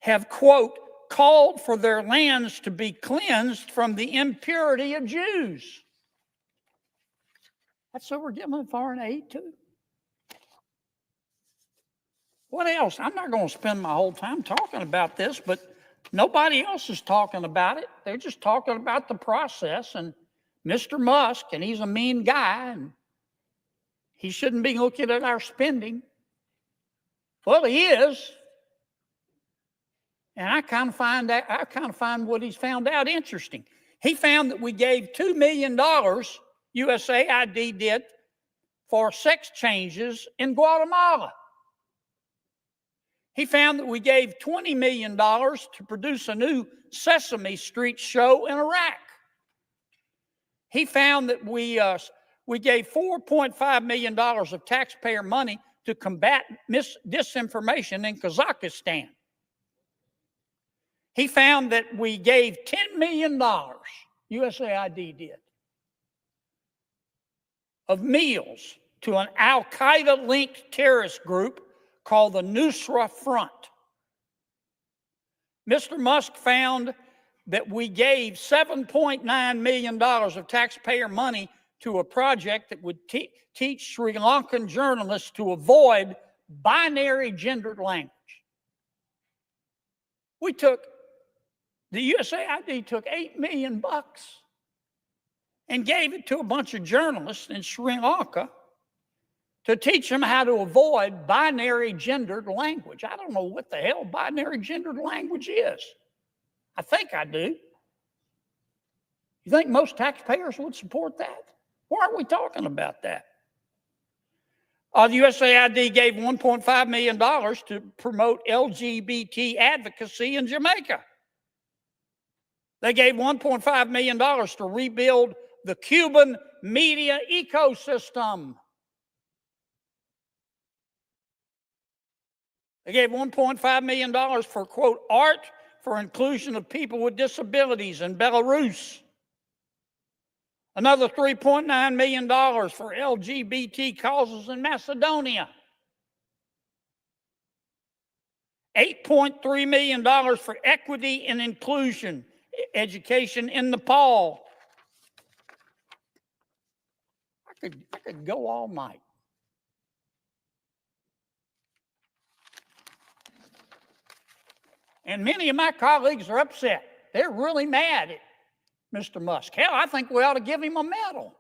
have, quote, called for their lands to be cleansed from the impurity of Jews. That's who we're giving foreign aid to. What else? I'm not going to spend my whole time talking about this, but nobody else is talking about it. They're just talking about the process and Mr. Musk, and he's a mean guy, and he shouldn't be looking at our spending. Well, he is. And I kind of find what he's found out interesting. He found that we gave $2 million, USAID did, for sex changes in Guatemala. He found that we gave $20 million to produce a new Sesame Street show in Iraq. He found that we gave $4.5 million of taxpayer money to combat disinformation in Kazakhstan. He found that we gave $10 million, USAID did, of meals to an Al-Qaeda-linked terrorist group called the Nusra Front. Mr. Musk found that we gave $7.9 million of taxpayer money to a project that would teach Sri Lankan journalists to avoid binary gendered language. The USAID took $8 million and gave it to a bunch of journalists in Sri Lanka to teach them how to avoid binary gendered language. I don't know what the hell binary gendered language is. I think I do. You think most taxpayers would support that? Why aren't we talking about that? The USAID gave $1.5 million to promote LGBT advocacy in Jamaica. They gave $1.5 million to rebuild the Cuban media ecosystem. They gave $1.5 million for, quote, art for inclusion of people with disabilities in Belarus. Another $3.9 million for LGBT causes in Macedonia. $8.3 million for equity and inclusion education in Nepal. I could go all night. And many of my colleagues are upset. They're really mad at Mr. Musk. Hell, I think we ought to give him a medal.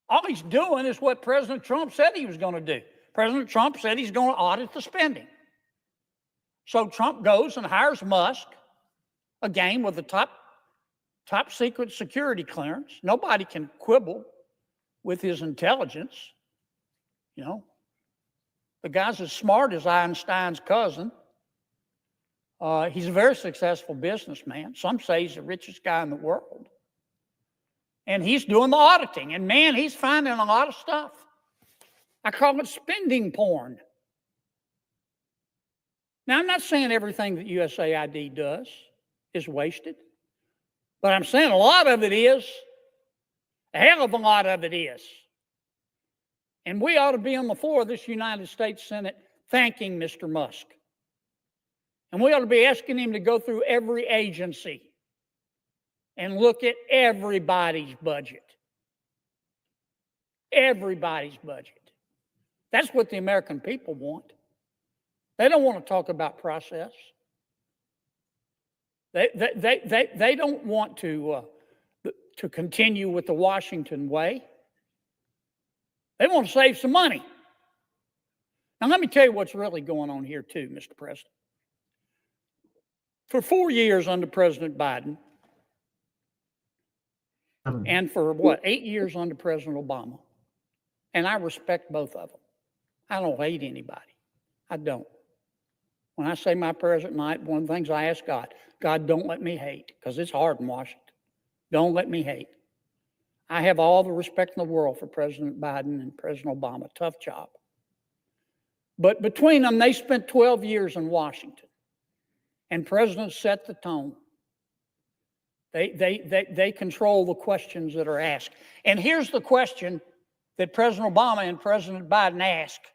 All he's doing is what President Trump said he was going to do. President Trump said he's going to audit the spending. So Trump goes and hires Musk, again with the top secret security clearance. Nobody can quibble with his intelligence. You know, the guy's as smart as Einstein's cousin. He's a very successful businessman. Some say he's the richest guy in the world. And he's doing the auditing. And man, he's finding a lot of stuff. I call it spending porn. Now, I'm not saying everything that USAID does is wasted. But I'm saying a lot of it is. A hell of a lot of it is. And we ought to be on the floor of this United States Senate thanking Mr. Musk. And we ought to be asking him to go through every agency and look at everybody's budget. Everybody's budget. That's what the American people want. They don't want to talk about process. They don't want to continue with the Washington way. They want to save some money. Now, let me tell you what's really going on here, too, Mr. President. For 4 years under President Biden, and for 8 years under President Obama, and I respect both of them. I don't hate anybody. I don't. When I say my prayers at night, one of the things I ask God, God, don't let me hate, because it's hard in Washington. Don't let me hate. I have all the respect in the world for President Biden and President Obama. Tough job. But between them, they spent 12 years in Washington. And presidents set the tone. They control the questions that are asked. And here's the question that President Obama and President Biden asked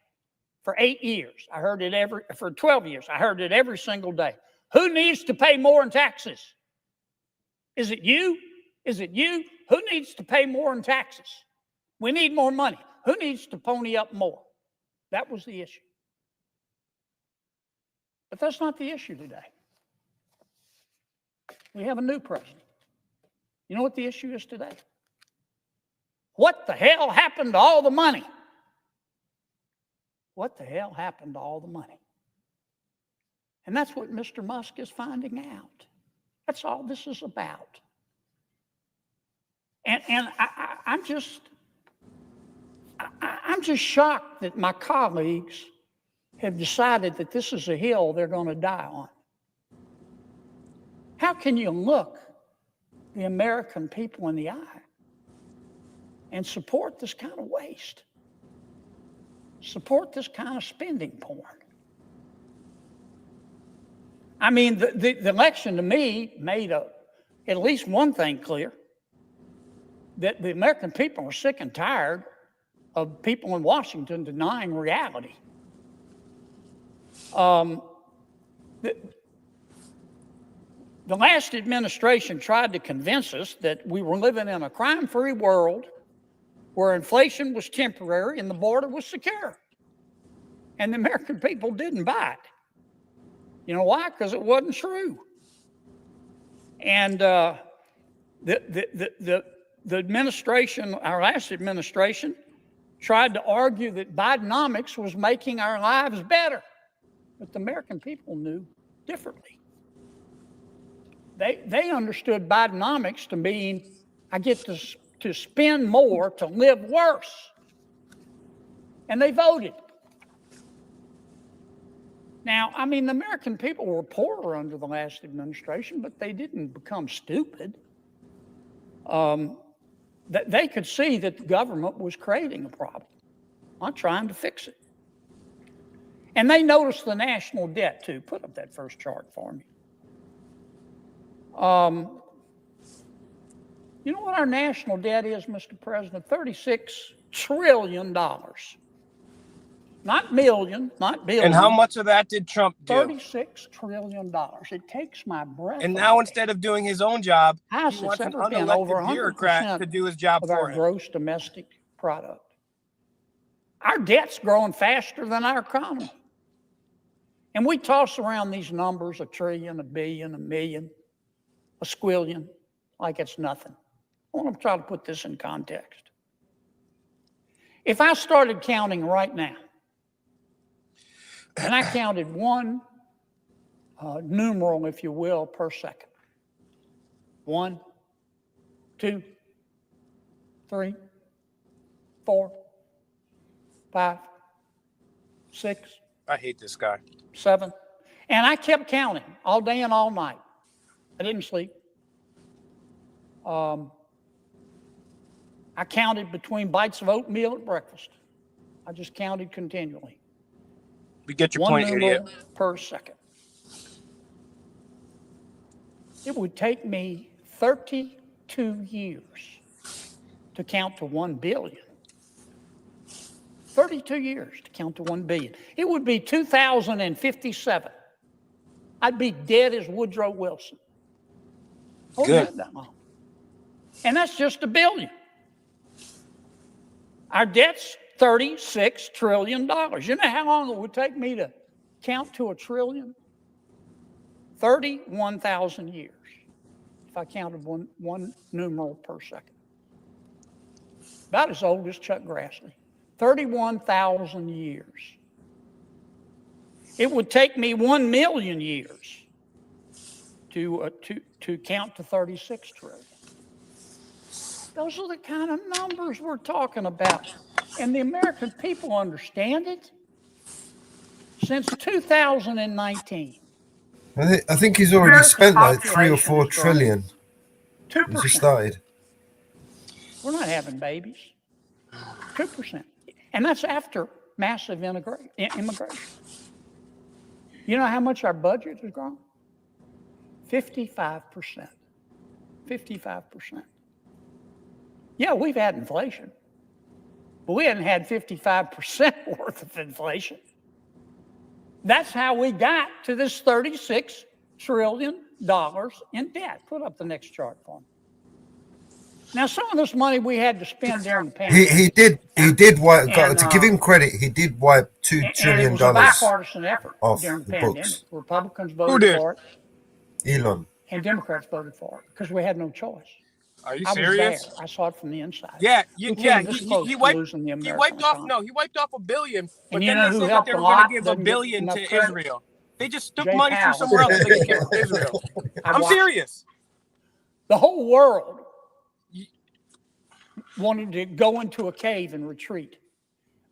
for 8 years. I heard it for 12 years. I heard it every single day. Who needs to pay more in taxes? Is it you? Is it you? Who needs to pay more in taxes? We need more money. Who needs to pony up more? That was the issue. But that's not the issue today. We have a new president. You know what the issue is today? What the hell happened to all the money? What the hell happened to all the money? And that's what Mr. Musk is finding out. That's all this is about. And I'm just shocked that my colleagues have decided that this is a hill they're going to die on. How can you look the American people in the eye and support this kind of waste? Support this kind of spending porn? I mean, the election to me made at least one thing clear, that the American people are sick and tired of people in Washington denying reality. The last administration tried to convince us that we were living in a crime-free world where inflation was temporary and the border was secure. And the American people didn't buy it. You know why? Because it wasn't true. And the administration, our last administration, tried to argue that Bidenomics was making our lives better. But the American people knew differently. They understood Bidenomics to mean I get to spend more to live worse. And they voted. Now, I mean, the American people were poorer under the last administration, but they didn't become stupid. They could see that the government was creating a problem, not trying to fix it. And they noticed the national debt, too. Put up that first chart for me. You know what our national debt is, Mr. President? $36 trillion. Not million, not billion. And how much of that did Trump do? $36 trillion. It takes my breath And now away. instead of doing his own job, House he wants an ever been over unelected bureaucrat to do his job of our for him. gross domestic product. Our debt's growing faster than our economy. And we toss around these numbers, $1 trillion, $1 billion, $1 million, $1 squillion, like it's nothing. I want to try to put this in context. If I started counting right now, and I counted one numeral, if you will, per second. 1, 2, 3, 4, 5, 6. I hate this guy. 7. And I kept counting all day and all night. I didn't sleep. I counted between bites of oatmeal at breakfast. I just counted continually. We get your One point, numeral idiot. per second. It would take me 32 years to count to 1 billion. 32 years to count to 1 billion. It would be 2057. I'd be dead as Woodrow Wilson. Good. That long. And that's just $1 billion. Our debt's $36 trillion. You know how long it would take me to count to $1 trillion? 31,000 years, if I counted one numeral per second. About as old as Chuck Grassley. 31,000 years. It would take me 1 million years to count to 36 trillion. Those are the kind of numbers we're talking about. And the American people understand it. Since 2019. I think he's already spent like 3 or 4 trillion. 2%. He just started. We're not having babies. 2%. And that's after massive immigration. You know how much our budget has grown? 55%. 55%. Yeah, we've had inflation, but we hadn't had 55% worth of inflation. That's how we got to this $36 trillion in debt. Put up the next chart for me. Now, some of this money we had to spend during the pandemic. He did wipe. And, To give him credit, he did wipe $2 and it trillion was a bipartisan effort off during the the pandemic. books. Republicans Who voted did? for it, Elon. and Democrats voted for it because we had no choice. Are you I was serious? there. I saw it from the inside. Yeah, Until this close to losing the he American wiped off. economy. No, he wiped off $1 billion. But And you then know they who said that helped they a were going to lot? give $1 Doesn't get billion enough to credit? Israel. They just took Jay money from Powell. somewhere else so they could give it to Israel. I'm watched it. serious. The whole world wanted to go into a cave and retreat.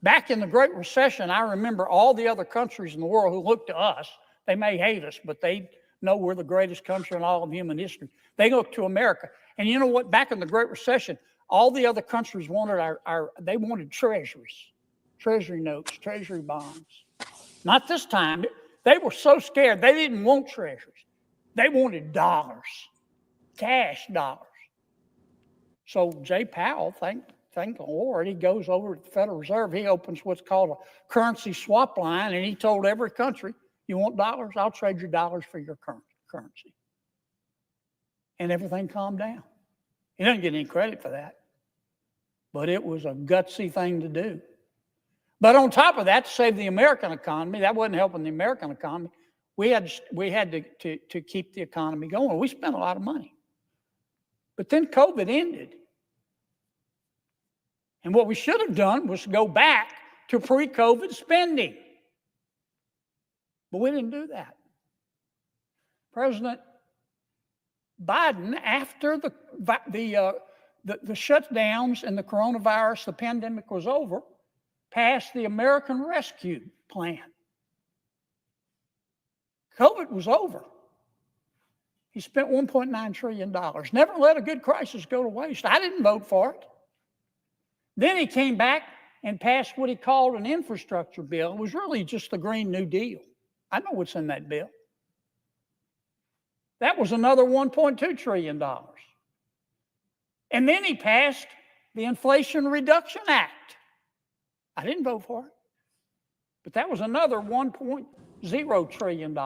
Back in the Great Recession, I remember all the other countries in the world who looked to us. They may hate us, but they know we're the greatest country in all of human history. They look to America. And you know what? Back in the Great Recession, all the other countries wanted they wanted treasuries, treasury notes, treasury bonds. Not this time. They were so scared. They didn't want treasuries. They wanted dollars, cash dollars. So Jay Powell, thank the Lord, he goes over to the Federal Reserve. He opens what's called a currency swap line, and he told every country, you want dollars? I'll trade your dollars for your currency. And everything calmed down. He doesn't get any credit for that. But it was a gutsy thing to do. But on top of that, to save the American economy, that wasn't helping the American economy. We had to keep the economy going. We spent a lot of money. But then COVID ended. And what we should have done was go back to pre-COVID spending. But we didn't do that. President Biden, after the shutdowns and the coronavirus, the pandemic was over, passed the American Rescue Plan. COVID was over. He spent $1.9 trillion. Never let a good crisis go to waste. I didn't vote for it. Then he came back and passed what he called an infrastructure bill. It was really just the Green New Deal. I know what's in that bill. That was another $1.2 trillion. And then he passed the Inflation Reduction Act. I didn't vote for it. But that was another $1.0 trillion.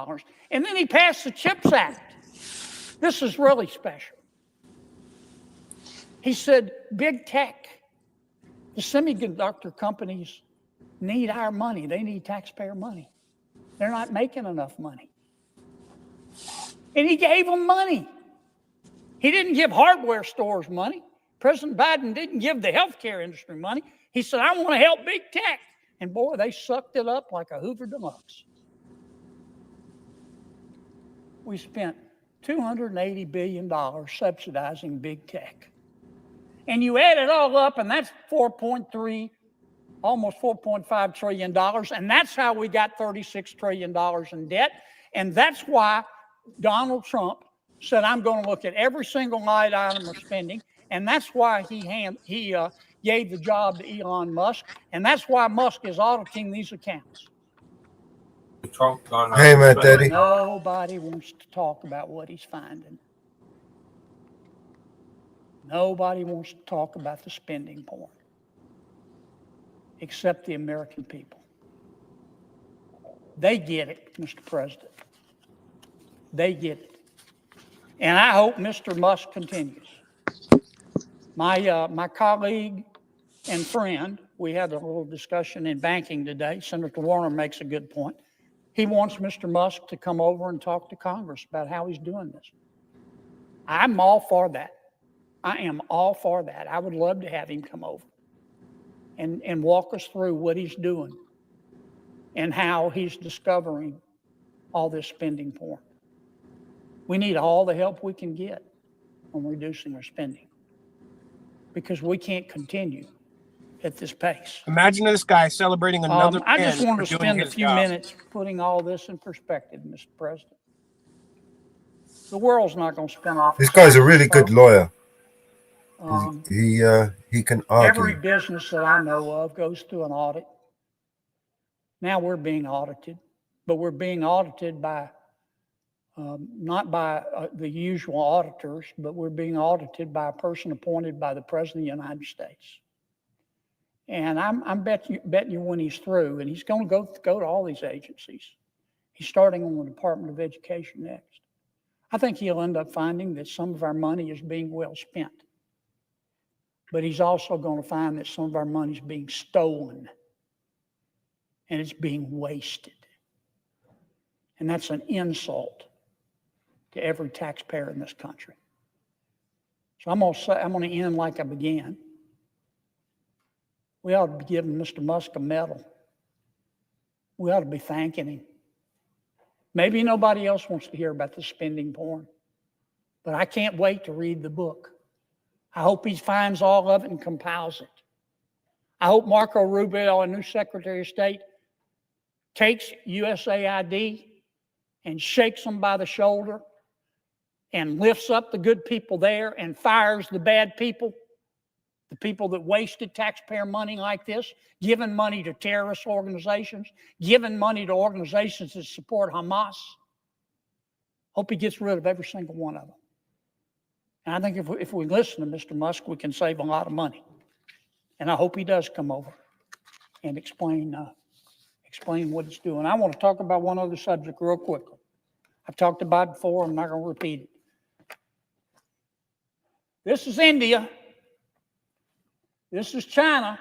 And then he passed the CHIPS Act. This is really special. He said, big tech, the semiconductor companies need our money. They need taxpayer money. They're not making enough money. And he gave them money. He didn't give hardware stores money. President Biden didn't give the healthcare industry money. He said, I want to help big tech. And boy, they sucked it up like a Hoover Deluxe. We spent $280 billion subsidizing big tech. And you add it all up, and that's 4.3, almost $4.5 trillion. And that's how we got $36 trillion in debt. And that's why Donald Trump said, I'm going to look at every single line item of spending. And that's why he gave the job to Elon Musk. And that's why Musk is auditing these accounts. Hey, Matt Daddy. Nobody wants to talk about what he's finding. Nobody wants to talk about the spending porn, except the American people. They get it, Mr. President. They get it. And I hope Mr. Musk continues. My colleague and friend, we had a little discussion in banking today. Senator Warner makes a good point. He wants Mr. Musk to come over and talk to Congress about how he's doing this. I'm all for that. I am all for that. I would love to have him come over and walk us through what he's doing and how he's discovering all this spending porn. We need all the help we can get on reducing our spending because we can't continue at this pace. Imagine this guy celebrating another I just man want to for doing spend a his few job. minutes putting all this in perspective, Mr. President. The world's not going to spin off. This guy's a really good lawyer. He can Every argue. business that I know of goes through an audit. Now we're being audited, but we're being audited by not by the usual auditors, but we're being audited by a person appointed by the President of the United States. And I'm betting you when he's through, and he's going to go to all these agencies. He's starting on the Department of Education next. I think he'll end up finding that some of our money is being well spent. But he's also going to find that some of our money is being stolen and it's being wasted. And that's an insult to every taxpayer in this country. So I'm going to end like I began. We ought to be giving Mr. Musk a medal. We ought to be thanking him. Maybe nobody else wants to hear about the spending porn, but I can't wait to read the book. I hope he finds all of it and compiles it. I hope Marco Rubio, our new Secretary of State, takes USAID and shakes them by the shoulder and lifts up the good people there and fires the bad people, the people that wasted taxpayer money like this, giving money to terrorist organizations, giving money to organizations that support Hamas. Hope he gets rid of every single one of them. And I think if we listen to Mr. Musk, we can save a lot of money. And I hope he does come over and explain what he's doing. I want to talk about one other subject real quickly. I've talked about it before. I'm not going to repeat it. This is India. This is China,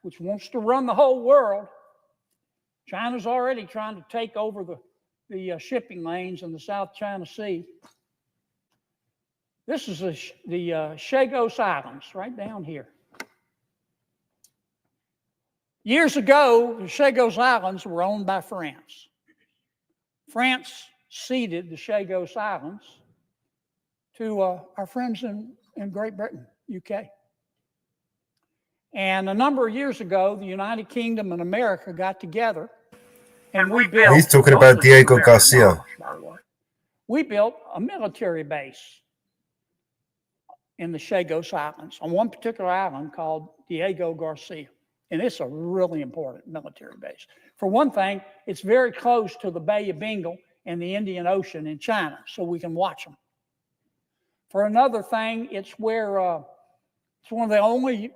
which wants to run the whole world. China's already trying to take over the shipping lanes in the South China Sea. This is the Chagos Islands, right down here. Years ago, the Chagos Islands were owned by France. France ceded the Chagos Islands to our friends in Great Britain, UK. And a number of years ago, the United Kingdom and America got together and we built... He's talking about Diego Garcia. We built a military base in the Chagos Islands on one particular island called Diego Garcia. And it's a really important military base. For one thing, it's very close to the Bay of Bengal and the Indian Ocean in China, so we can watch them. For another thing, it's where it's one of the only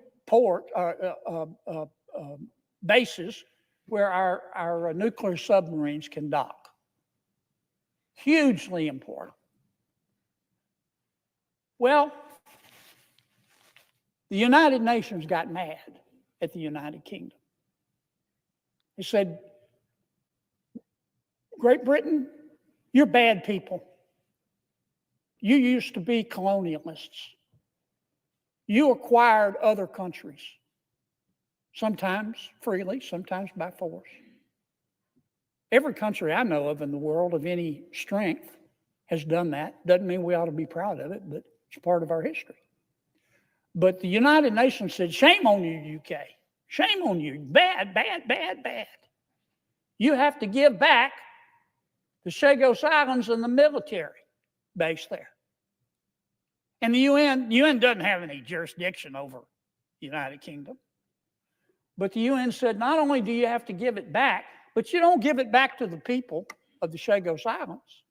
bases where our nuclear submarines can dock. Hugely important. Well, the United Nations got mad at the United Kingdom. They said, Great Britain, you're bad people. You used to be colonialists. You acquired other countries, sometimes freely, sometimes by force. Every country I know of in the world of any strength has done that. Doesn't mean we ought to be proud of it, but it's part of our history. But the United Nations said, shame on you, UK. Shame on you. Bad, bad, bad, bad. You have to give back the Chagos Islands and the military base there. And the UN doesn't have any jurisdiction over the United Kingdom. But the UN said, not only do you have to give it back, but you don't give it back to the people of the Chagos Islands.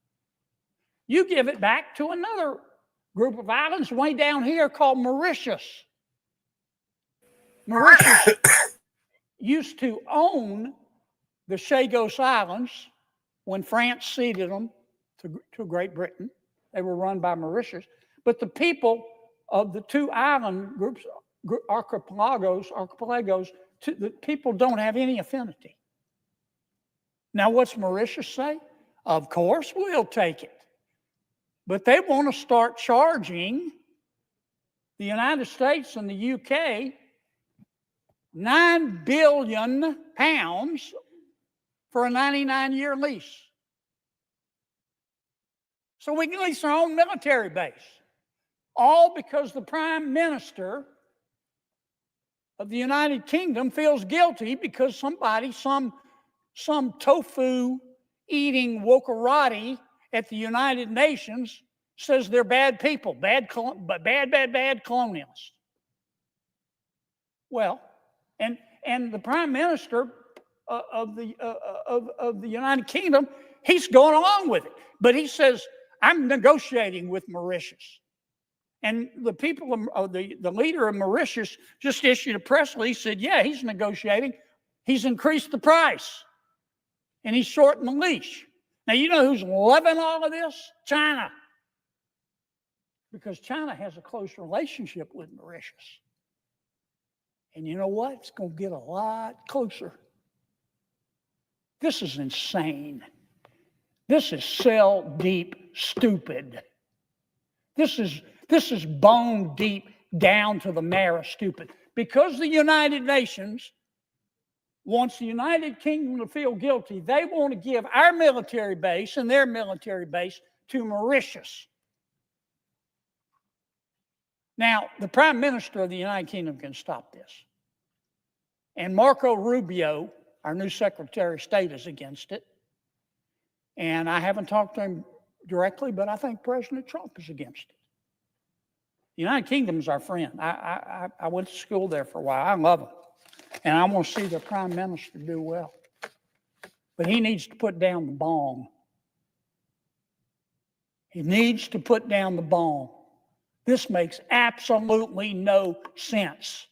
You give it back to another group of islands way down here called Mauritius. Mauritius used to own the Chagos Islands when France ceded them to Great Britain. They were run by Mauritius. But the people of the two island groups, archipelagos, the people don't have any affinity. Now, what's Mauritius say? Of course, we'll take it. But they want to start charging the United States and the UK £9 billion for a 99-year lease. So we can lease our own military base. All because the Prime Minister of the United Kingdom feels guilty because somebody, some tofu-eating wokarati at the United Nations says they're bad people, bad colonialists. Well, and the Prime Minister of the United Kingdom, he's going along with it. But he says, I'm negotiating with Mauritius. And the people of the leader of Mauritius just issued a press release, said, yeah, he's negotiating. He's increased the price. And he's shortened the leash. Now, you know who's loving all of this? China. Because China has a close relationship with Mauritius. And you know what? It's going to get a lot closer. This is insane. This is cell deep stupid. This is bone deep down to the marrow stupid. Because the United Nations wants the United Kingdom to feel guilty, they want to give our military base and their military base to Mauritius. Now, the Prime Minister of the United Kingdom can stop this. And Marco Rubio, our new Secretary of State, is against it. And I haven't talked to him directly, but I think President Trump is against it. The United Kingdom is our friend. I went to school there for a while. I love them. And I want to see the Prime Minister do well. But he needs to put down the bomb. He needs to put down the bomb. This makes absolutely no sense.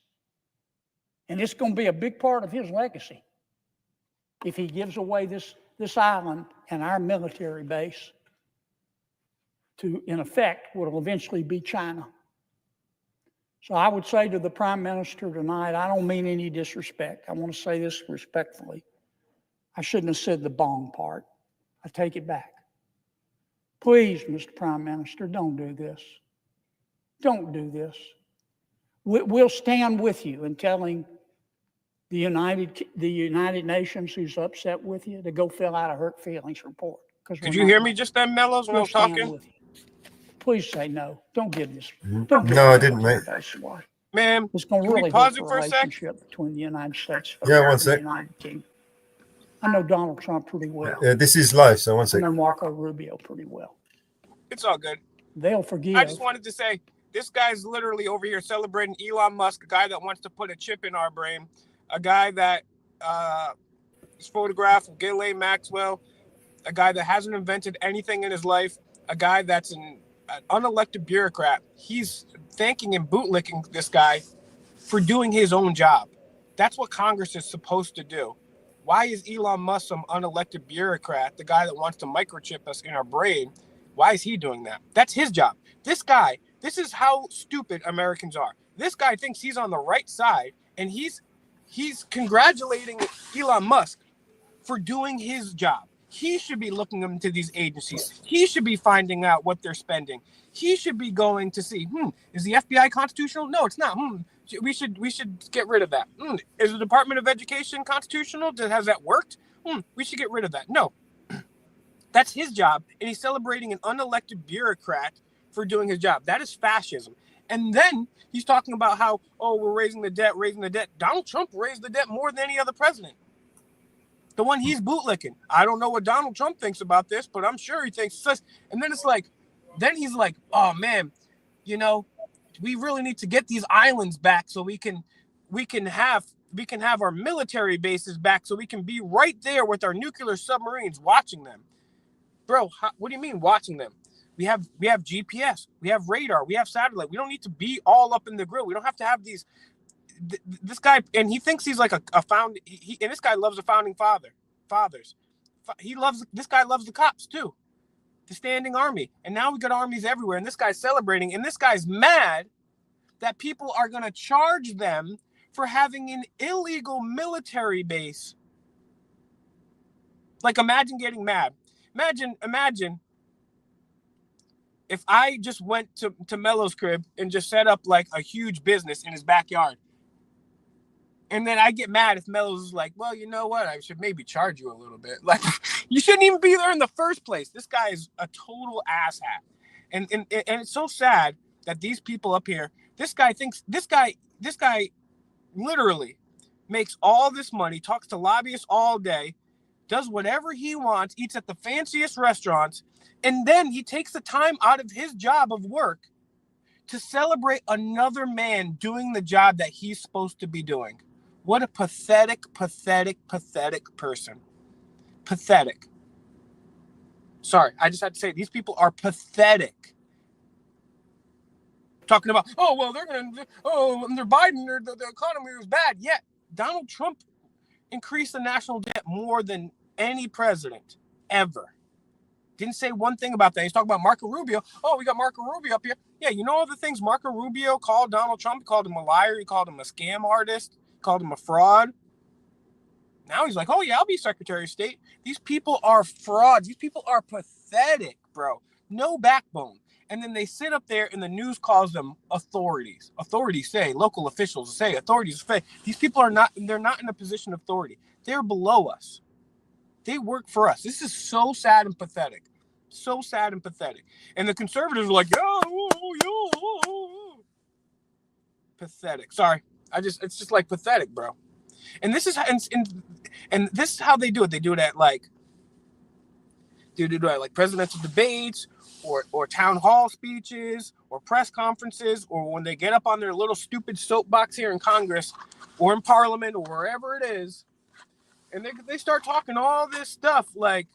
And it's going to be a big part of his legacy if he gives away this island and our military base to, in effect, what will eventually be China. So I would say to the Prime Minister tonight, I don't mean any disrespect. I want to say this respectfully. I shouldn't have said the bong part. I take it back. Please, Mr. Prime Minister, don't do this. Don't do this. We'll stand with you in telling the United Nations who's upset with you to go fill out a hurt feelings report. Could you hear me just then, Mellows, when I was talking? Please say no. Don't give this. No, I didn't, mate. Ma'am, it's going to can really we pause hurt it the for a sec? relationship between the United States Yeah, one and the sec. United Kingdom. I know Donald Trump pretty well. Yeah, this is live, so one I sec. know Marco Rubio pretty well. It's all good. They'll forgive. I just wanted to say, this guy's literally over here celebrating Elon Musk, a guy that wants to put a chip in our brain, a guy that is photographed with Ghislaine Maxwell, a guy that hasn't invented anything in his life, a guy that's an unelected bureaucrat. He's thanking and bootlicking this guy for doing his own job. That's what Congress is supposed to do. Why is Elon Musk some unelected bureaucrat, the guy that wants to microchip us in our brain? Why is he doing that? That's his job. This guy, this is how stupid Americans are. This guy thinks he's on the right side, and he's congratulating Elon Musk for doing his job. He should be looking into these agencies. He should be finding out what they're spending. He should be going to see, is the FBI constitutional? No, it's not. We should get rid of that. Is the Department of Education constitutional? Has that worked? We should get rid of that. No. That's his job, and he's celebrating an unelected bureaucrat for doing his job. That is fascism. And then he's talking about how, we're raising the debt. Donald Trump raised the debt more than any other president. The one he's bootlicking. I don't know what Donald Trump thinks about this, but I'm sure he thinks this. And then he's like, oh man, we really need to get these islands back so we can have our military bases back so we can be right there with our nuclear submarines watching them. Bro, what do you mean watching them? We have GPS, we have radar, we have satellite. We don't need to be all up in the grill. We don't have to have these. This guy, and he thinks he's like a found. And this guy loves the founding fathers. This guy loves the cops too, the standing army. And now we got armies everywhere. And this guy's celebrating. And this guy's mad that people are going to charge them for having an illegal military base. Like, imagine getting mad. Imagine if I just went to Mellows' crib and just set up like a huge business in his backyard. And then I get mad if Mellows is like, well, you know what? I should maybe charge you a little bit. Like, you shouldn't even be there in the first place. This guy is a total asshat. And it's so sad that these people up here, this guy literally makes all this money, talks to lobbyists all day, does whatever he wants, eats at the fanciest restaurants, and then he takes the time out of his job of work to celebrate another man doing the job that he's supposed to be doing. What a pathetic, pathetic, pathetic person. Pathetic. Sorry, I just had to say, these people are pathetic. Talking about, under Biden, the economy was bad. Yeah, Donald Trump increased the national debt more than any president ever. Didn't say one thing about that. He's talking about Marco Rubio. Oh, we got Marco Rubio up here. Yeah, you know all the things Marco Rubio called Donald Trump? He called him a liar. He called him a scam artist. He called him a fraud. Now he's like, oh, yeah, I'll be Secretary of State. These people are frauds. These people are pathetic, bro. No backbone. And then they sit up there and the news calls them authorities. Authorities say, local officials say, authorities say. These people they're not in a position of authority. They're below us. They work for us. This is so sad and pathetic. So sad and pathetic. And the conservatives are like, pathetic. Sorry. It's just like pathetic, bro. And this is and this is how they do it. They do it at like presidential debates or town hall speeches or press conferences, or when they get up on their little stupid soapbox here in Congress or in Parliament or wherever it is, and they start talking all this stuff like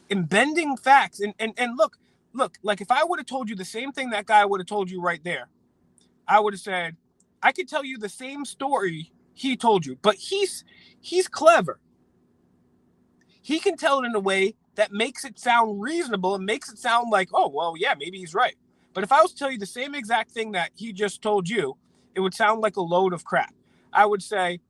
and bending facts. And look, like if I would have told you the same thing that guy would have told you right there, I would have said, I could tell you the same story he told you, but he's clever. He can tell it in a way that makes it sound reasonable and makes it sound like, oh, well, yeah, maybe he's right. But if I was to tell you the same exact thing that he just told you, it would sound like a load of crap. I would say,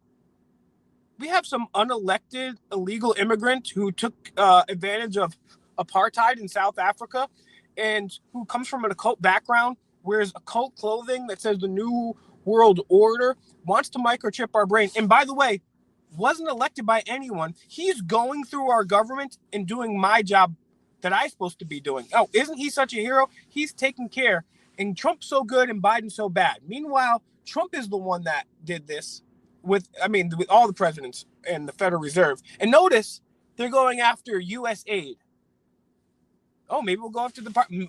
we have some unelected illegal immigrant who took advantage of apartheid in South Africa and who comes from an occult background, wears occult clothing that says the New World Order, wants to microchip our brain. And by the way, wasn't elected by anyone. He's going through our government and doing my job that I'm supposed to be doing. Oh, isn't he such a hero? He's taking care. And Trump's so good and Biden's so bad. Meanwhile, Trump is the one that did this with all the presidents and the Federal Reserve. And notice they're going after U.S. aid. Oh, maybe we'll go after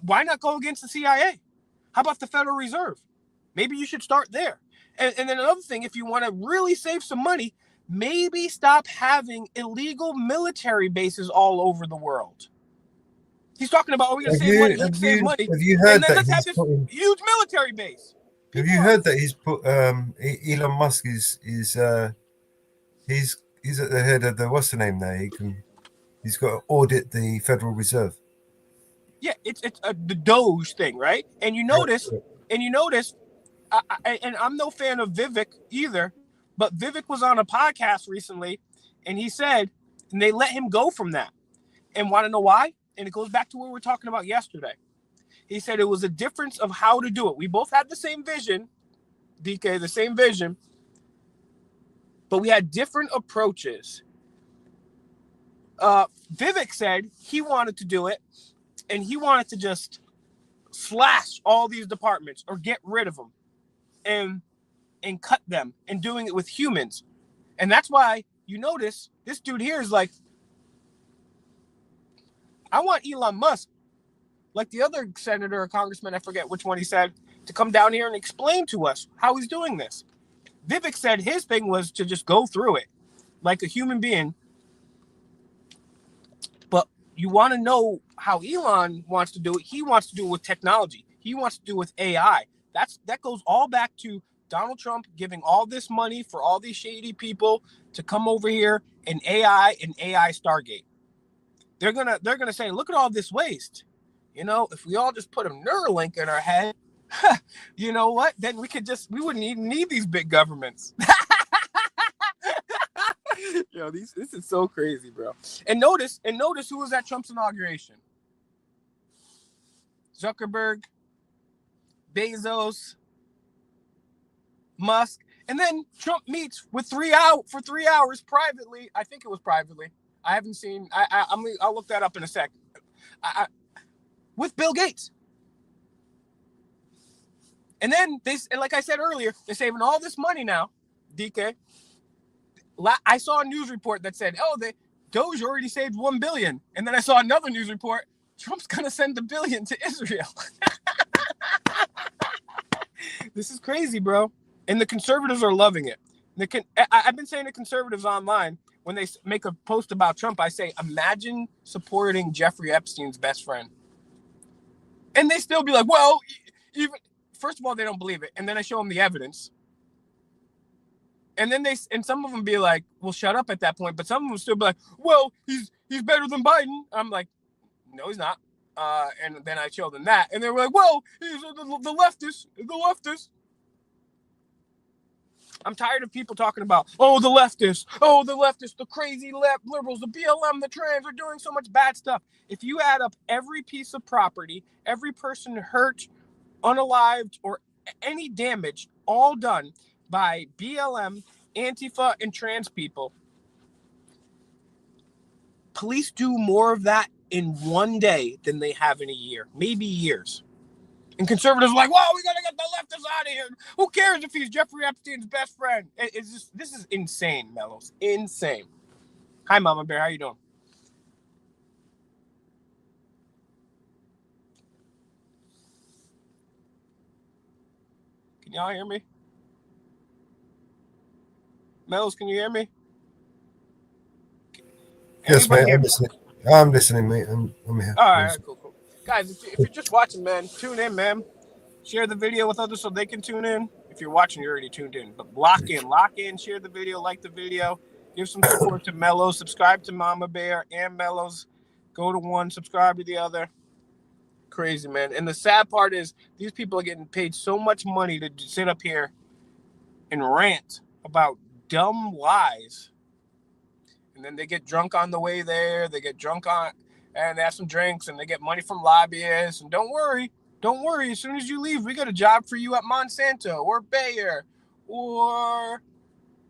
why not go against the CIA? How about the Federal Reserve? Maybe you should start there. And then another thing, if you want to really save some money, maybe stop having illegal military bases all over the world. He's talking about, oh, we're going to save money. Save money. Have you heard that let's have this huge military base. Have you heard that he's put Elon Musk is he's at the head of the what's the name now? He's got to audit the Federal Reserve. Yeah, it's the Doge thing, right? And you notice, and I'm no fan of Vivek either. But Vivek was on a podcast recently, and he said, and they let him go from that. And want to know why? And it goes back to what we were talking about yesterday. He said it was a difference of how to do it. We both had the same vision, DK, the same vision, but we had different approaches. Vivek said he wanted to do it, and he wanted to just slash all these departments or get rid of them. And cut them and doing it with humans. And that's why you notice this dude here is like, I want Elon Musk, like the other senator or congressman, I forget which one he said, to come down here and explain to us how he's doing this. Vivek said his thing was to just go through it like a human being. But you want to know how Elon wants to do it. He wants to do it with technology. He wants to do it with AI. That goes all back to Donald Trump giving all this money for all these shady people to come over here and AI Stargate. They're gonna say, look at all this waste. You know, if we all just put a Neuralink in our head, you know what? Then we wouldn't even need these big governments. Yo, this is so crazy, bro. And notice who was at Trump's inauguration. Zuckerberg, Bezos, Musk, and then Trump meets for 3 hours privately. I think it was privately. I haven't seen. I'll look that up in a sec. With Bill Gates, and then and like I said earlier, they're saving all this money now. DK, I saw a news report that said, "Oh, Doge already saved $1 billion," and then I saw another news report: Trump's gonna send $1 billion to Israel. This is crazy, bro. And the conservatives are loving it. I've been saying to conservatives online, when they make a post about Trump, I say, imagine supporting Jeffrey Epstein's best friend. And they still be like, well, even first of all, they don't believe it. And then I show them the evidence. And then some of them be like, well, shut up at that point. But some of them still be like, well, he's better than Biden. I'm like, no, he's not. And then I show them that. And they were like, well, he's the leftist. I'm tired of people talking about, the leftists, the crazy liberals, the BLM, the trans are doing so much bad stuff. If you add up every piece of property, every person hurt, unalived, or any damage, all done by BLM, Antifa, and trans people, police do more of that in one day than they have in a year, maybe years. And conservatives are like, well, we got to get the leftists out of here. Who cares if he's Jeffrey Epstein's best friend? This is insane, Mellows. Insane. Hi, Mama Bear. How you doing? Can y'all hear me? Mellows, can you hear me? Yes, mate. I'm listening. I'm listening, mate. I'm here. All right, cool. Guys, if you're just watching, man, tune in, man. Share the video with others so they can tune in. If you're watching, you're already tuned in. But lock in, share the video, like the video, give some support to Mellows, subscribe to Mama Bear and Mellows. Go to one, subscribe to the other. Crazy, man. And the sad part is these people are getting paid so much money to sit up here and rant about dumb lies. And then they get drunk on the way there. They get drunk and they have some drinks and they get money from lobbyists. And don't worry. As soon as you leave, we got a job for you at Monsanto or Bayer or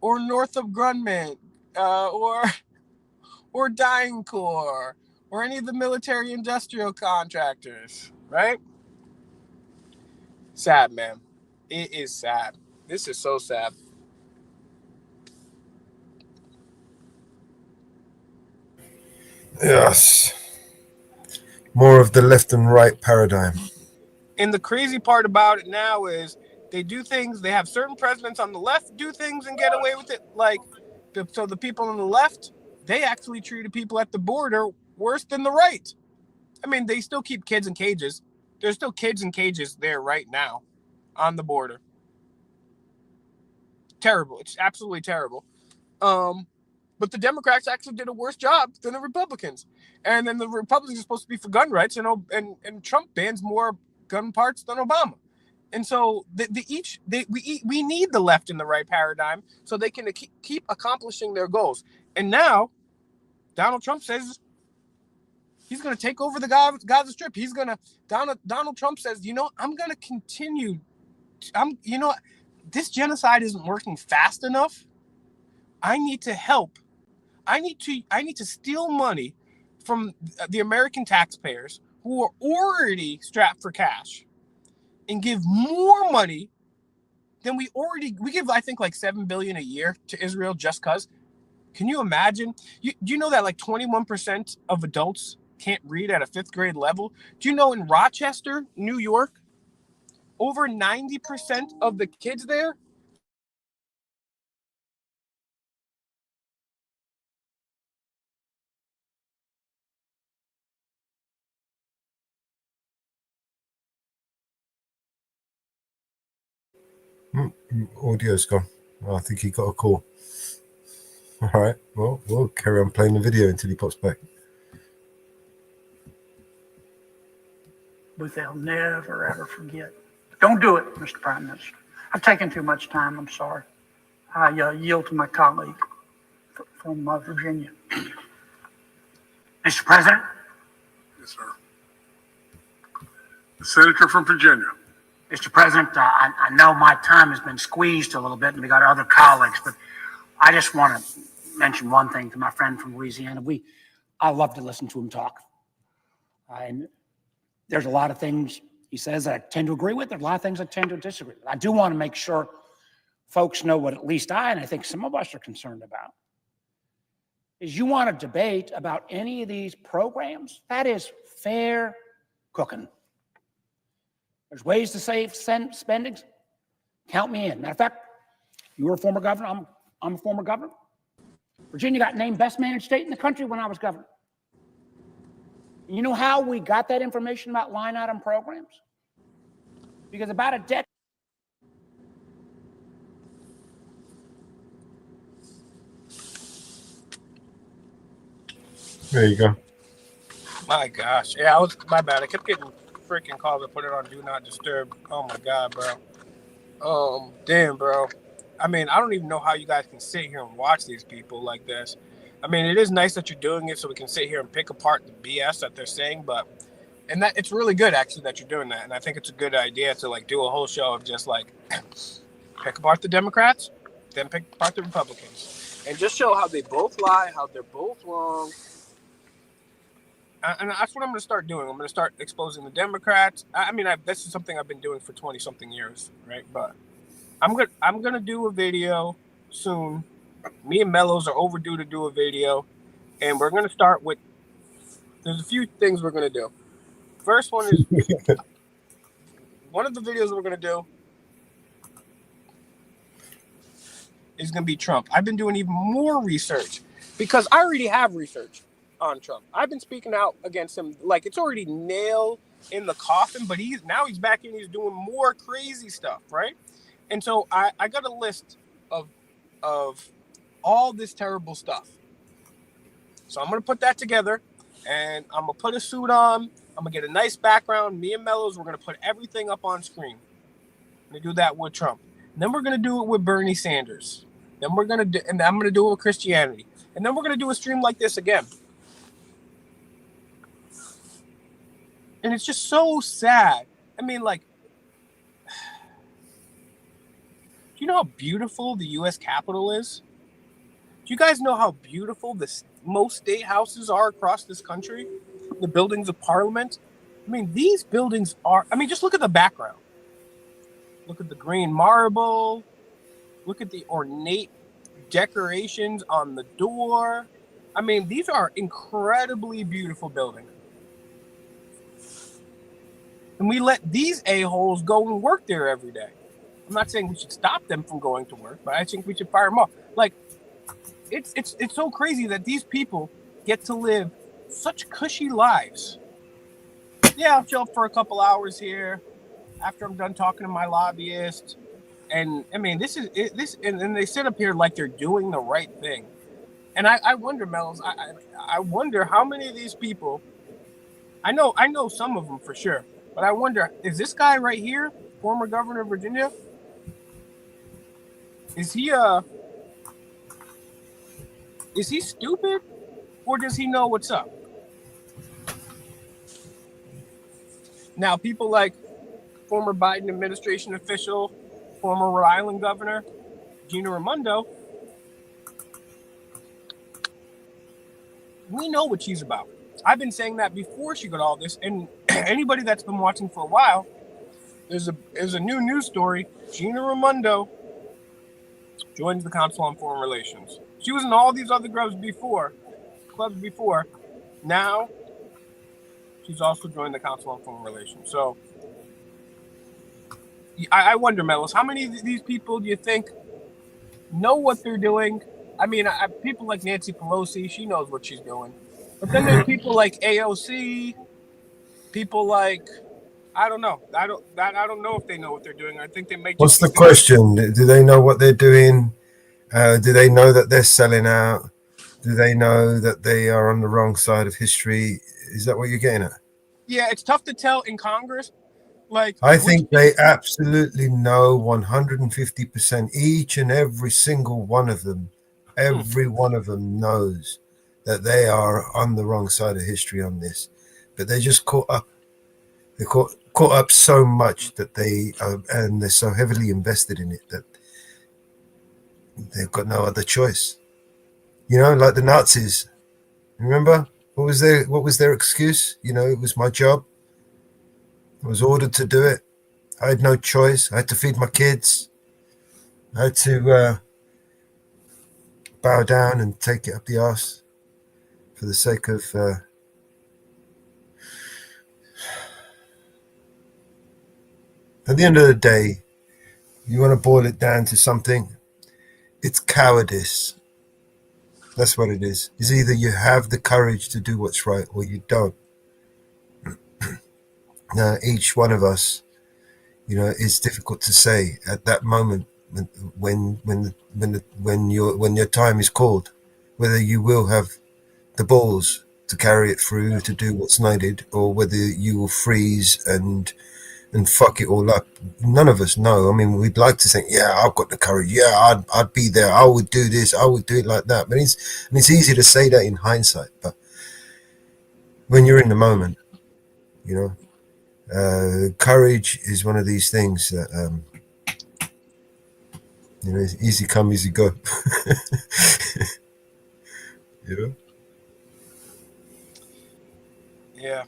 Northrop Grumman or DynCorp or any of the military industrial contractors, right? Sad, man. It is sad. This is so sad. Yes. More of the left and right paradigm. And the crazy part about it now is they do things, they have certain presidents on the left do things and get away with it. So the people on the left, they actually treated people at the border worse than the right. I mean, they still keep kids in cages. There's still kids in cages there right now on the border. Terrible. It's absolutely terrible. But the Democrats actually did a worse job than the Republicans. And then the Republicans are supposed to be for gun rights, and Trump bans more gun parts than Obama. And so we need the left and the right paradigm so they can keep accomplishing their goals. And now Donald Trump says he's going to take over the Gaza Strip. Donald Trump says, I'm going to continue. This genocide isn't working fast enough. I need to help. I need to steal money from the American taxpayers who are already strapped for cash and give more money than we give, I think, like $7 billion a year to Israel just because. Can you imagine? Do you know that like 21% of adults can't read at a 5th grade level? Do you know in Rochester, New York, over 90% of the kids there Audio's gone. I think he got a call. All right. Well, we'll carry on playing the video until he pops back. But they'll never, ever forget. Don't do it, Mr. Prime Minister. I've taken too much time. I'm sorry. I yield to my colleague from Virginia. Mr. President? Yes, sir. The senator from Virginia. Mr. President, I know my time has been squeezed a little bit and we got other colleagues, but I just want to mention one thing to my friend from Louisiana. I love to listen to him talk. And there's a lot of things he says that I tend to agree with. There's a lot of things I tend to disagree with. I do want to make sure folks know what at least and I think some of us are concerned about. Is you want to debate about any of these programs, that is fair cooking. There's ways to save spending. Count me in. Matter of fact, you were a former governor. I'm a former governor. Virginia got named best managed state in the country when I was governor. And you know how we got that information about line item programs? Because about a decade. There you go. My gosh. Yeah, my bad. I kept getting freaking calls. I put it on Do Not Disturb. Oh my God, bro. Damn, bro. I mean, I don't even know how you guys can sit here and watch these people like this. I mean, it is nice that you're doing it so we can sit here and pick apart the BS that they're saying, and that it's really good actually that you're doing that. And I think it's a good idea to like do a whole show of just like pick apart the Democrats, then pick apart the Republicans, and just show how they both lie, how they're both wrong. And that's what I'm going to start doing. I'm going to start exposing the Democrats. I mean, this is something I've been doing for 20 something years, right? But I'm gonna do a video soon. Me and Mellows are overdue to do a video, and we're gonna start with. There's a few things we're gonna do. First one is one of the videos we're gonna do is gonna be Trump. I've been doing even more research because I already have research on Trump. I've been speaking out against him like it's already nailed in the coffin, but he's back and he's doing more crazy stuff, right? And so I got a list of all this terrible stuff. So I'm going to put that together, and I'm going to put a suit on. I'm going to get a nice background. Me and Mellows, we're going to put everything up on screen. I'm going to do that with Trump. And then we're going to do it with Bernie Sanders. Then I'm going to do it with Christianity. And then we're going to do a stream like this again. And it's just so sad. I mean, like, do you know how beautiful the U.S. Capitol is? Do you guys know how beautiful most state houses are across this country? The buildings of Parliament? I mean, these buildings are... I mean, just look at the background. Look at the green marble. Look at the ornate decorations on the door. I mean, these are incredibly beautiful buildings. And we let these a-holes go and work there every day. I'm not saying we should stop them from going to work, but I think we should fire them off. Like, it's so crazy that these people get to live such cushy lives. Yeah, I'll chill for a couple hours here after I'm done talking to my lobbyist. And I mean, and they sit up here like they're doing the right thing. And I wonder, Mellows, I wonder how many of these people, I know some of them for sure, but I wonder, is this guy right here, former governor of Virginia, is he stupid, or does he know what's up? Now, people like former Biden administration official, former Rhode Island governor, Gina Raimondo, we know what she's about. I've been saying that before she got all this, and anybody that's been watching for a while, there's a new news story. Gina Raimondo joins the Council on Foreign Relations. She was in all these other clubs before. Now, she's also joined the Council on Foreign Relations. So, I wonder, Mellows, how many of these people do you think know what they're doing? I mean, people like Nancy Pelosi, she knows what she's doing. But then there's people like AOC, people like, I don't know. I don't know if they know what they're doing. I think they may just... What's the question? Do they know what they're doing? Do they know that they're selling out? Do they know that they are on the wrong side of history? Is that what you're getting at? Yeah, it's tough to tell in Congress. Like, I think they absolutely know 150%. Each and every single one of them, every one of them knows that they are on the wrong side of history on this. But they're just caught up. They're caught up so much that and they're so heavily invested in it that they've got no other choice. You know, like the Nazis. Remember? What was their excuse? You know, it was my job. I was ordered to do it. I had no choice. I had to feed my kids. I had to bow down and take it up the arse for the sake of at the end of the day, you want to boil it down to something, it's cowardice. That's what it is. It's either you have the courage to do what's right or you don't. Now, each one of us, you know, it's difficult to say at that moment when your time is called, whether you will have the balls to carry it through, to do what's needed, or whether you will freeze and fuck it all up. None of us know. I mean, we'd like to think, yeah, I've got the courage. Yeah, I'd be there. I would do this. I would do it like that. But it's easy to say that in hindsight. But when you're in the moment, you know, courage is one of these things that, you know, it's easy come, easy go. You know? Yeah.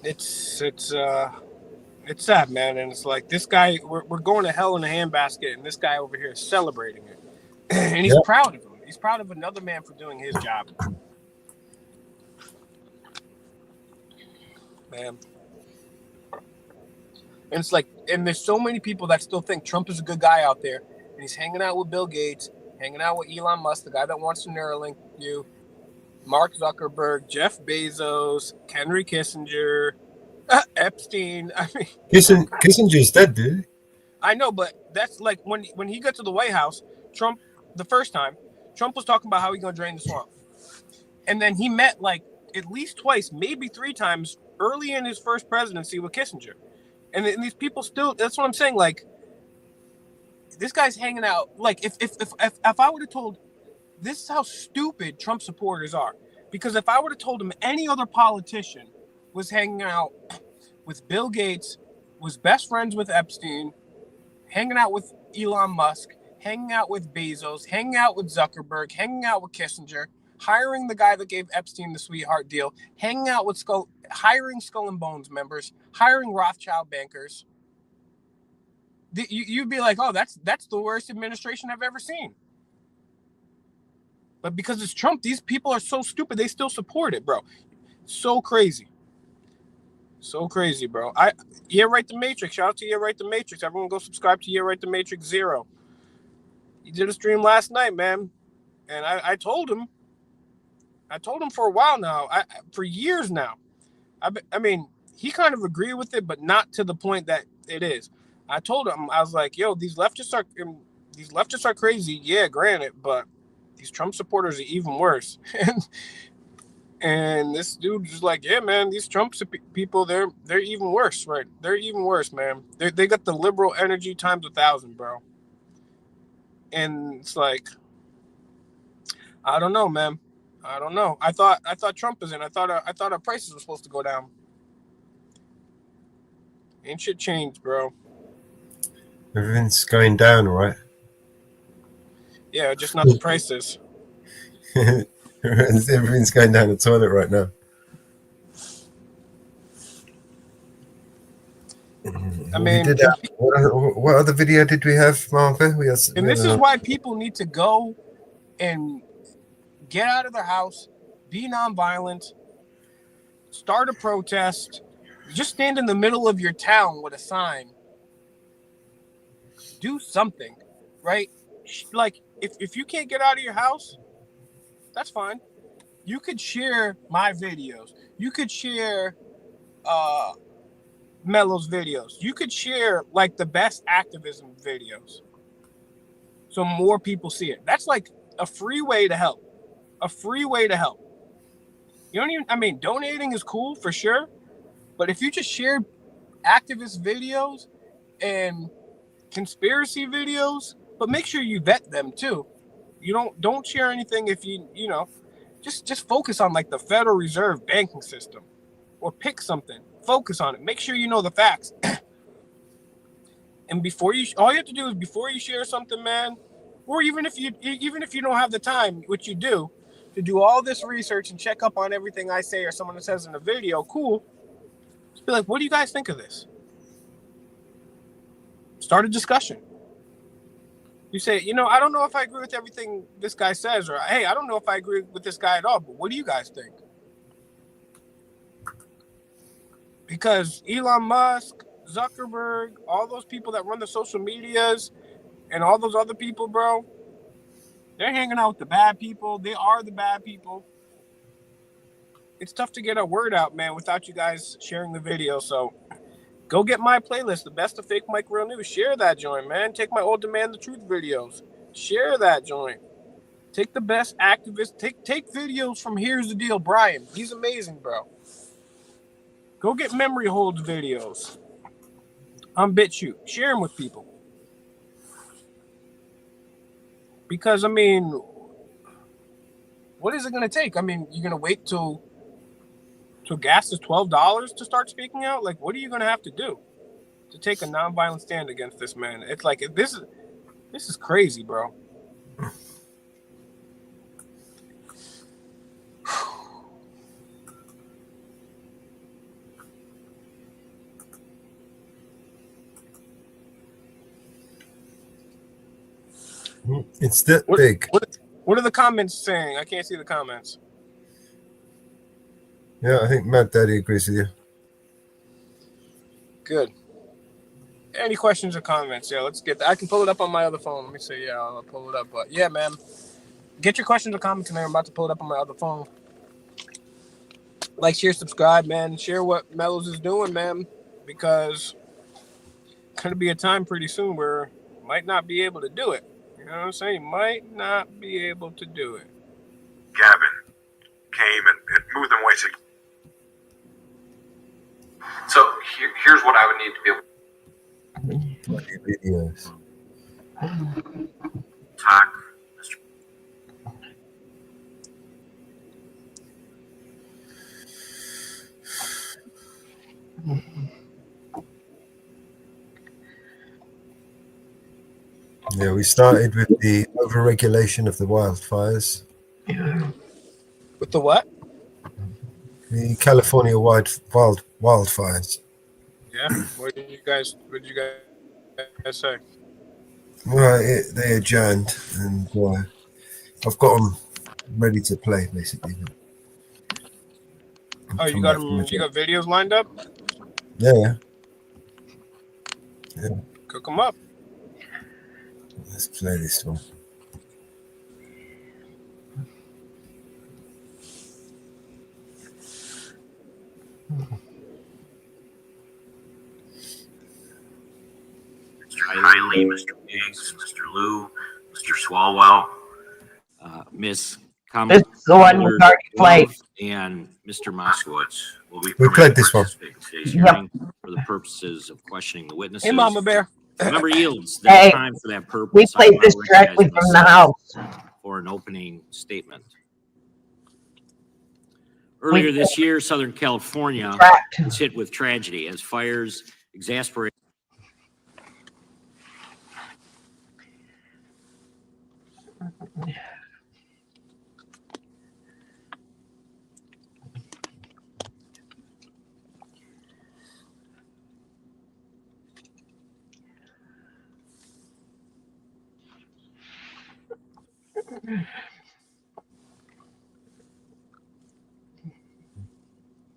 It's sad, man, and it's like this guy. We're going to hell in a handbasket, and this guy over here is celebrating it, and he's proud of him. He's proud of another man for doing his job, man. And it's like, and there's so many people that still think Trump is a good guy out there, and he's hanging out with Bill Gates, hanging out with Elon Musk, the guy that wants to Neuralink you, Mark Zuckerberg, Jeff Bezos, Henry Kissinger. Epstein. I mean, Kissinger's dead, dude. I know, but that's like when he got to the White House, Trump, the first time, Trump was talking about how he's gonna drain the swamp, and then he met like at least twice, maybe 3 times early in his first presidency with Kissinger, and these people still. That's what I'm saying. Like, this guy's hanging out. Like, if I would have told, this is how stupid Trump supporters are, because if I would have told him any other politician was hanging out with Bill Gates, was best friends with Epstein, hanging out with Elon Musk, hanging out with Bezos, hanging out with Zuckerberg, hanging out with Kissinger, hiring the guy that gave Epstein the sweetheart deal, hanging out with hiring Skull and Bones members, hiring Rothschild bankers. You'd be like, oh, that's the worst administration I've ever seen. But because it's Trump, these people are so stupid, they still support it, bro. So crazy. So crazy, bro. Yeah, Right the Matrix. Shout out to Yeah, Right the Matrix. Everyone go subscribe to Yeah, Right the Matrix 0. He did a stream last night, man. And I told him for a while now, for years now. I mean, he kind of agreed with it, but not to the point that it is. I told him, I was like, yo, these leftists are crazy. Yeah, granted, but these Trump supporters are even worse. And this dude was like, yeah, man, these Trump people, they're even worse, right? They're even worse, man. They got the liberal energy times 1,000, bro. And it's like, I don't know, man. I don't know. I thought Trump was in. I thought our prices were supposed to go down. Ain't shit changed, bro. Everything's going down, right? Yeah, just not the prices. Everything's going down the toilet right now. I mean, what other video did we have, Martha? And this is why people need to go and get out of their house, be nonviolent, start a protest, just stand in the middle of your town with a sign. Do something, right? Like, if you can't get out of your house, that's fine. You could share my videos. You could share Mellows videos. You could share like the best activism videos, so more people see it. That's like a free way to help. A free way to help. You don't even, I mean, donating is cool for sure, but if you just share activist videos and conspiracy videos, but make sure you vet them too. You don't share anything if you know, just focus on like the Federal Reserve banking system, or pick something, focus on it, make sure you know the facts. And all you have to do is before you share something, man, or even if you don't have the time, which you do, to do all this research and check up on everything I say or someone says in a video, cool. Just be like, what do you guys think of this? Start a discussion. You say, I don't know if I agree with everything this guy says, or hey, I don't know if I agree with this guy at all, but what do you guys think? Because Elon Musk, Zuckerberg, all those people that run the social medias, and all those other people, bro, they're hanging out with the bad people. They are the bad people. It's tough to get our word out, man, without you guys sharing the video. So go get my playlist, The Best of Fake Mike Real News. Share that joint, man. Take my old Demand the Truth videos. Share that joint. Take the best activists. Take videos from Here's the Deal, Brian. He's amazing, bro. Go get memory holds videos on BitChute. Share them with people. Because, I mean, what is it going to take? I mean, you're going to wait till gas is $12 to start speaking out? Like, what are you going to have to do to take a nonviolent stand against this man? It's like, this is crazy, bro. It's that big. What are the comments saying? I can't see the comments. Yeah, I think Mad Daddy agrees with you. Good. Any questions or comments? Yeah, let's get that. I can pull it up on my other phone. Let me see. Yeah, I'll pull it up. But yeah, man, get your questions or comments in there. I'm about to pull it up on my other phone. Like, share, subscribe, man. Share what Mellows is doing, man, because it's going to be a time pretty soon where might not be able to do it. You know what I'm saying? Might not be able to do it. Gavin came and moved them away. So here's what I would need to be able Videos. talk. Yeah, we started with the overregulation of the wildfires. With the what? The California wildfires. Yeah. What did you guys say? Well, they adjourned, and I've got them ready to play, basically. Oh, you got them? You got videos lined up? Yeah. Cook them up. Let's play this one. Mr. Kiley, Mr. Biggs, Mr. Liu, Mr. Swalwell, Miss This is the one we already played. and Mr. Moskowitz will be We played this one. in today's hearing for the purposes of questioning the witnesses. Hey, Mama Bear. Whoever yields Hey, their time for that purpose. we played I this now directly recognize from the myself house. for an opening statement. Earlier this year, Southern California was hit with tragedy as fires exasperated.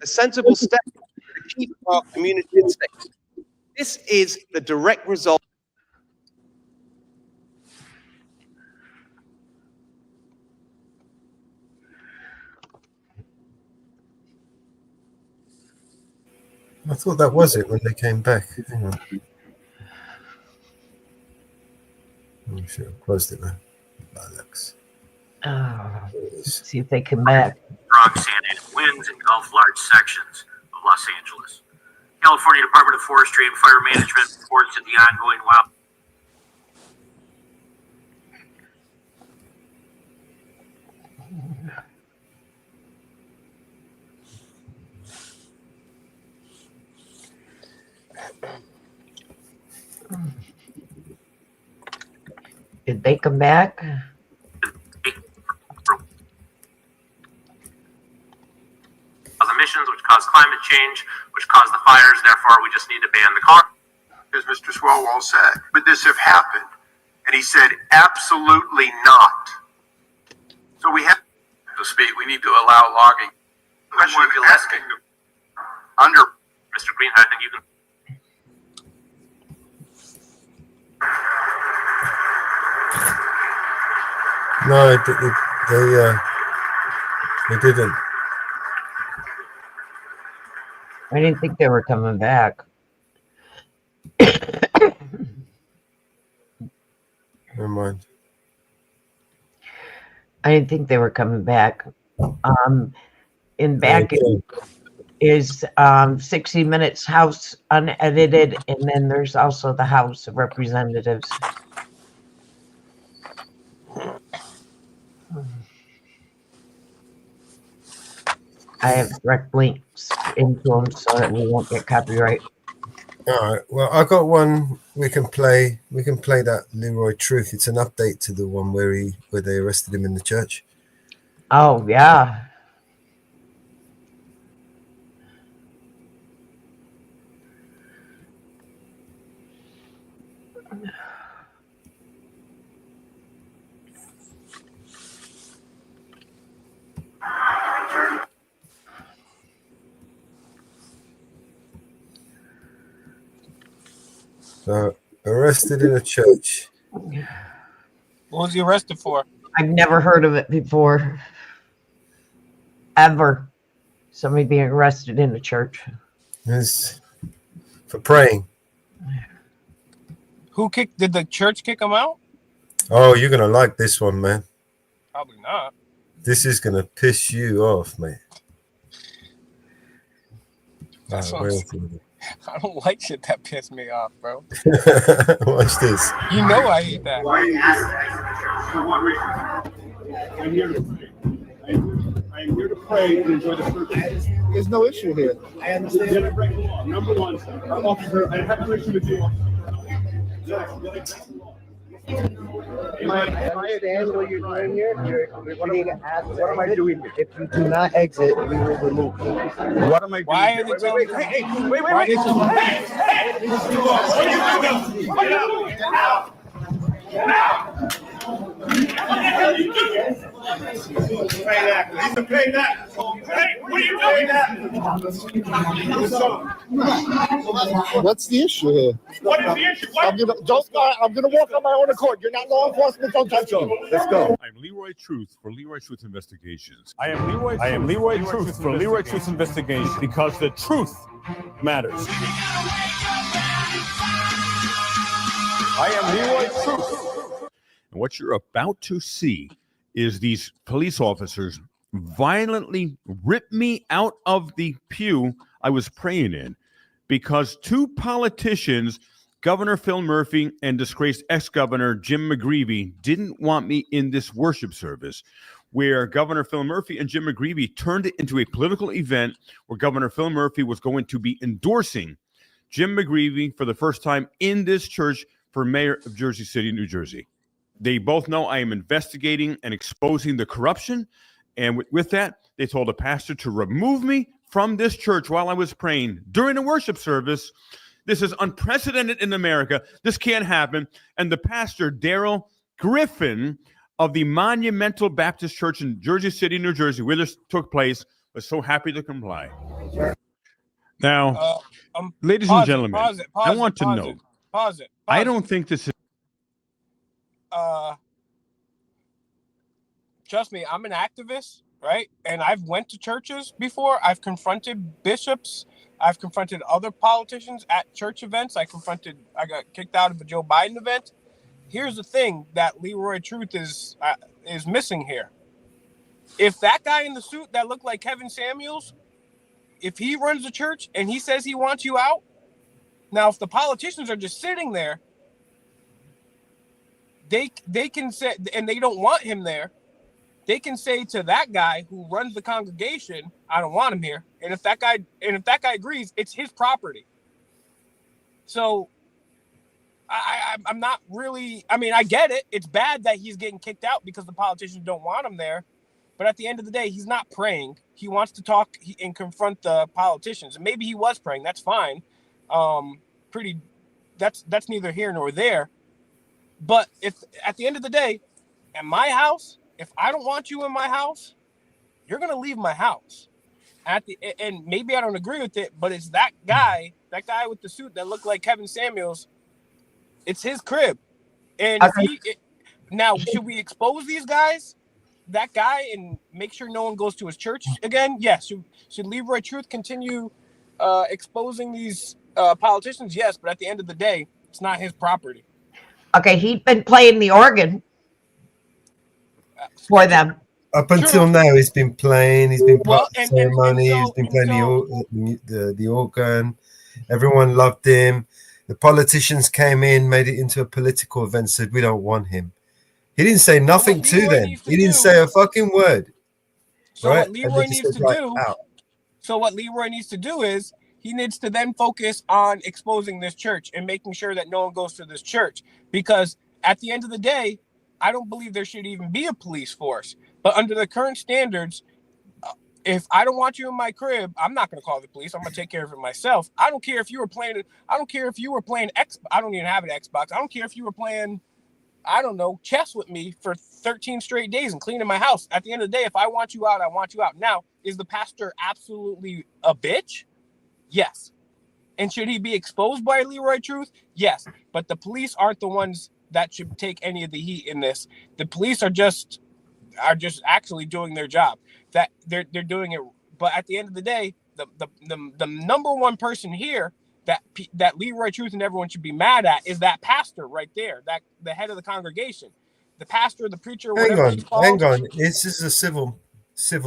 A sensible step to keep our community safe. This is the direct result. I thought that was it when they came back. Hang on. I should have closed it now. Alex. Let's see if they come back. Strong Santa winds engulf large sections of Los Angeles. California Department of Forestry and Fire Management reports that the ongoing wild. Did they come back? Emissions, which cause climate change, which cause the fires. Therefore, we just need to ban the car. As Mr. Swalwell said, would this have happened? And he said, absolutely not. So we have to speak. We need to allow logging. Especially asking under Mr. Green, I think you can. No, they didn't. I didn't think they were coming back. Never mind. I didn't think they were coming back. In back is 60 Minutes House Unedited, and then there's also the House of Representatives. I have direct links into them so that we won't get copyright. All right. Well, I got one we can play. We can play that Leroy Truth. It's an update to the one where they arrested him in the church. Oh yeah. Arrested in a church. What was he arrested for? I've never heard of it before. Ever. Somebody being arrested in a church. It's for praying. Did the church kick him out? Oh, you're gonna like this one, man. Probably not. This is gonna piss you off, mate. That's what I'm saying. I don't like shit that piss me off, bro. Watch this. You know I hate that. Why are you asking? For what reason? I'm here to pray. I am here to pray and enjoy the service. There's no issue here. I understand. Did I break the law? Number one, officer, I have no issue with you. Am I understand what you're doing here? What am I doing here? If you do not exit, we will remove you. What am I doing? Why here? are they telling Wait. Why is this- He's a paid actor. Hey, what are you doing? What's the issue here? What is the issue? I'm gonna walk on my own accord. You're not law enforcement. Don't touch me. Let's go. I'm Leroy Truth for Leroy Truth Investigations. I am Leroy Truth for Leroy Truth Investigations because the truth matters. I am Leroy Truth. And what you're about to see is these police officers violently rip me out of the pew I was praying in because two politicians, Governor Phil Murphy and disgraced ex-governor Jim McGreevey, didn't want me in this worship service where Governor Phil Murphy and Jim McGreevey turned it into a political event where Governor Phil Murphy was going to be endorsing Jim McGreevey for the first time in this church for mayor of Jersey City, New Jersey. They both know I am investigating and exposing the corruption. And with that, they told the pastor to remove me from this church while I was praying during a worship service. This is unprecedented in America. This can't happen. And the pastor, Daryl Griffin of the Monumental Baptist Church in Jersey City, New Jersey, where this took place, was so happy to comply. Now, ladies and gentlemen, I want to know. Pause it. I don't think this is. Trust me, I'm an activist, right? And I've went to churches before. I've confronted bishops. I've confronted other politicians at church events. I got kicked out of a Joe Biden event. Here's the thing that Leroy Truth is missing here. If that guy in the suit that looked like Kevin Samuels, if he runs the church and he says he wants you out, now if the politicians are just sitting there, they can say, and they don't want him there, they can say to that guy who runs the congregation, I don't want him here. And if that guy agrees, it's his property. So I'm not really, I mean, I get it. It's bad that he's getting kicked out because the politicians don't want him there. But at the end of the day, he's not praying. He wants to talk and confront the politicians. And maybe he was praying. That's fine. That's neither here nor there. But if at the end of the day, at my house, if I don't want you in my house, you're going to leave my house. And maybe I don't agree with it, but it's that guy with the suit that looked like Kevin Samuels. It's his crib. And now, should we expose these guys, that guy, and make sure no one goes to his church again? Yes. Should Leroy Truth continue exposing these politicians? Yes, but at the end of the day, it's not his property. Okay, he'd been playing the organ. for them. Up until now, he's been playing. He's been part of the and ceremony. so- He's been playing the organ. Everyone loved him. The politicians came in, made it into a political event. Said we don't want him. He didn't say nothing to Leroy them. needs to He didn't do- say a fucking word. So right? what And Leroy they just needs said, to right, do, out. so what Leroy needs to do is he needs to then focus on exposing this church and making sure that no one goes to this church. Because at the end of the day, I don't believe there should even be a police force. But under the current standards, if I don't want you in my crib, I'm not going to call the police. I'm going to take care of it myself. I don't care if you were playing. I don't care if you were playing X. I don't even have an Xbox. I don't care if you were playing, I don't know, chess with me for 13 straight days and cleaning my house. At the end of the day, if I want you out, I want you out. Now, is the pastor absolutely a bitch? Yes. And should he be exposed by Leroy Truth? Yes. But the police aren't the ones that should take any of the heat in this. The police are just actually doing their job. That they're doing it. But at the end of the day, the number one person here that Leroy Truth and everyone should be mad at is that pastor right there, that the head of the congregation, the pastor, the preacher, whatever she's called. Hang on. This is a civil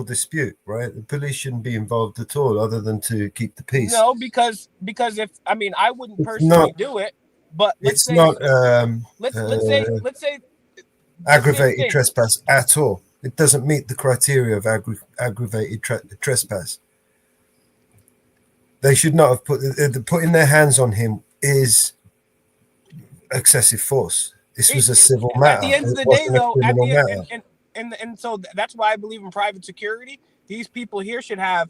dispute, right? The police shouldn't be involved at all, other than to keep the peace. No, because if I wouldn't personally do it, but let's say let's say aggravated trespass at all. It doesn't meet the criteria of aggravated trespass. They should not have putting their hands on him is excessive force. This was a civil matter. At the end of the day, though, and so that's why I believe in private security. These people here should have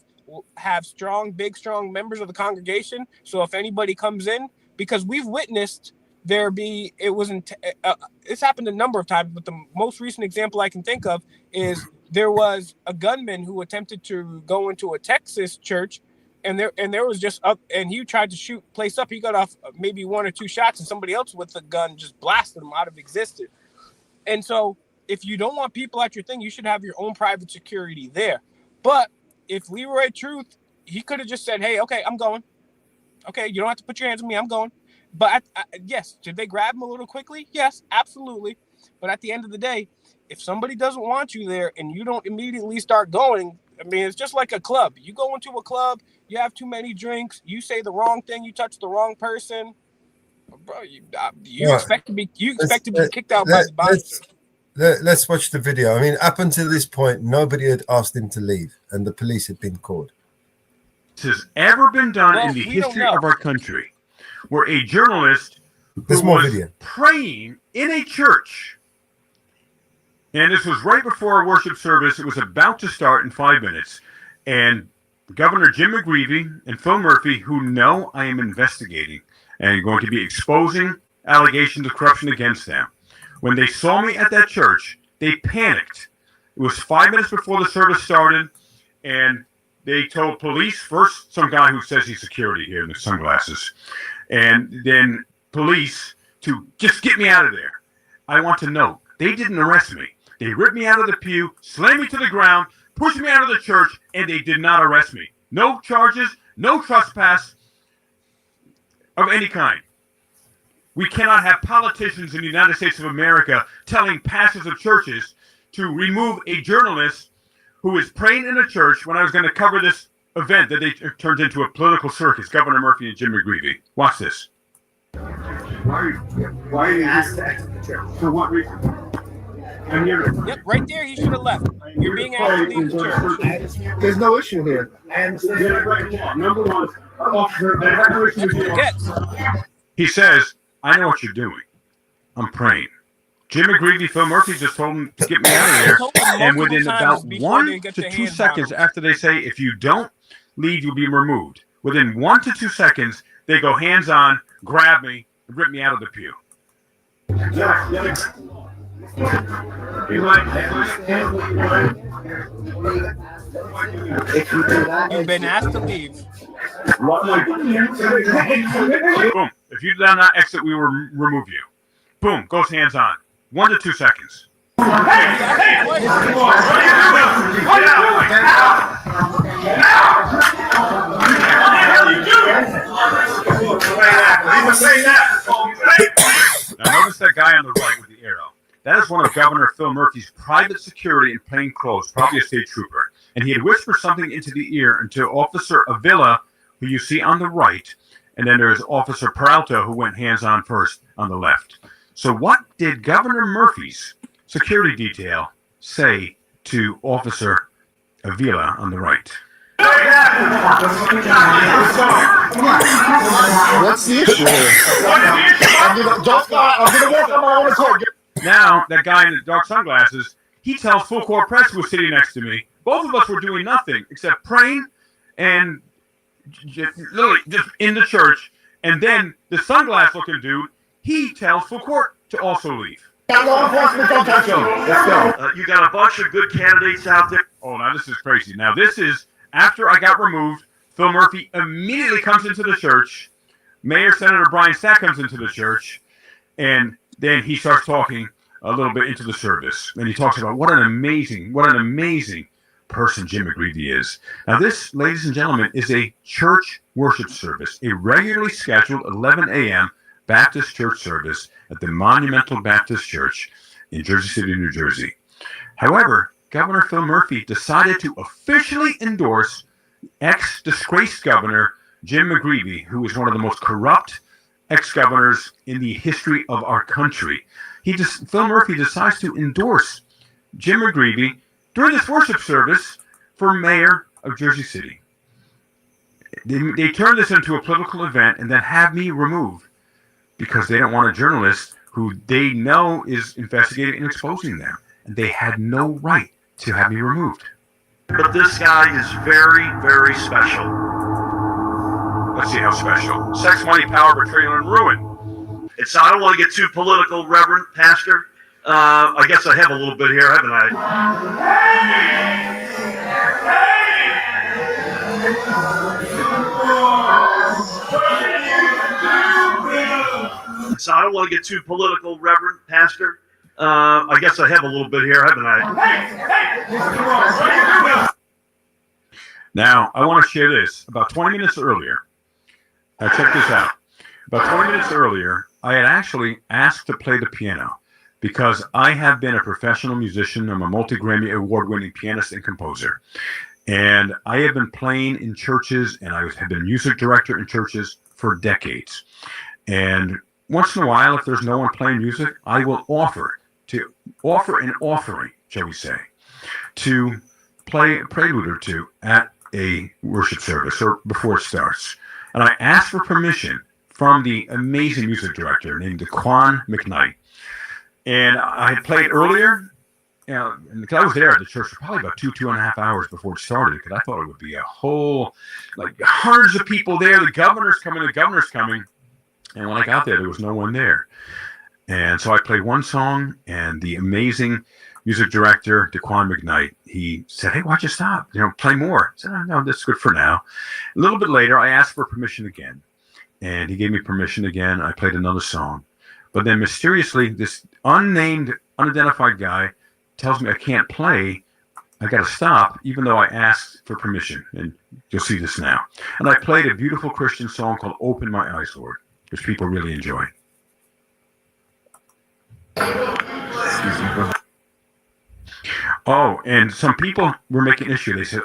big, strong members of the congregation. So if anybody comes in, because we've witnessed it's happened a number of times, but the most recent example I can think of is there was a gunman who attempted to go into a Texas church, and there was just up, and he tried to shoot place up. He got off maybe 1 or 2 shots, and somebody else with the gun just blasted him out of existence. And so if you don't want people at your thing, you should have your own private security there. But if Leroy Truth, he could have just said, hey, okay, I'm going. Okay, you don't have to put your hands on me, I'm going. But yes, did they grab him a little quickly? Yes, absolutely. But at the end of the day, if somebody doesn't want you there and you don't immediately start going, it's just like a club. You go into a club, you have too many drinks, you say the wrong thing, you touch the wrong person, bro. You expect to be kicked out by the bouncer. Let's watch the video. Up until this point, nobody had asked him to leave, and the police had been called. This has ever been done in the history of our country, where a journalist who was praying in a church, and this was right before a worship service. It was about to start in 5 minutes, and Governor Jim McGreevey and Phil Murphy, who know I am investigating and going to be exposing allegations of corruption against them, when they saw me at that church, they panicked. It was 5 minutes before the service started, and they told police, first some guy who says he's security here in the sunglasses, and then police to just get me out of there. I want to know, they didn't arrest me. They ripped me out of the pew, slammed me to the ground, pushed me out of the church, and they did not arrest me. No charges, no trespass of any kind. We cannot have politicians in the United States of America telling pastors of churches to remove a journalist who is praying in a church when I was going to cover this event that they turned into a political circus, Governor Murphy and Jim McGreevey. Watch this. Why are you asked to exit the church? For what reason? Yep, right there, he should have left. You're being asked to leave the church. There's no issue here. Number one, he says, I know what you're doing. I'm praying. Jim McGreevey, Phil Murphy just told him to get me out of there. And within about 1 to 2 seconds after they say, if you don't leave, you'll be removed. Within 1 to 2 seconds, they go hands on, grab me, and rip me out of the pew. You've been asked to leave. Boom. If you do not exit, we will remove you. Boom. Goes hands on. 1 to 2 seconds. Now notice that guy on the right with the arrow. That is one of Governor Phil Murphy's private security in plain clothes, probably a state trooper. And he had whispered something into the ear to Officer Avila, who you see on the right, and then there's Officer Peralta, who went hands-on first on the left. So what did Governor Murphy's security detail say to Officer Avila on the right? What's the issue here? I'm gonna walk on my own accord. Now, that guy in the dark sunglasses, he tells Full Court Press, who was sitting next to me, both of us were doing nothing except praying and literally just in the church. And then the sunglass-looking dude, he tells Full Court to also leave. Law enforcement, don't touch him. Let's go. You got a bunch of good candidates out there. Oh, now this is crazy. Now this is after I got removed. Phil Murphy immediately comes into the church. Mayor Senator Brian Stack comes into the church, and then he starts talking a little bit into the service, and he talks about what an amazing person Jim McGreevey is. Now this, ladies and gentlemen, is a church worship service, a regularly scheduled 11 a.m. Baptist church service at the Monumental Baptist Church in Jersey City, New Jersey. However, Governor Phil Murphy decided to officially endorse ex-disgraced Governor Jim McGreevey, who is one of the most corrupt ex-governors in the history of our country. Phil Murphy decides to endorse Jim McGreevey during this worship service for mayor of Jersey City. They turned this into a political event and then have me removed because they don't want a journalist who they know is investigating and exposing them. And they had no right to have me removed. But this guy is very, very special. Let's see how special. Sex, money, power, betrayal, and ruin. I don't want to get too political, Reverend Pastor. I guess I have a little bit here, haven't I? So I don't want to get too political, Reverend Pastor. I guess I have a little bit here, haven't I? Now, I want to share this. About 20 minutes earlier, check this out. About 20 minutes earlier, I had actually asked to play the piano because I have been a professional musician. I'm a multi-Grammy award-winning pianist and composer. And I have been playing in churches, and I have been music director in churches for decades. And once in a while, if there's no one playing music, I will offer an offering, shall we say, to play a prelude or two at a worship service or before it starts. And I asked for permission from the amazing music director named Daquan McKnight. And I had played earlier, and because I was there at the church for probably about 2.5 hours before it started, because I thought it would be a whole, like hundreds of people there, the governor's coming. And when I got there was no one there. And so I played one song, and the amazing music director, Daquan McKnight, he said, "Hey, why don't you stop? Play more." I said, "Oh, no, that's good for now." A little bit later, I asked for permission again, and he gave me permission again. I played another song. But then mysteriously, this unnamed, unidentified guy tells me I can't play. I got to stop, even though I asked for permission. And you'll see this now. And I played a beautiful Christian song called "Open My Eyes, Lord," which people really enjoy. Oh, and some people were making an issue. They said,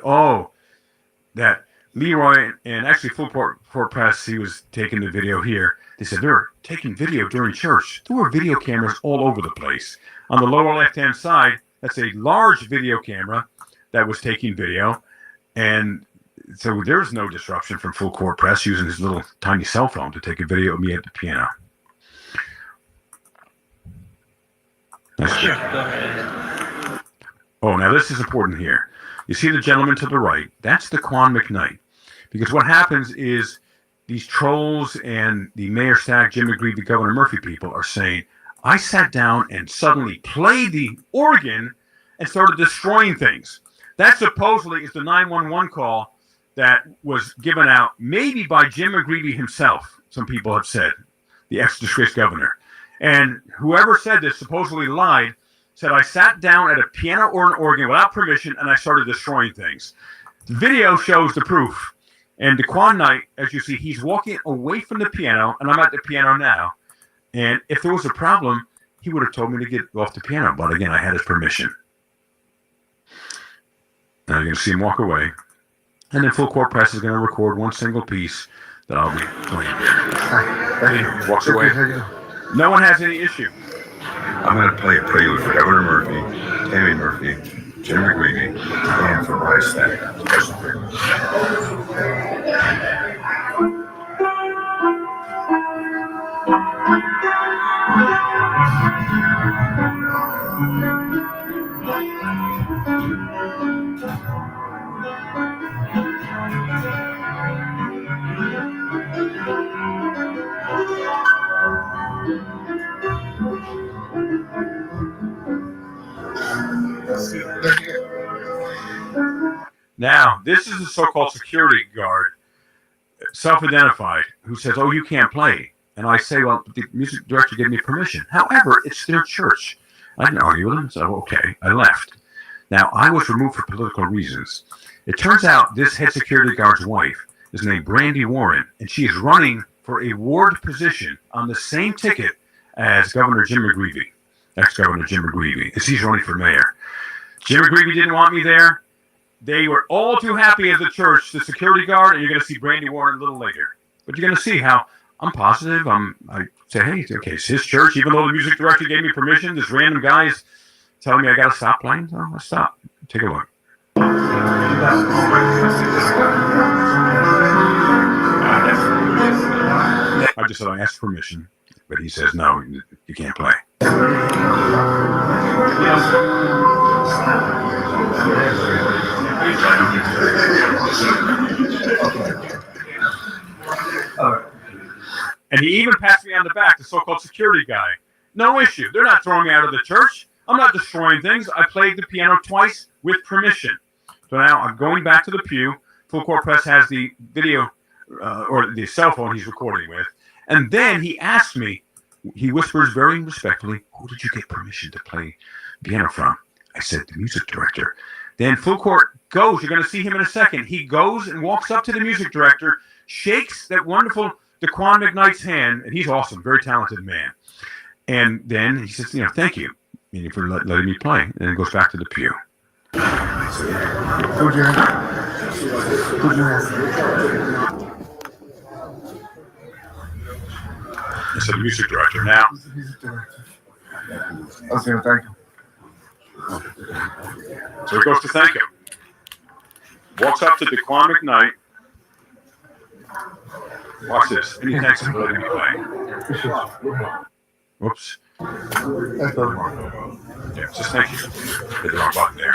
that Leroy, and actually Full Court Press, he was taking the video here. They said they're taking video during church. There were video cameras all over the place. On the lower left-hand side, that's a large video camera that was taking video. And so there's no disruption from Full Court Press using his little tiny cell phone to take a video of me at the piano. Oh, now this is important here. You see the gentleman to the right? That's Daquan McKnight. Because what happens is these trolls and the Mayor Stack, Jim McGreevey, Governor Murphy people are saying, I sat down and suddenly played the organ and started destroying things. That supposedly is the 911 call that was given out maybe by Jim McGreevey himself, some people have said, the ex-disgraced governor. And whoever said this supposedly lied, said I sat down at a piano or an organ without permission and I started destroying things. The video shows the proof. And Daquan Knight, as you see, he's walking away from the piano, and I'm at the piano now. And if there was a problem, he would have told me to get off the piano. But again, I had his permission. And I'm going to see him walk away. And then Full Court Press is going to record one single piece that I'll be playing. He walks away. No one has any issue. I'm going to play a prelude for Governor Murphy, Tammy Murphy, Jim McGreevey, and for Bryce Stack. Now, this is a so-called security guard, self-identified, who says, "Oh, you can't play." And I say, "Well, the music director gave me permission." However, it's their church. I didn't argue with him, so okay, I left. Now, I was removed for political reasons. It turns out this head security guard's wife is named Brandy Warren, and she is running for a ward position on the same ticket as Governor Jim McGreevey, ex-Governor Jim McGreevey, and she's running for mayor. Jim McGreevey didn't want me there. They were all too happy as a church, the security guard, and you're going to see Brandy Warren a little later. But you're going to see how I'm positive. I say, hey, okay, it's his church. Even though the music director gave me permission, this random guy is telling me I got to stop playing. So I'll stop. Take a look. I just said I asked permission, but he says, no, you can't play. And he even passed me on the back, the so-called security guy. No issue. They're not throwing me out of the church. I'm not destroying things. I played the piano twice with permission. So now I'm going back to the pew. Full Court Press has the video or the cell phone he's recording with. And then he asks me, he whispers very respectfully, who did you get permission to play piano from? I said, the music director. Then Full Court goes, you're going to see him in a second. He goes and walks up to the music director, shakes that wonderful Daquan McKnight's hand, and he's awesome, very talented man. And then he says, thank you for letting me play. And then goes back to the pew. I said, music director now. Okay, thank you. So he goes to thank him. Walks up to Daquan McKnight. Watch this. And he thanks him for letting me play. Whoops. Yeah, just thank you. Hit the wrong button there.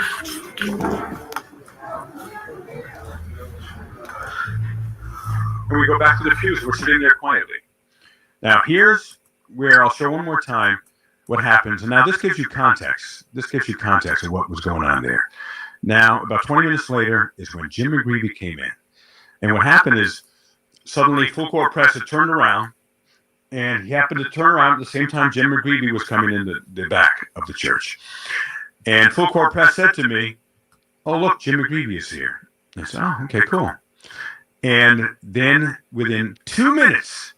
And we go back to the pews. We're sitting there quietly. Now, here's where I'll show one more time what happens. And now this gives you context. This gives you context of what was going on there. Now, about 20 minutes later is when Jim McGreevey came in. And what happened is suddenly Full Court Press had turned around, and he happened to turn around at the same time Jim McGreevey was coming in the back of the church. And Full Court Press said to me, oh, look, Jim McGreevey is here. I said, oh, okay, cool. And then within 2 minutes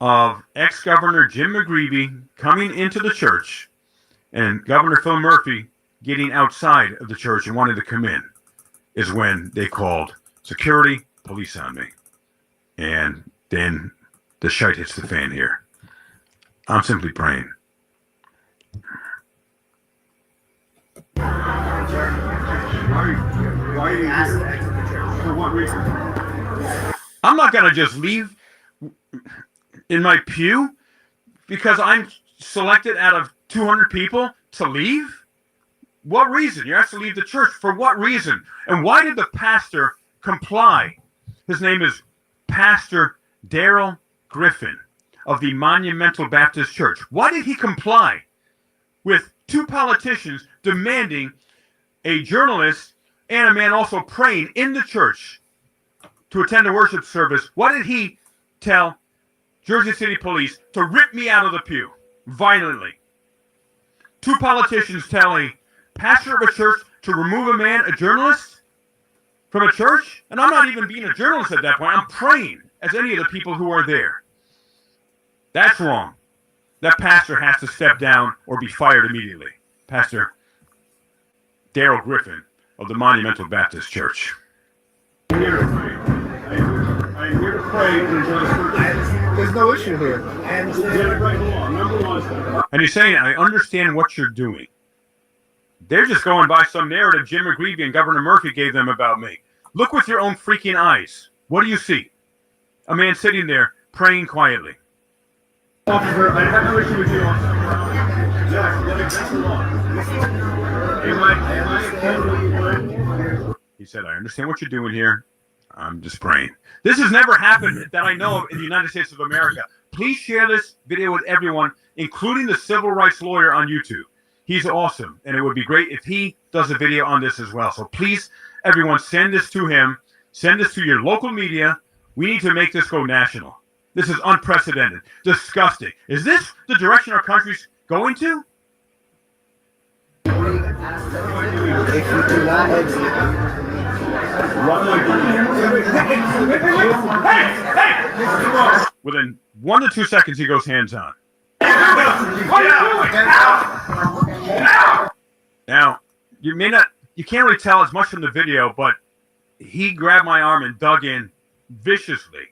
of ex-Governor Jim McGreevey coming into the church and Governor Phil Murphy getting outside of the church and wanting to come in is when they called security, police on me. And then the shite hits the fan here. I'm simply praying. I'm not going to just leave in my pew because I'm selected out of 200 people to leave. What reason? You have to leave the church. For what reason? And why did the pastor comply? His name is Pastor Darrell Griffin of the Monumental Baptist Church. Why did he comply with two politicians demanding a journalist and a man also praying in the church to attend a worship service? Why did he tell Jersey City Police to rip me out of the pew violently? Two politicians tell a pastor of a church to remove a man, a journalist, from a church? And I'm not even being a journalist at that point. I'm praying as any of the people who are there. That's wrong. that pastor has to step down or be fired immediately. Pastor Daryl Griffin of the Monumental Baptist Church. I'm here to pray. I'm here to pray and enjoy the service. There's no issue here. And break the law. Number one. And he's saying, I understand what you're doing. They're just going by some narrative Jim McGreevey and Governor Murphy gave them about me. Look with your own freaking eyes. What do you see? A man sitting there praying quietly. Officer, I have no issue with you, officer. That's the law. He said, I understand what you're doing here. I'm just praying. This has never happened that I know of in the United States of America. Please share this video with everyone, including the civil rights lawyer on YouTube. He's awesome, and it would be great if he does a video on this as well. So please, everyone, send this to him. Send this to your local media. We need to make this go national. This is unprecedented, disgusting. Is this the direction our country's going to? If you do not exit, within 1 to 2 seconds, he goes hands on. Now, you can't really tell as much from the video, but he grabbed my arm and dug in viciously.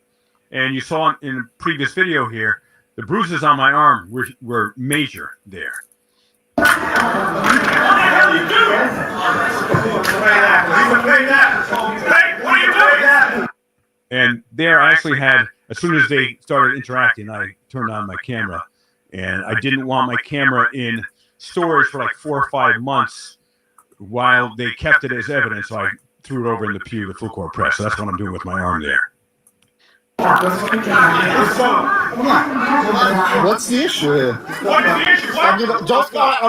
And you saw in the previous video here, the bruises on my arm were major there. And there I actually had, as soon as they started interacting, I turned on my camera. And I didn't want my camera in storage for like 4 or 5 months while they kept it as evidence. So I threw it over in the pew, the full court press. So that's what I'm doing with my arm there. What's the issue here? What is the issue? I'm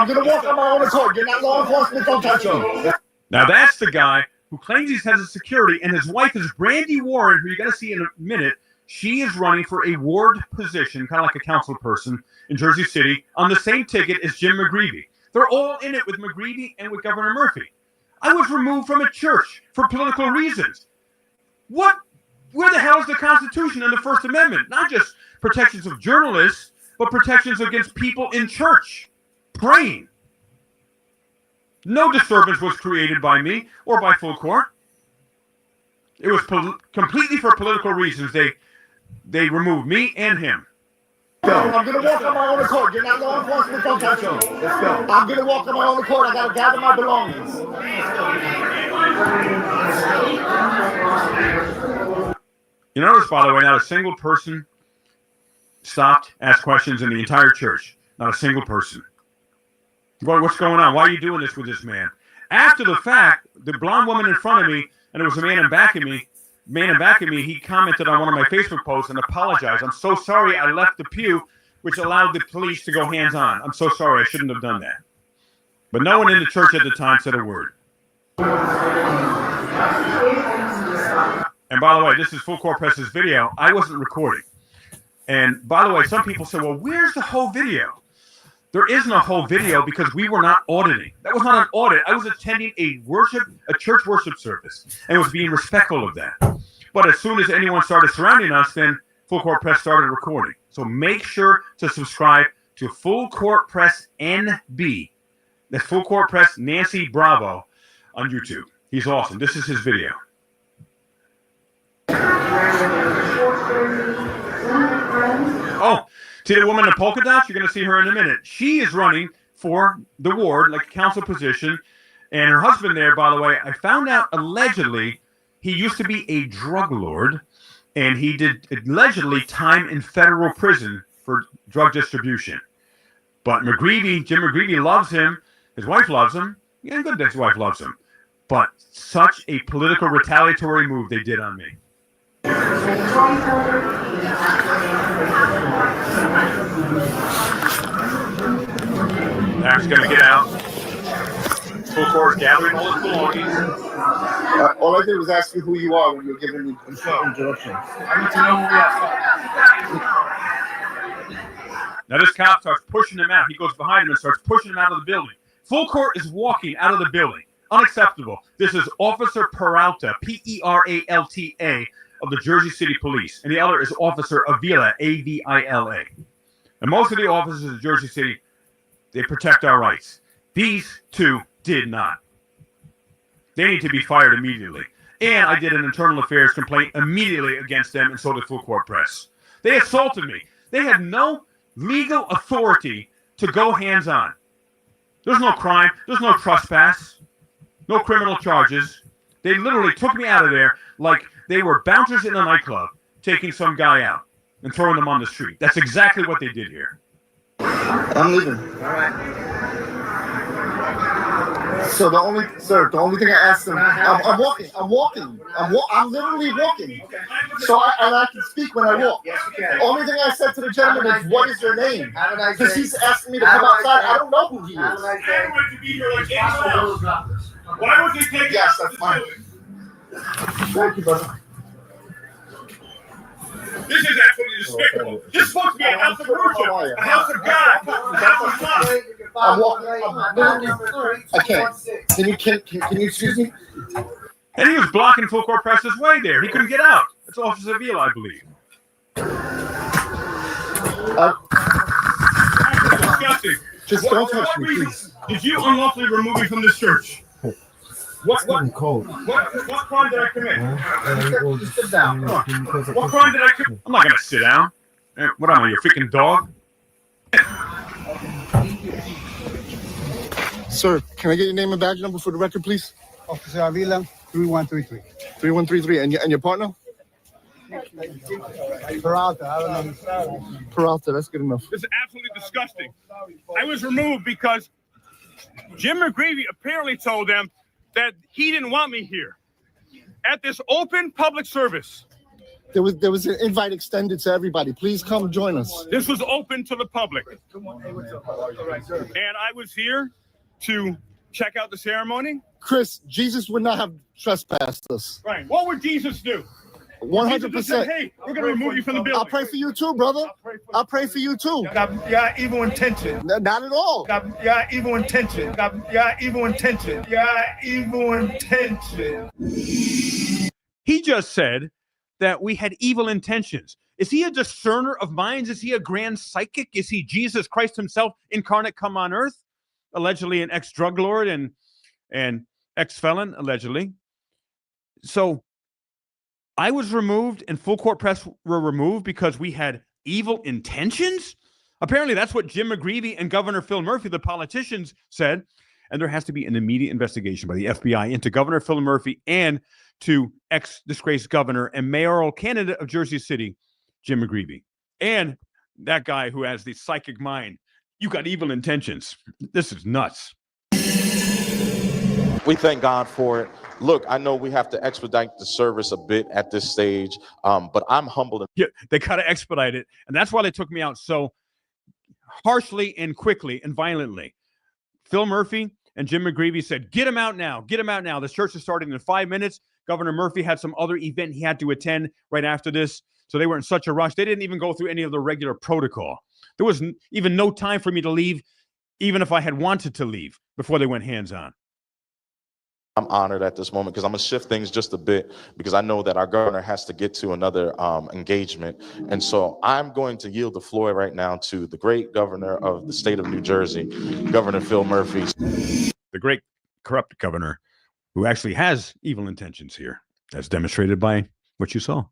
gonna walk on my own accord. You're not law enforcement. Don't touch me. Now that's the guy who claims he's head of security, and his wife is Brandy Warren, who you're going to see in a minute. She is running for a ward position, kind of like a council person in Jersey City, on the same ticket as Jim McGreevey. They're all in it with McGreevey and with Governor Murphy. I was removed from a church for political reasons. What? Where the hell is the Constitution and the First Amendment? Not just protections of journalists, but protections against people in church praying. No disturbance was created by me or by full court. It was completely for political reasons. They removed me and him. I'm gonna walk on my own accord. You're not law enforcement. Don't touch me. Let's go. I'm gonna walk on my own accord. I gotta gather my belongings. You notice, by the way, not a single person stopped, asked questions in the entire church. Not a single person. Boy, what's going on? Why are you doing this with this man? After the fact, the blonde woman in front of me, and there was a man in back of me, he commented on one of my Facebook posts and apologized. I'm so sorry I left the pew, which allowed the police to go hands-on. I'm so sorry. I shouldn't have done that. But no one in the church at the time said a word. And by the way, this is Full Court Press's video. I wasn't recording. And by the way, some people say, well, where's the whole video? There isn't a whole video because we were not auditing. That was not an audit. I was attending a church worship service, and was being respectful of that. But as soon as anyone started surrounding us, then Full Court Press started recording. So make sure to subscribe to Full Court Press NB. That's Full Court Press Nancy Bravo on YouTube. He's awesome. This is his video. Oh, see the woman in the polka dots? You're going to see her in a minute. She is running for the ward, like a council position. And her husband there, by the way, I found out allegedly he used to be a drug lord. And he did allegedly time in federal prison for drug distribution. But Jim McGreevey loves him. His wife loves him. Yeah, good that his wife loves him. But such a political retaliatory move they did on me. Now he's going to get out. Full court gathering all his belongings. All I did was ask you who you are when you were giving me introductions. I need to know who we are. Now this cop starts pushing him out. He goes behind him and starts pushing him out of the building. Full court is walking out of the building. Unacceptable. This is Officer Peralta, Peralta, of the Jersey City Police. And the other is Officer Avila, Avila. And most of the officers in Jersey City, they protect our rights. These two did not. They need to be fired immediately. And I did an internal affairs complaint immediately against them, and so did Full Court Press. They assaulted me. They have no legal authority to go hands-on. There's no crime. There's no trespass. No criminal charges. They literally took me out of there like they were bouncers in a nightclub taking some guy out and throwing them on the street. That's exactly what they did here. I'm leaving. All right. So the only thing I asked them, I'm walking. I'm literally walking. So I can speak when I walk. Yes, you can. Only thing I said to the gentleman is, "What is your name?" Because he's asking me to come outside. I don't know who he is. I want to be here like anyone else. Why would they take? Yes, that's fine. Thank you, brother. This is absolutely despicable. This is supposed to be a house of worship, a house of God, a house of love. I'm walking. I can't. Can you excuse me? And he was blocking Full Court Press's way there. He couldn't get out. It's Officer Veal, I believe. Disgusting. Just don't touch me, please. Did you unlawfully remove me from this church? What cold. What crime did I commit? Sit down. What crime did I commit? I'm not going to sit down. What am I, your freaking dog? Sir, can I get your name and badge number for the record, please? Officer Avila, 3133. 3133. And your partner? Peralta, I don't know. Peralta, that's good enough. This is absolutely disgusting. I was removed because Jim McGreevy apparently told them that he didn't want me here at this open public service. There was an invite extended to everybody. Please come join us. This was open to the public. And I was here to check out the ceremony. Chris, Jesus would not have trespassed us. Right. What would Jesus do? 100%. Hey, we're going to remove you from the building. I'll pray for you too, brother. I'll pray for you too. Yeah, evil intention. Not at all. Yeah, evil intention. Yeah, evil intention. Yeah, evil intention. He just said that we had evil intentions. Is he a discerner of minds? Is he a grand psychic? Is he Jesus Christ himself incarnate come on earth? Allegedly an ex-drug lord and ex-felon, allegedly. So I was removed and Full Court Press were removed because we had evil intentions? Apparently that's what Jim McGreevy and Governor Phil Murphy, the politicians, said. And there has to be an immediate investigation by the FBI into Governor Phil Murphy and to ex-disgraced governor and mayoral candidate of Jersey City, Jim McGreevy. And that guy who has the psychic mind. You got evil intentions. This is nuts. We thank God for it. Look, I know we have to expedite the service a bit at this stage, but I'm humbled. Yeah, they got to expedite it. And that's why they took me out so harshly and quickly and violently. Phil Murphy and Jim McGreevy said, get him out now. Get him out now. The church is starting in 5 minutes. Governor Murphy had some other event he had to attend right after this. So they were in such a rush. They didn't even go through any of the regular protocol. There was even no time for me to leave, even if I had wanted to leave before they went hands-on. I'm honored at this moment because I'm going to shift things just a bit because I know that our governor has to get to another engagement. And so I'm going to yield the floor right now to the great governor of the state of New Jersey, Governor Phil Murphy. The great corrupt governor who actually has evil intentions here, as demonstrated by what you saw.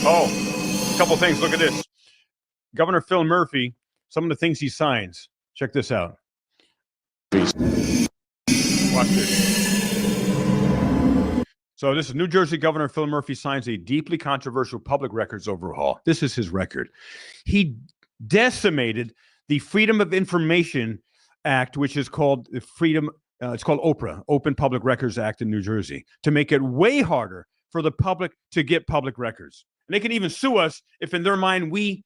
Oh, a couple things. Look at this. Governor Phil Murphy, some of the things he signs. Check this out. Watch this. So this is New Jersey Governor Phil Murphy signs a deeply controversial public records overhaul. This is his record. He decimated the Freedom of Information Act, which is called the it's called OPRA, Open Public Records Act in New Jersey, to make it way harder for the public to get public records. And they can even sue us if in their mind we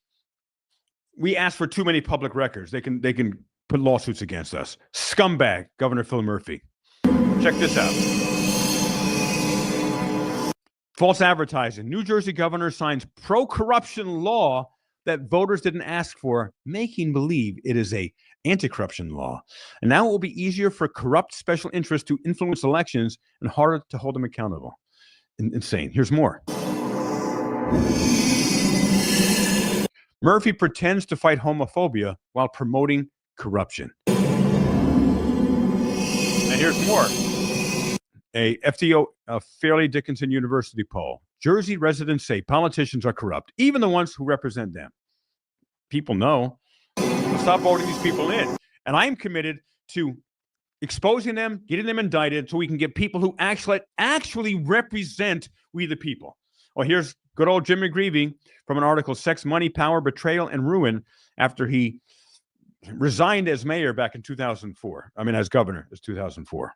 ask for too many public records. They can put lawsuits against us. Scumbag, Governor Phil Murphy. Check this out. False advertising. New Jersey governor signs pro-corruption law that voters didn't ask for, making believe it is a anti-corruption law. And now it will be easier for corrupt special interests to influence elections and harder to hold them accountable. Insane. Here's more. Murphy pretends to fight homophobia while promoting corruption. And here's more. A Fairleigh Dickinson University poll. Jersey residents say politicians are corrupt, even the ones who represent them. People know. Stop voting these people in. And I'm committed to exposing them, getting them indicted, so we can get people who actually represent we the people. Well, here's good old Jim McGreevey from an article, Sex, Money, Power, Betrayal, and Ruin, after he resigned as mayor back in 2004. I mean, as governor, as 2004.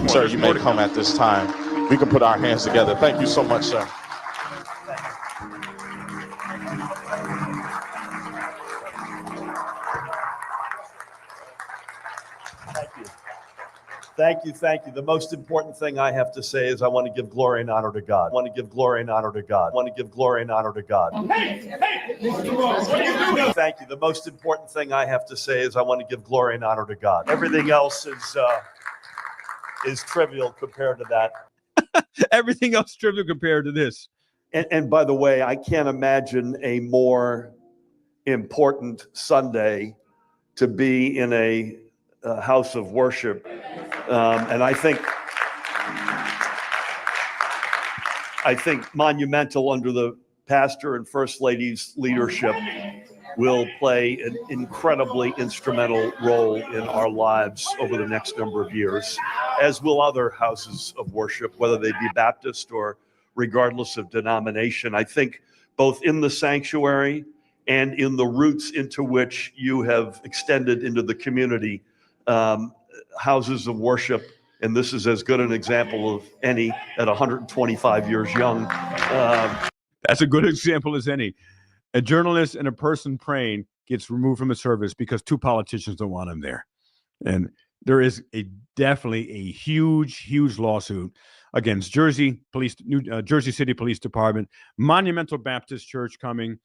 Sir, you may come at this time. We can put our hands together. Thank you so much, sir. Thank you. The most important thing I have to say is I want to give glory and honor to God. I want to give glory and honor to God. I want to give glory and honor to God. Thank you. The most important thing I have to say is I want to give glory and honor to God. Everything else is trivial compared to that. Everything else trivial compared to this. And by the way, I can't imagine a more important Sunday to be in a house of worship. And I think monumental under the pastor and first lady's leadership will play an incredibly instrumental role in our lives over the next number of years, as will other houses of worship, whether they be Baptist or regardless of denomination. I think both in the sanctuary and in the roots into which you have extended into the community, houses of worship, and this is as good an example of any at 125 years young. That's a good example as any. A journalist and a person praying gets removed from the service because two politicians don't want him there. And there is definitely a huge lawsuit against Jersey City Police Department, Monumental Baptist Church coming,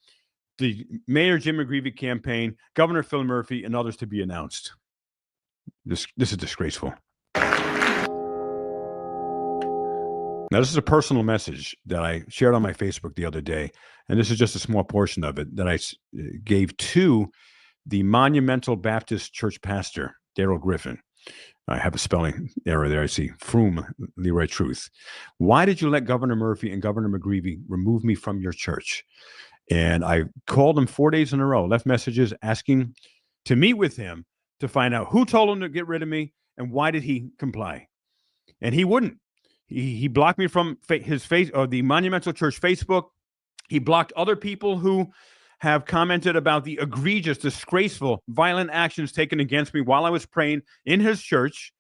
the Mayor Jim McGreevey campaign, Governor Phil Murphy, and others to be announced. This is disgraceful. Now, this is a personal message that I shared on my Facebook the other day, and this is just a small portion of it that I gave to the Monumental Baptist Church pastor, Daryl Griffin. I have a spelling error there. I see Froome, Leroy Truth. Why did you let Governor Murphy and Governor McGreevey remove me from your church? And I called him 4 days in a row, left messages asking to meet with him to find out who told him to get rid of me and why did he comply. And he wouldn't. He blocked me from his the Monumental Church Facebook. He blocked other people who have commented about the egregious, disgraceful, violent actions taken against me while I was praying in his church.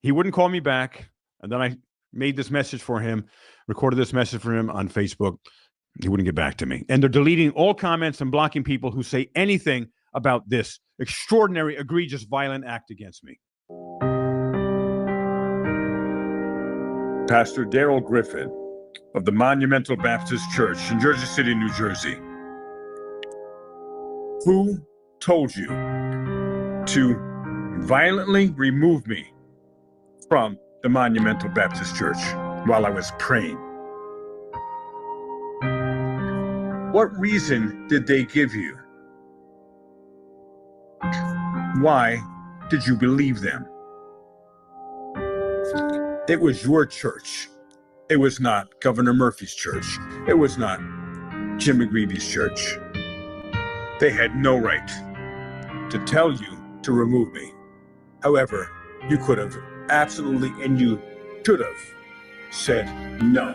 He wouldn't call me back. And then I made this message for him, recorded this message for him on Facebook. He wouldn't get back to me. And they're deleting all comments and blocking people who say anything about this extraordinary, egregious, violent act against me. Pastor Daryl Griffin of the Monumental Baptist Church in Jersey City, New Jersey. Who told you to violently remove me from the Monumental Baptist Church while I was praying? What reason did they give you? Why did you believe them? It was your church. It was not Governor Murphy's church. It was not Jim McGreevey's church. They had no right to tell you to remove me. However, you could have absolutely, and you should have said no.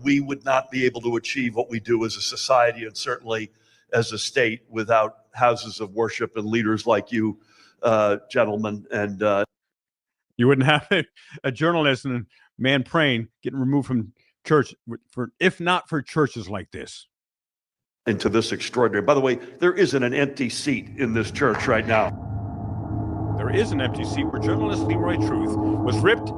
We would not be able to achieve what we do as a society and certainly as a state without houses of worship and leaders like you, gentlemen. And you wouldn't have a journalist and a man praying getting removed from church if not for churches like this. Into this extraordinary. By the way, there isn't an empty seat in this church right now. There is an empty seat where journalist Leroy Truth was ripped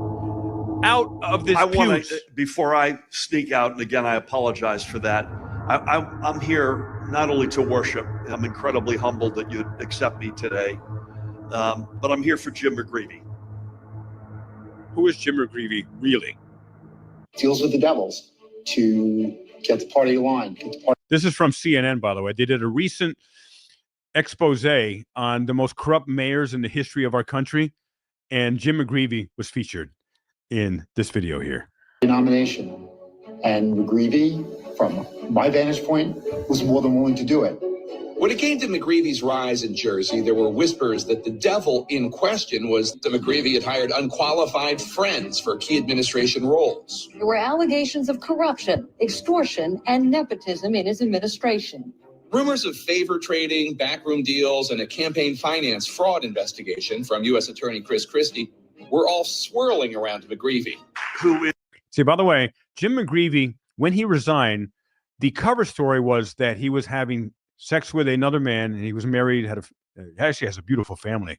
out of this pews. Before I sneak out, and again, I apologize for that. I'm here not only to worship. I'm incredibly humbled that you'd accept me today, but I'm here for Jim McGreevey. Who is Jim McGreevey really? Deals with the devils to get the party aligned. This is from CNN, by the way. They did a recent expose on the most corrupt mayors in the history of our country, and Jim McGreevey was featured in this video here. Nomination. And McGreevey, from my vantage point, was more than willing to do it. When it came to McGreevey's rise in Jersey, there were whispers that the devil in question was that McGreevey had hired unqualified friends for key administration roles. There were allegations of corruption, extortion, and nepotism in his administration. Rumors of favor trading, backroom deals, and a campaign finance fraud investigation from U.S. Attorney Chris Christie were all swirling around McGreevey. See, by the way, Jim McGreevey, when he resigned, the cover story was that he was having sex with another man, and he was married, actually has a beautiful family,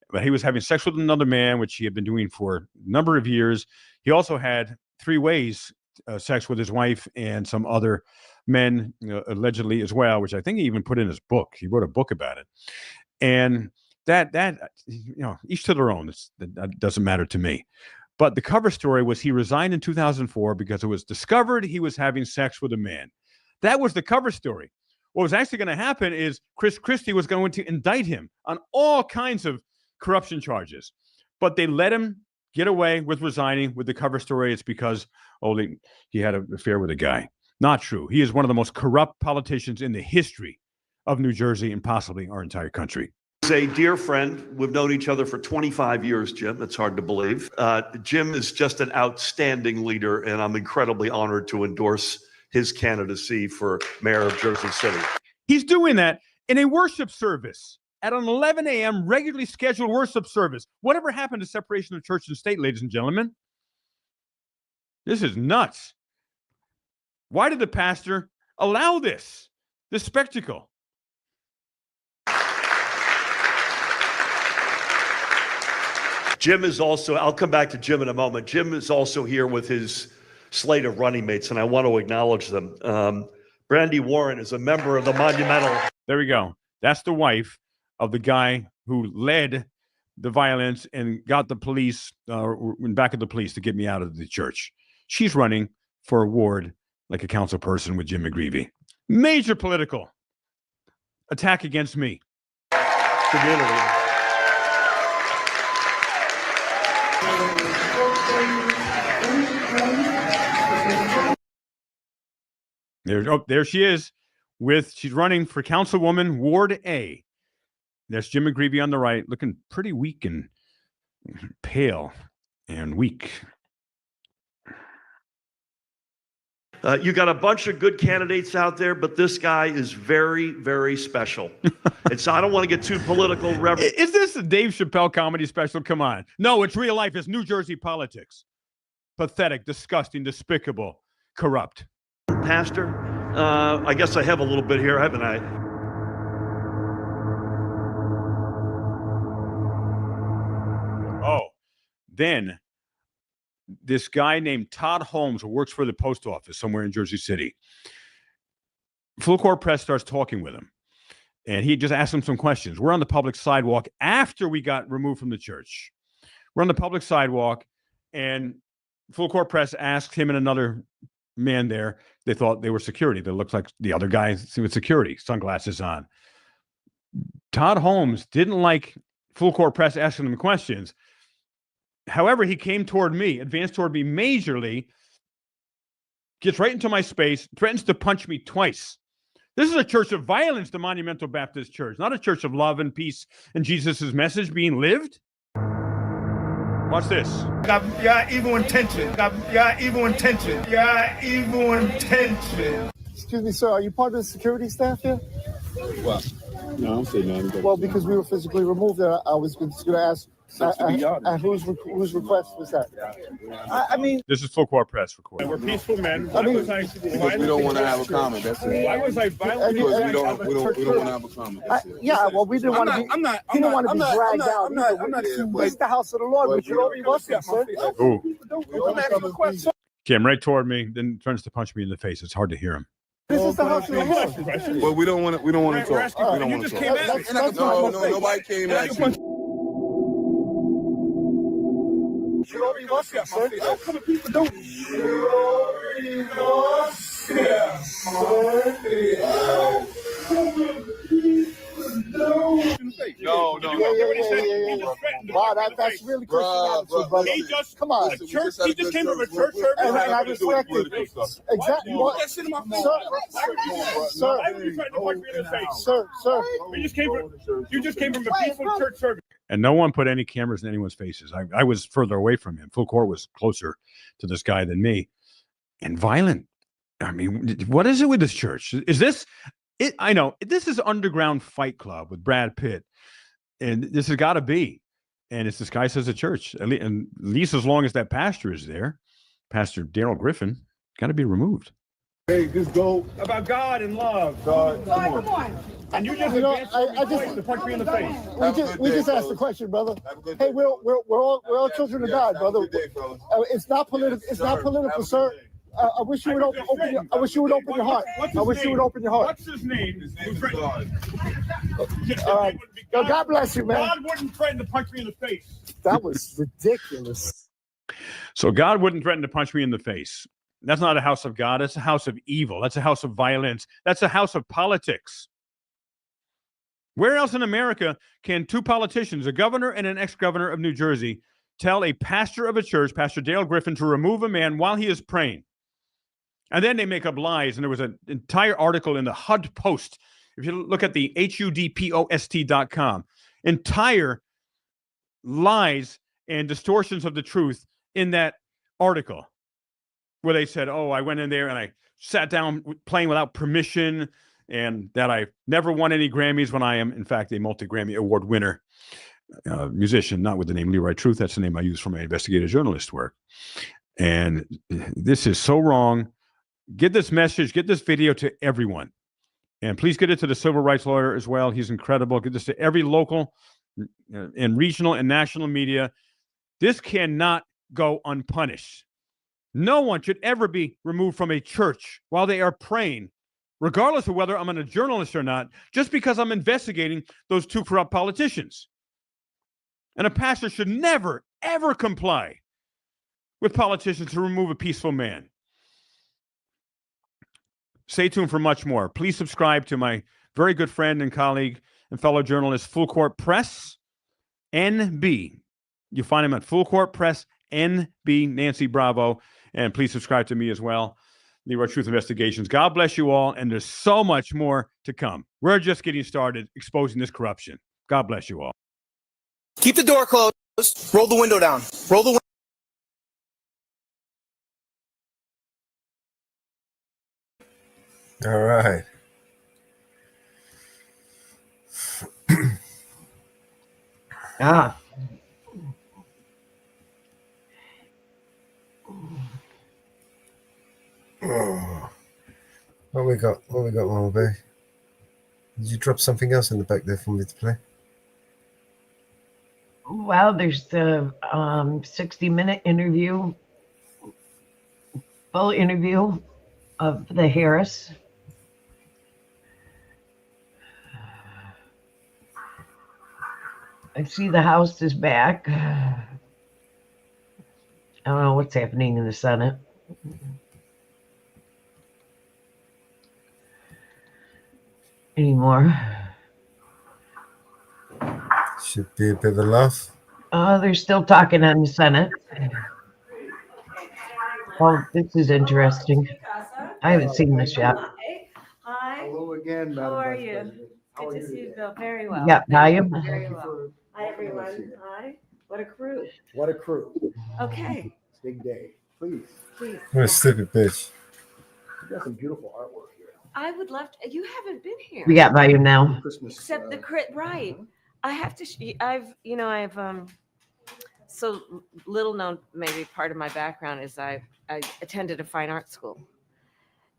but he was having sex with another man, which he had been doing for a number of years. He also had 3 ways sex with his wife and some other men, allegedly as well, which I think he even put in his book. He wrote a book about it. And that each to their own. That doesn't matter to me. But the cover story was he resigned in 2004 because it was discovered he was having sex with a man. That was the cover story. What was actually going to happen is Chris Christie was going to indict him on all kinds of corruption charges. But they let him get away with resigning with the cover story. It's because, he had an affair with a guy. Not true. He is one of the most corrupt politicians in the history of New Jersey and possibly our entire country. He's a dear friend. We've known each other for 25 years, Jim. It's hard to believe. Jim is just an outstanding leader, and I'm incredibly honored to endorse his candidacy for mayor of Jersey City. He's doing that in a worship service at an 11 a.m. regularly scheduled worship service. Whatever happened to separation of church and state, ladies and gentlemen? This is nuts. Why did the pastor allow this spectacle? Jim is also, I'll come back to Jim in a moment. Jim is also here with his slate of running mates, and I want to acknowledge them. Brandy Warren is a member of the Monumental. There we go. That's the wife of the guy who led the violence and got the police, back of the police to get me out of the church. She's running for a ward like a council person with Jim McGreevey. Major political attack against me. Community. There she is. She's running for Councilwoman Ward A. There's Jim McGreevey on the right, looking pretty weak and pale and weak. You got a bunch of good candidates out there, but this guy is very, very special. And so I don't want to get too political. Is this a Dave Chappelle comedy special? Come on. No, it's real life. It's New Jersey politics. Pathetic, disgusting, despicable, corrupt. Pastor, I guess I have a little bit here, haven't I? Oh, then this guy named Todd Holmes, who works for the post office somewhere in Jersey City. Full court press starts talking with him, and he just asked him some questions. We're on the public sidewalk after we got removed from the church. We're on the public sidewalk, and full court press asked him and another man there. They thought they were security. They looked like the other guy with security, sunglasses on. Todd Holmes didn't like full court press asking him questions. However, he came toward me, advanced toward me majorly, gets right into my space, threatens to punch me twice. This is a church of violence, the Monumental Baptist Church, not a church of love and peace and Jesus' message being lived. Watch this. Got evil intention. Got evil intention. Got evil intention. Excuse me, sir. Are you part of the security staff here? Well, no, I'm saying nothing. Well, because we were physically removed there, I was just going to ask. Whose request was that? I mean, this is full court press recording. We're peaceful men. Because we don't want to have a comment. That's it. Why was I violent? Because we don't want to have a comment. Yeah, well, we didn't want to be. He didn't want to be dragged out. It's the house of the Lord. We should all be listening, sir. Ooh. Came right toward me, then turns to punch me in the face. It's hard to hear him. This is the house of the Lord. Well, we don't want to talk. We don't want to talk. No, nobody came at you. doorstep, sir. I don't come to people's door. No. Wow, that's really Christian attitude, brother. Come on. He just came from a church service. And I respect it. Exactly. Sir. You just came from a peaceful church service. And no one put any cameras in anyone's faces. I was further away from him. Full court was closer to this guy than me. And violent. I mean, what is it with this church? Is this it? I know this is Underground Fight Club with Brad Pitt. And this has got to be. And it's disguised as a church. And at least as long as that pastor is there, Pastor Daryl Griffin, got to be removed. Hey, just go about God and love. God, come on. And you just, I just to punch me in the face. We just asked the question, brother. Hey, we're all children of God, brother. It's not political. It's not political, sir. I wish you would open your heart. I wish you would open your heart. What's his name? All right. Yo, God bless you, man. God wouldn't threaten to punch me in the face. That was ridiculous. So God wouldn't threaten to punch me in the face. That's not a house of God. That's a house of evil. That's a house of violence. That's a house of politics. Where else in America can two politicians, a governor and an ex-governor of New Jersey, tell a pastor of a church, Pastor Dale Griffin, to remove a man while he is praying? And then they make up lies. And there was an entire article in the HUD Post. If you look at the HUDPOST.com, entire lies and distortions of the truth in that article, where they said, oh, I went in there and I sat down playing without permission, and that I never won any Grammys when I am, in fact, a multi-Grammy award winner musician, not with the name Leroy Truth. That's the name I use for my investigative journalist work. And this is so wrong. Get this message, get this video to everyone. And please get it to the civil rights lawyer as well. He's incredible. Get this to every local and regional and national media. This cannot go unpunished. No one should ever be removed from a church while they are praying, regardless of whether I'm a journalist or not, just because I'm investigating those two corrupt politicians. And a pastor should never, ever comply with politicians to remove a peaceful man. Stay tuned for much more. Please subscribe to my very good friend and colleague and fellow journalist, Full Court Press NB. You find him at Full Court Press NB, Nancy Bravo. And please subscribe to me as well, Leroy Truth Investigations. God bless you all. And there's so much more to come. We're just getting started exposing this corruption. God bless you all. Keep the door closed. Roll the window down. Roll the window. All right. What we got, Mama Bear? Did you drop something else in the back there for me to play? Well, there's the 60-minute interview, full interview of the Harris. I see the House is back. I don't know what's happening in the Senate. Anymore. Should be a bit of a laugh. They're still talking on the Senate. Well, this is interesting. I haven't seen this yet. Hi. Hello again, Madam How are Vice you? President. How Good are to you see you, today? Bill. Very well. Yeah, volume. Very well. Hi, everyone. Hi. What a crew. What a crew. Okay. Big day. Please. What a stupid bitch. You got some beautiful artwork here. I would love to. You haven't been here. We got volume now. Christmas. Except the crit, right? I have to. I've so little known. Maybe part of my background is I attended a fine art school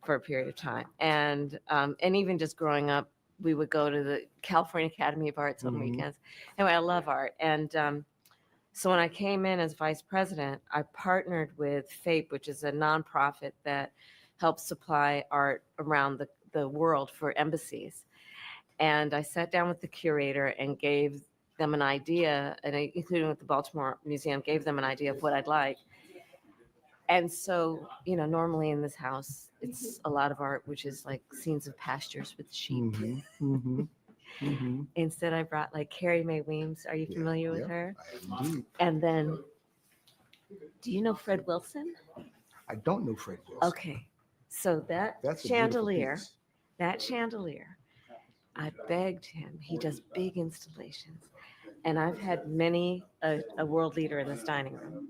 for a period of time, and even just growing up, we would go to the California Academy of Arts on weekends. Anyway, I love art, and so when I came in as vice president, I partnered with FAPE, which is a nonprofit that helps supply art around the world for embassies. And I sat down with the curator and gave them an idea, and including with the Baltimore Museum, gave them an idea of what I'd like. And so, normally in this house, it's a lot of art, which is like scenes of pastures with sheep. Instead, I brought like Carrie Mae Weems. Are you familiar with her? Indeed. And then, do you know Fred Wilson? I don't know Fred Wilson. Okay. So That's a beautiful chandelier, piece. I begged him. He does big installations. And I've had many a world leader in this dining room.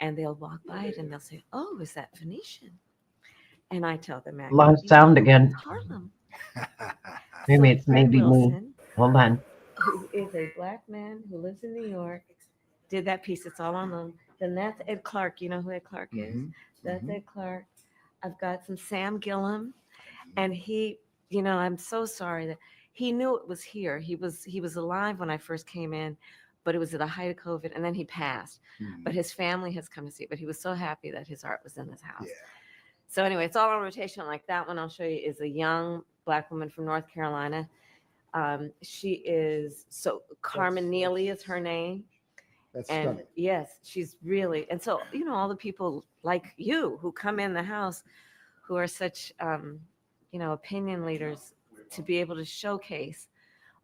And they'll walk by it and they'll say, "Oh, is that Venetian?" And I tell them, Lost sound again. Harlem. Maybe So it's Fred maybe me. Wilson, Hold on. who is a black man who lives in New York, did that piece. It's all on them. Then that's Ed Clark. You know who Ed Clark is? That's Ed Clark. I've got some Sam Gillum, and he, I'm so sorry that he knew it was here. He was alive when I first came in, but it was at the height of COVID, and then he passed. But his family has come to see it. But he was so happy that his art was in his house. So anyway, it's all on rotation. Like that one I'll show you is a young black woman from North Carolina. She is Carmen Neely is her name. That's And stunning. yes, she's really, and so, all the people like you who come in the house who are such, opinion leaders, to be able to showcase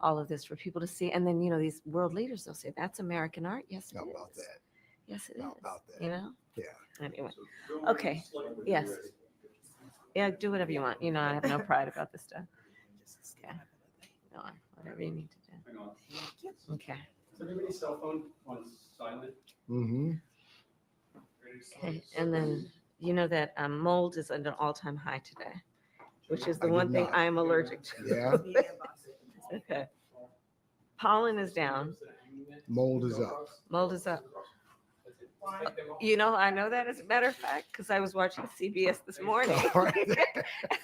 all of this for people to see. And then, these world leaders, they'll say, "That's American art." Yes, How it about is. that? Yes, it is. How about that? Yeah. Anyway. Okay. Yes. Yeah, do whatever you want. I have no pride about this stuff. Okay. No, whatever you need to do. Okay. Is everybody's cell phone on silent? Okay. And then that mold is at an all-time high today, which is the I one did thing not. I am allergic to. Yeah. Okay. Pollen is down. Mold is up. Mold is up. I know that as a matter of fact, because I was watching CBS this morning. All right.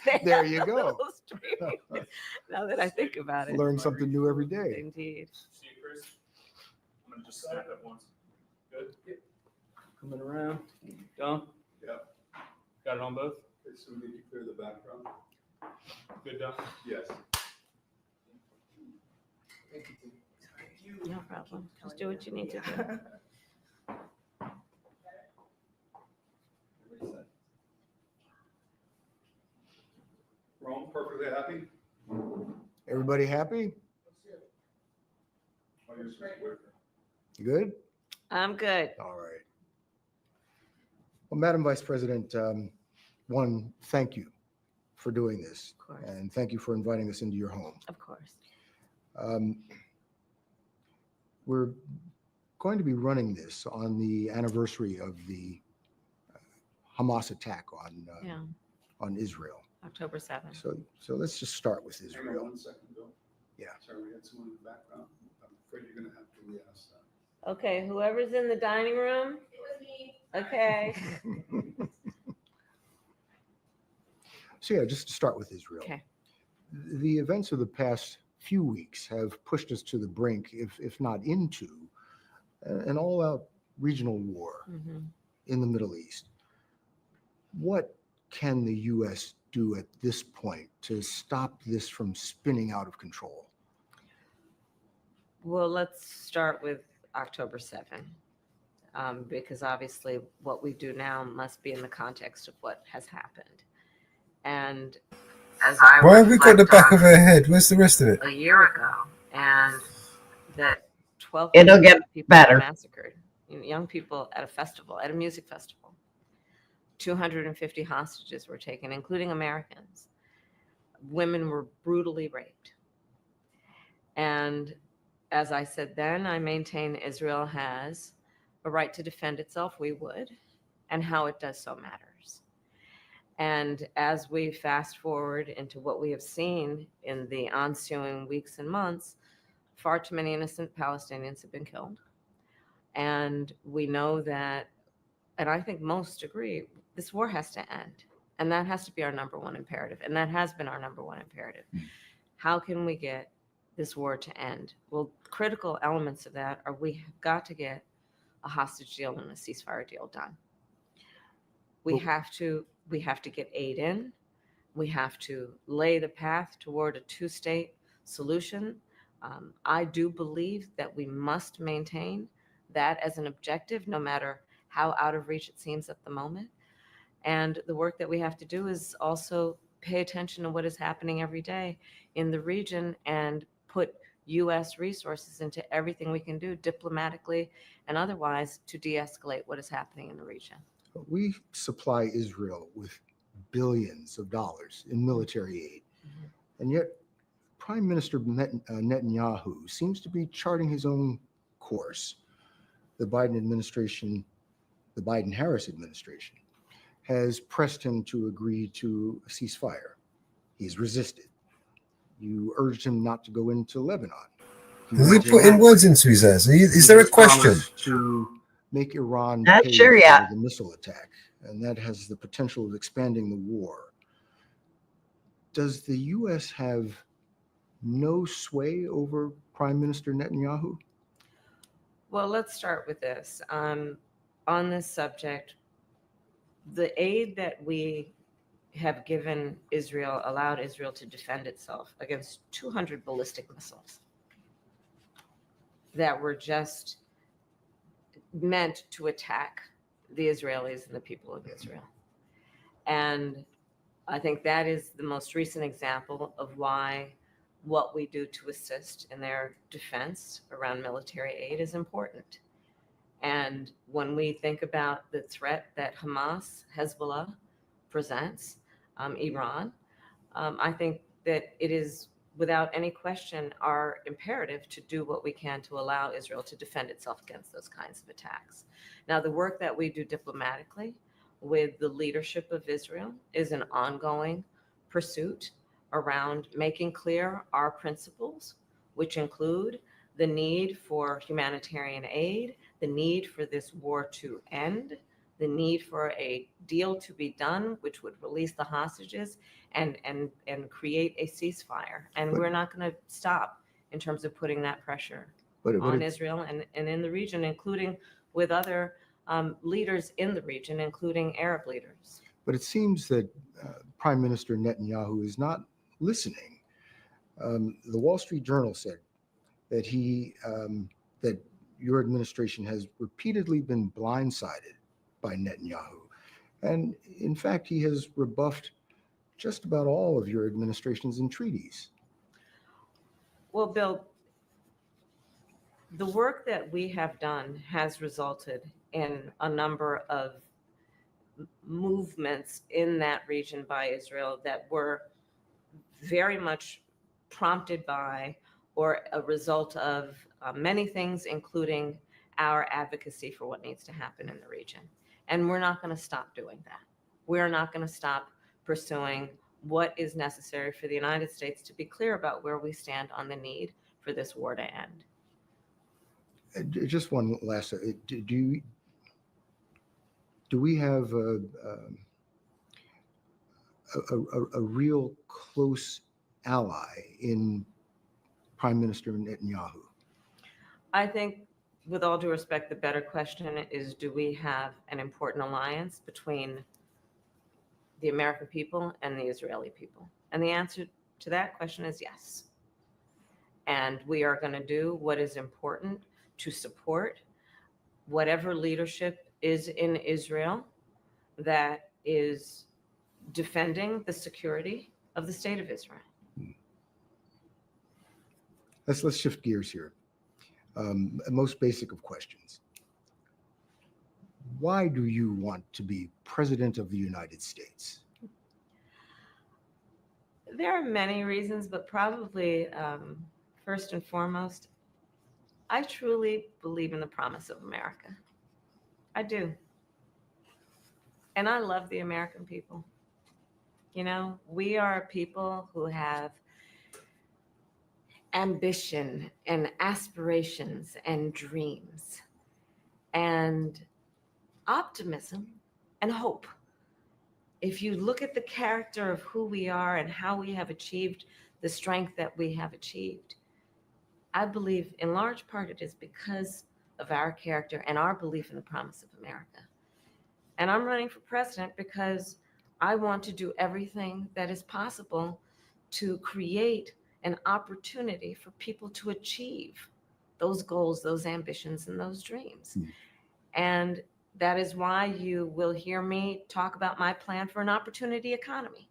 They There have you a go. little stream. Now that I think about it. Learn something new every day. Indeed. See you, Chris. I'm gonna just snap at once. Good. Coming around. Done? Yeah. Got it on both? Okay, so we need to clear the background. Good, done? Yes. No problem. Just do what you need to do. We're all perfectly happy? Everybody happy? Oh, you're supposed to work. You good? I'm good. All right. Well, Madam Vice President, one, thank you for doing this. Of course. And thank you for inviting us into your home. Of course. We're going to be running this on the anniversary of the Hamas attack on Israel. October 7th. So let's just start with Hang on Israel. 1 second, Bill. Yeah. Sorry, we had someone in the background. I'm afraid you're gonna have to re-ask that. Okay, whoever's in the dining room. Okay. So yeah, just to start with Israel. Okay. The events of the past few weeks have pushed us to the brink, if not into, an all-out regional war in the Middle East. What can the U.S. do at this point to stop this from spinning out of control? Well, let's start with October 7th, because obviously what we do now must be in the context of what has happened. And as I Why have we got the reflect back on of her head? Where's the rest of it? a year ago, and that 12 It'll get people better. were massacred, young people at a festival, at a music festival. 250 hostages were taken, including Americans. Women were brutally raped. And as I said then, I maintain Israel has a right to defend itself. We would, and how it does so matters. And as we fast forward into what we have seen in the ensuing weeks and months, far too many innocent Palestinians have been killed. And we know that, and I think most agree, this war has to end. And that has to be our number one imperative. And that has been our number one imperative. How can we get this war to end? Well, critical elements of that are we have got to get a hostage deal and a ceasefire deal done. We have to get aid in. We have to lay the path toward a two-state solution I do believe that we must maintain that as an objective, no matter how out of reach it seems at the moment. And the work that we have to do is also pay attention to what is happening every day in the region and put U.S. resources into everything we can do diplomatically and otherwise to de-escalate what is happening in the region. We supply Israel with billions of dollars in military aid. And yet, Prime Minister Netanyahu seems to be charting his own course. The Biden-Harris administration, has pressed him to agree to a ceasefire. He's resisted. You urged him not to go into Lebanon. Is he putting words into his ears? Is there a question? To make Iran Not pay sure for yet. the missile attack, and that has the potential of expanding the war. Does the U.S. have no sway over Prime Minister Netanyahu? Well, let's start with this. On this subject, the aid that we have given Israel allowed Israel to defend itself against 200 ballistic missiles that were just meant to attack the Israelis and the people of Israel. And I think that is the most recent example of why what we do to assist in their defense around military aid is important. And when we think about the threat that Hamas, Hezbollah presents, Iran, I think that it is without any question our imperative to do what we can to allow Israel to defend itself against those kinds of attacks. Now, the work that we do diplomatically with the leadership of Israel is an ongoing pursuit around making clear our principles, which include the need for humanitarian aid, the need for this war to end, the need for a deal to be done, which would release the hostages and create a ceasefire. And we're not going to stop in terms of putting that pressure on Israel and in the region, including with other leaders in the region, including Arab leaders. But it seems that Prime Minister Netanyahu is not listening. The Wall Street Journal said that that your administration has repeatedly been blindsided by Netanyahu. And in fact, he has rebuffed just about all of your administration's entreaties. Well, Bill, the work that we have done has resulted in a number of movements in that region by Israel that were very much prompted by or a result of many things, including our advocacy for what needs to happen in the region. And we're not going to stop doing that. We're not going to stop pursuing what is necessary for the United States to be clear about where we stand on the need for this war to end. Just one last, do we have a real close ally in Prime Minister Netanyahu? I think, with all due respect, the better question is, do we have an important alliance between the American people and the Israeli people? And the answer to that question is yes. And we are going to do what is important to support whatever leadership is in Israel that is defending the security of the state of Israel. Let's shift gears here. Most basic of questions. Why do you want to be president of the United States? There are many reasons, but probably first and foremost, I truly believe in the promise of America. I do. And I love the American people. You know, we are a people who have ambition and aspirations and dreams and optimism and hope. If you look at the character of who we are and how we have achieved the strength that we have achieved, I believe in large part it is because of our character and our belief in the promise of America. And I'm running for president because I want to do everything that is possible to create an opportunity for people to achieve those goals, those ambitions, and those dreams. And that is why you will hear me talk about my plan for an opportunity economy,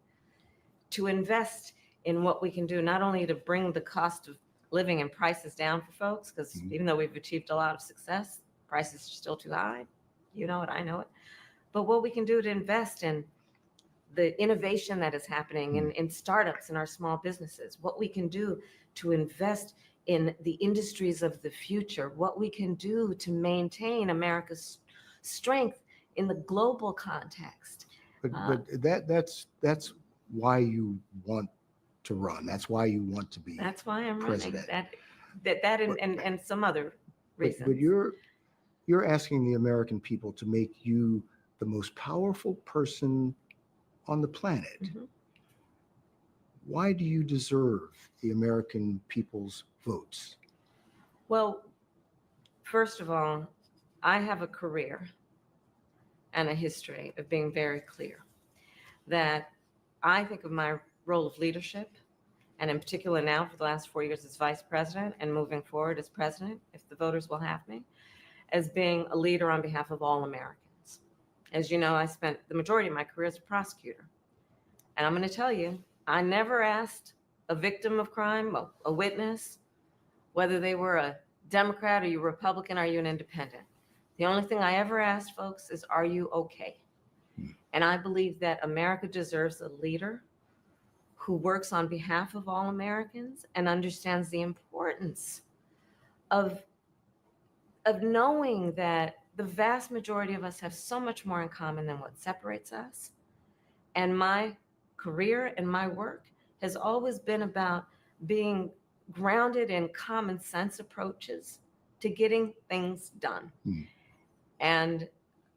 to invest in what we can do, not only to bring the cost of living and prices down for folks, because even though we've achieved a lot of success, prices are still too high. You know it, I know it. But what we can do to invest in the innovation that is happening in startups and our small businesses, what we can do to invest in the industries of the future, what we can do to maintain America's strength in the global context. But that's why you want to run. That's why you want to be. That's why I'm president. running. That and some other reasons. But you're asking the American people to make you the most powerful person on the planet. Why do you deserve the American people's votes? Well, first of all, I have a career and a history of being very clear that I think of my role of leadership, and in particular now for the last 4 years as vice president and moving forward as president, if the voters will have me, as being a leader on behalf of all Americans. As you know, I spent the majority of my career as a prosecutor. And I'm going to tell you, I never asked a victim of crime, a witness, whether they were a Democrat, are you Republican, are you an independent? The only thing I ever asked folks is, are you okay? And I believe that America deserves a leader who works on behalf of all Americans and understands the importance of knowing that the vast majority of us have so much more in common than what separates us. And my career and my work has always been about being grounded in common sense approaches to getting things done. And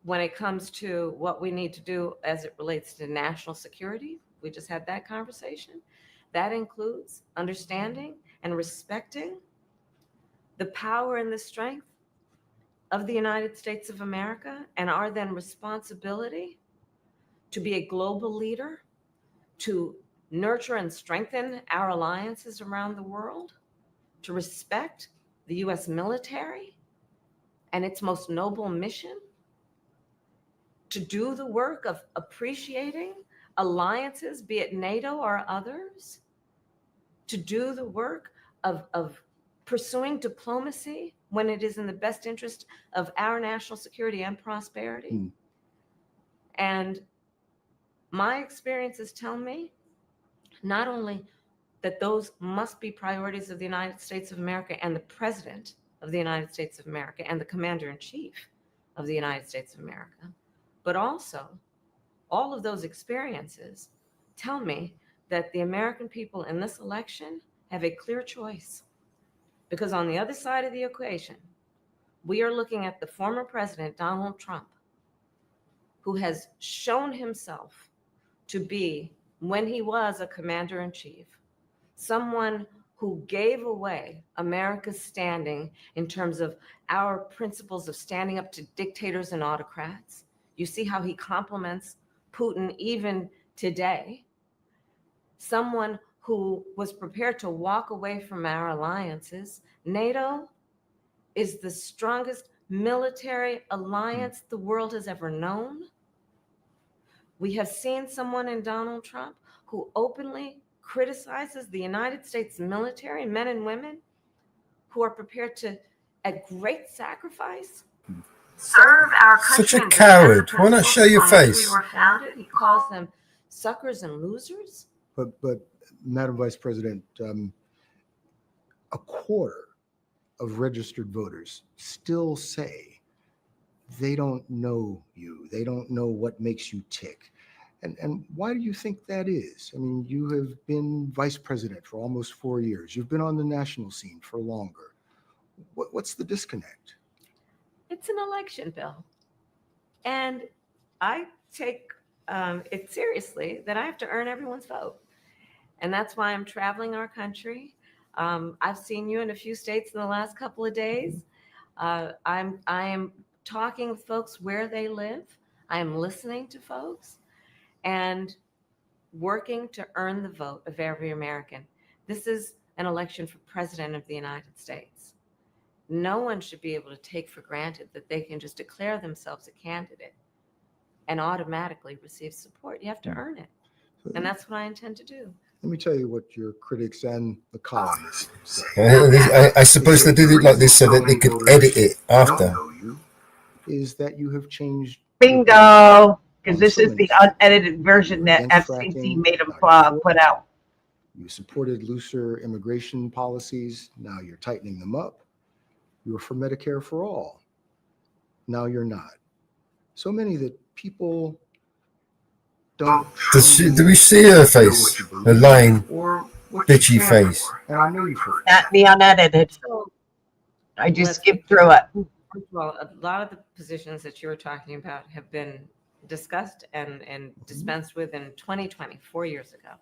when it comes to what we need to do as it relates to national security, we just had that conversation. That includes understanding and respecting the power and the strength of the United States of America and our then responsibility to be a global leader, to nurture and strengthen our alliances around the world, to respect the U.S. military and its most noble mission, to do the work of appreciating alliances, be it NATO or others, to do the work of pursuing diplomacy when it is in the best interest of our national security and prosperity. And my experiences tell me not only that those must be priorities of the United States of America and the President of the United States of America and the Commander-in-Chief of the United States of America, but also all of those experiences tell me that the American people in this election have a clear choice. Because on the other side of the equation, we are looking at the former president, Donald Trump, who has shown himself to be, when he was a commander-in-chief, someone who gave away America's standing in terms of our principles of standing up to dictators and autocrats. You see how he compliments Putin even today. Someone who was prepared to walk away from our alliances. NATO is the strongest military alliance the world has ever known. We have seen someone in Donald Trump who openly criticizes the United States military, men and women who are prepared to, at great sacrifice, serve our country. Such a coward. Why not show your face? We were founded. He calls them suckers and losers. But Madam Vice President, a quarter of registered voters still say they don't know you. They don't know what makes you tick. And why do you think that is? I mean, you have been vice president for almost 4 years. You've been on the national scene for longer. What's the disconnect? It's an election, Bill. And I take it seriously that I have to earn everyone's vote. And that's why I'm traveling our country. I've seen you in a few states in the last couple of days. I am talking with folks where they live. I am listening to folks and working to earn the vote of every American. This is an election for president of the United States. No one should be able to take for granted that they can just declare themselves a candidate and automatically receive support. You have to earn it. And that's what I intend to do. Let me tell you what your critics and the columnists say. I suppose they did it like this so that they could edit it after. Is that you have changed. Bingo! Because this is the unedited version that FCC made them put out. You supported looser immigration policies. Now you're tightening them up. You were for Medicare for all. Now you're not. So many that people don't. Do we see her face? Her lying, bitchy face. And I know you've heard. Not the unedited. I just skipped through it. First of all, a lot of the positions that you were talking about have been discussed and dispensed with in 2020, 4 years ago.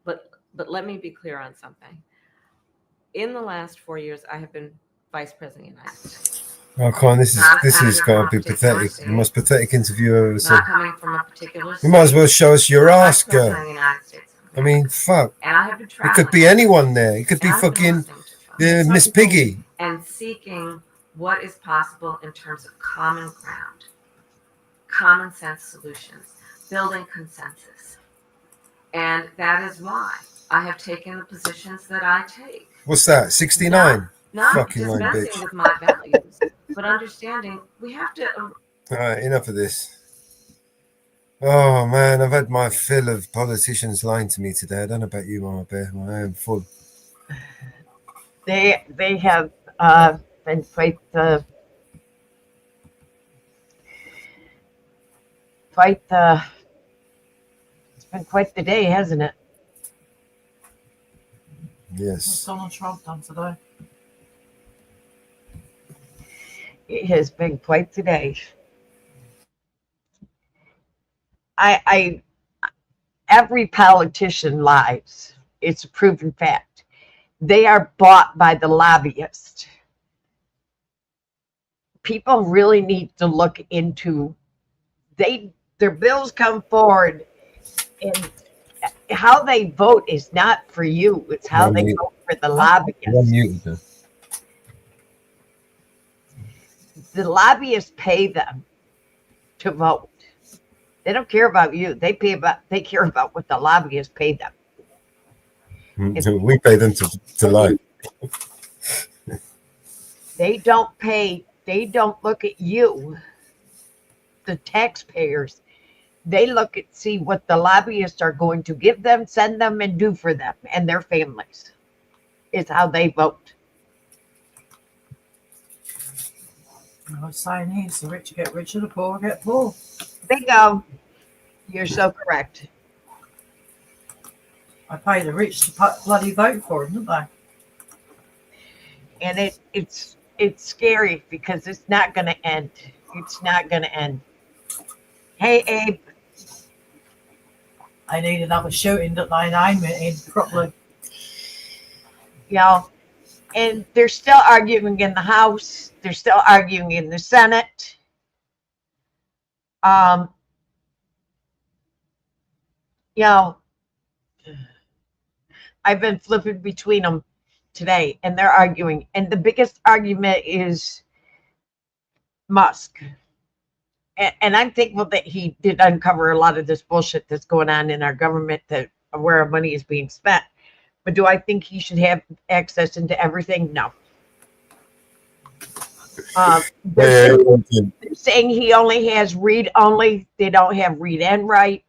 But let me be clear on something. In the last 4 years, I have been vice president of the United States. Oh, come on, this is going to be pathetic. The most pathetic interview I've ever seen. Not coming from a particular You might as well show us your ass, Vice President girl. of the United States. I mean, fuck. And I have been It traveling. could be anyone there. It could be fucking Miss Piggy. And seeking what is possible in terms of common ground, common sense solutions, building consensus. And that is why I have taken the positions that I take. What's that? 69? Not Fucking lying dispensing bitch. with my values, but understanding we have to. All right, enough of this. Oh, man, I've had my fill of politicians lying to me today. I don't know about you, Mama Bear. I am full. They have been quite it's been quite the day, hasn't it? Yes. What's Donald Trump done today? It has been quite the day. I every politician lies. It's a proven fact. They are bought by the lobbyists. People really need to look into their bills come forward, and how they vote is not for you. It's how they vote for the lobbyists. The lobbyists pay them to vote. They don't care about you. They care about what the lobbyists pay them. We pay them to lie. They don't look at you, the taxpayers. They look at see what the lobbyists are going to give them, send them, and do for them and their families. It's how they vote. I was saying here, the rich get richer, the poor get poor. Bingo. You're so correct. I pay the rich to bloody vote for them, don't they? And it's scary because it's not going to end. It's not going to end. Hey, Abe. They need another shooting that they name it in properly. You know, and they're still arguing in the House. They're still arguing in the Senate. You know, I've been flipping between them today, and they're arguing. And the biggest argument is Musk. And I'm thankful that he did uncover a lot of this bullshit that's going on in our government, that where our money is being spent. But do I think he should have access into everything? No. They're saying he only has read only. They don't have read and write.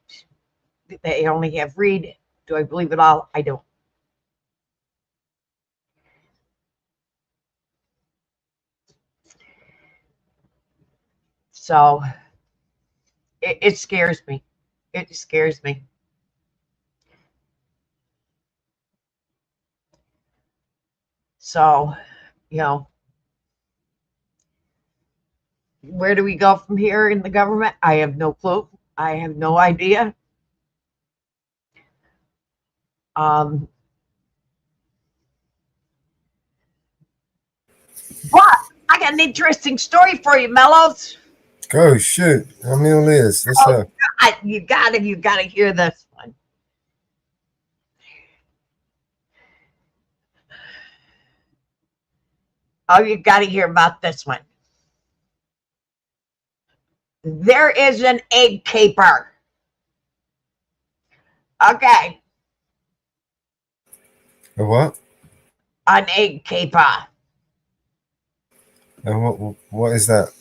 They only have read. Do I believe it all? I don't. So it scares me. It scares me. So, you know, where do we go from here in the government? I have no clue. I have no idea. But I got an interesting story for you, Mellows. Go shoot. I'm all ears. Let's go. You gotta hear this one. Oh, you got to hear about this one. There is an egg caper. Okay. A what? An egg caper. And what is that?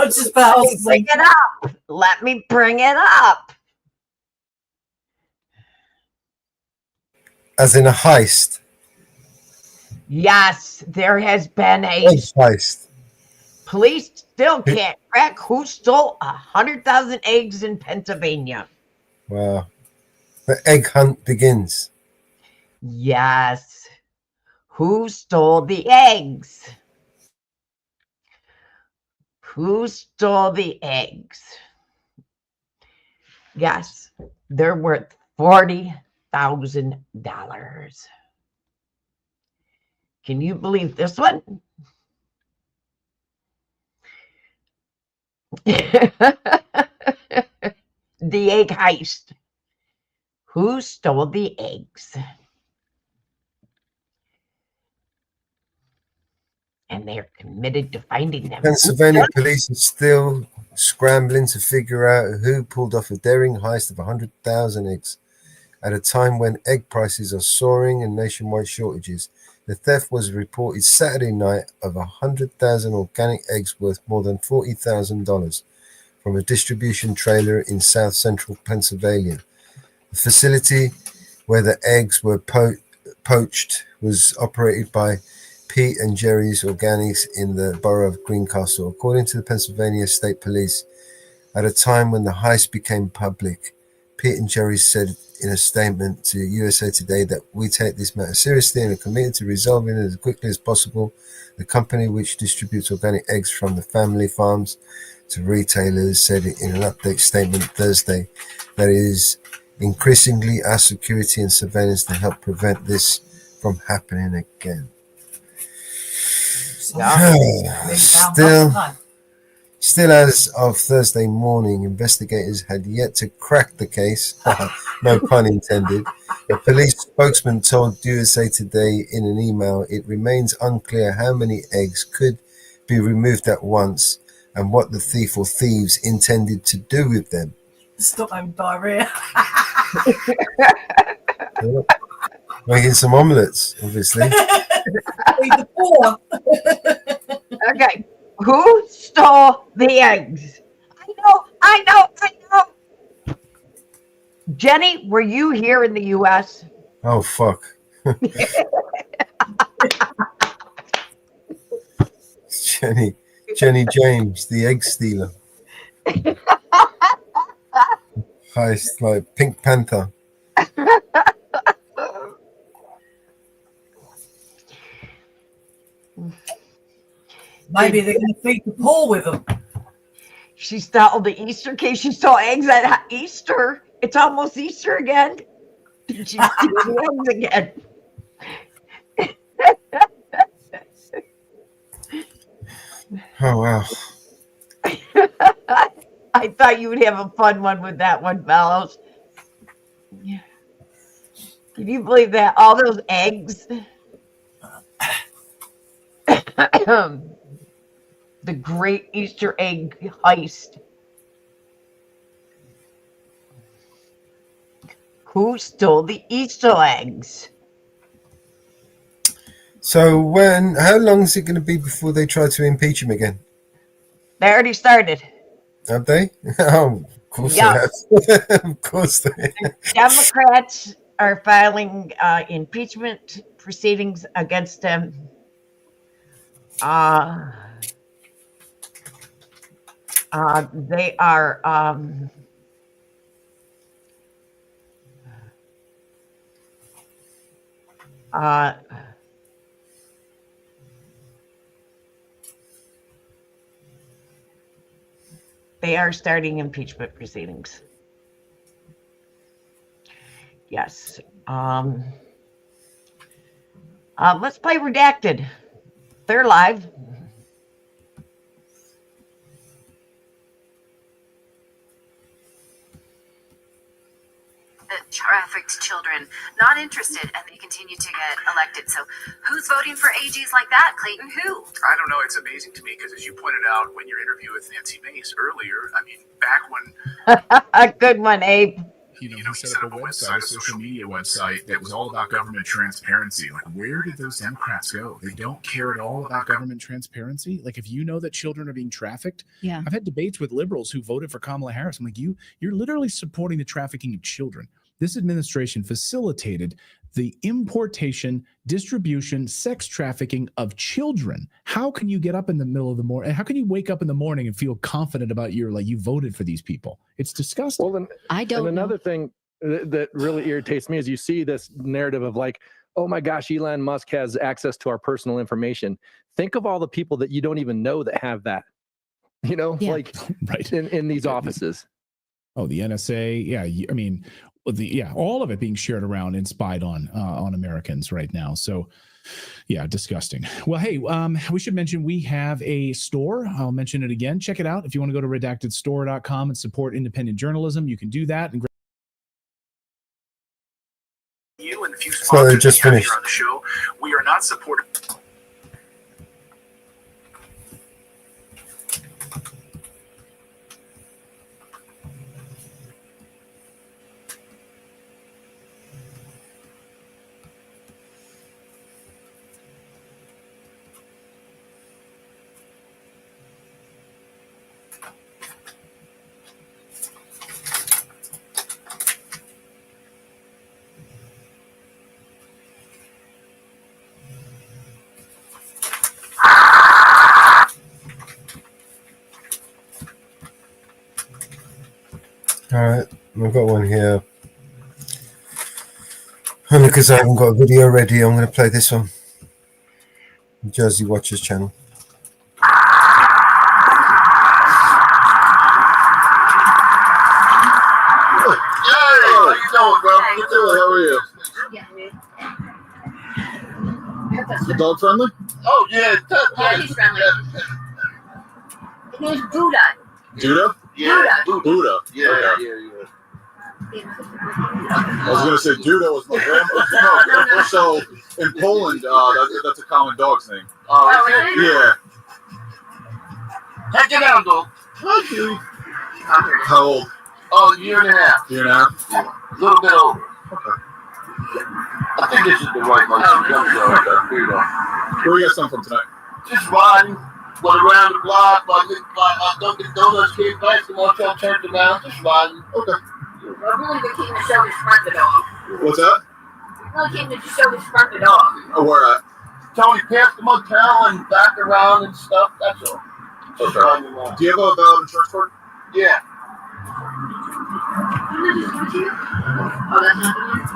Just about bring it up. Let me bring it up. As in a heist. Yes, there has been a Egg heist. Police still can't crack who stole 100,000 eggs in Pennsylvania. Wow. The egg hunt begins. Yes. Who stole the eggs? Who stole the eggs? Yes, they're worth $40,000. Can you believe this one? The egg heist. Who stole the eggs? And they're committed to finding them. Pennsylvania police are still scrambling to figure out who pulled off a daring heist of 100,000 eggs. At a time when egg prices are soaring and nationwide shortages, the theft was reported Saturday night of 100,000 organic eggs worth more than $40,000 from a distribution trailer in south central Pennsylvania. The facility where the eggs were poached was operated by Pete and Jerry's Organics in the borough of Greencastle. According to the Pennsylvania State Police, at a time when the heist became public, Pete and Jerry's said in a statement to USA Today that we take this matter seriously and are committed to resolving it as quickly as possible. The company, which distributes organic eggs from the family farms to retailers, said in an update statement Thursday that it is increasingly our security and surveillance to help prevent this from happening again. Still, as of Thursday morning, investigators had yet to crack the case. No pun intended. A police spokesman told USA Today in an email it remains unclear how many eggs could be removed at once and what the thief or thieves intended to do with them. Stop having diarrhea. Making some omelets, obviously. Okay. Who stole the eggs? I know. Jenny, were you here in the U.S.? Oh, fuck. Jenny James, the egg stealer. Heist like Pink Panther. Maybe they're going to feed the poor with them. She stole the Easter cake. She stole eggs at Easter. It's almost Easter again. She stole the eggs again. Oh, wow. I thought you would have a fun one with that one, Mellows. Can you believe that? All those eggs. The great Easter egg heist. Who stole the Easter eggs? So how long is it going to be before they try to impeach him again? They already started. Have they? Oh, of course they have. Of course they have. Democrats are filing impeachment proceedings against him. They are starting impeachment proceedings. Yes. Let's play Redacted. They're live. Trafficked children not interested, and they continue to get elected. So who's voting for AGs like that, Clayton? Who? I don't know. It's amazing to me because, as you pointed out when your interview with Nancy Mace earlier, I mean, back when A good one, Abe. he set up a website, a social media website that was all about government transparency. Like, where did those Democrats go? They don't care at all about government transparency. Like, if you know that children are being trafficked, Yeah. I've had debates with liberals who voted for Kamala Harris. I'm like, you're literally supporting the trafficking of children. This administration facilitated the importation, distribution, sex trafficking of children. How can you get up in the middle of the morning? How can you wake up in the morning and feel confident about you voted for these people? It's disgusting. Well, and another thing that really irritates me is you see this narrative of like, oh my gosh, Elon Musk has access to our personal information. Think of all the people that you don't even know that have that, like right in these offices. Oh, the NSA. Yeah. I mean, all of it being shared around and spied on Americans right now. So, yeah, disgusting. Well, hey, we should mention we have a store. I'll mention it again. Check it out. If you want to go to redactedstore.com and support independent journalism, you can do that. And you and the few sponsors just we have finished. here on the show, we are not supporting. All right, I've got one here. Only because I haven't got a video ready, I'm going to play this one. Jersey Watchers channel. How you doing, bro? Good doing. How are you? The dog friendly? Oh yeah, Yeah, he's friendly. His name's Buddha. Judah? Yeah. Buddha. Yeah, Okay. I was gonna say Judah was my grandpa. No, so in Poland, that's a common dog's name. Oh, really? Yeah. Take it down, dog. Thank you. How old? Oh, a year and a half. Year and a half? A little bit over. Okay. I think this is the right one. Okay. Here you go. Where you guys come from tonight? Just riding. Went around the block. My Dunkin' Donuts came back. The motel turned around. Just riding. Okay. I really came to show this front the dog. What's that? I really came to show this front the dog. Oh, where at? Tony passed the motel and back around and stuff. That's all. Okay. Do you have a valid insurance card? Yeah. Oh, that's not the one?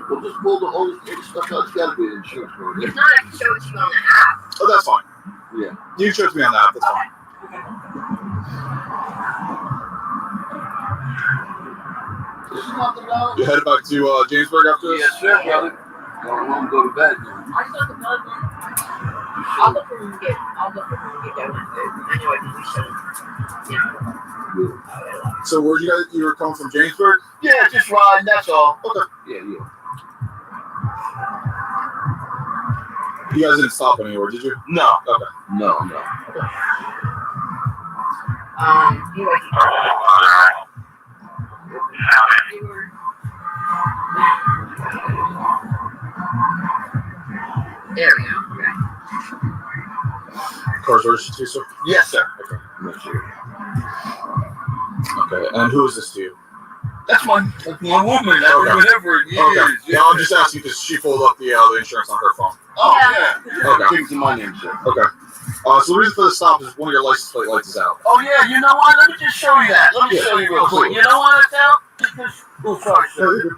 We'll just pull the whole stuff out. It's got to be an insurance card. It's not, I can show it to you on the app. Oh, that's fine. Yeah. You can show it to me on the app. That's fine. You headed back to Jamesburg after this? Yes, sir, brother. Going home, go to bed. I thought the blood one. I'll look for him and get that one. I know I can do something. Yeah. So where you were coming from, Jamesburg? Yeah, just riding, that's all. Okay. Yeah. You guys didn't stop anywhere, did you? No. Okay. No. Okay. There we go. Okay. Car's registered to you, sir? Yes, sir. Okay. Okay. And who is this to you? That's my woman. I've been with her for years. Okay. Yeah, I'm just asking because she pulled up the insurance on her phone. Oh, yeah. Okay. Things in my name, sir. Okay. So the reason for the stop is one of your license plate lights is out. Oh, yeah, you know what? Let me just show you that. Let me show you real quick. You know what it's out? Oh, sorry, sir.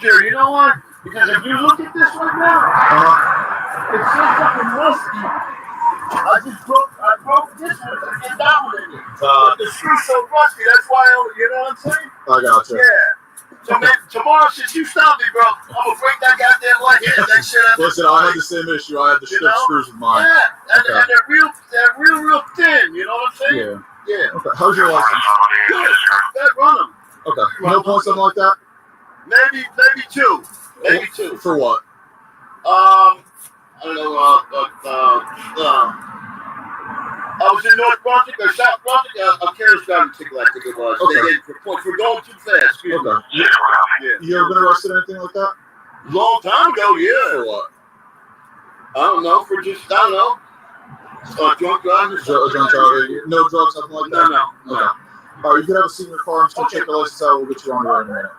Sure, you know what? Because if you look at this right now, it says something rusty. I broke this one and that one in it. The screw's so rusty, that's why, you know what I'm saying? I got you. Yeah. So man, tomorrow, since you stopped me, bro, I'm gonna break that goddamn light and that shit out. Listen, I had the same issue. I had the strip screws with mine. Yeah, and they're real thin, you know what I'm saying? Yeah. Yeah. Okay. How's your license? Let's run them. Okay. No points, something like that? Maybe two. Maybe two. For what? I don't know. I was in North Brunswick or South Brunswick. A careless driving ticket, I think it was. Okay. For going too fast. Excuse me. Okay. Yeah. You ever been arrested or anything like that? Long time ago, yeah. For what? I don't know. For just, I don't know. Drunk driving. Drunk driving. No drugs, nothing like that? No. Okay. All right, you can have a seat in your car. I'm just going to check your license out. We'll get you on the road in a minute.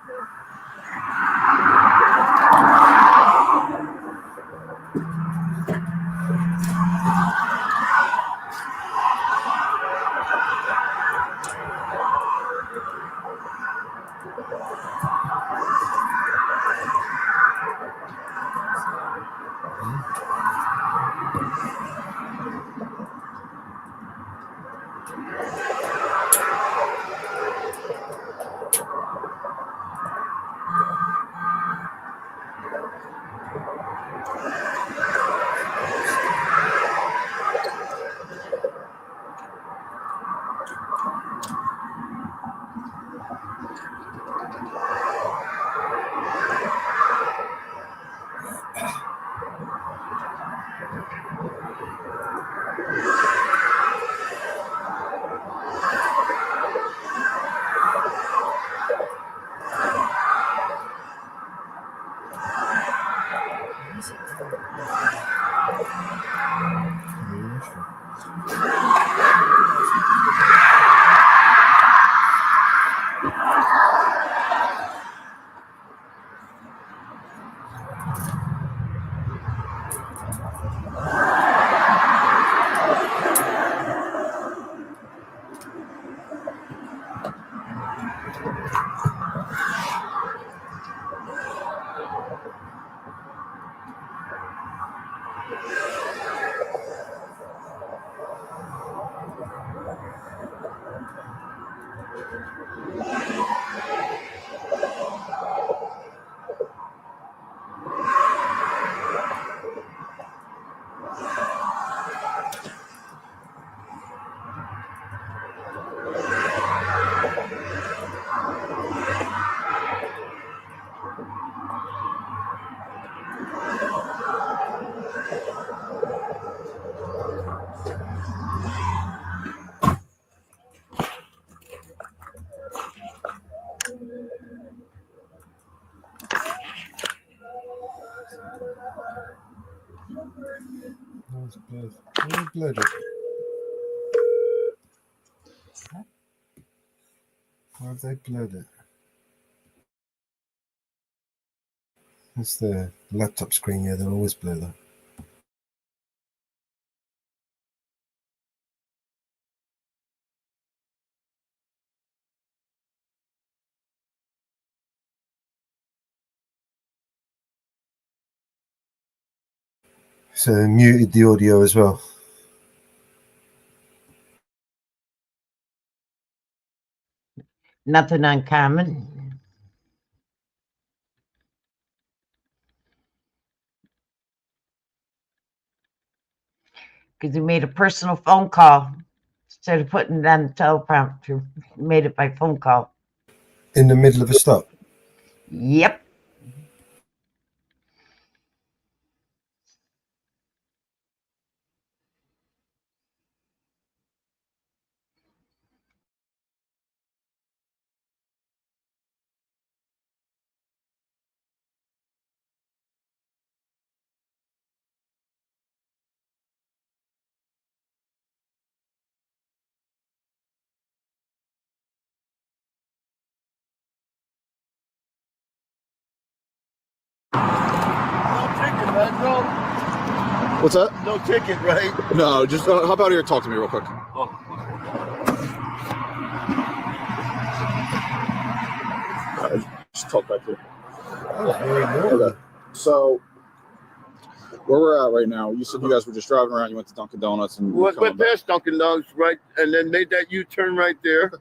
Why have they blurred it? It's the laptop screen, yeah, they'll always blur that. So muted the audio as well. Nothing uncommon. Because he made a personal phone call instead of putting it on the teleprompter. He made it by phone call. In the middle of a stop? Yep. What's that? No ticket, right? No, just hop out here and talk to me real quick. Just talk back here. Okay. So, where we're at right now, you said you guys were just driving around, you went to Dunkin' Donuts and Went past Dunkin' Donuts, right? And then made that U-turn right there.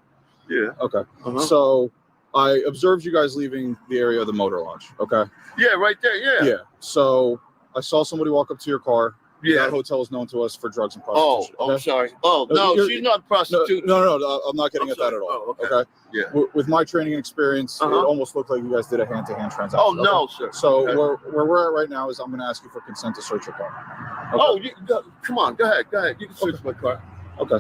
Yeah. Okay. So, I observed you guys leaving the area of the motor launch, okay? Yeah, right there, yeah. Yeah. So, I saw somebody walk up to your car. That hotel is known to us for drugs and prostitution. I'm sorry. Oh, no, she's not a prostitute. No, I'm not getting at that at all. Oh, okay. Yeah. With my training and experience, it almost looked like you guys did a hand-to-hand transaction. Oh, no, sir. So Okay. where we're at right now is I'm going to ask you for consent to search your car. Okay? Oh, come on. Go ahead. You can search my car. Okay.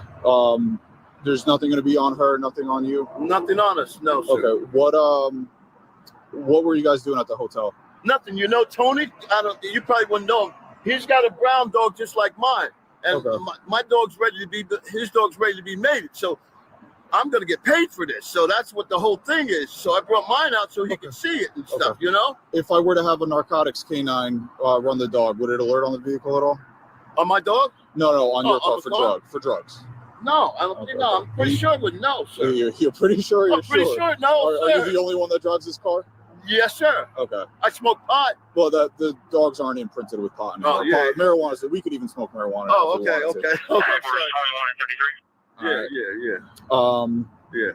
There's nothing going to be on her, nothing on you? Nothing on us, no, sir. Okay. What were you guys doing at the hotel? Nothing. You know, Tony, you probably wouldn't know him. He's got a brown dog just like mine. And my dog's ready to be, his dog's ready to be mated. So I'm going to get paid for this. So that's what the whole thing is. So I brought mine out so he can see it and stuff, you know? If I were to have a narcotics canine run the dog, would it alert on the vehicle at all? On my dog? No, on your car on the car? for drugs. No, I'm pretty sure it would no, sir. You're pretty sure? I'm pretty sure, no, Are you the only one that drives this car? Yes, sir. Okay. I smoke pot. Well, the dogs aren't imprinted with pot anymore. Oh, yeah. Marijuana, so we could even smoke marijuana. Oh, if we wanted to. Okay. Yeah.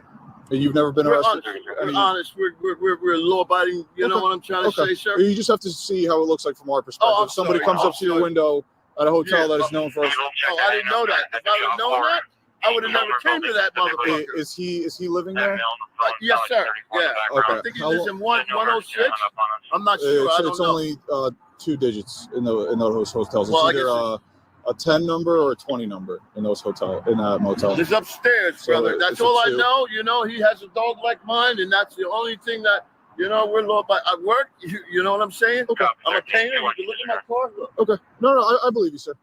And you've never been arrested? We're honest. We're law-abiding. You know what I'm trying to say, sir? You just have to see how it looks like from our perspective. I'm If somebody sorry. comes up to your window at a hotel that is known for. Oh, I didn't know that. If I would have known that, I would have never came to that motherfucker. Is he living there? Yes, sir. Yeah. Okay. I think he lives in 106. I'm not sure. I don't It's know. only 2 digits in those hotels. It's Well, I either a 10 number or a 20 number in that motel. It's upstairs, So brother. it's That's a all I 2. know. You know, he has a dog like mine, and that's the only thing that, you know, we're law by. I work. You know what I'm saying? Okay. I'm a painter. You can look at my car. Look. Okay. No, I believe you, sir.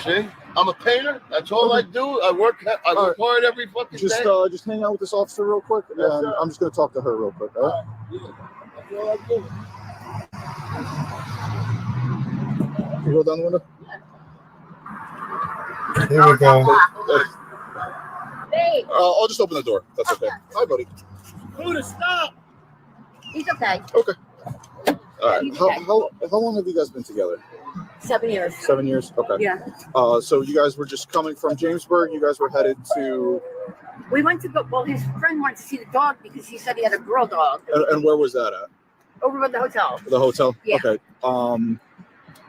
See, I'm a painter. That's all I do. I work hard every fucking Just day. just hang out with this officer real quick, and sir. I'm just going to talk to her real quick. All right? That's all I do. Can you go down the window? Here we go. I'll just open the door. That's okay. Hi, buddy. Buddha, stop. He's okay. Okay. All right. How long have you guys been together? 7 years. 7 years. Okay. Yeah. So you guys were just coming from Jamesburg. You guys were headed to. We went to go. Well, his friend wanted to see the dog because he said he had a girl dog. And where was that at? Over at the hotel. The hotel. Yeah. Okay.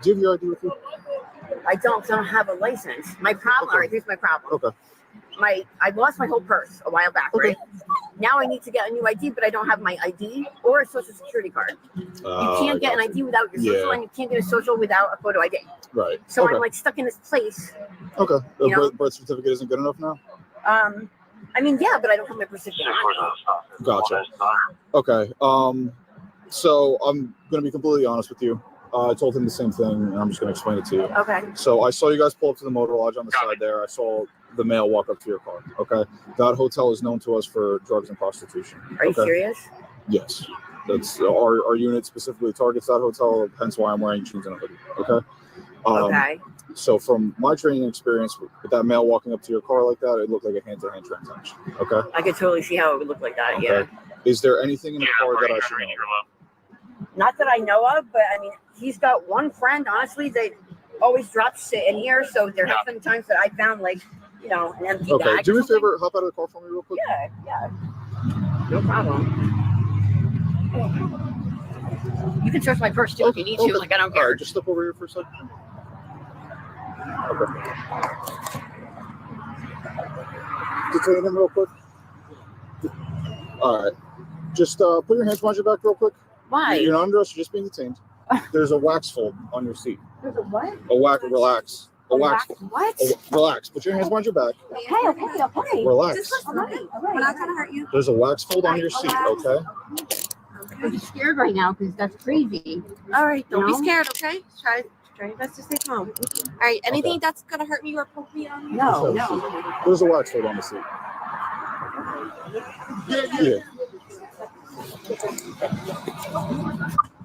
Do you have your ID with you? I don't have a license. My problem. All right, here's my problem. Okay. I lost my whole purse a while back, right? Now I need to get a new ID, but I don't have my ID or a social security card. You can't get an ID without your social, and you can't get a social without a photo ID. Right. So okay. I'm like stuck in this place. Okay. You know? The birth certificate isn't good enough now? I mean, yeah, but I don't have my birth certificate. Gotcha. Okay. So I'm going to be completely honest with you. I told him the same thing, and I'm just going to explain it to you. Okay. So I saw you guys pull up to the motor lodge on the side there. I saw the male walk up to your car. Okay. That hotel is known to us for drugs and prostitution. Are you serious? Yes. That's our unit specifically targets that hotel, hence why I'm wearing jeans and a hoodie. Okay. Okay. So from my training experience with that male walking up to your car like that, it looked like a hand-to-hand transaction. Okay. I could totally see how it would look like that. Okay. Yeah. Is there anything in the car that I should know? Not that I know of, but I mean, he's got one friend, honestly, that always drops it in here. So there have been times that I found, like, you know, an empty Okay. bag. Do me a favor, hop out of the car for me real quick. Yeah. No problem. You can search my purse too if you need to. Like, I don't care. All right, just step over here for a second. Okay. Detain him real quick. All right. Just put your hands behind your back real quick. Why? You're not under arrest. You're just being detained. There's a wax fold on your seat. There's a what? A wax. Relax. A wax. What? Relax. Put your hands behind your back. Okay. Relax. All right. We're not trying to hurt you. There's a wax fold on your seat. Okay. I'm just scared right now because that's crazy. All right, don't be No. scared, okay? Try your best to stay calm. All right, anything that's gonna hurt me or poke me on? No. There's a wax fold on the seat. Yeah.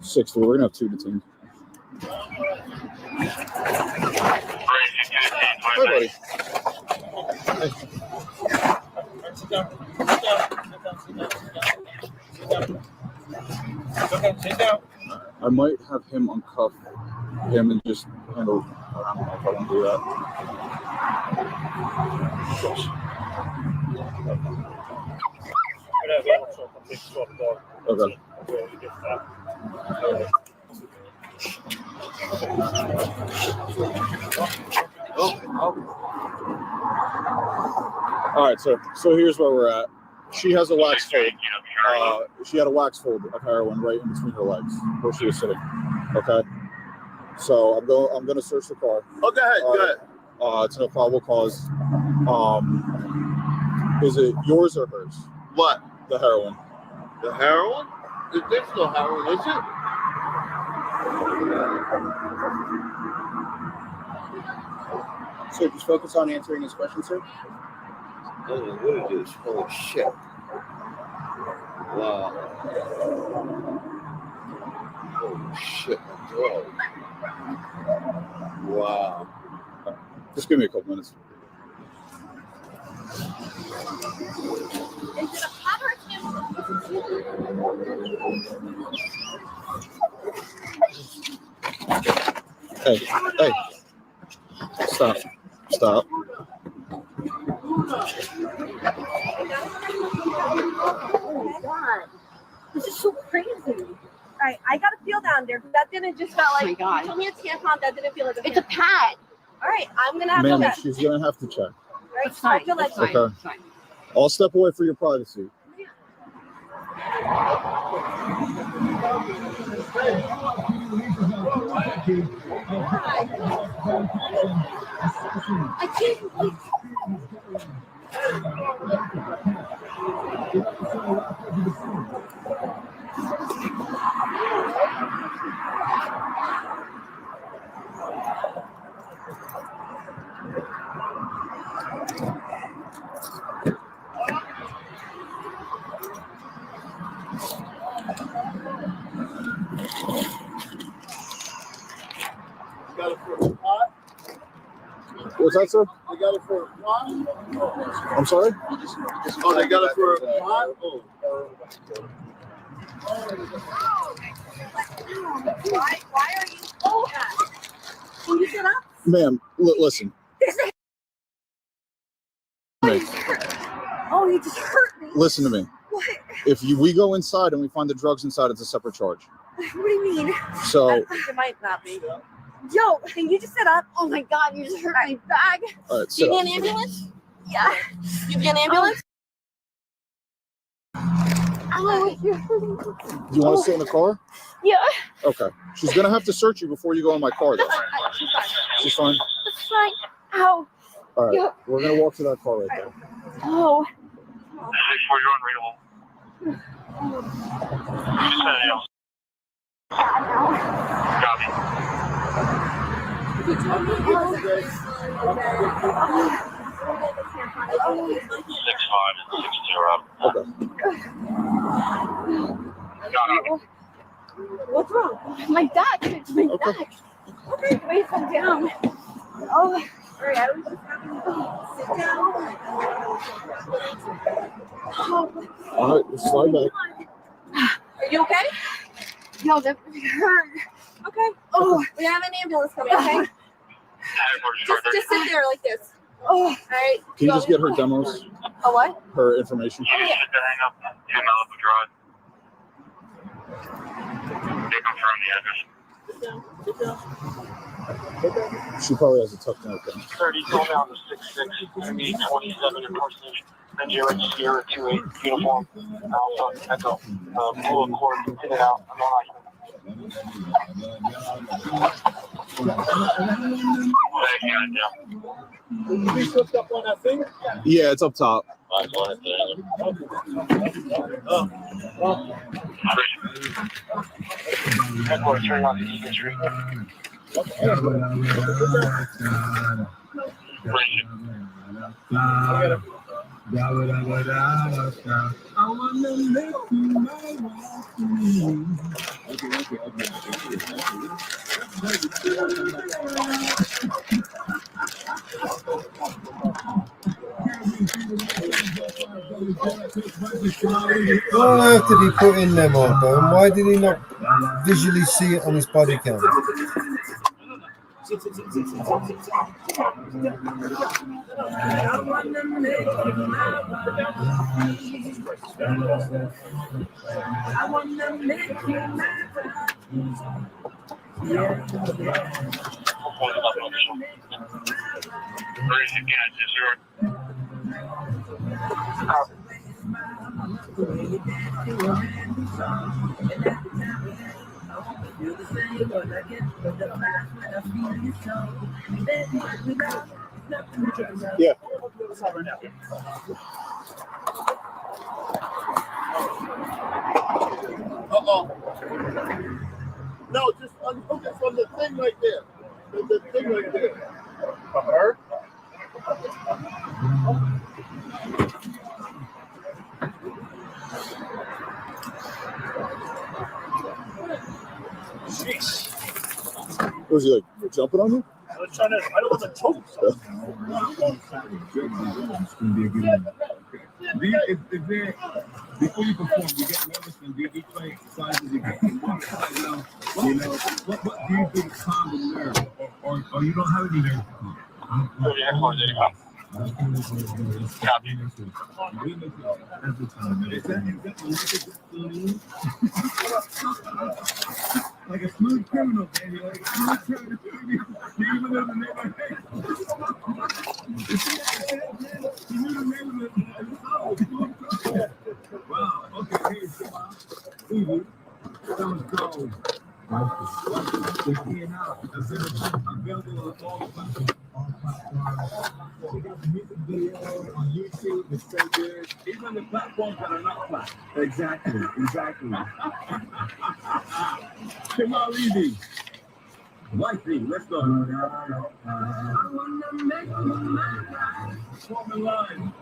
60. We're gonna have 2 detained. Hi, buddy. I might have him uncuff him and just handle. I don't know if I want to do that. Okay. All right, sir. So here's where we're at. She has a wax fold. She had a wax fold of heroin right in between her legs where she was sitting. Okay. So I'm going to search the car. Oh, go ahead. Go ahead. It's no probable cause. Is it yours or hers? What? The heroin. The heroin? There's no heroin, is it? So just focus on answering his question, sir. Oh, what is this? Holy shit. Wow. Holy shit, my dog. Wow. Just give me a couple minutes. Is it a pot or a Hey. Stop. Oh my god. This is so crazy. Alright, I got a feel down there. That didn't just felt like, oh my god. You told me a tampon, that didn't feel like a tampon. It's a pad. Alright, I'm gonna have to Ma'am, check. she's going to have to check. Right, so I feel like Okay. I'll step away for your privacy. I can't believe Got it for a pot? What's that, sir? They got it for a pot? I'm sorry? Oh, they got it for a pot? Oh. why are you oh can you sit up? Ma'am, listen. Oh, you just hurt me. Listen to me. What? If we go inside and we find the drugs inside, it's a separate charge. What do you mean? So It might not be. Yo, can you just sit up? Oh my god, you just hurt my bag. all right, Do you sit need up. an ambulance? Yeah. You get an ambulance? Oh, you're hurting me. You want to sit in the car? Yeah. Okay. She's gonna have to search you before you go in my car, though. She's fine. She's fine. That's fine. Ow. All right. Yeah. We're gonna walk to that car right there. Oh. What's wrong? My back. It's my back. Okay, wait, calm down. Oh, sorry, I was just having to sit down. Oh. All right, let's slide back. Are you okay? No, that hurt. Okay. Oh, we have an ambulance coming, okay? Just sit there like this. Oh, all right. Can you just get her demos? A what? Her information. Oh, yeah. She probably has a tough note then. 30, go down to 6'6", maybe 27 impersonation. Nigeria Sierra 28 uniform. Alpha Echo. Blue Accord, in and out. I'm on We hooked up on that thing? Yeah, it's up top. Headquarters, turn on the Eastern Street. What on earth did he put in there, Marco? And why did he not visually see it on his body cam? Yeah. No, just unhook it from the thing right there. The thing right there. From her? Jeez. Was he like jumping on you? I was trying to, I don't want to choke. Before you perform, you get nervous and do you play exercises? You know, what do you do to calm the nerves? Or you don't have any nerves to calm? Every time. Is that like a smooth criminal, baby. Like a smooth criminal. You even know the neighborhood. You knew the neighborhood. Wow. Okay, here's Evie. Someone's gold. It's out. Available on all platforms. We got the music video on YouTube, the stages, even the platforms that are not flat. Exactly. Come on, Evie. White thing, let's go. Forming line.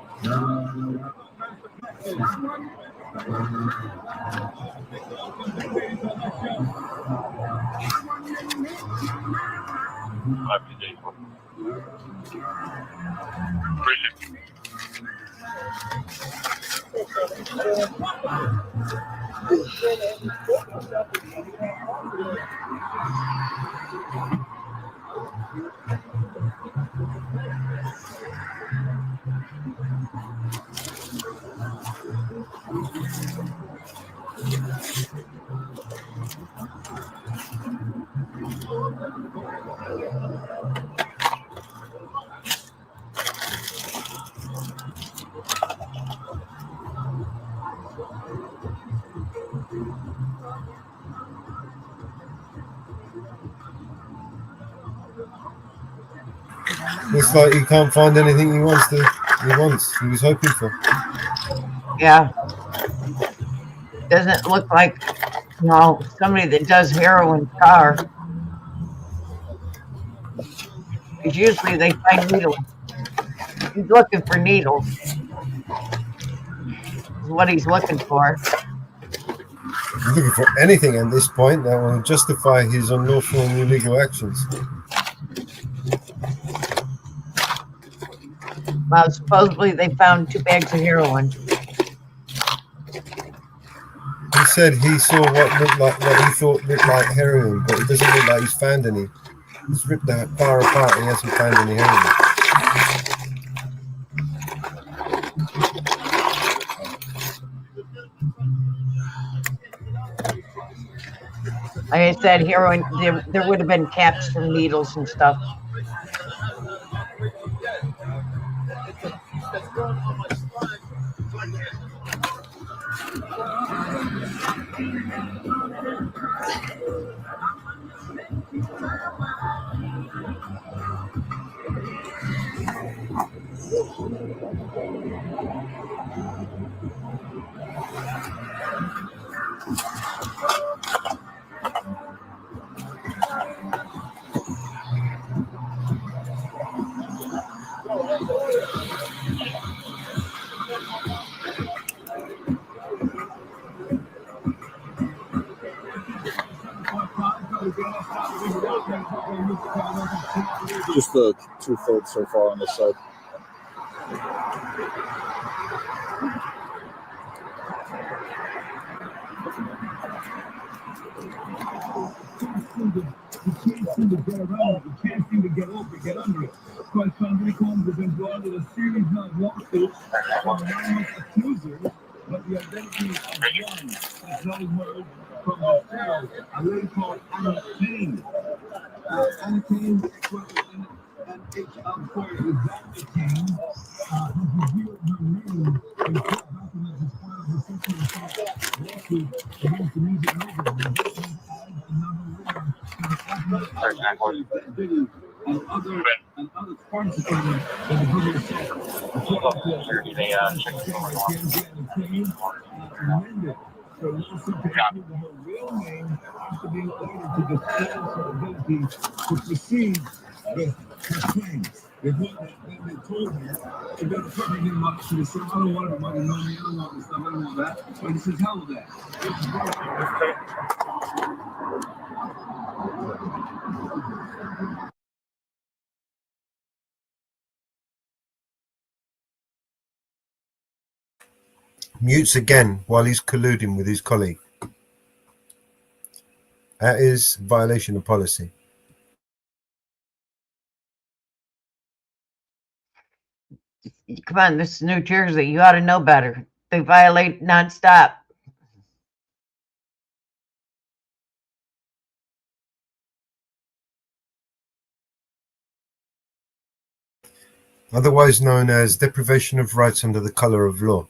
Looks like he can't find anything he wants. He was hoping for. Yeah. Doesn't look like, you know, somebody that does heroin car. Because usually they find needles. He's looking for needles. Is what he's looking for. He's looking for anything at this point that will justify his unlawful and illegal actions. Well, supposedly they found 2 bags of heroin. He said he saw what he thought looked like heroin, but it doesn't look like he's found any. He's ripped that bar apart and he hasn't found any heroin. Like I said, heroin, there would have been caps for needles and stuff. Just the 2/3 so far on this side. You can't seem to get around it. You can't seem to get over it, get under it. Quite frankly, Combs has been brought with a series of lawsuits from anonymous accusers, but the identity of one that's not heard from the crowd, a lady called Anna Kane. Anna Kane, and HR for Evander Kane, has revealed her name in court documents as part of the sexual assault lawsuit against the music mogul. The judgment adds another layer to the identity and other quantities of the public assault. According to Kane, amended her lawsuit to include her real name after being ordered to disclose her ability to proceed with her claims. They told her, she got the perfect in mind. She said, I don't want everybody to know me, I don't want this stuff, I don't want that. But he says, hell with that. Mutes again while he's colluding with his colleague. That is violation of policy. Come on, this is New Jersey. You ought to know better. They violate nonstop. Otherwise known as deprivation of rights under the color of law,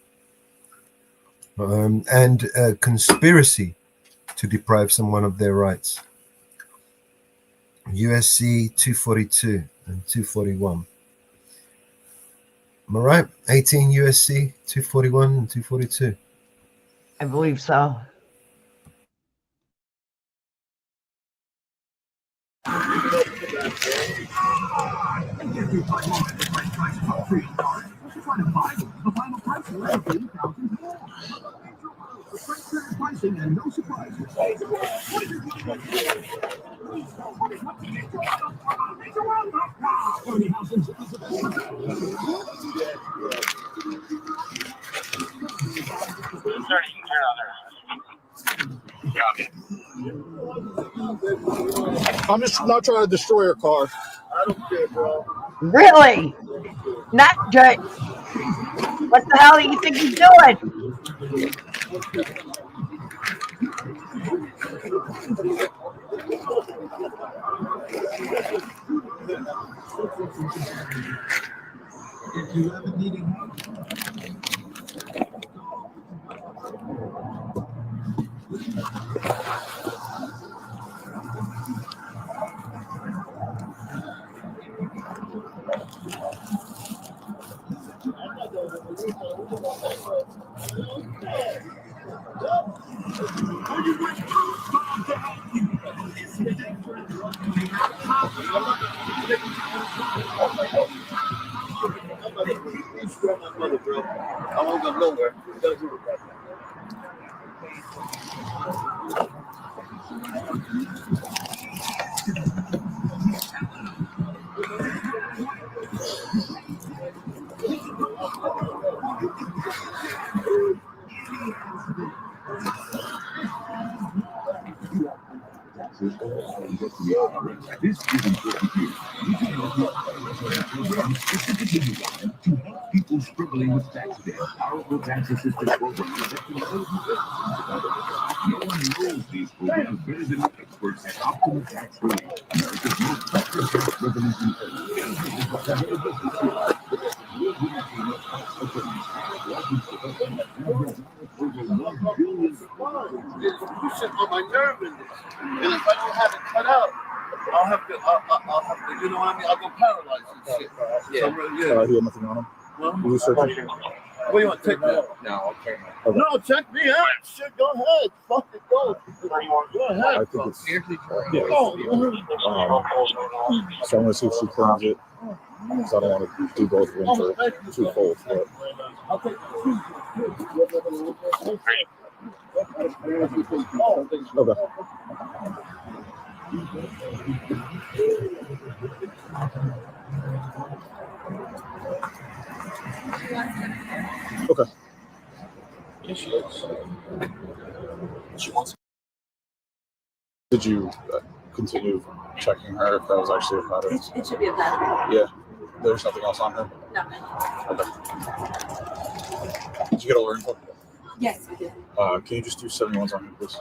and conspiracy to deprive someone of their rights. USC 242 and 241. Am I right? 18 USC 241 and 242. I believe so. Pricing and no surprises. I'm just not trying to destroy your car. I don't care, bro. Really? Not good. What the hell do you think he's doing? If you ever needed help, I won't go nowhere. This is important news. To help people struggling with tax debt, powerful tax assistance programs no one knows these programs better than the experts at Optimal Tax Relief, America's most trusted tax resolution You sit on my nerve in this. And if I don't have it cut out, I'll have to, you know what I mean? I'll go paralyzed and shit. Yeah. He had nothing on him. Well, You searching? what do you want to take me out? No, okay. No, check me out. Shit, go ahead. Fuck it, go. Go ahead. I think it's so I'm gonna see if she claims it. Because I don't want to do both of them for twofold. But I'll take okay. Okay. Yes, she is. She wants. Did you continue checking her if that was actually a pattern? It should be a pattern. Yeah. There's nothing else on her? No. Okay. Did you get all her info? Yes, I did. Can you just do 71s on him, please?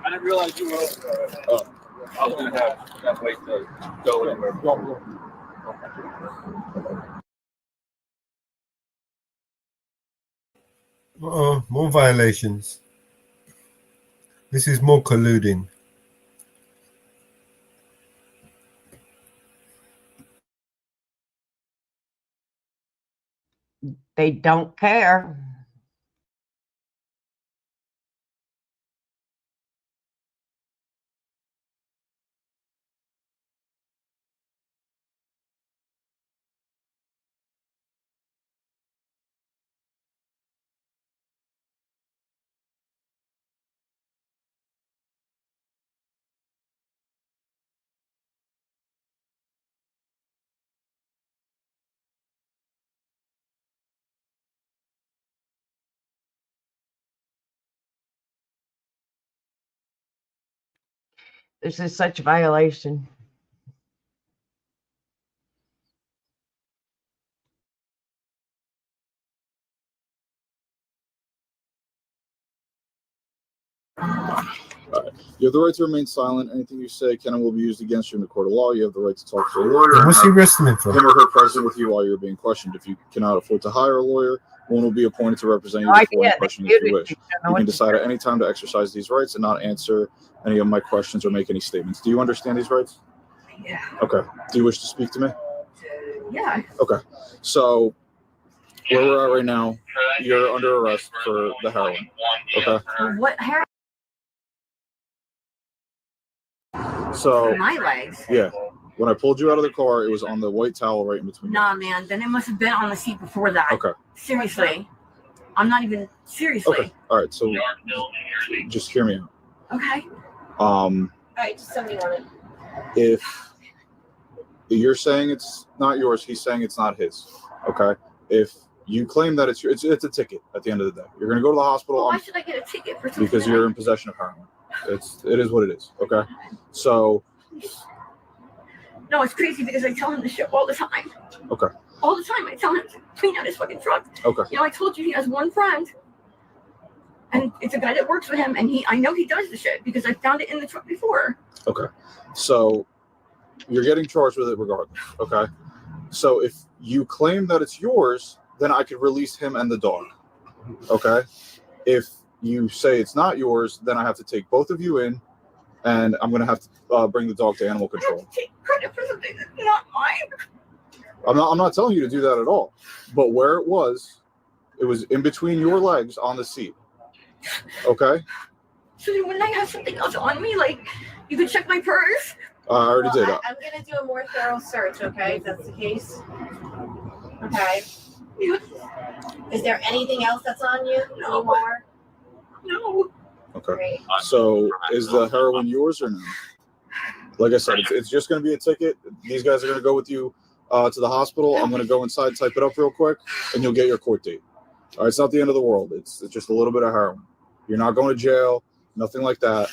I didn't realize you were. I was gonna have that way to go anywhere. More violations. This is more colluding. They don't care. This is such a violation. You have the right to remain silent. Anything you say can and will be used against you in the court of law. You have the right to talk to a lawyer. What's he arresting him for? Him or her present with you while you're being questioned. If you cannot afford to hire a lawyer, one will be appointed to represent you before any questioning if you wish. You can decide at any time to exercise these rights and not answer any of my questions or make any statements. Do you understand these rights? Yeah. Okay. Do you wish to speak to me? Yeah. Okay. So where we're at right now, you're under arrest for the heroin. Okay. What hair? So My legs. yeah. When I pulled you out of the car, it was on the white towel right in between. Nah, man. Then it must have been on the seat before that. Okay. Seriously. I'm not even seriously. Okay. All right. So just hear me out. Okay. All right. Just send me on it. If you're saying it's not yours, he's saying it's not his. Okay. If you claim that it's a ticket at the end of the day. You're gonna go to the hospital. Well, why should I get a ticket for something? Because you're in possession of heroin. It is what it is. Okay. So. No, it's crazy because I tell him this shit all the time. Okay. All the time. I tell him to clean out his fucking truck. Okay. You know, I told you he has one friend. And it's a guy that works with him, and I know he does the shit because I found it in the truck before. Okay. So you're getting charged with it regardless. Okay. So if you claim that it's yours, then I could release him and the dog. Okay. If you say it's not yours, then I have to take both of you in, and I'm gonna have to bring the dog to animal control. I have to take credit for something that's not mine. I'm not telling you to do that at all. But where it was in between your legs on the seat. Okay. So then wouldn't I have something else on me? Like, you could check my purse? I already did. I'm going to do a more thorough search, okay, if that's the case. Okay. Is there anything else that's on you anymore? No. Okay. Great. So is the heroin yours or no? Like I said, it's just going to be a ticket. These guys are going to go with you to the hospital. I'm going to go inside, type it up real quick, and you'll get your court date. All right, it's not the end of the world. It's just a little bit of heroin. You're not going to jail, nothing like that.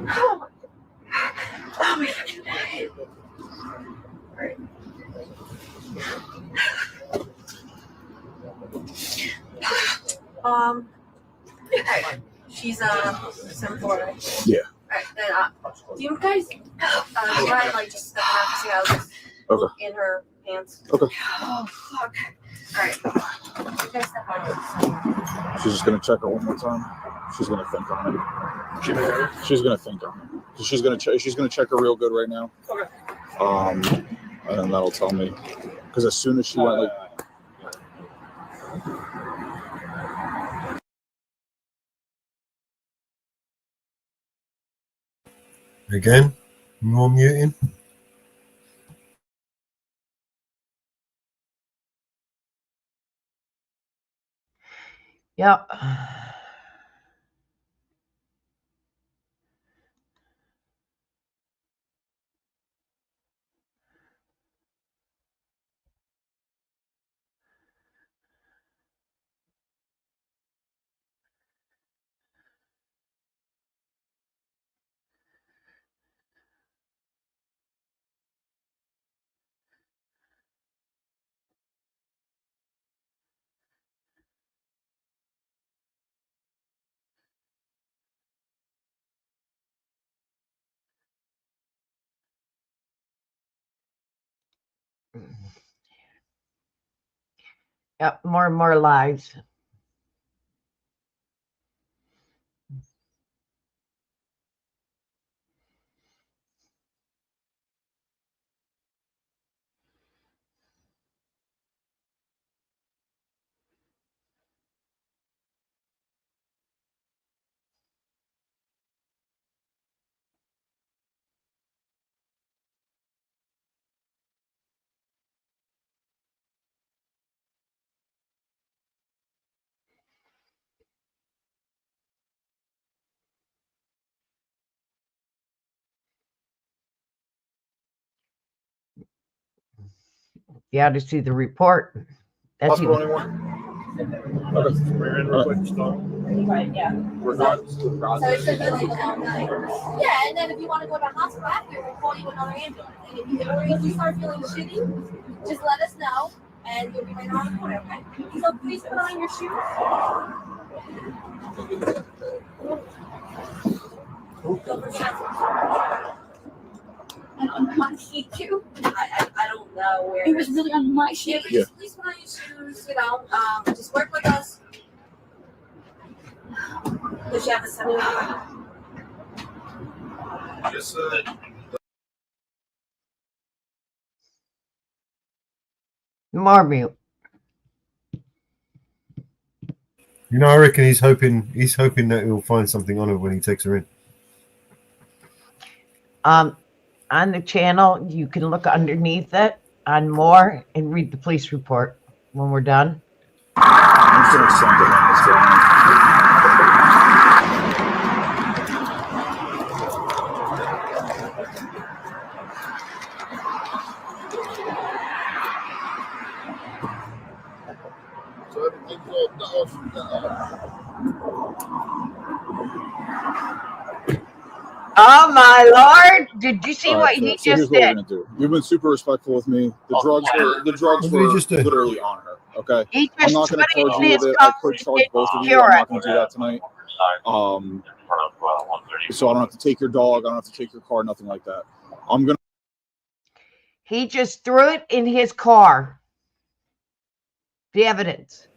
Oh my God. All right. She's 7'4", right? Yeah. All right, then do you guys mind like just stepping out to see how this Okay. in her pants? Okay. Oh fuck! All right, you guys step out. She's just gonna check her one more time. She's gonna think on it. She's gonna think on it. She's gonna check her real good right now. Okay. And then that'll tell me. Because as soon as she went like. Again, more muting. Yep. Yep, more and more lies. You ought to see the report. That's Hospital even- anymore? Okay. We're in real quick. Right, yeah. We're done. So it should be like all night. Yeah, and then if you want to go to the hospital after, we'll call you another ambulance. And if you start feeling shitty, just let us know, and you'll be right on the corner, okay? So please put on your shoes. Go for shots. On sheet two? I don't know where. It was really on my sheet. Yeah, please put on your shoes, just work with us. Does she have a 7-hour? Yes, More mute. You know, I reckon he's hoping that he'll find something on her when he takes her in. On the channel, you can look underneath it on more and read the police report when we're done. I'm going to send it. So everything's all Oh my lord! Did you see All what right, he so just here's what we're did? gonna do. You've been super respectful with me. The drugs were literally on her. Okay, He I'm just not gonna put it charge in you his with it. I car could and charge didn't both of you. secure I'm not it. gonna do that tonight. So I don't have to take your dog. I don't have to take your car. Nothing like that. I'm gonna. He just threw it in his car. The evidence.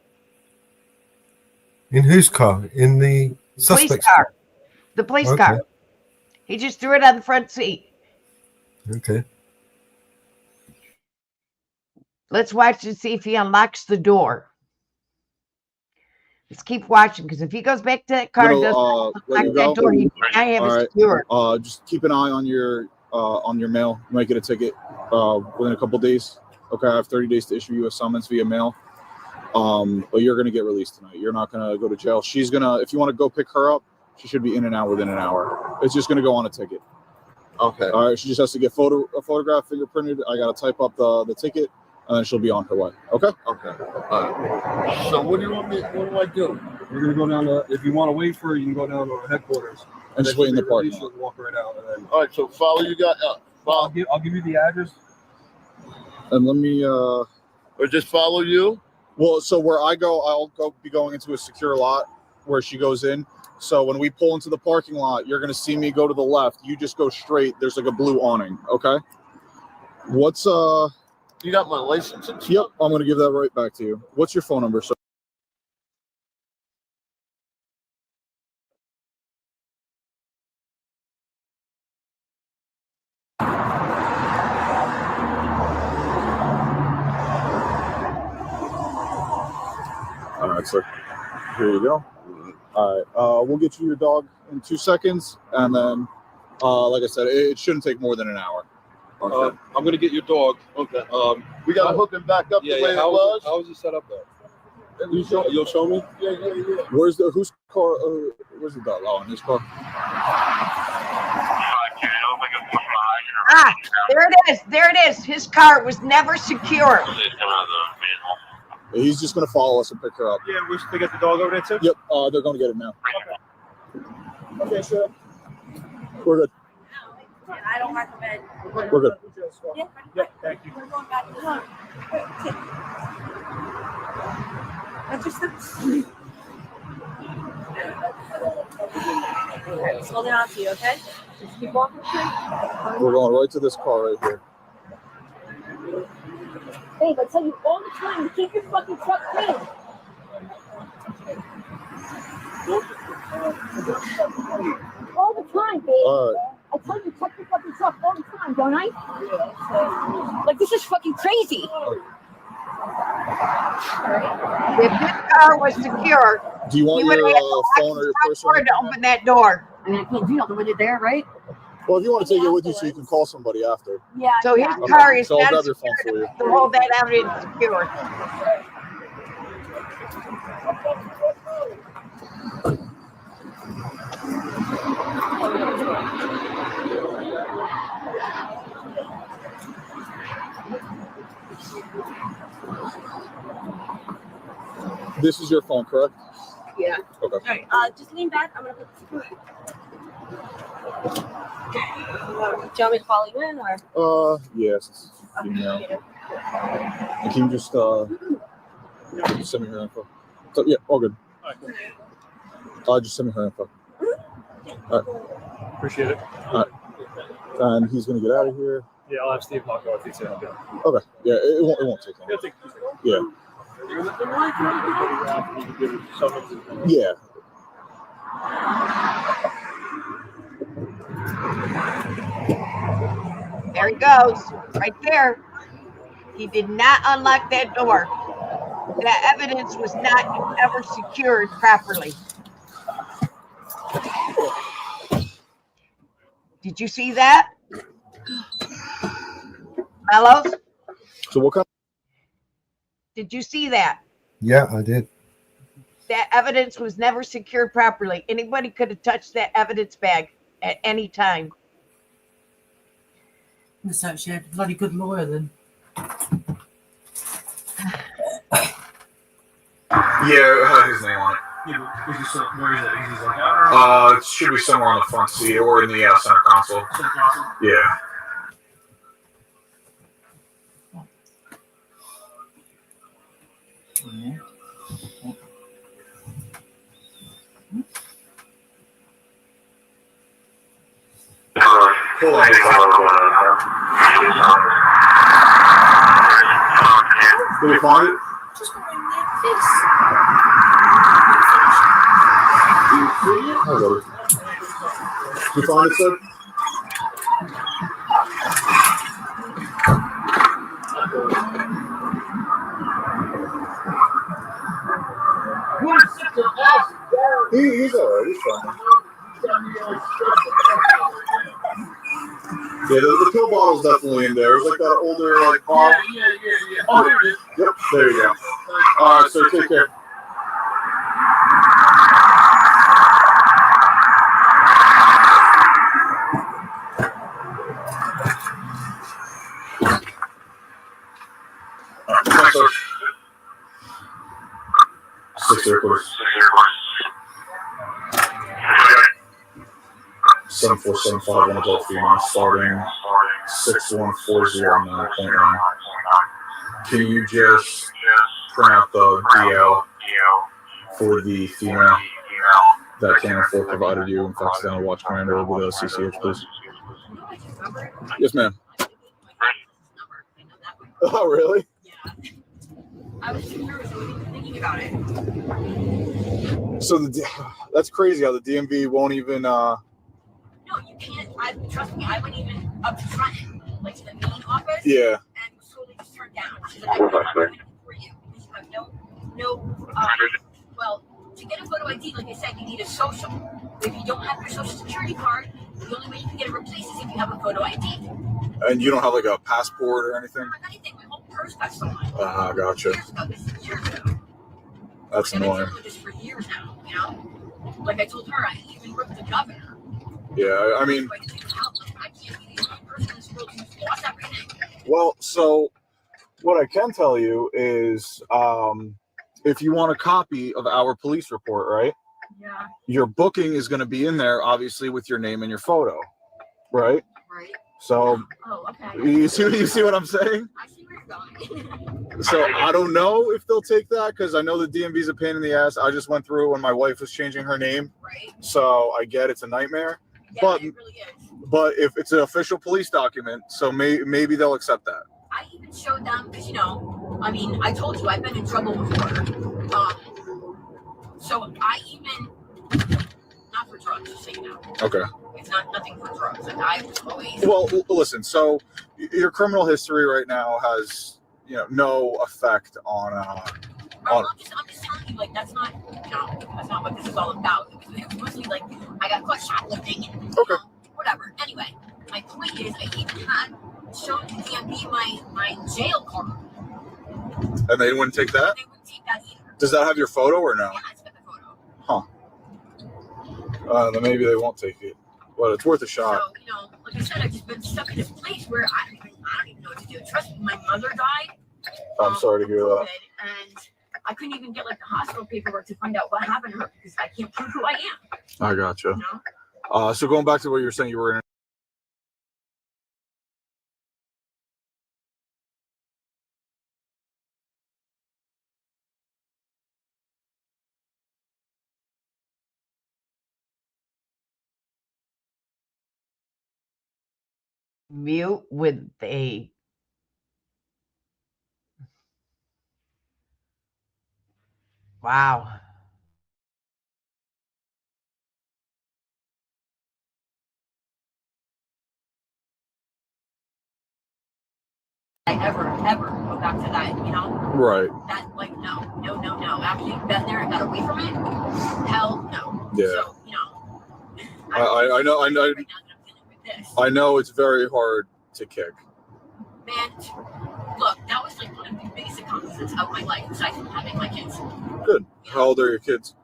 In whose car? In the Police suspect's car. The police Okay. car. He just threw it on the front seat. Okay. Let's watch and see if he unlocks the door. Let's keep watching, because if he goes back to that car and doesn't let unlock you that go. door, he might have All a right. secure. Just keep an eye on your mail. You might get a ticket within a couple days. Okay, I have 30 days to issue you a summons via mail. But you're gonna get released tonight. You're not gonna go to jail. She's gonna, if you want to go pick her up, she should be in and out within an hour. It's just gonna go on a ticket. Okay. All right. She just has to get a photograph fingerprinted. I gotta type up the ticket, and then she'll be on her way. Okay. Okay. So what do you want me? What do I do? We're gonna go down to. If you want to wait for it, you can go down to our headquarters and just wait in the parking lot. Walk right out, and then. All right. So follow you got. I'll give you the address. And let me. Or just follow you. Well, so where I go, I'll be going into a secure lot where she goes in. So when we pull into the parking lot, you're gonna see me go to the left. You just go straight. There's like a blue awning. Okay. What's You got my license and stuff? Yep, I'm gonna give that right back to you. What's your phone number, sir? All right, sir. Here you go. All right. We'll get you your dog in 2 seconds, and then, like I said, it shouldn't take more than an hour. Okay. I'm gonna get your dog. Okay. We gotta hook him back up the way it was. How is it set up though? You'll show me. Yeah. Where's whose car? Where's the dog? Oh, in his car. Ah, there it is. There it is. His car was never secure. He's just gonna follow us and pick her up. Yeah, they get the dog over there too. Yep. They're gonna get it now. Okay, sure. We're good. I don't recommend. We're good. Yeah, thank you. We're going back to the car. Just holding on to you, okay? Just keep walking through. We're going right to this car right here. Babe, I tell you all the time to keep your fucking truck clean. All the time, babe. I tell you to check your fucking truck all the time, don't I? Like, this is fucking crazy. If this car was secure, Do you want he would your have had to phone or your purse? door to open that door. I mean, I can't do nothing with it there, right? Well, if you want to take it with you, so you can call somebody after. Yeah. So his Okay, car is so I'll not grab your phone secure for you. to hold that evidence secure. This is your phone, correct? Yeah. Okay. All right. Just lean back. I'm gonna put this through. Do you want me to follow you in, or? Yes. Email. And can you just send me her info? So, yeah, all good. Just send me her info. All right. Appreciate it. All right. And he's gonna get out of here. Yeah, I'll have Steve knock off. He's okay. Okay. Yeah, it won't take long. It'll take 2 seconds. Yeah. Yeah. There he goes, right there. He did not unlock that door. That evidence was not ever secured properly. Did you see that? Mellows? So what kind? Did you see that? Yeah, I did. That evidence was never secured properly. Anybody could have touched that evidence bag at any time. Looks like she had a bloody good lawyer then. Yeah, his name on it. Where is it? He's like, It should be somewhere on the front seat or in the center console. Yeah. Did you find it? You find it, sir? He's alright, he's fine. Yeah, the pill bottle's definitely in there. It was like that older, like, bottle. Yeah. Oh, here it is. Yep, there you go. Alright, sir, take care. Thanks, sir. 6 airports. 7475 adult female starting 61409.9. Can you just print out the DL for the female that Cannon 4 provided you and fax down a watch commander over the CCH, please? Yes, ma'am. Oh, really? I was too nervous. I wasn't even thinking about it. So that's crazy how the DMV won't even. No, you can't. Trust me, I went even up to front, like to the main office. Yeah. And was totally just turned down. She said, I can't do it for you because you have well, to get a photo ID, like I said, you need a social. If you don't have your social security card, the only way you can get it replaced is if you have a photo ID. And you don't have like a passport or anything? I don't have anything. My whole purse got stolen. Gotcha. Years ago. This is years ago. That's I've been annoying. dealing with this for years now, you know? Like I told her, I even worked with the governor. Yeah, I mean. I can't be the only person in this world who's lost everything. Well, so what I can tell you is if you want a copy of our police report, right? Yeah. Your booking is going to be in there, obviously, with your name and your photo, right? Right. So, okay. you see what I'm saying? I see where you're going. So I don't know if they'll take that because I know the DMV's a pain in the ass. I just went through it when my wife was changing her name. Right. So I get it's a nightmare. Yeah, but it really is. but if it's an official police document, so maybe they'll accept that. I I even showed them because I mean, I told you I've been in trouble before. So I even not for drugs, just so you know. Okay. It's nothing for drugs. Like I was always. Well, listen. So your criminal history right now has no effect on. I'm just telling you, like that's not what this is all about. It was mostly like I got caught shoplifting and whatever. Anyway, my point is I even had shown the DMV my jail card. And they wouldn't take that? They wouldn't take that either. Does that have your photo or no? Yeah, it's got the photo. Huh. Then maybe they won't take it. But it's worth a shot. So, like I said, I've just been stuck in this place where I don't even know what to do. Trust me, my mother died. I'm sorry to hear that. And I couldn't even get like the hospital paperwork to find out what happened to her because I can't prove who I am. I gotcha. So going back to what you were saying, you were in. Mute with a wow. I ever go back to that, Right. That like no. After you've been there and got away from it, hell no. Yeah. So, I know. I know it's very hard to kick. Man, look, that was like one of the biggest accomplishments of my life, aside from having my kids. Good. How old are your kids?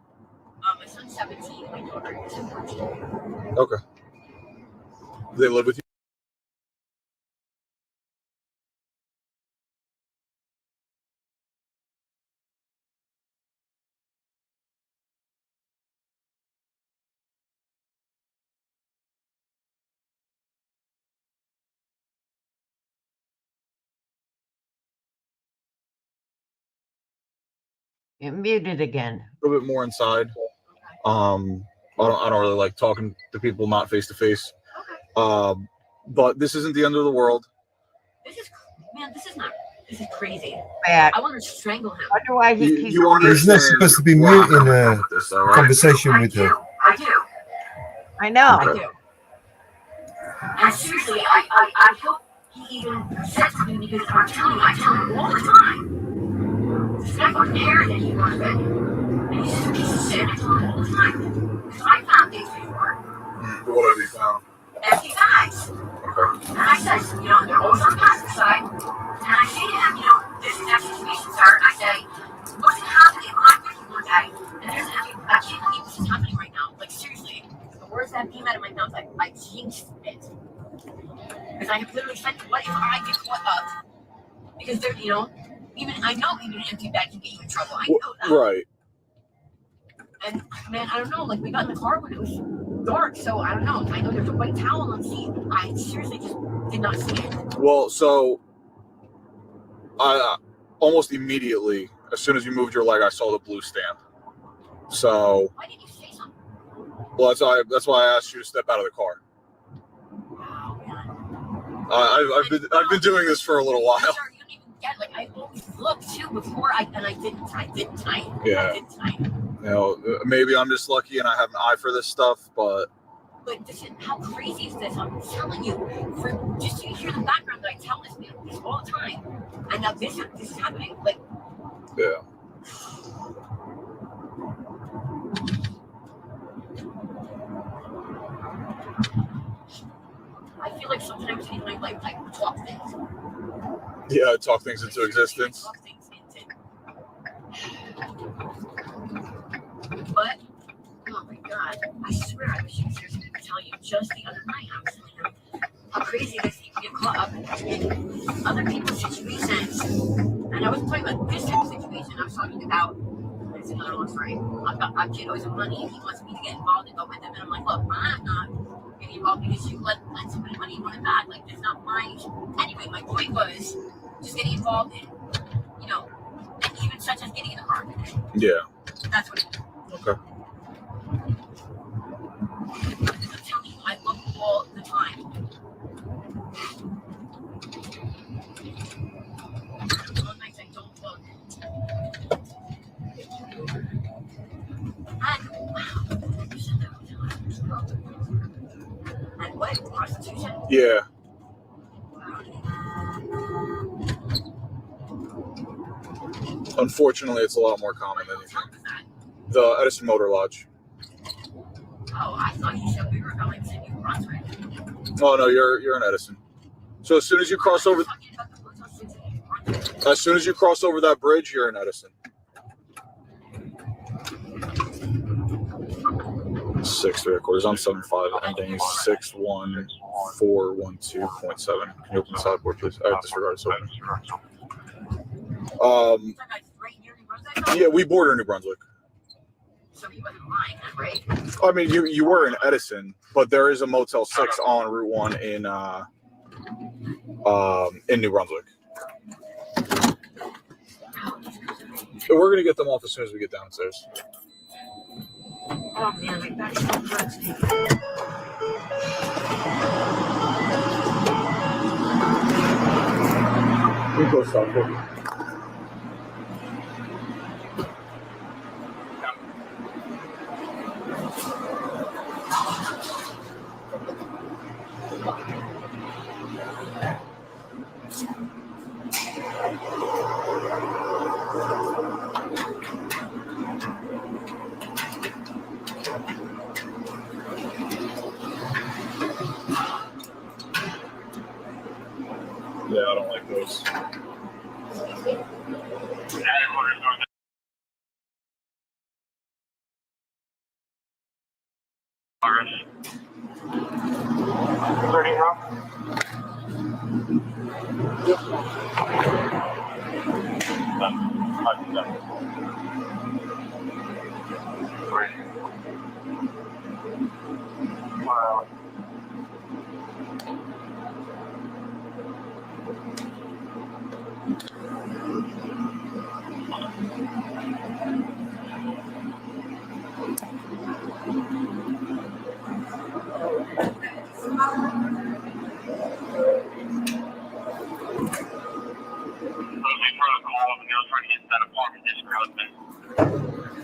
My son's 17, my daughter is 14. Okay. Do they live with you? You're muted again. A little bit more inside. I don't really like talking to people not face to face. But this isn't the end of the world. This is crazy. Bad. I want to strangle him. Wonder why he keeps. He's not supposed to be muting a conversation with her. I do. I know. I do. And seriously, I hope he even said something because I tell him all the time. This guy fucking hair that he wants with. And he's just a piece of shit. I tell him all the time. Because I found things before. What have you found? Empty bags. And I said, they're always on the passenger side. And I say to him, this is that situation, sir. And I say, what's going to happen if I'm with you one day? And there's an empty, I can't believe this is happening right now. Like, seriously, the words that came out of my mouth, like, I jinxed it. Because I have literally said, what if I get caught up? Because they're, I know even an empty bag can get you in trouble. I know that. Right. And, man, I don't know. Like, we got in the car when it was dark, so I don't know. I know there's a white towel on the seat. I seriously just did not see it. Well, so I almost immediately, as soon as you moved your leg, I saw the blue stamp. So why didn't you say something? Well, that's why I asked you to step out of the car. I've been doing this for a little while. Sure, you don't even get like I always look too before I didn't tonight. Yeah. I did tonight. Maybe I'm just lucky and I have an eye for this stuff, but this is how crazy is this? I'm telling you, for just you hear the background that I tell this man this all the time, and now this is happening. Like, yeah. I feel like sometimes in my life I talk things. Yeah, talk things into existence. Talk things into. But oh my god, I swear I wish you seriously could tell you. Just the other night I was telling you how crazy it is that you can get caught up in other people's situations. And I wasn't talking about this type of situation. I was talking about it's another long story. I've got a kid owes him money and he wants me to get involved and go with him. And I'm like, look, I'm not getting involved because you lend somebody money, you want it back. Like, that's not my anyway, my point was just getting involved in, and even such as getting in the car. Yeah. That's what it is. Okay. I'm telling you, I look all the time. Yeah. Unfortunately, it's a lot more common than you think. The Edison Motor Lodge. Oh, I thought you said we were going to New Brunswick. Oh no, you're in Edison. So as soon as you cross over that bridge, you're in Edison. 6.75 on 75, ending 61412.7. Can you open the sideboard, please? I have disregard it's open. Yeah, we border New Brunswick. So he wasn't lying, right? I mean, you were in Edison, but there is a Motel 6 on Route 1 in New Brunswick. So we're gonna get them off as soon as we get downstairs. Oh man, my back's so hurts. We go south. Yeah, I don't like those.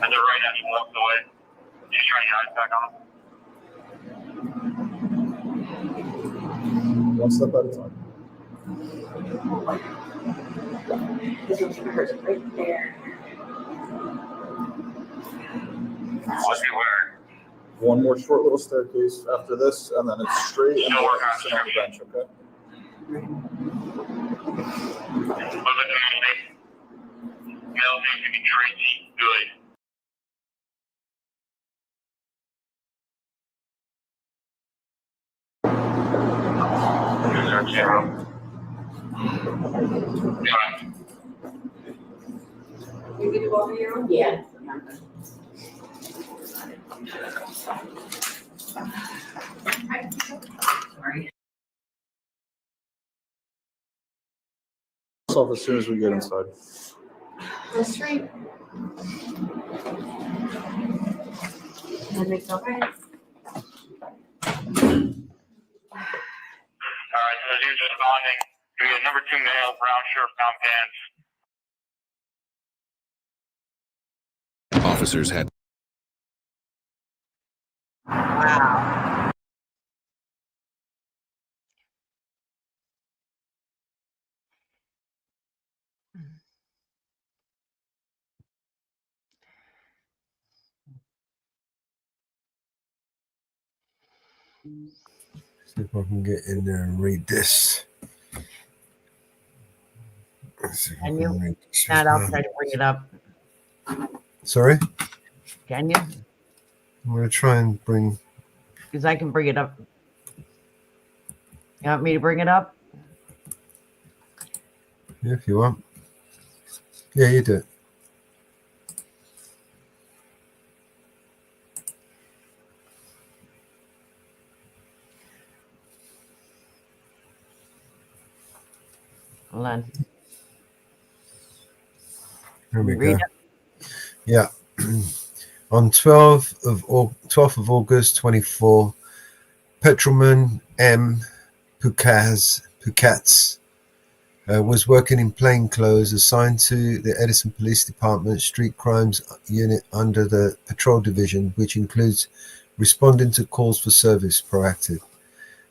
And they're right as you walked away. Just trying to get eyes back on them. One step at a time. Right there. What's he wearing? One more short little staircase after this, and then it's straight and we'll sit on the bench, okay? Mellows to be drinking good. You get it over here? Yeah. Sorry. Off as soon as we get inside. That's right. That makes all right. Alright, so as you're responding, we got number 2 male, brown shirt, brown pants. Officers had. Wow. See if I can get in there and read this. Let's see if I Can can you? read this. Not, I'll try to bring it up. Sorry? Can you? I'm going to try and bring. Because I can bring it up. You want me to bring it up? Yeah, if you want. Yeah, you do it. Hold on. Here we Read go. Yeah. On 12th of August 24, Petrolman M. Pukatz was working in plain clothes assigned to the Edison Police Department Street Crimes Unit under the Patrol Division, which includes responding to calls for service proactive.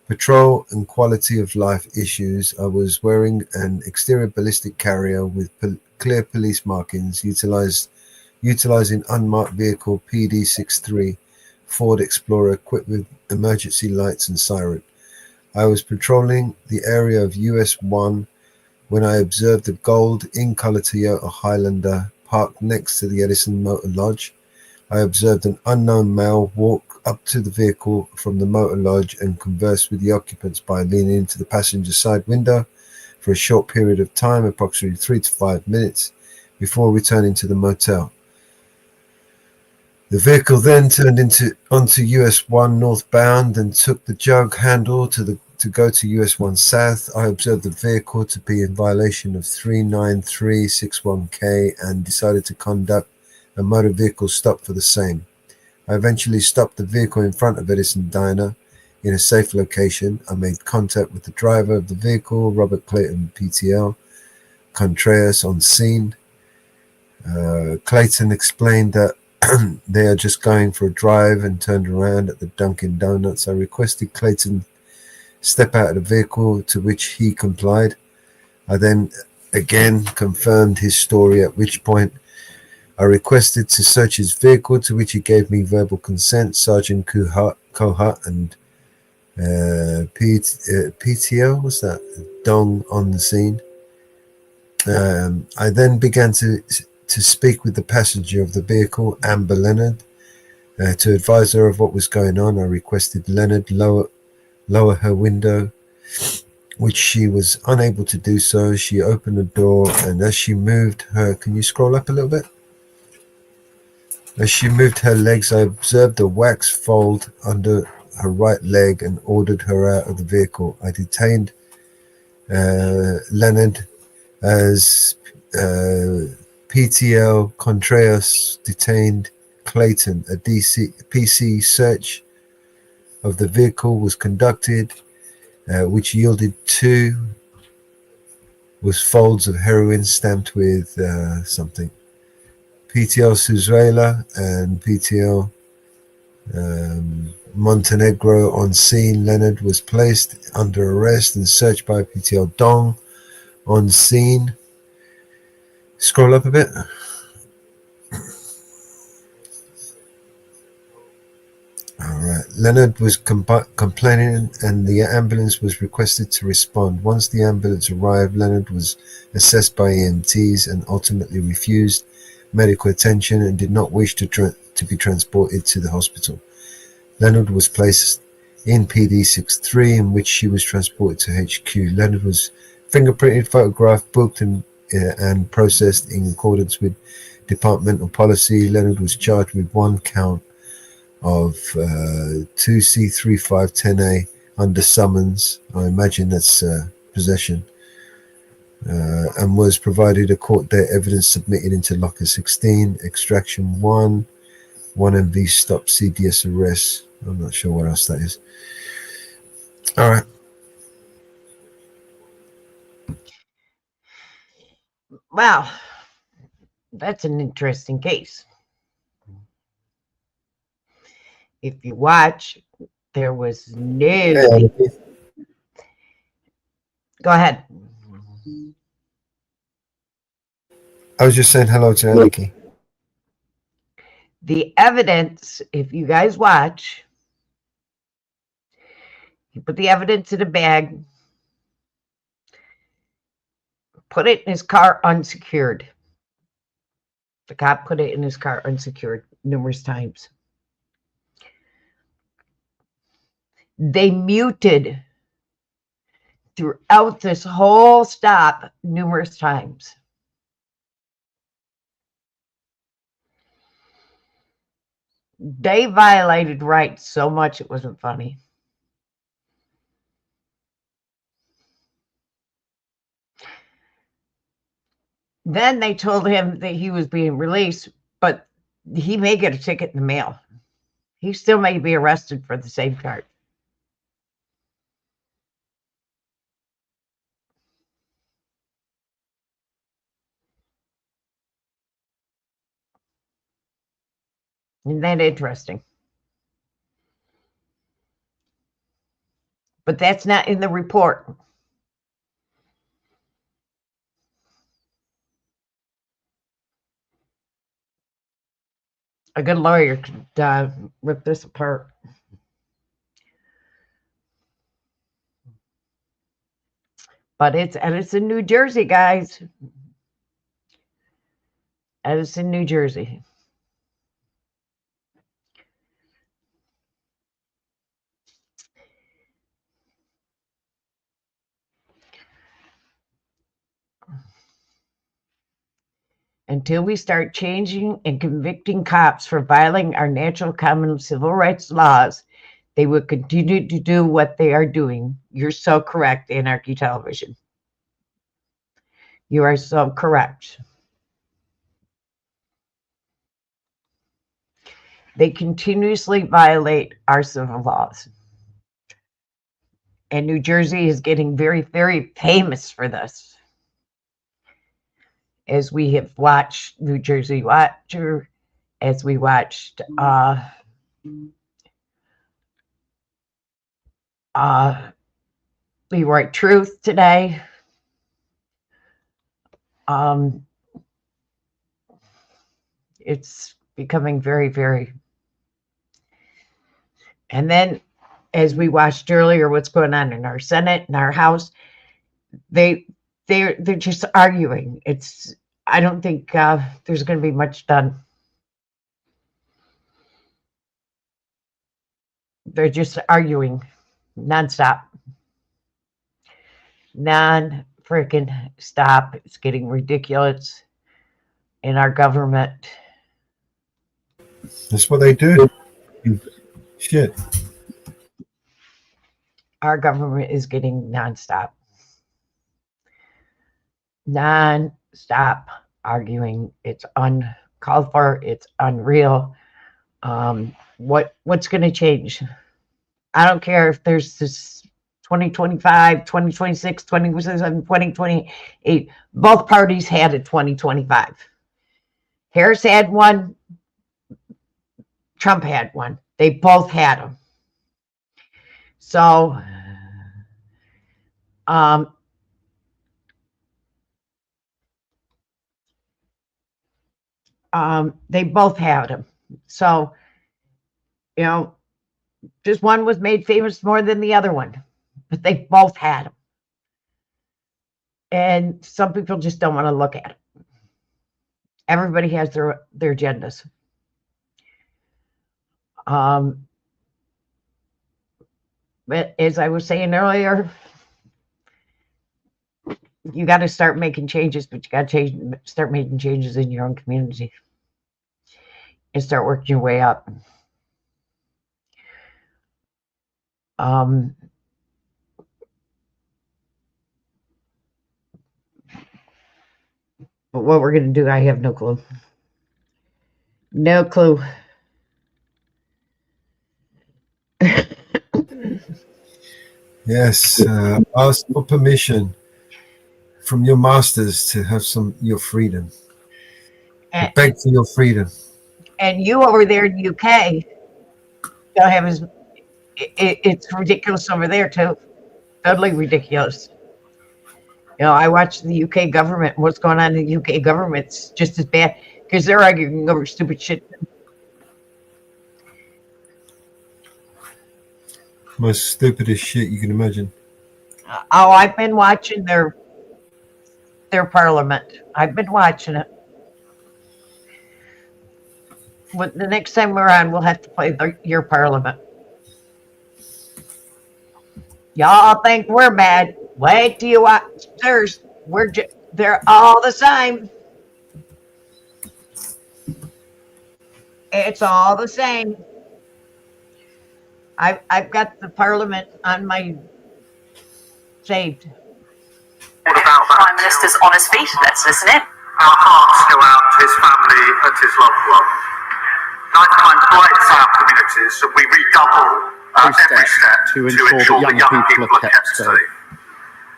Patrol and quality of life issues. I was wearing an exterior ballistic carrier with clear police markings, utilizing unmarked vehicle PD63 Ford Explorer equipped with emergency lights and siren. I was patrolling the area of US 1 when I observed a gold in-color Toyota Highlander parked next to the Edison Motor Lodge. I observed an unknown male walk up to the vehicle from the Motor Lodge and converse with the occupants by leaning into the passenger side window for a short period of time, approximately 3 to 5 minutes, before returning to the motel. The vehicle then turned onto US 1 northbound and took the jug handle to go to US 1 south. I observed the vehicle to be in violation of 39361K and decided to conduct a motor vehicle stop for the same. I eventually stopped the vehicle in front of Edison Diner in a safe location. I made contact with the driver of the vehicle, Robert Clayton, PTL, Contreras on scene. Clayton explained that they are just going for a drive and turned around at the Dunkin' Donuts. I requested Clayton step out of the vehicle, to which he complied. I then again confirmed his story, at which point I requested to search his vehicle, to which he gave me verbal consent. Sergeant Kohat and PTO, what's that? Dong on the scene. I then began to speak with the passenger of the vehicle, Amber Leonard, to advise her of what was going on. I requested Leonard lower her window, which she was unable to do so. She opened the door, and as she moved her, can you scroll up a little bit? As she moved her legs, I observed a wax fold under her right leg and ordered her out of the vehicle. I detained Leonard as PTL Contreras detained Clayton. A PC search of the vehicle was conducted, which yielded 2 folds of heroin stamped with something. PTL Suzuela and PTL Montenegro on scene. Leonard was placed under arrest and searched by PTL Dong on scene. Scroll up a bit. All right. Leonard was complaining, and the ambulance was requested to respond. Once the ambulance arrived, Leonard was assessed by EMTs and ultimately refused medical attention and did not wish to be transported to the hospital. Leonard was placed in PD63, in which she was transported to HQ. Leonard was fingerprinted, photographed, booked, and processed in accordance with departmental policy. Leonard was charged with 1 count of 2C3510A under summons. I imagine that's possession. And was provided a court date evidence submitted into locker 16, extraction 1 MV stop, CDS arrest. I'm not sure what else that is. All right. Wow, that's an interesting case. If you watch, there was no. Go ahead. I was just saying hello to Aniki. The evidence, if you guys watch, he put the evidence in a bag, put it in his car unsecured. The cop put it in his car unsecured numerous times. They muted throughout this whole stop numerous times. They violated rights so much it wasn't funny. Then they told him that he was being released, but he may get a ticket in the mail. He still may be arrested for the same charge. Isn't that interesting? but that's not in the report. A good lawyer could rip this apart. But it's Edison, New Jersey, guys. Edison, New Jersey. Until we start changing and convicting cops for violating our natural common civil rights laws, they will continue to do what they are doing. You're so correct, Anarchy Television. You are so correct. They continuously violate our civil laws. And New Jersey is getting very, very famous for this. As we have watched New Jersey Watcher, as we watched Leroy Truth today. It's becoming very, very. And then, as we watched earlier, what's going on in our Senate and our House, they're just arguing. I don't think there's going to be much done. They're just arguing nonstop. Non-freaking stop. It's getting ridiculous in our government. That's what they do. Shit. Our government is getting nonstop. Non-stop arguing. It's uncalled for. It's unreal. What's going to change? I don't care if there's this 2025, 2026, 2027, 2028. Both parties had a 2025. Harris had one. Trump had one. They both had them. So, they both had them. So, you know, just one was made famous more than the other one, but they both had them. And some people just don't want to look at it. Everybody has their agendas. But as I was saying earlier, you got to start making changes, but you got to start making changes in your own community and start working your way up. But what we're going to do, I have no clue. No clue. Yes, ask for permission from your masters to have your freedom. Beg for your freedom. And you over there in the UK, don't have it's ridiculous over there too. Totally ridiculous. You know, I watch the UK government. What's going on in the UK government's just as bad because they're arguing over stupid shit. Most stupidest shit you can imagine. Oh, I've been watching their parliament. I've been watching it. Well, the next time we're on, we'll have to play your parliament. Y'all think we're bad. Wait till you watch theirs. They're all the same. It's all the same. I've got the parliament on my saved. Prime Minister's on his feet. Let's listen in. Our hearts go out to his family and his loved ones. Lifetime blights our communities, and we redouble every step to ensure that young people are kept safe.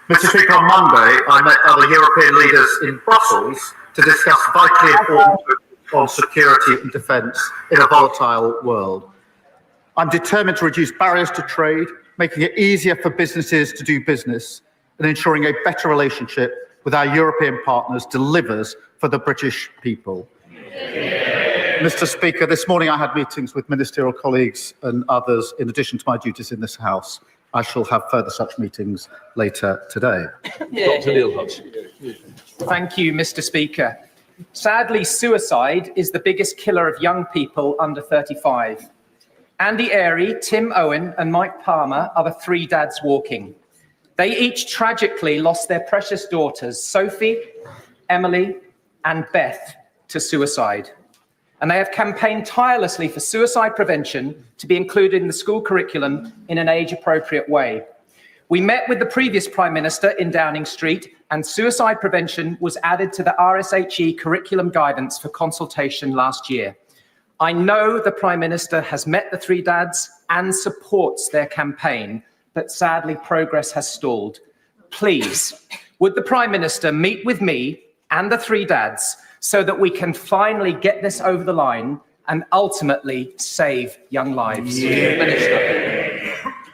Mr. Speaker, on Monday, I met other European leaders in Brussels to discuss vitally important issues on security and defence in a volatile world. I'm determined to reduce barriers to trade, making it easier for businesses to do business, and ensuring a better relationship with our European partners delivers for the British people. Mr. Speaker, this morning I had meetings with ministerial colleagues and others in addition to my duties in this House. I shall have further such meetings later today. Dr. Neil Hodgson. Thank you, Mr. Speaker. Sadly, suicide is the biggest killer of young people under 35. Andy Airy, Tim Owen, and Mike Palmer are the three dads walking. They each tragically lost their precious daughters, Sophie, Emily, and Beth, to suicide. And they have campaigned tirelessly for suicide prevention to be included in the school curriculum in an age-appropriate way. We met with the previous Prime Minister in Downing Street, and suicide prevention was added to the RSHE curriculum guidance for consultation last year. I know the Prime Minister has met the three dads and supports their campaign, but sadly progress has stalled. Please, would the Prime Minister meet with me and the three dads so that we can finally get this over the line and ultimately save young lives?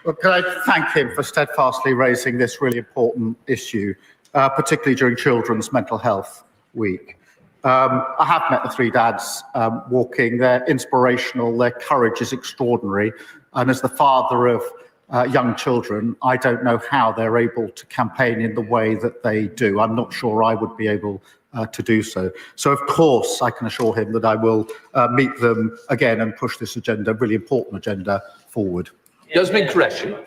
Well, can I thank him for steadfastly raising this really important issue, particularly during Children's Mental Health Week. I have met the three dads walking. They're inspirational. Their courage is extraordinary. And as the father of young children, I don't know how they're able to campaign in the way that they do. I'm not sure I would be able to do so. So, of course, I can assure him that I will meet them again and push this agenda, really important agenda, forward. Yasmin Qureshi.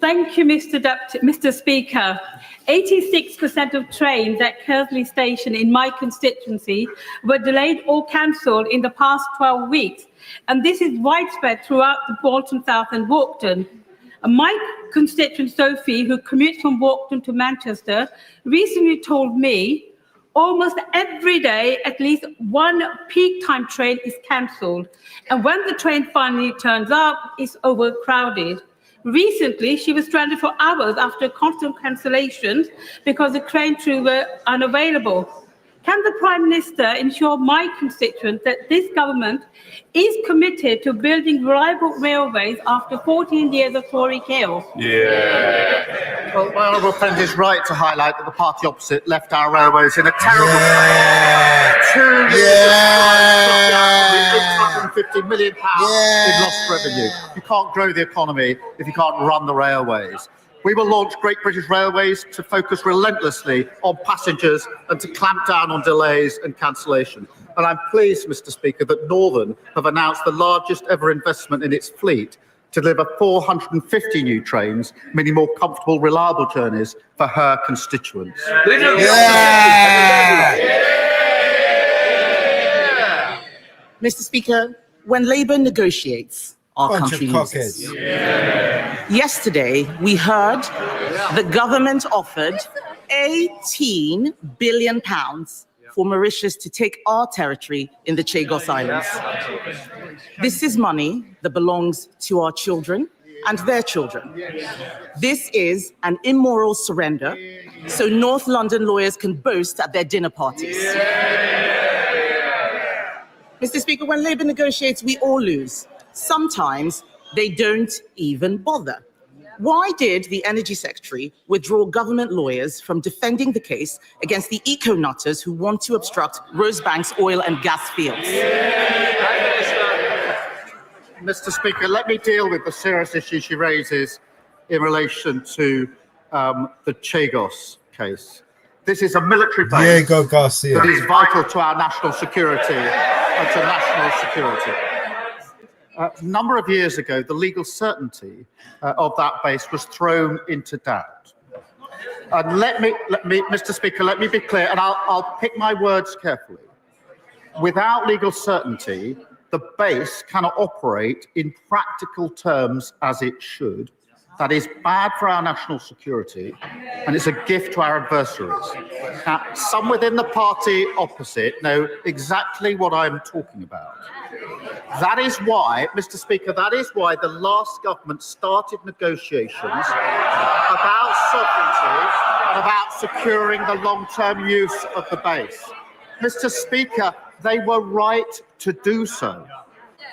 Thank you, Mr. Speaker. 86% of trains at Kersley Station in my constituency were delayed or cancelled in the past 12 weeks. And this is widespread throughout the Bolton South and Walkden. My constituent Sophie, who commutes from Walkden to Manchester, recently told me almost every day at least one peak time train is cancelled. And when the train finally turns up, it's overcrowded. Recently, she was stranded for hours after constant cancellations because the train crew were unavailable. Can the Prime Minister ensure my constituents that this government is committed to building reliable railways after 14 years of Tory chaos? Yeah. Well, my honourable friend is right to highlight that the party opposite left our railways in a terrible state. 2 years of £850 million in lost revenue. You can't grow the economy if you can't run the railways. We will launch Great British Railways to focus relentlessly on passengers and to clamp down on delays and cancellation. And I'm pleased, Mr. Speaker, that Northern have announced the largest ever investment in its fleet to deliver 450 new trains, meaning more comfortable, reliable journeys for her constituents. Mr. Speaker, when Labour negotiates, our country loses. Yesterday, we heard the government offered £18 billion for Mauritius to take our territory in the Chagos Islands. This is money that belongs to our children and their children. This is an immoral surrender, so North London lawyers can boast at their dinner parties. Mr. Speaker, when Labour negotiates, we all lose. Sometimes they don't even bother. Why did the Energy Secretary withdraw government lawyers from defending the case against the eco-nutters who want to obstruct Rosebank's oil and gas fields? Mr. Speaker, let me deal with the serious issue she raises in relation to the Chagos case. This is a military base Diego Garcia. that is vital to our national security and to national security. A number of years ago, the legal certainty of that base was thrown into doubt. And let me, Mr. Speaker, let me be clear, and I'll pick my words carefully. Without legal certainty, the base cannot operate in practical terms as it should. That is bad for our national security, and it's a gift to our adversaries. Now, some within the party opposite know exactly what I'm talking about. That is why, Mr. Speaker, that is why the last government started negotiations about sovereignty and about securing the long-term use of the base. Mr. Speaker, they were right to do so.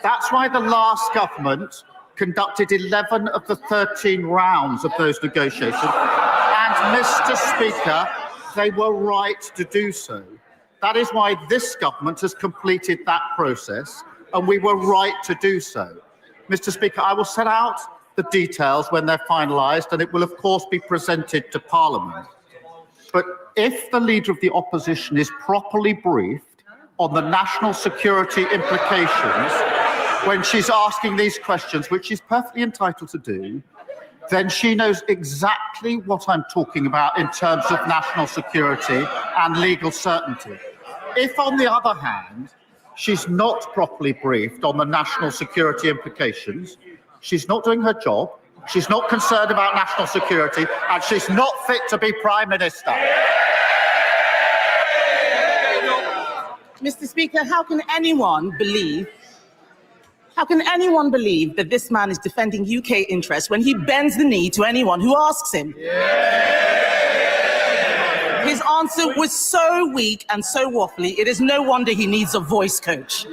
That's why the last government conducted 11 of the 13 rounds of those negotiations. And Mr. Speaker, they were right to do so. That is why this government has completed that process, and we were right to do so. Mr. Speaker, I will set out the details when they're finalised, and it will, of course, be presented to Parliament. But if the Leader of the Opposition is properly briefed on the national security implications when she's asking these questions, which she's perfectly entitled to do, then she knows exactly what I'm talking about in terms of national security and legal certainty. If, on the other hand, she's not properly briefed on the national security implications, she's not doing her job, she's not concerned about national security, and she's not fit to be Prime Minister. Mr. Speaker, how can anyone believe that this man is defending UK interests when he bends the knee to anyone who asks him? His answer was so weak and so waffly, it is no wonder he needs a voice coach.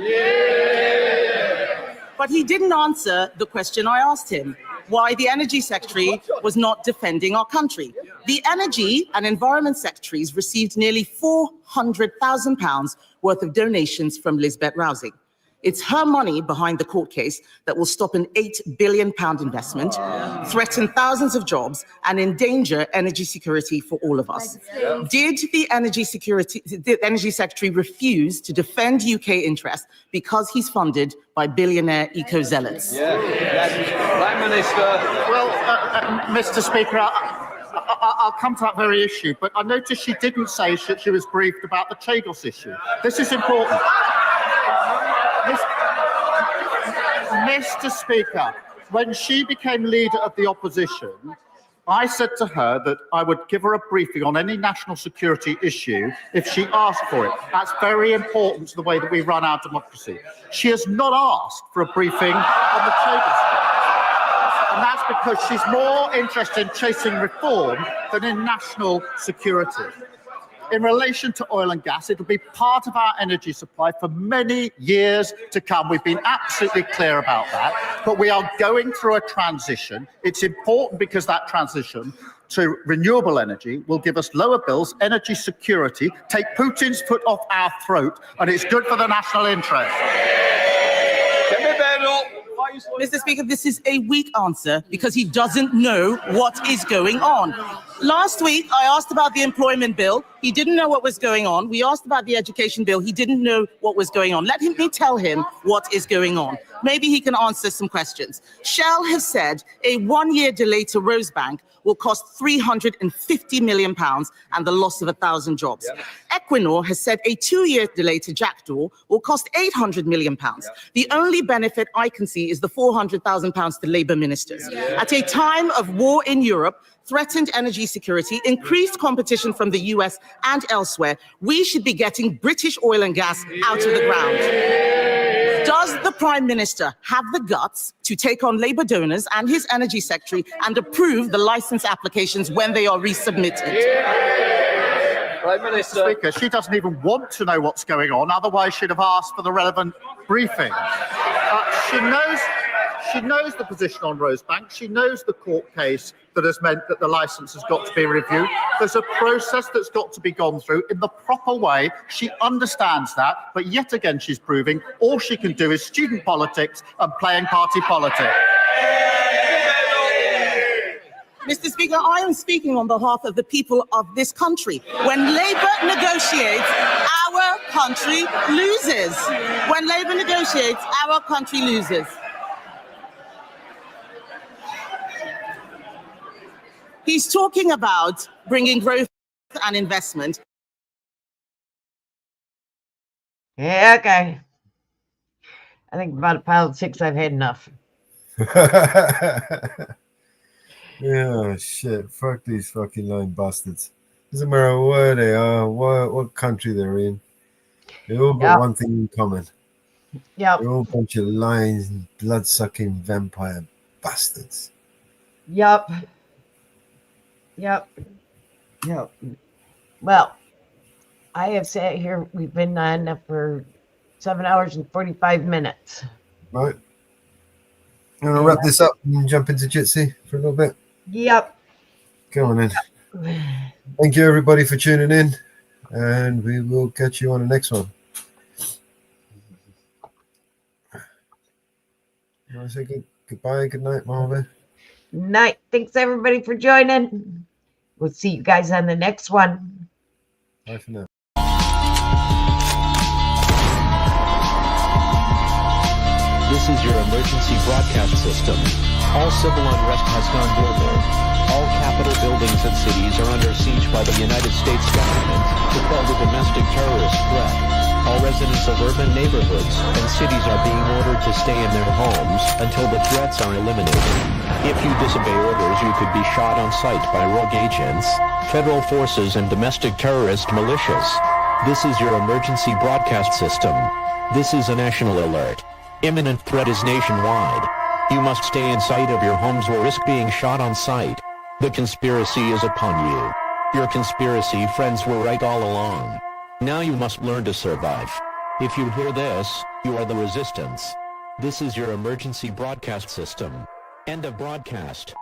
But he didn't answer the question I asked him, why the Energy Secretary was not defending our country. The Energy and Environment Secretaries received nearly £400,000 worth of donations from Lisbeth Rousing. It's her money behind the court case that will stop an £8 billion investment, threaten thousands of jobs, and endanger energy security for all of us. Did the Energy Secretary refuse to defend UK interests because he's funded by billionaire eco-zealots? Prime Minister. Well, Mr. Speaker, I'll come to that very issue, but I noticed she didn't say she was briefed about the Chagos issue. This is important. Mr. Speaker, when she became Leader of the Opposition, I said to her that I would give her a briefing on any national security issue if she asked for it. That's very important to the way that we run our democracy. She has not asked for a briefing on the Chagos case. And that's because she's more interested in chasing reform than in national security. In relation to oil and gas, it'll be part of our energy supply for many years to come. We've been absolutely clear about that. But we are going through a transition. It's important because that transition to renewable energy will give us lower bills, energy security, take Putin's foot off our throat, and it's good for the national interest. Mr. Speaker, this is a weak answer because he doesn't know what is going on. Last week, I asked about the employment bill. He didn't know what was going on. We asked about the education bill. He didn't know what was going on. Let me tell him what is going on. Maybe he can answer some questions. Shell has said a one-year delay to Rosebank will cost £350 million and the loss of 1,000 jobs. Equinor has said a 2-year delay to Jackdaw will cost £800 million. The only benefit I can see is the £400,000 to Labour ministers. At a time of war in Europe, threatened energy security, increased competition from the US and elsewhere, we should be getting British oil and gas out of the ground. Does the Prime Minister have the guts to take on Labour donors and his Energy Secretary and approve the licence applications when they are resubmitted? Prime Minister. Speaker, she doesn't even want to know what's going on, otherwise she'd have asked for the relevant briefing. She knows the position on Rosebank. She knows the court case that has meant that the licence has got to be reviewed. There's a process that's got to be gone through in the proper way. She understands that, but yet again she's proving all she can do is student politics and playing party politics. Mr. Speaker, I am speaking on behalf of the people of this country. When Labour negotiates, our country loses. When Labour negotiates, our country loses. He's talking about bringing growth and investment. Yeah, okay. I think about politics, I've had enough. Yeah, shit. Fuck these fucking lying bastards. Doesn't matter where they are, what country they're in. They all got one thing in common. Yeah. They're all a bunch of lying, blood-sucking vampire bastards. Yep. Well, I have sat here, we've been on for 7 hours and 45 minutes. Right. You want to wrap this up and jump into Jitsi for a little bit? Yep. Go on in. Thank you, everybody, for tuning in, and we will catch you on the next one. You want to say goodbye, good night, Marvin? Night. Thanks, everybody, for joining. We'll see you guys on the next one. Bye for now. This is your emergency broadcast system. All civil unrest has gone global. All Capitol buildings and cities are under siege by the United States government to quell the domestic terrorist threat. All residents of urban neighborhoods and cities are being ordered to stay in their homes until the threats are eliminated. If you disobey orders, you could be shot on sight by rogue agents, federal forces, and domestic terrorist militias. This is your emergency broadcast system. This is a national alert. Imminent threat is nationwide. You must stay inside of your homes or risk being shot on sight. The conspiracy is upon you. Your conspiracy friends were right all along. Now you must learn to survive. If you hear this, you are the resistance. This is your emergency broadcast system. End of broadcast.